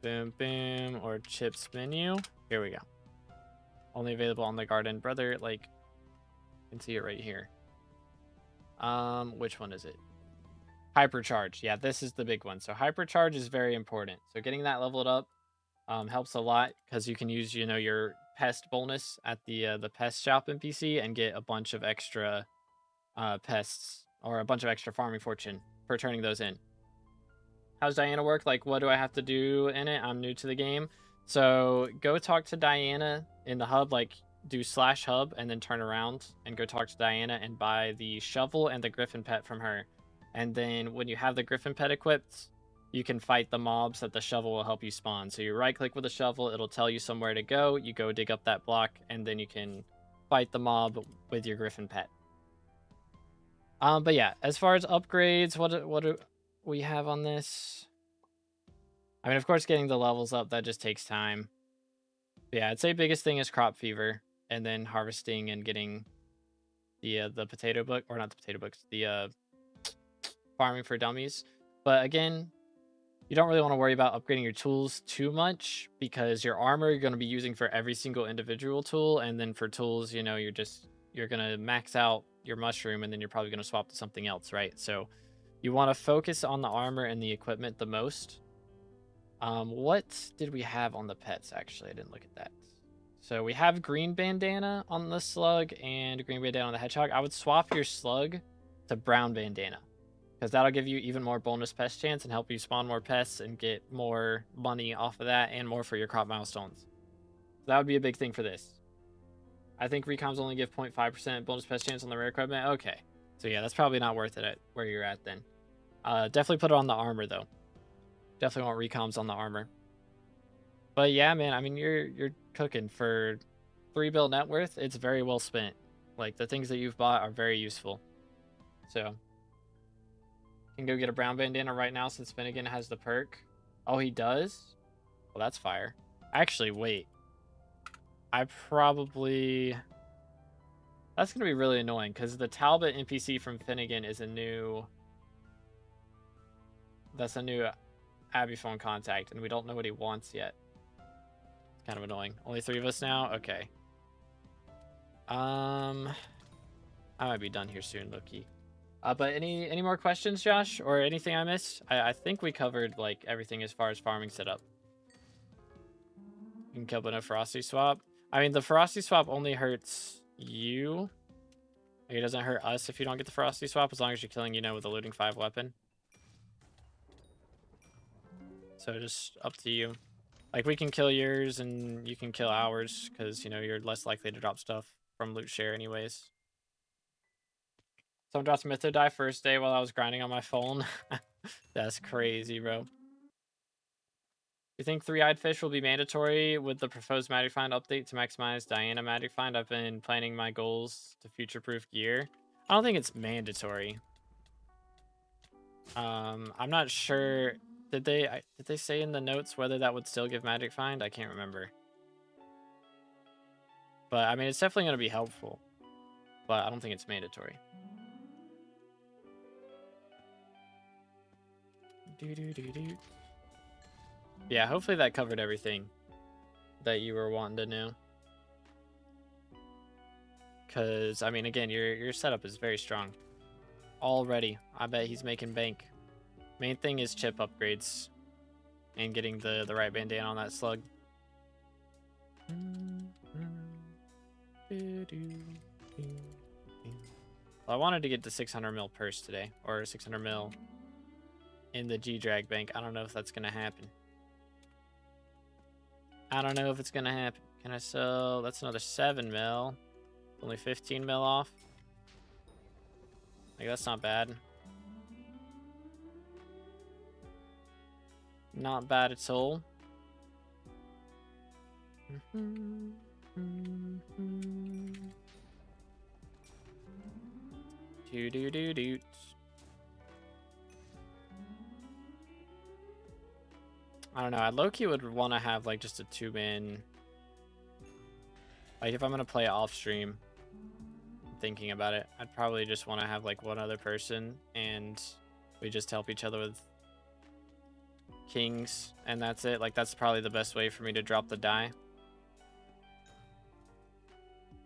Boom, boom, or chips menu. Here we go. Only available on the garden. Brother, like, you can see it right here. Which one is it? Hypercharge. Yeah, this is the big one. So Hypercharge is very important. So getting that leveled up helps a lot because you can use, you know, your pest bonus at the pest shop NPC and get a bunch of extra pests or a bunch of extra farming fortune for turning those in. How's Diana work? Like, what do I have to do in it? I'm new to the game. So go talk to Diana in the hub. Like, do /hub and then turn around and go talk to Diana and buy the shovel and the griffin pet from her. And then when you have the griffin pet equipped, you can fight the mobs that the shovel will help you spawn. So you right click with the shovel, it'll tell you somewhere to go, you go dig up that block, and then you can fight the mob with your griffin pet. But yeah, as far as upgrades, what do we have on this? I mean, of course, getting the levels up, that just takes time. But yeah, I'd say biggest thing is crop fever, and then harvesting and getting the potato book, or not the potato books, the farming for dummies. But again, you don't really want to worry about upgrading your tools too much, because your armor you're going to be using for every single individual tool, and then for tools, you know, you're going to max out your mushroom, and then you're probably going to swap to something else, right? So you want to focus on the armor and the equipment the most. What did we have on the pets? Actually, I didn't look at that. So we have green bandana on the slug and green bandana on the hedgehog. I would swap your slug to brown bandana, because that'll give you even more bonus pest chance and help you spawn more pests and get more money off of that and more for your crop milestones. So that would be a big thing for this. I think recoms only give 0.5% bonus pest chance on the rare equipment. Okay. So yeah, that's probably not worth it at where you're at then. Definitely put it on the armor though. Definitely want recoms on the armor. But yeah, man, I mean, you're cooking for 3 bill net worth. It's very well spent. Like, the things that you've bought are very useful. So, you can go get a brown bandana right now since Finnegan has the perk. Oh, he does? Well, that's fire. Actually, wait. I probably... That's going to be really annoying, because the Talbot NPC from Finnegan is a new... That's a new Abby phone contact, and we don't know what he wants yet. It's kind of annoying. Only 3 of us now? Okay. I might be done here soon, Loki. But any more questions, Josh? Or anything I missed? I think we covered, like, everything as far as farming setup. You can kill with a Ferocity Swap. I mean, the Ferocity Swap only hurts you. Like, it doesn't hurt us if you don't get the Ferocity Swap, as long as you're killing, you know, with a looting 5 weapon. So just up to you. Like, we can kill yours and you can kill ours, because, you know, you're less likely to drop stuff from loot share anyways. Someone dropped Mytho Die first day while I was grinding on my phone. That's crazy, bro. You think 3-eyed fish will be mandatory with the proposed Magic Find update to maximize Diana Magic Find? I've been planning my goals to future-proof gear. I don't think it's mandatory. I'm not sure. Did they say in the notes whether that would still give Magic Find? I can't remember. But I mean, it's definitely going to be helpful. But I don't think it's mandatory. Yeah, hopefully that covered everything that you were wanting to know. Because, I mean, again, your setup is very strong. Already. I bet he's making bank. Main thing is chip upgrades. And getting the right bandana on that slug. Well, I wanted to get the 600 mil purse today. Or 600 mil in the G-Drag bank. I don't know if that's going to happen. I don't know if it's going to happen. Can I sell? That's another 7 mil. Only 15 mil off. Like, that's not bad. Not bad at all. Do. I don't know. I low-key would want to have, like, just a 2-man. Like, if I'm going to play it off-stream, thinking about it, I'd probably just want to have, like, one other person, and we just help each other with kings, and that's it. Like, that's probably the best way for me to drop the die,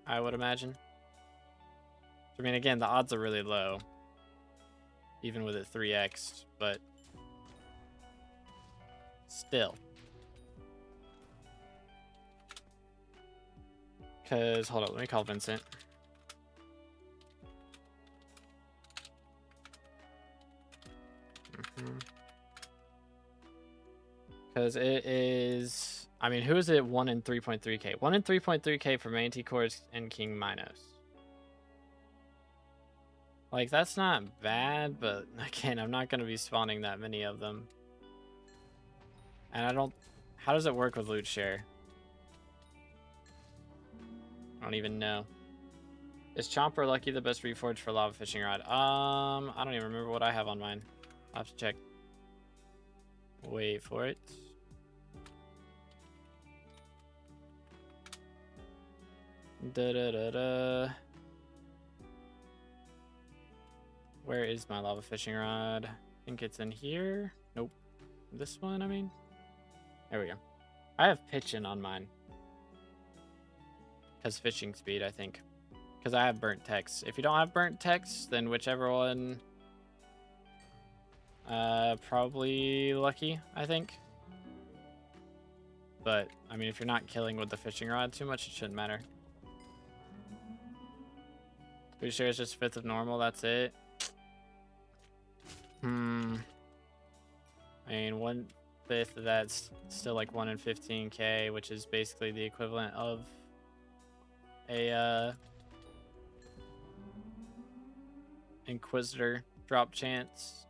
I would imagine. I mean, again, the odds are really low, even with it 3x'd, but still. Because, hold up, let me call Vincent. Because it is I mean, who is it 1 in 3.3k? 1 in 3.3k for Manticores and King Minos. Like, that's not bad, but again, I'm not going to be spawning that many of them. And I don't... How does it work with loot share? I don't even know. Is Chomper Lucky the best reforge for lava fishing rod? I don't even remember what I have on mine. I'll have to check. Wait for it. Da-da-da-da. Where is my lava fishing rod? I think it's in here. Nope. This one, I mean. There we go. I have pitching on mine. Because fishing speed, I think. Because I have burnt text. If you don't have burnt text, then whichever one... probably lucky, I think. But, I mean, if you're not killing with the fishing rod too much, it shouldn't matter. Food share is just 5th of normal, that's it. I mean, 1/5 of that's still like 1 in 15k, which is basically the equivalent of a Inquisitor drop chance.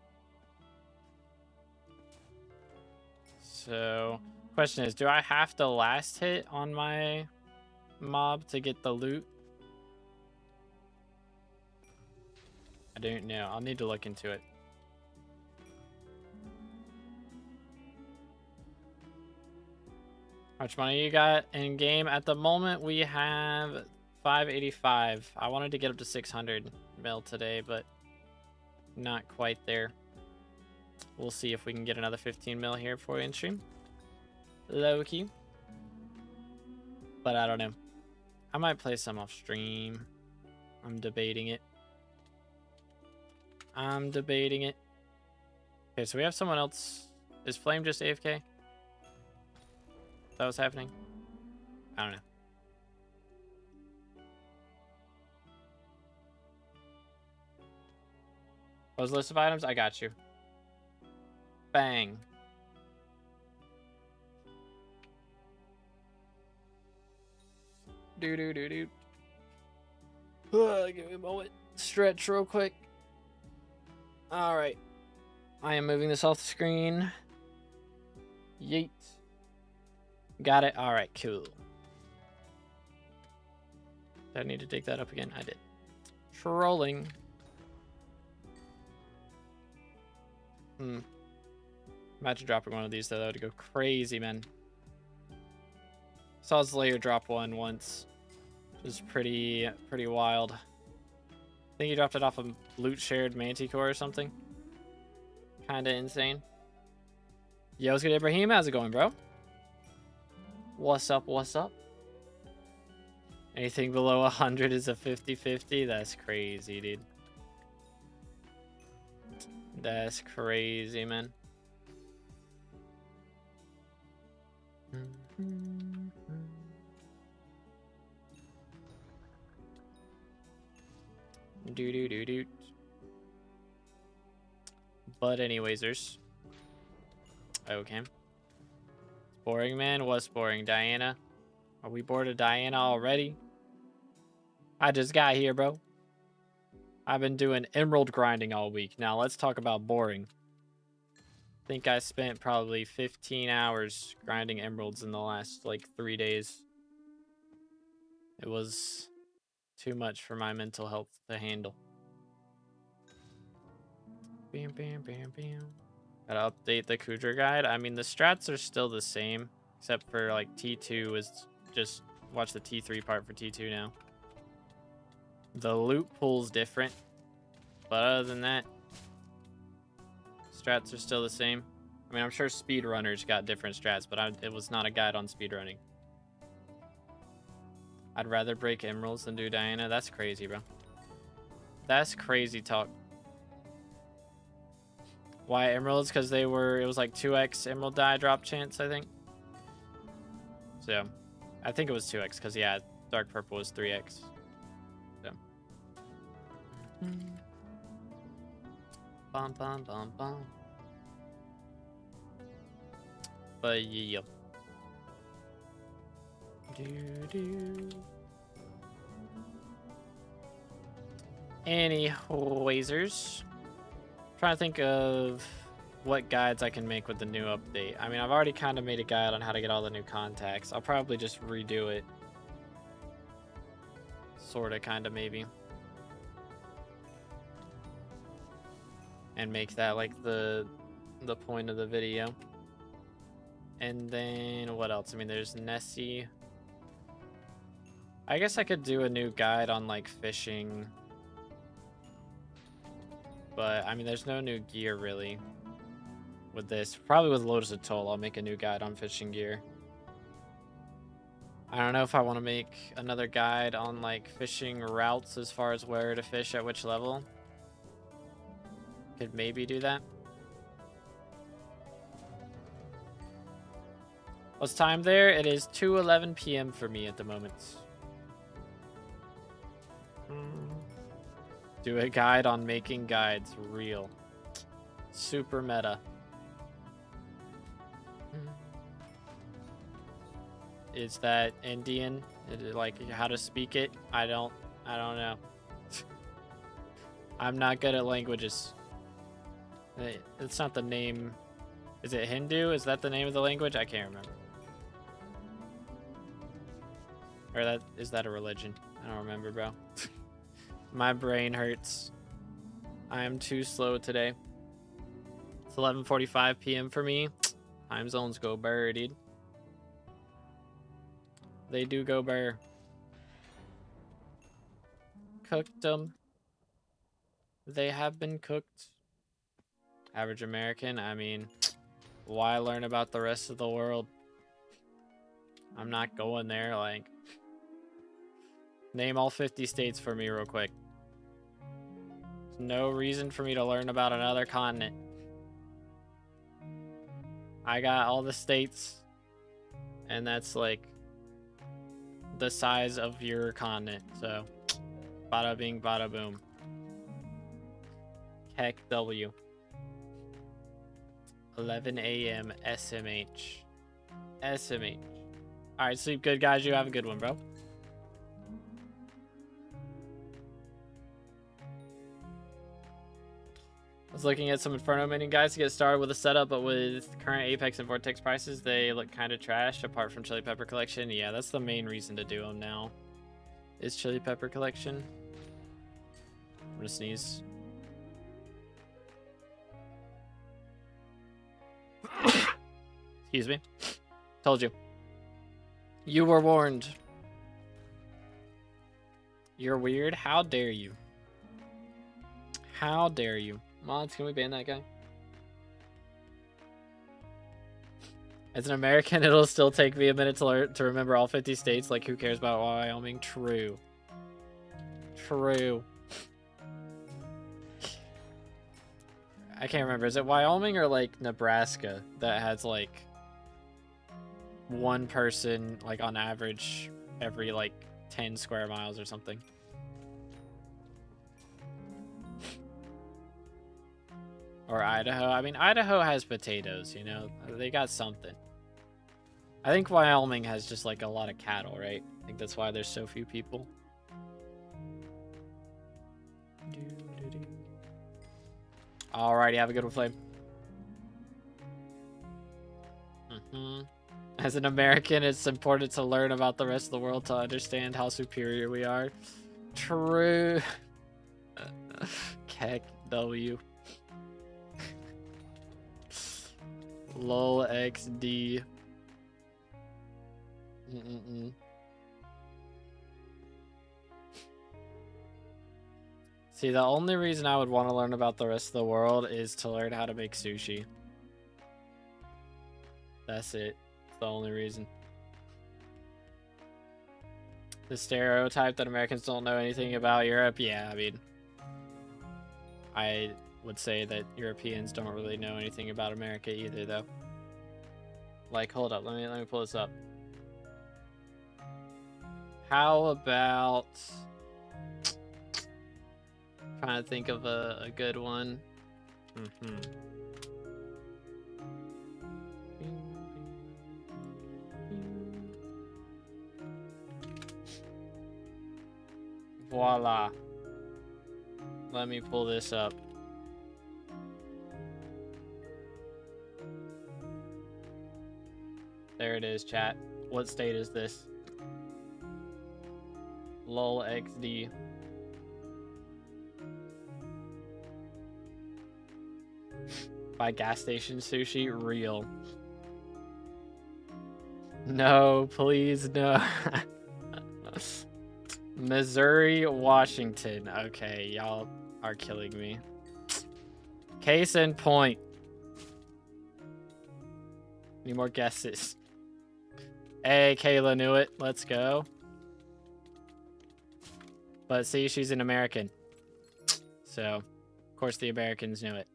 So, question is, do I have to last hit on my mob to get the loot? I don't know. I'll need to look into it. How much money you got in game? At the moment, we have 585. I wanted to get up to 600 mil today, but not quite there. We'll see if we can get another 15 mil here for you in stream. Low key. But I don't know. I might play some off stream. I'm debating it. Okay, so we have someone else. Is Flame just AFK? Is that what's happening? I don't know. Those list of items? I got you. Bang. Do. Give me a moment. Stretch real quick. Alright. I am moving this off the screen. Yeet. Got it. Alright, cool. Did I need to dig that up again? I did. Trolling. Imagine dropping one of these though. That would go crazy, man. Saw Slayer drop one once. It was pretty wild. I think he dropped it off a loot shared Manticore or something. Kinda insane. Yo, what's good, Ibrahim? How's it going, bro? What's up? What's up? Anything below 100 is a 50-50? That's crazy, dude. That's crazy, man. Do. But anywaysers. Okay. It's boring, man. What's boring? Diana? Are we bored of Diana already? I just got here, bro. I've been doing emerald grinding all week. Now let's talk about boring. I think I spent probably 15 hours grinding emeralds in the last like 3 days. It was too much for my mental health to handle. Bam. Gotta update the Kudra guide. I mean, the strats are still the same, except for like T2 is just watch the T3 part for T2 now. The loot pool's different, but other than that, strats are still the same. I mean, I'm sure speedrunners got different strats, but it was not a guide on speedrunning. I'd rather break emeralds than do Diana. That's crazy, bro. That's crazy talk. Why emeralds? Because it was like 2x emerald die drop chance, I think. So, I think it was 2x, because yeah, dark purple was 3x. So. Bum. But yeah. Anyways, trying to think of what guides I can make with the new update. I mean, I've already kind of made a guide on how to get all the new contacts. I'll probably just redo it. Sorta, kinda, maybe. And make that like the point of the video. And then what else? I mean, there's Nessie. I guess I could do a new guide on like fishing. But I mean, there's no new gear really with this. Probably with Lotus Atoll, I'll make a new guide on fishing gear. I don't know if I want to make another guide on like fishing routes as far as where to fish at which level. Could maybe do that. What's time there? It is 2:11 p.m. for me at the moment. Do a guide on making guides real. Super meta. Is that Indian? Is it like how to speak it? I don't know. I'm not good at languages. It's not the name. Is it Hindu? Is that the name of the language? I can't remember. Or is that a religion? I don't remember, bro. My brain hurts. I am too slow today. It's 11:45 p.m. for me. Time zones go burr, dude. They do go burr. Cooked them. They have been cooked. Average American, I mean, why learn about the rest of the world? I'm not going there, like. Name all 50 states for me real quick. There's no reason for me to learn about another continent. I got all the states, and that's like the size of your continent, so bada bing, bada boom. Heck W. 11 a.m. SMH. SMH. Alright, sleep good, guys. You have a good one, bro. I was looking at some Inferno minion guys to get started with a setup, but with current Apex and Vortex prices, they look kind of trash, apart from Chili Pepper Collection. Yeah, that's the main reason to do them now, is Chili Pepper Collection. I'm gonna sneeze. Excuse me. Told you. You were warned. You're weird? How dare you? How dare you? Mods, can we ban that guy? As an American, it'll still take me a minute to remember all 50 states. Like, who cares about Wyoming? True. True. I can't remember. Is it Wyoming or, like, Nebraska that has, like, one person, like, on average every, like, 10 square miles or something? Or Idaho. I mean, Idaho has potatoes, you know? They got something. I think Wyoming has just, like, a lot of cattle, right? I think that's why there's so few people. Alrighty, have a good one, Flame. As an American, it's important to learn about the rest of the world to understand how superior we are. True. Keck W. Lol XD. See, the only reason I would want to learn about the rest of the world is to learn how to make sushi. That's it. It's the only reason. The stereotype that Americans don't know anything about Europe, yeah, I mean, I would say that Europeans don't really know anything about America either, though. Like, hold up, let me pull this up. How about, trying to think of a good one. Voila. Let me pull this up. There it is, chat. What state is this? Lol XD. Buy gas station sushi? Real. No, please, no. Missouri, Washington. Okay, y'all are killing me. Case in point. Any more guesses? Hey, Kayla knew it. Let's go. But see, she's an American. So, of course, the Americans knew it.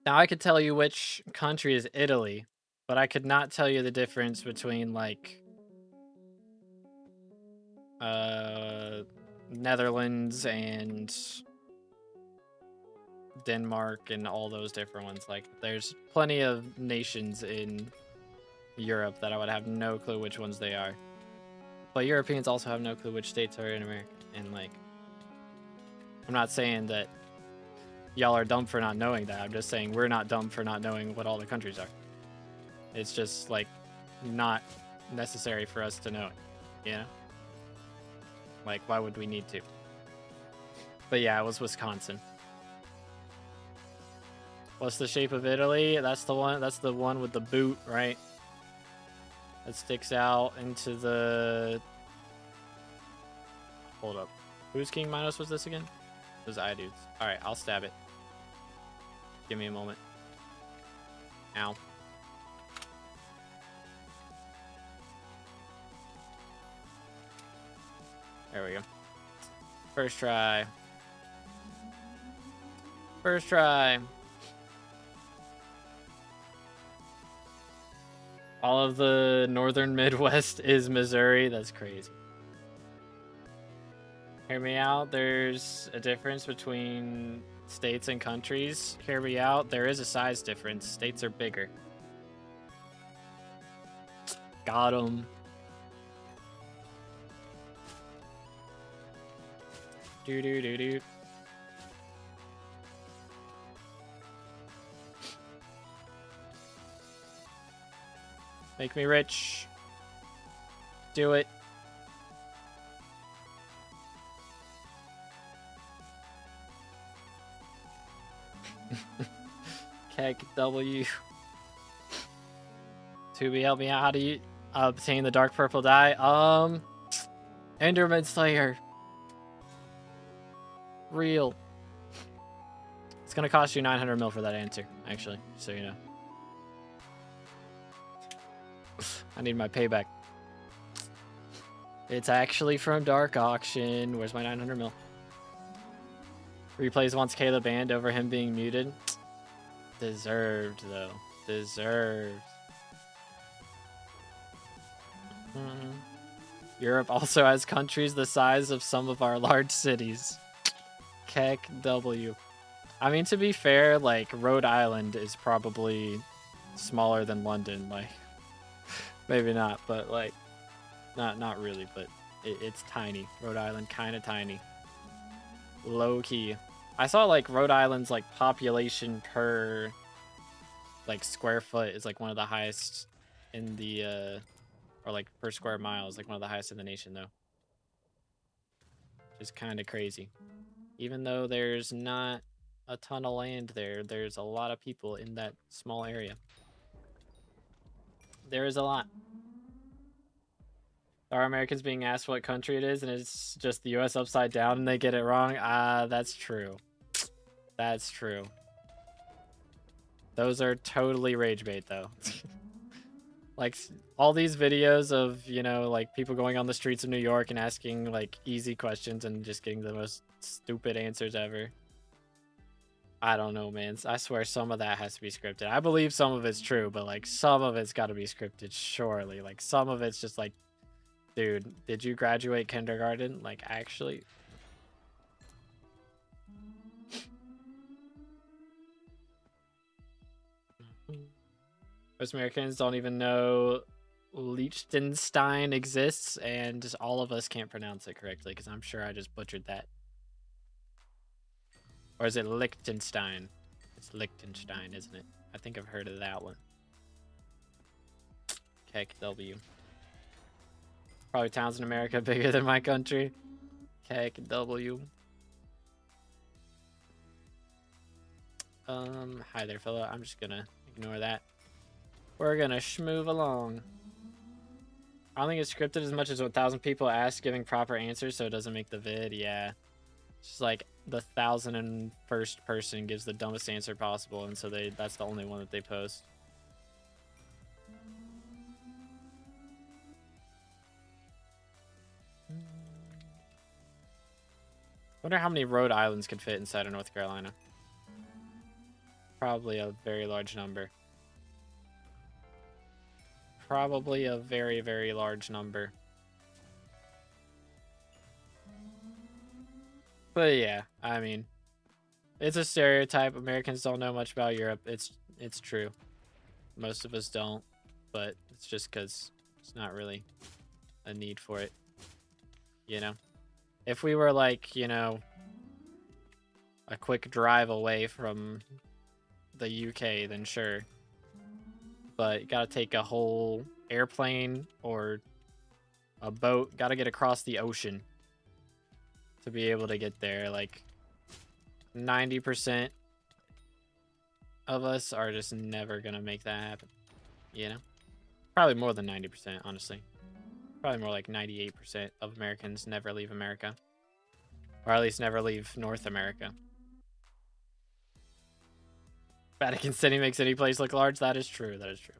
Now, I could tell you which country is Italy, but I could not tell you the difference between, like, Netherlands and Denmark and all those different ones. Like, there's plenty of nations in Europe that I would have no clue which ones they are. But Europeans also have no clue which states are in America. And, like, I'm not saying that y'all are dumb for not knowing that. I'm just saying we're not dumb for not knowing what all the countries are. It's just, like, not necessary for us to know it, you know? Like, why would we need to? But yeah, it was Wisconsin. What's the shape of Italy? That's the one with the boot, right? That sticks out into the... Hold up. Whose King Minos was this again? It was iDudes. Alright, I'll stab it. Give me a moment. Ow. There we go. First try. First try. All of the northern Midwest is Missouri. That's crazy. Hear me out. There's a difference between states and countries. Hear me out. There is a size difference. States are bigger. Got 'em. Do. Make me rich. Do it. Keg W. Tubi, help me out. How do you obtain the dark purple dye? Enderman Slayer. Real. It's gonna cost you 900 mil for that answer, actually, so you know. I need my payback. It's actually from Dark Auction. Where's my 900 mil? Replays wants Caleb banned over him being muted. Deserved, though. Deserved. Europe also has countries the size of some of our large cities. Keck W. I mean, to be fair, like, Rhode Island is probably smaller than London. Like, maybe not, but, like, not really, but it's tiny. Rhode Island, kind of tiny. Low-key. I saw, like, Rhode Island's, like, population per, like, square foot is, like, one of the highest in the, or, like, per square mile is, like, one of the highest in the nation, though. It's kind of crazy. Even though there's not a ton of land there, there's a lot of people in that small area. There is a lot. Are Americans being asked what country it is and it's just the US upside down and they get it wrong? That's true. That's true. Those are totally rage bait, though. Like, all these videos of, you know, like, people going on the streets of New York and asking, like, easy questions and just getting the most stupid answers ever. I don't know, man. I swear some of that has to be scripted. I believe some of it's true, but, like, some of it's got to be scripted, surely. Like, some of it's just like, dude, did you graduate kindergarten? Like, actually? Most Americans don't even know Liechtenstein exists, and just all of us can't pronounce it correctly because I'm sure I just butchered that. Or is it Liechtenstein? It's Liechtenstein, isn't it? I think I've heard of that one. KW. Probably towns in America bigger than my country. KW. Hi there, fella. I'm just gonna ignore that. We're gonna schmove along. I don't think it's scripted as much as 1,000 people ask, giving proper answers, so it doesn't make the vid. Yeah. It's just like the 1,001st person gives the dumbest answer possible, and so that's the only one that they post. Wonder how many Rhode Islands could fit inside of North Carolina. Probably a very large number. Probably a very, very large number. But yeah, I mean, it's a stereotype. Americans don't know much about Europe. It's true. Most of us don't, but it's just because it's not really a need for it. You know? If we were like, you know, a quick drive away from the UK, then sure. But you gotta take a whole airplane or a boat. Gotta get across the ocean to be able to get there. Like 90% of us are just never gonna make that happen. You know? Probably more than 90%, honestly. Probably more like 98% of Americans never leave America. Or at least never leave North America. Vatican City makes any place look large. That is true. That is true.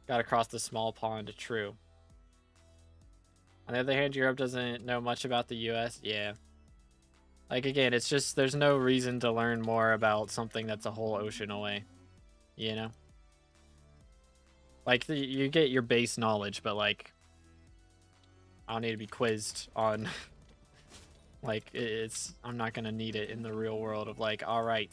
Gotta cross the small pond. True. On the other hand, Europe doesn't know much about the US. Yeah. Like, again, it's just, there's no reason to learn more about something that's a whole ocean away. You know? Like, you get your base knowledge, but, like, I don't need to be quizzed on, like, I'm not gonna need it in the real world of, like, all right,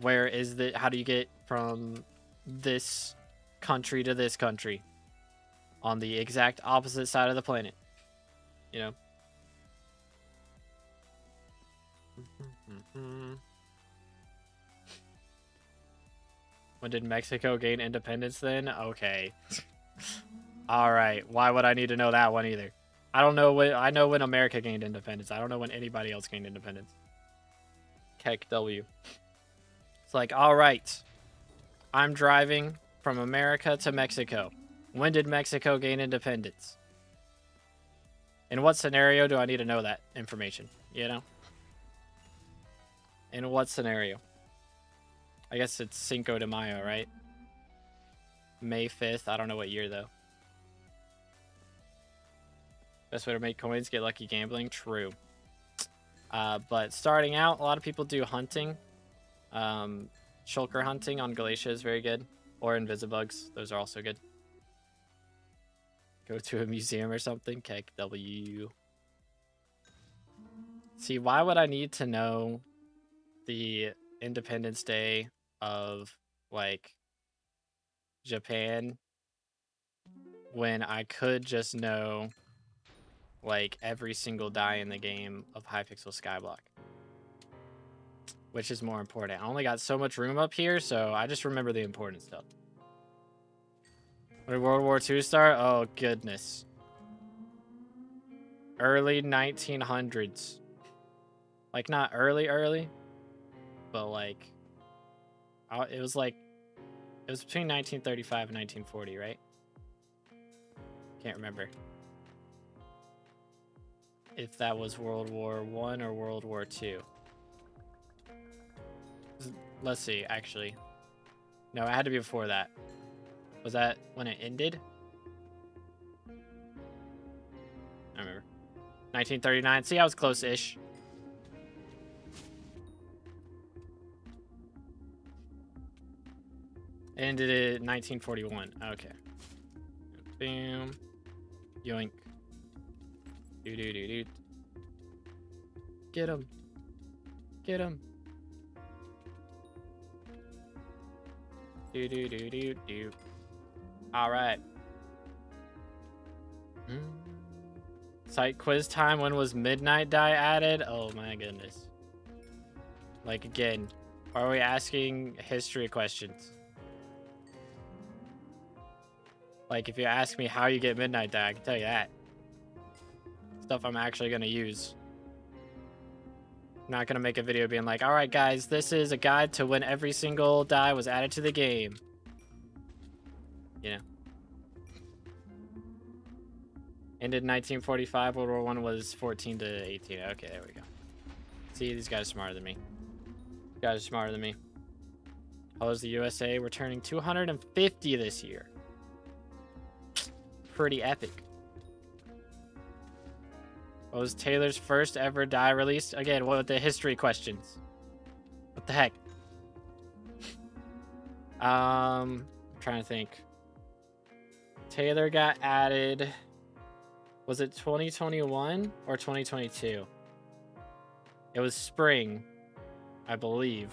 where is how do you get from this country to this country on the exact opposite side of the planet? You know? When did Mexico gain independence then? Okay. All right. Why would I need to know that one either? I don't know when. I know when America gained independence. I don't know when anybody else gained independence. KW. It's like, all right. I'm driving from America to Mexico. When did Mexico gain independence? In what scenario do I need to know that information? You know? In what scenario? I guess it's Cinco de Mayo, right? May 5th. I don't know what year, though. Best way to make coins, get lucky gambling. True. But starting out, a lot of people do hunting. Shulker hunting on Galatia is very good. Or Invisibugs. Those are also good. Go to a museum or something. KW. See, why would I need to know the Independence Day of, like, Japan when I could just know, like, every single die in the game of Hypixel SkyBlock? Which is more important? I only got so much room up here, so I just remember the important stuff. When did World War II start? Oh, goodness. Early 1900s. Like, not early, but, like, it was between 1935 and 1940, right? Can't remember if that was World War I or World War II. Let's see, actually. No, it had to be before that. Was that when it ended? I remember. 1939. See, I was close-ish. Ended it 1941. Okay. Boom. Yoink. Do. Get him. Get him. Do. All right. Site quiz time. When was midnight dye added? Oh my goodness. Like again, are we asking history questions? Like if you ask me how you get midnight dye, I can tell you that. Stuff I'm actually gonna use. I'm not gonna make a video being like, all right guys, this is a guide to when every single dye was added to the game. You know. Ended 1945, World War I was 14 to 18. Okay, there we go. See, these guys are smarter than me. These guys are smarter than me. How is the USA? We're turning 250 this year. Pretty epic. What was Taylor's first ever dye released? Again, what are the history questions? What the heck? I'm trying to think. Taylor got added. Was it 2021 or 2022? It was spring, I believe.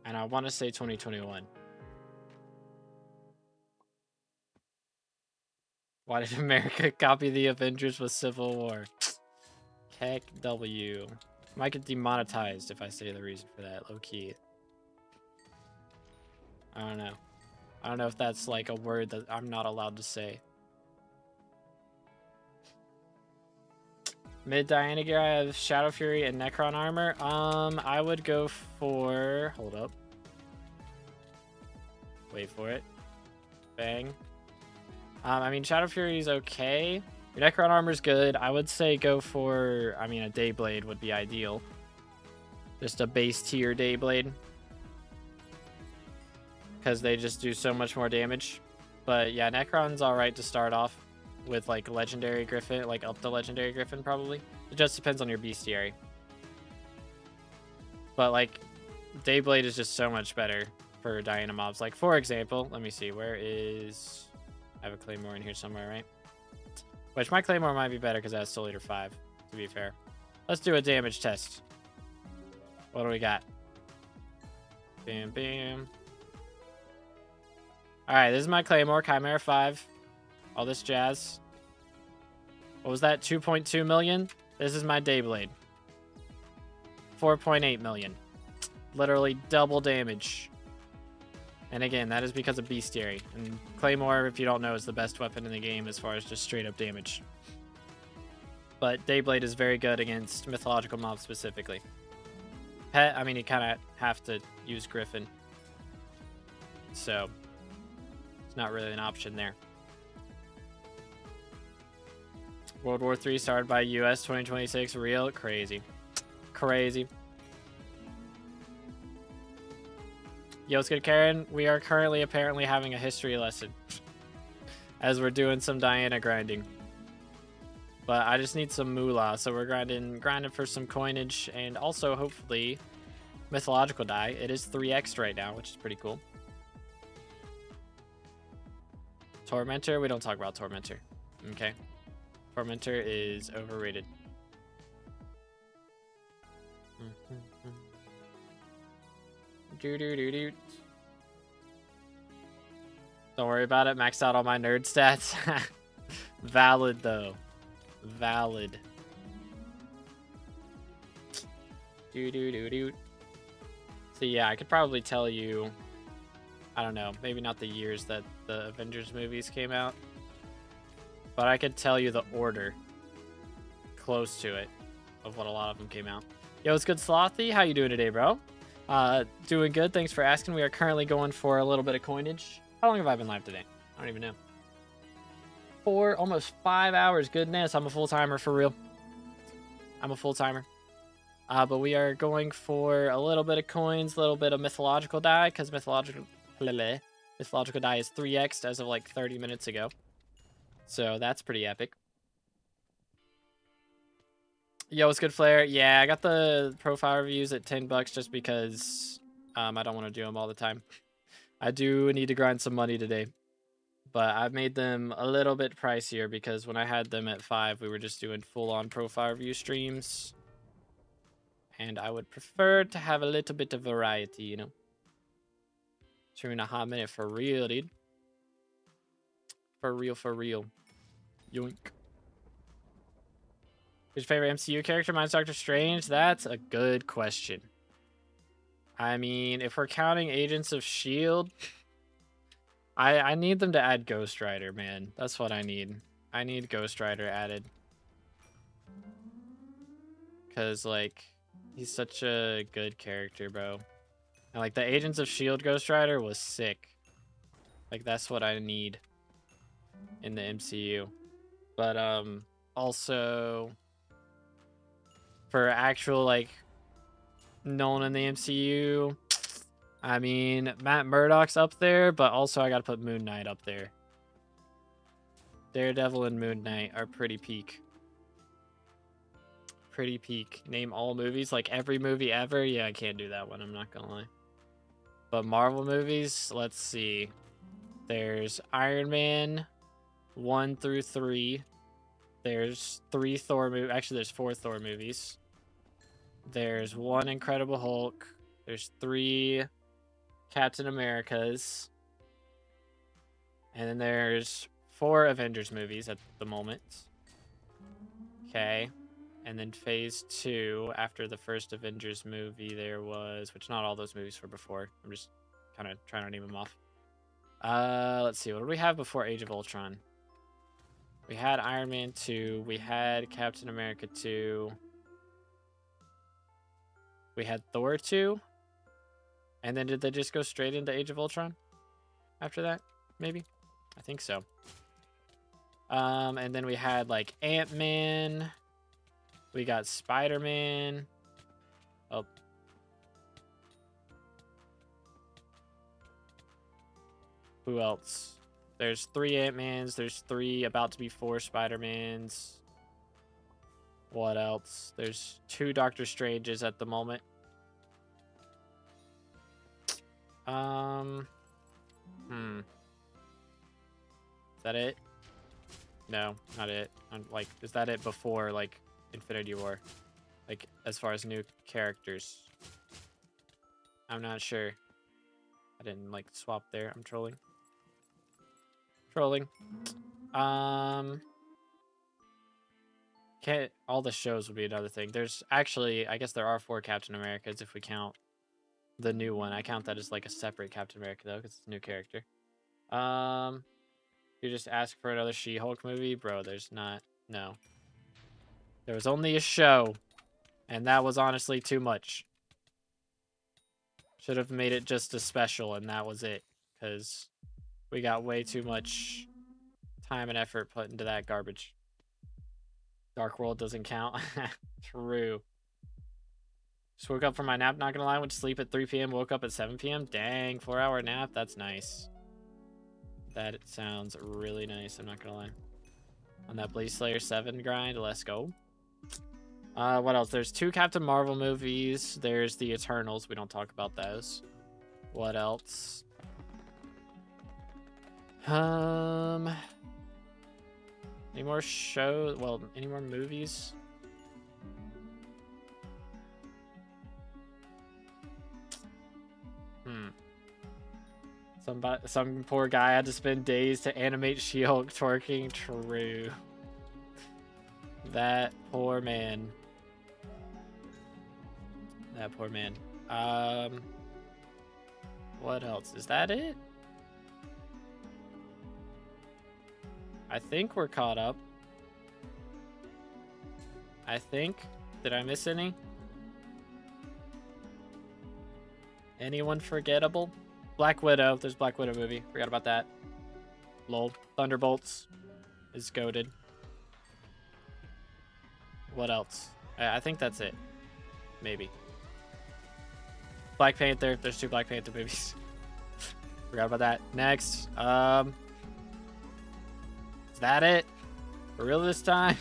And I want to say 2021. Why did America copy the Avengers with Civil War? Heck W. Might get demonetized if I say the reason for that, low key. I don't know. I don't know if that's like a word that I'm not allowed to say. Mid Diana gear, I have Shadow Fury and Necron armor. I would go for... Hold up. Wait for it. Bang. I mean, Shadow Fury is okay. Your Necron armor's good. I would say go for... I mean, a Dayblade would be ideal. Just a base tier Dayblade. Because they just do so much more damage. But yeah, Necron's alright to start off. With like legendary griffin, like up to legendary griffin probably. It just depends on your bestiary. But like Dayblade is just so much better for Diana mobs. Like for example, let me see, where is... I have a Claymore in here somewhere, right? Which my Claymore might be better because it has Soul Eater 5, to be fair. Let's do a damage test. What do we got? Bam, bam. Alright, this is my Claymore, Chimera 5. All this jazz. What was that? 2.2 million? This is my Dayblade. 4.8 million. Literally double damage. And again, that is because of bestiary. And Claymore, if you don't know, is the best weapon in the game as far as just straight up damage. But Dayblade is very good against mythological mobs specifically. Pet, I mean, you kind of have to use Griffin. So, it's not really an option there. World War III started by US 2026. Real crazy. Crazy. Yo, what's good, Karen? We are currently apparently having a history lesson. As we're doing some Diana grinding. But I just need some moolah, so we're grinding for some coinage and also hopefully mythological dye. It is 3x right now, which is pretty cool. Tormentor? We don't talk about Tormentor. Okay. Tormentor is overrated. Don't worry about it. Maxed out all my nerd stats. Valid, though. Valid. So yeah, I could probably tell you, I don't know, maybe not the years that the Avengers movies came out, but I could tell you the order close to it of what a lot of them came out. Yo, it's good, Slothy. How you doing today, bro? Doing good. Thanks for asking. We are currently going for a little bit of coinage. How long have I been live today? I don't even know. Almost 5 hours. Goodness, I'm a full-timer for real. I'm a full-timer. But we are going for a little bit of coins, a little bit of mythological dye, because mythological dye is 3x'd as of like 30 minutes ago. So that's pretty epic. Yo, what's good, Flare? Yeah, I got the profile reviews at $10 just because I don't want to do them all the time. I do need to grind some money today. But I've made them a little bit pricier because when I had them at 5, we were just doing full-on profile review streams. And I would prefer to have a little bit of variety, you know. Streaming a hot minute for real, dude. For real, for real. Yoink. Who's your favorite MCU character? Mine's Doctor Strange. That's a good question. I mean, if we're counting Agents of S.H.I.E.L.D., I need them to add Ghost Rider, man. That's what I need. I need Ghost Rider added. Because, like, he's such a good character, bro. And, like, the Agents of S.H.I.E.L.D. Ghost Rider was sick. Like, that's what I need in the MCU. But, also, for actual, like, known in the MCU, I mean, Matt Murdock's up there, but also I gotta put Moon Knight up there. Daredevil and Moon Knight are pretty peak. Pretty peak. Name all movies, like every movie ever? Yeah, I can't do that one, I'm not gonna lie. But Marvel movies, let's see. There's Iron Man 1 through 3. There's 3 Thor movies. Actually, there's 4 Thor movies. There's 1 Incredible Hulk. There's 3 Captain Americas. And then there's 4 Avengers movies at the moment. Okay. And then phase 2, after the first Avengers movie, there was... Which not all those movies were before. I'm just kind of trying to name them off. Let's see. What did we have before Age of Ultron? We had Iron Man 2. We had Captain America 2. We had Thor 2. And then did they just go straight into Age of Ultron after that? Maybe? I think so. And then we had like Ant-Man. We got Spider-Man. Oh. Who else? There's 3 Ant-Mans. There's 3, about to be 4 Spider-Mans. What else? There's 2 Doctor Stranges at the moment. Is that it? No, not it. Like, is that it before, like, Infinity War? Like, as far as new characters? I'm not sure. I didn't, like, swap there. I'm trolling. Trolling. Can't, all the shows would be another thing. There's actually, I guess there are 4 Captain Americas if we count the new one. I count that as like a separate Captain America though, because it's a new character. You just ask for another She-Hulk movie? Bro, there's not. No. There was only a show, and that was honestly too much. Should have made it just a special, and that was it. Because we got way too much time and effort put into that garbage. Dark World doesn't count. True. Just woke up from my nap, not gonna lie. Went to sleep at 3 p.m., woke up at 7 p.m. Dang, 4-hour nap. That's nice. That sounds really nice, I'm not gonna lie. On that Blaze Slayer 7 grind, let's go. What else? There's 2 Captain Marvel movies. There's the Eternals. We don't talk about those. What else? Any more shows? Well, any more movies? Some poor guy had to spend days to animate She-Hulk twerking. True. That poor man. That poor man. What else? Is that it? I think we're caught up. I think. Did I miss any? Anyone forgettable? Black Widow. There's Black Widow movie. Forgot about that. Lol. Thunderbolts is goated. What else? I think that's it. Maybe. Black Panther. There's 2 Black Panther movies. Forgot about that. Next. Is that it? For real this time?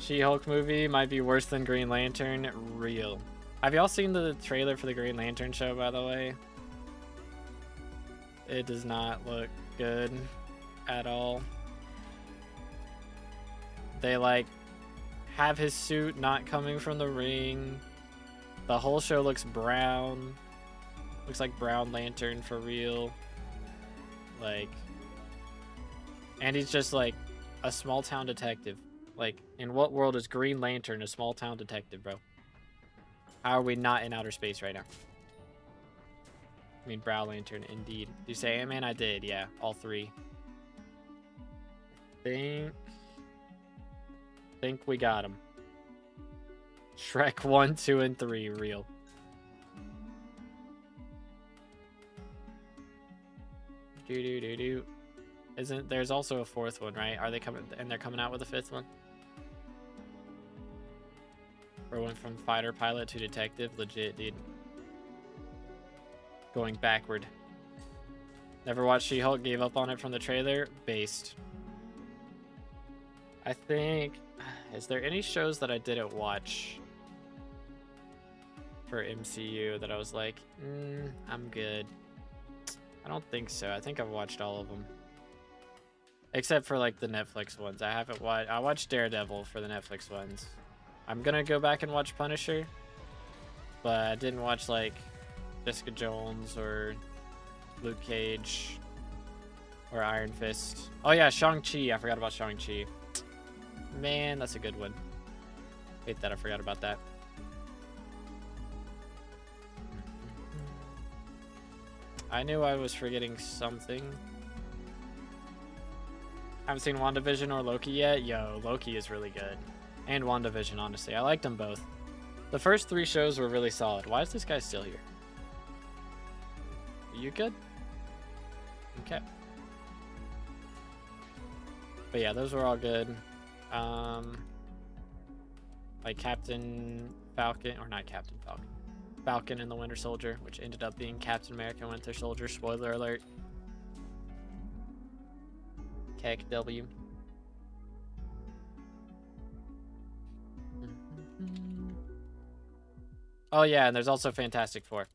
She-Hulk movie might be worse than Green Lantern. Real. Have y'all seen the trailer for the Green Lantern show, by the way? It does not look good at all. They, like, have his suit not coming from the ring. The whole show looks brown. Looks like Brown Lantern for real. Like, And he's just like a small town detective. Like, in what world is Green Lantern a small town detective, bro? How are we not in outer space right now? I mean, Brow Lantern, indeed. Did you say Ant-Man? I did, yeah. All three. Think we got him. Shrek 1, 2, and 3, real. Do. Isn't there's also a fourth one, right? Are they coming? And they're coming out with a fifth one? Or went from fighter pilot to detective, legit, dude. Going backward. Never watched She-Hulk, gave up on it from the trailer. Based. I think... Is there any shows that I didn't watch for MCU that I was like, I'm good? I don't think so. I think I've watched all of them. Except for, like, the Netflix ones. I haven't watched... I watched Daredevil for the Netflix ones. I'm gonna go back and watch Punisher. But I didn't watch, like, Jessica Jones or Luke Cage or Iron Fist. Oh, yeah, Shang-Chi. I forgot about Shang-Chi. Man, that's a good one. Hate that I forgot about that. I knew I was forgetting something. Haven't seen WandaVision or Loki yet. Yo, Loki is really good. And WandaVision, honestly. I liked them both. The first 3 shows were really solid. Why is this guy still here? Are you good? Okay. But yeah, those were all good. Like Captain Falcon, or not Captain Falcon. Falcon and the Winter Soldier, which ended up being Captain America Winter Soldier. Spoiler alert. KW. Oh yeah, and there's also Fantastic Four.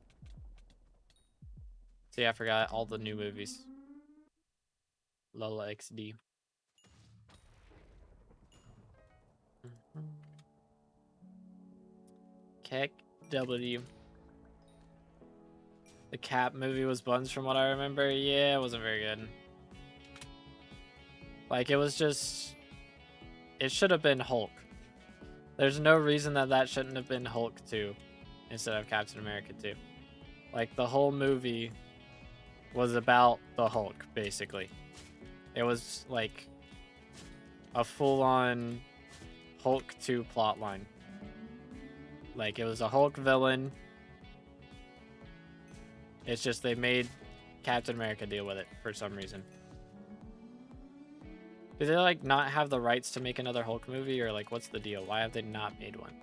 See, I forgot all the new movies. Lola XD. KW. The Cap movie was buns from what I remember. Yeah, it wasn't very good. Like, it was just... It should have been Hulk. There's no reason that that shouldn't have been Hulk 2 instead of Captain America 2. Like, the whole movie was about the Hulk, basically. It was, like, a full-on Hulk 2 plotline. Like, it was a Hulk villain. It's just they made Captain America deal with it for some reason. Do they, like, not have the rights to make another Hulk movie? Or, like, what's the deal? Why have they not made one?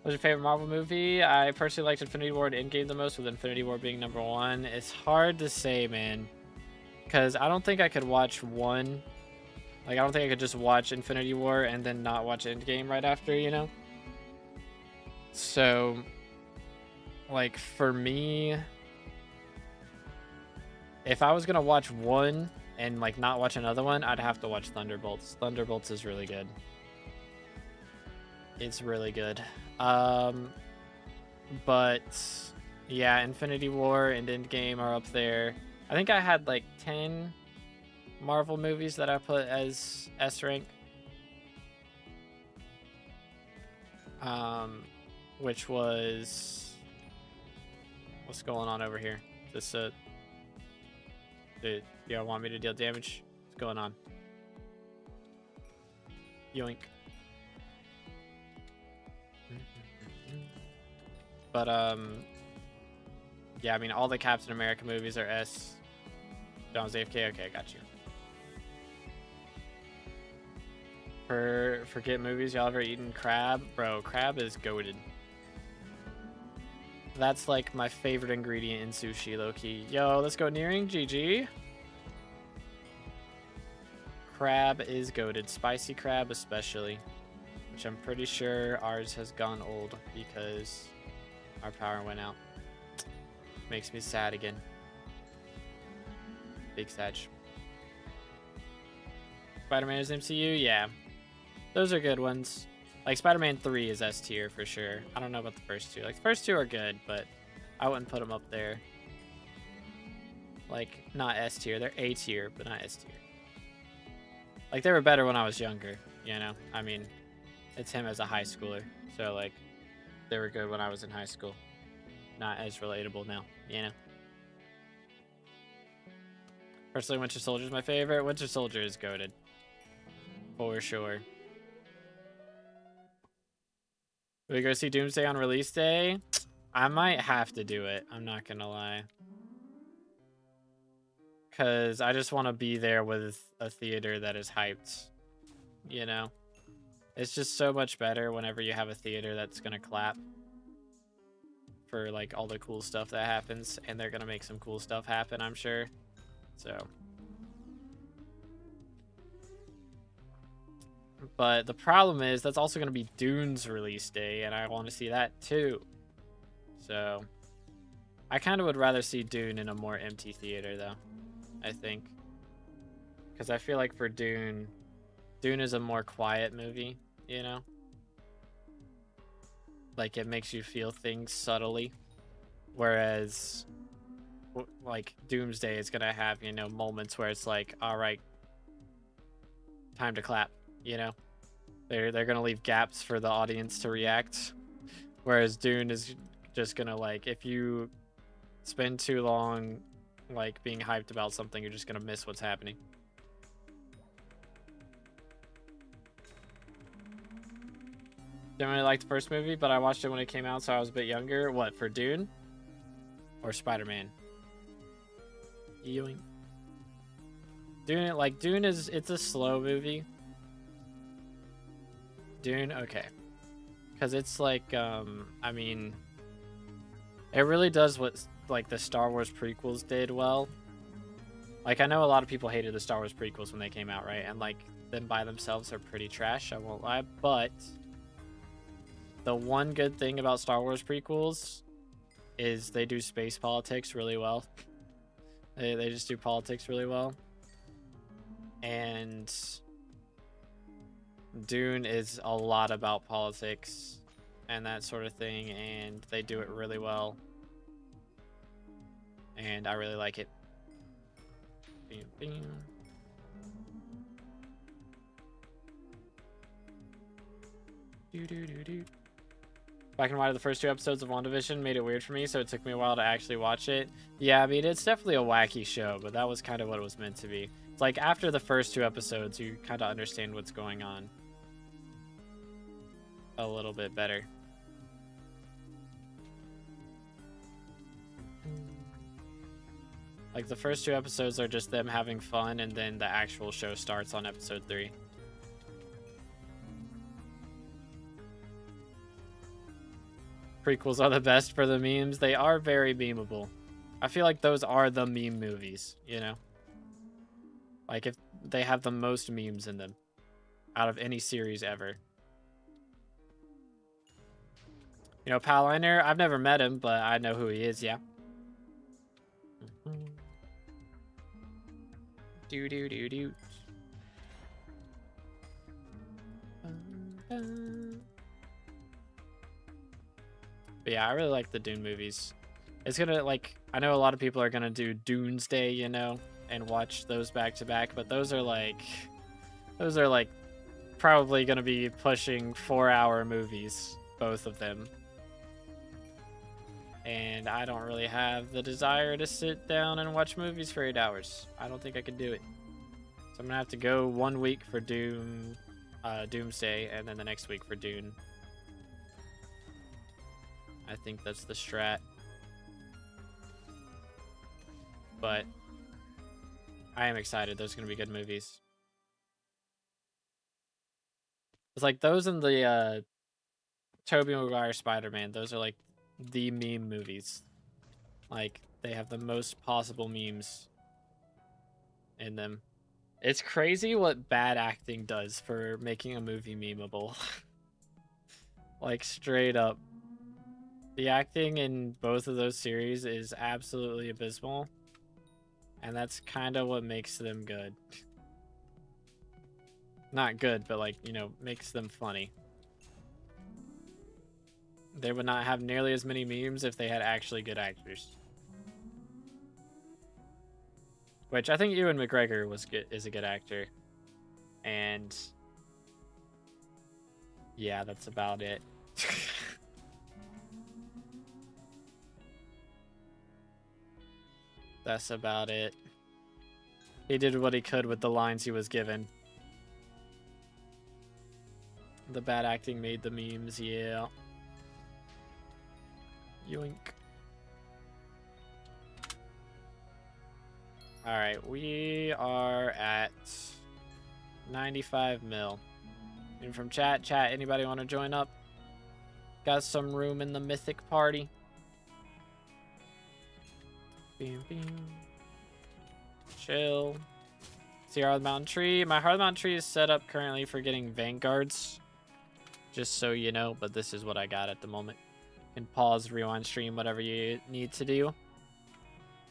What's your favorite Marvel movie? I personally liked Infinity War and Endgame the most, with Infinity War being number 1. It's hard to say, man. Because I don't think I could watch one. Like, I don't think I could just watch Infinity War and then not watch Endgame right after, you know? So, like, for me... If I was gonna watch one and, like, not watch another one, I'd have to watch Thunderbolts. Thunderbolts is really good. It's really good. But, yeah, Infinity War and Endgame are up there. I think I had, like, 10 Marvel movies that I put as S rank. Which was... What's going on over here? Is this do y'all want me to deal damage? What's going on? Yoink. But, yeah, I mean, all the Captain America movies are S. John's AFK? Okay, I got you. Forget movies, y'all ever eaten crab? Bro, crab is goated. That's, like, my favorite ingredient in sushi, low-key. Yo, let's go nearing GG. Crab is goated. Spicy crab especially. Which I'm pretty sure ours has gone old because our power went out. Makes me sad again. Big sad. Spider-Man is MCU? Yeah. Those are good ones. Like, Spider-Man 3 is S tier for sure. I don't know about the first two. Like, the first two are good, but I wouldn't put them up there. Like, not S tier. They're A tier, but not S tier. Like, they were better when I was younger, you know? I mean, it's him as a high schooler. So, like, they were good when I was in high school. Not as relatable now, you know? Personally, Winter Soldier is my favorite. Winter Soldier is goated. For sure. Will we go see Doomsday on release day? I might have to do it. I'm not gonna lie. Because I just want to be there with a theater that is hyped. You know? It's just so much better whenever you have a theater that's gonna clap for, like, all the cool stuff that happens. And they're gonna make some cool stuff happen, I'm sure. So... But the problem is that's also going to be Dune's release day, and I want to see that too. So I kind of would rather see Dune in a more empty theater, though, I think. Because I feel like for Dune is a more quiet movie, you know? Like, it makes you feel things subtly. Whereas, like, Doomsday is going to have, you know, moments where it's like, all right, time to clap. You know, they're gonna leave gaps for the audience to react, whereas Dune is just gonna, like, if you spend too long like being hyped about something, you're just gonna miss what's happening. Didn't really like the first movie, but I watched it when it came out, so I was a bit younger. What, for Dune or Spider-Man? Ewing. Dune is, it's a slow movie. Dune, okay, because it's like, I mean, it really does what, like, the Star Wars prequels did well. Like, I know a lot of people hated the Star Wars prequels when they came out, right? And, like, them by themselves are pretty trash, I won't lie, but the one good thing about Star Wars prequels is they do space politics really well. They just do politics really well. And Dune is a lot about politics and that sort of thing, and they do it really well. And I really like it. Bam, bam. Black and White of the first 2 episodes of WandaVision made it weird for me, so it took me a while to actually watch it. Yeah, I mean, it's definitely a wacky show, but that was kind of what it was meant to be. It's like, after the first 2 episodes, you kind of understand what's going on a little bit better. Like, the first 2 episodes are just them having fun, and then the actual show starts on episode 3. Prequels are the best for the memes. They are very memeable. I feel like those are the meme movies, you know? Like, if they have the most memes in them out of any series ever. You know, Paliner, I've never met him, but I know who he is, yeah. Do. But yeah, I really like the Dune movies. It's gonna, like, I know a lot of people are gonna do Doomsday, you know, and watch those back to back, but those are like probably gonna be pushing 4-hour movies, both of them. And I don't really have the desire to sit down and watch movies for 8 hours. I don't think I could do it. So I'm gonna have to go 1 week for Doomsday, and then the next week for Dune. I think that's the strat. But I am excited. There's gonna be good movies. It's like those and the Tobey Maguire Spider-Man. Those are like the meme movies. Like, they have the most possible memes in them. It's crazy what bad acting does for making a movie memeable. Like, straight up. The acting in both of those series is absolutely abysmal. And that's kind of what makes them good. Not good, but, like, you know, makes them funny. They would not have nearly as many memes if they had actually good actors. Which I think Ewan McGregor is a good actor. And yeah, that's about it. That's about it. He did what he could with the lines he was given. The bad acting made the memes, yeah. Yoink. Alright, we are at 95 mil. And from chat, anybody want to join up? Got some room in the mythic party. Bing, bing. Chill. See our mountain tree. My Heart of the Mountain tree is set up currently for getting vanguards. Just so you know, but this is what I got at the moment. You can pause, rewind stream, whatever you need to do.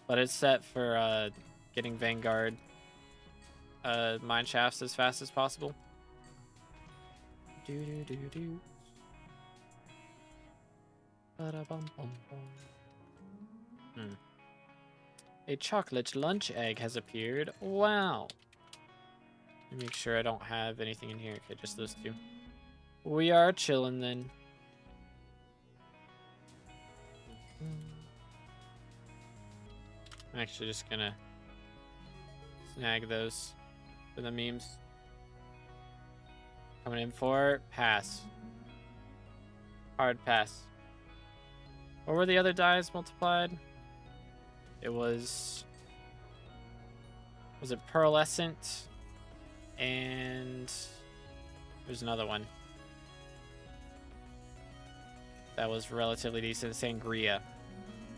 But it's set for getting vanguard mine shafts as fast as possible. Do. A chocolate lunch egg has appeared. Wow. Let me make sure I don't have anything in here. Okay, just those two. We are chilling then. I'm actually just gonna snag those for the memes. Coming in for pass. Hard pass. What were the other dies multiplied? It was it pearlescent? And there's another one that was relatively decent. Sangria.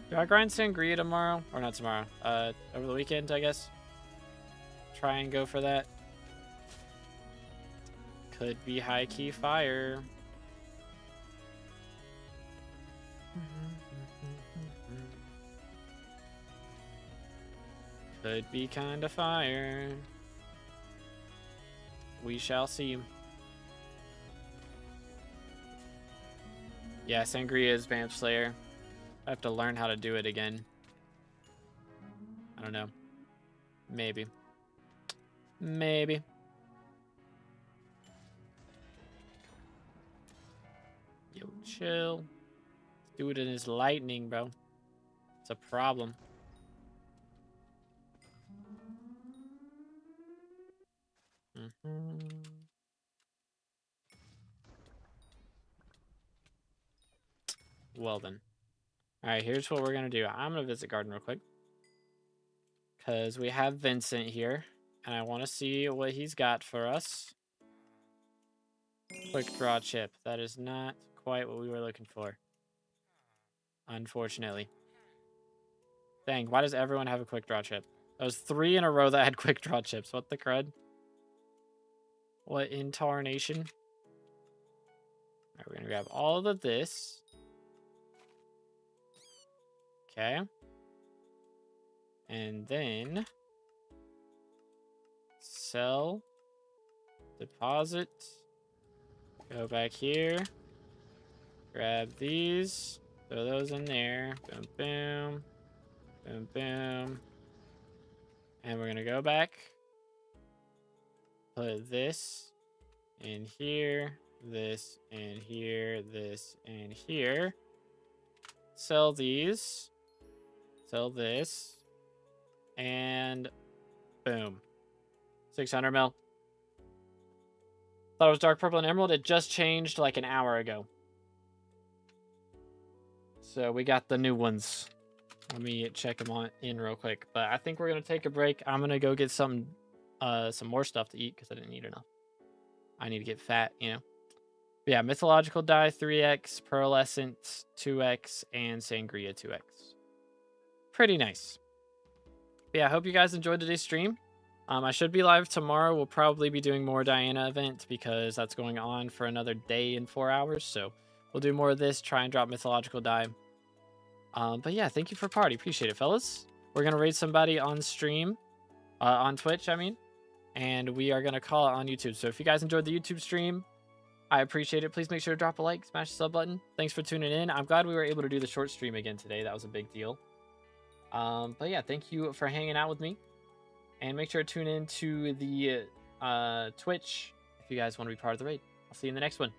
Do I grind sangria tomorrow? Or not tomorrow? Over the weekend, I guess. Try and go for that. Could be high key fire. Could be kind of fire. We shall see. Yeah, sangria is Vamp Slayer. I have to learn how to do it again. I don't know. Maybe. Maybe. Yo, chill. This dude in his lightning, bro. It's a problem. Well then. Alright, here's what we're going to do. I'm going to visit Garden real quick. Because we have Vincent here. And I want to see what he's got for us. Quick draw chip. That is not quite what we were looking for. Unfortunately. Dang, why does everyone have a quick draw chip? That was 3 in a row that had quick draw chips. What the crud? What in tarnation? Alright, we're gonna grab all of this. Okay. And then sell, deposit, go back here, grab these, throw those in there, boom, boom, boom, boom. And we're gonna go back, put this in here, this in here, this in here. Sell these, sell this, and boom. 600 mil. Thought it was dark purple and emerald. It just changed like an hour ago. So we got the new ones. Let me check them in real quick. But I think we're going to take a break. I'm going to go get some more stuff to eat because I didn't eat enough. I need to get fat, you know. But yeah, mythological dye 3x, pearlescent 2x, and sangria 2x. Pretty nice. But yeah, I hope you guys enjoyed today's stream. I should be live tomorrow. We'll probably be doing more Diana event because that's going on for another day and 4 hours. So we'll do more of this, try and drop mythological dye. But yeah, thank you for party. Appreciate it, fellas. We're going to raid somebody on stream, on Twitch, I mean. And we are going to call it on YouTube. So if you guys enjoyed the YouTube stream, I appreciate it. Please make sure to drop a like, smash the sub button. Thanks for tuning in. I'm glad we were able to do the short stream again today. That was a big deal. But yeah, thank you for hanging out with me. And make sure to tune in to the Twitch if you guys want to be part of the raid. I'll see you in the next one.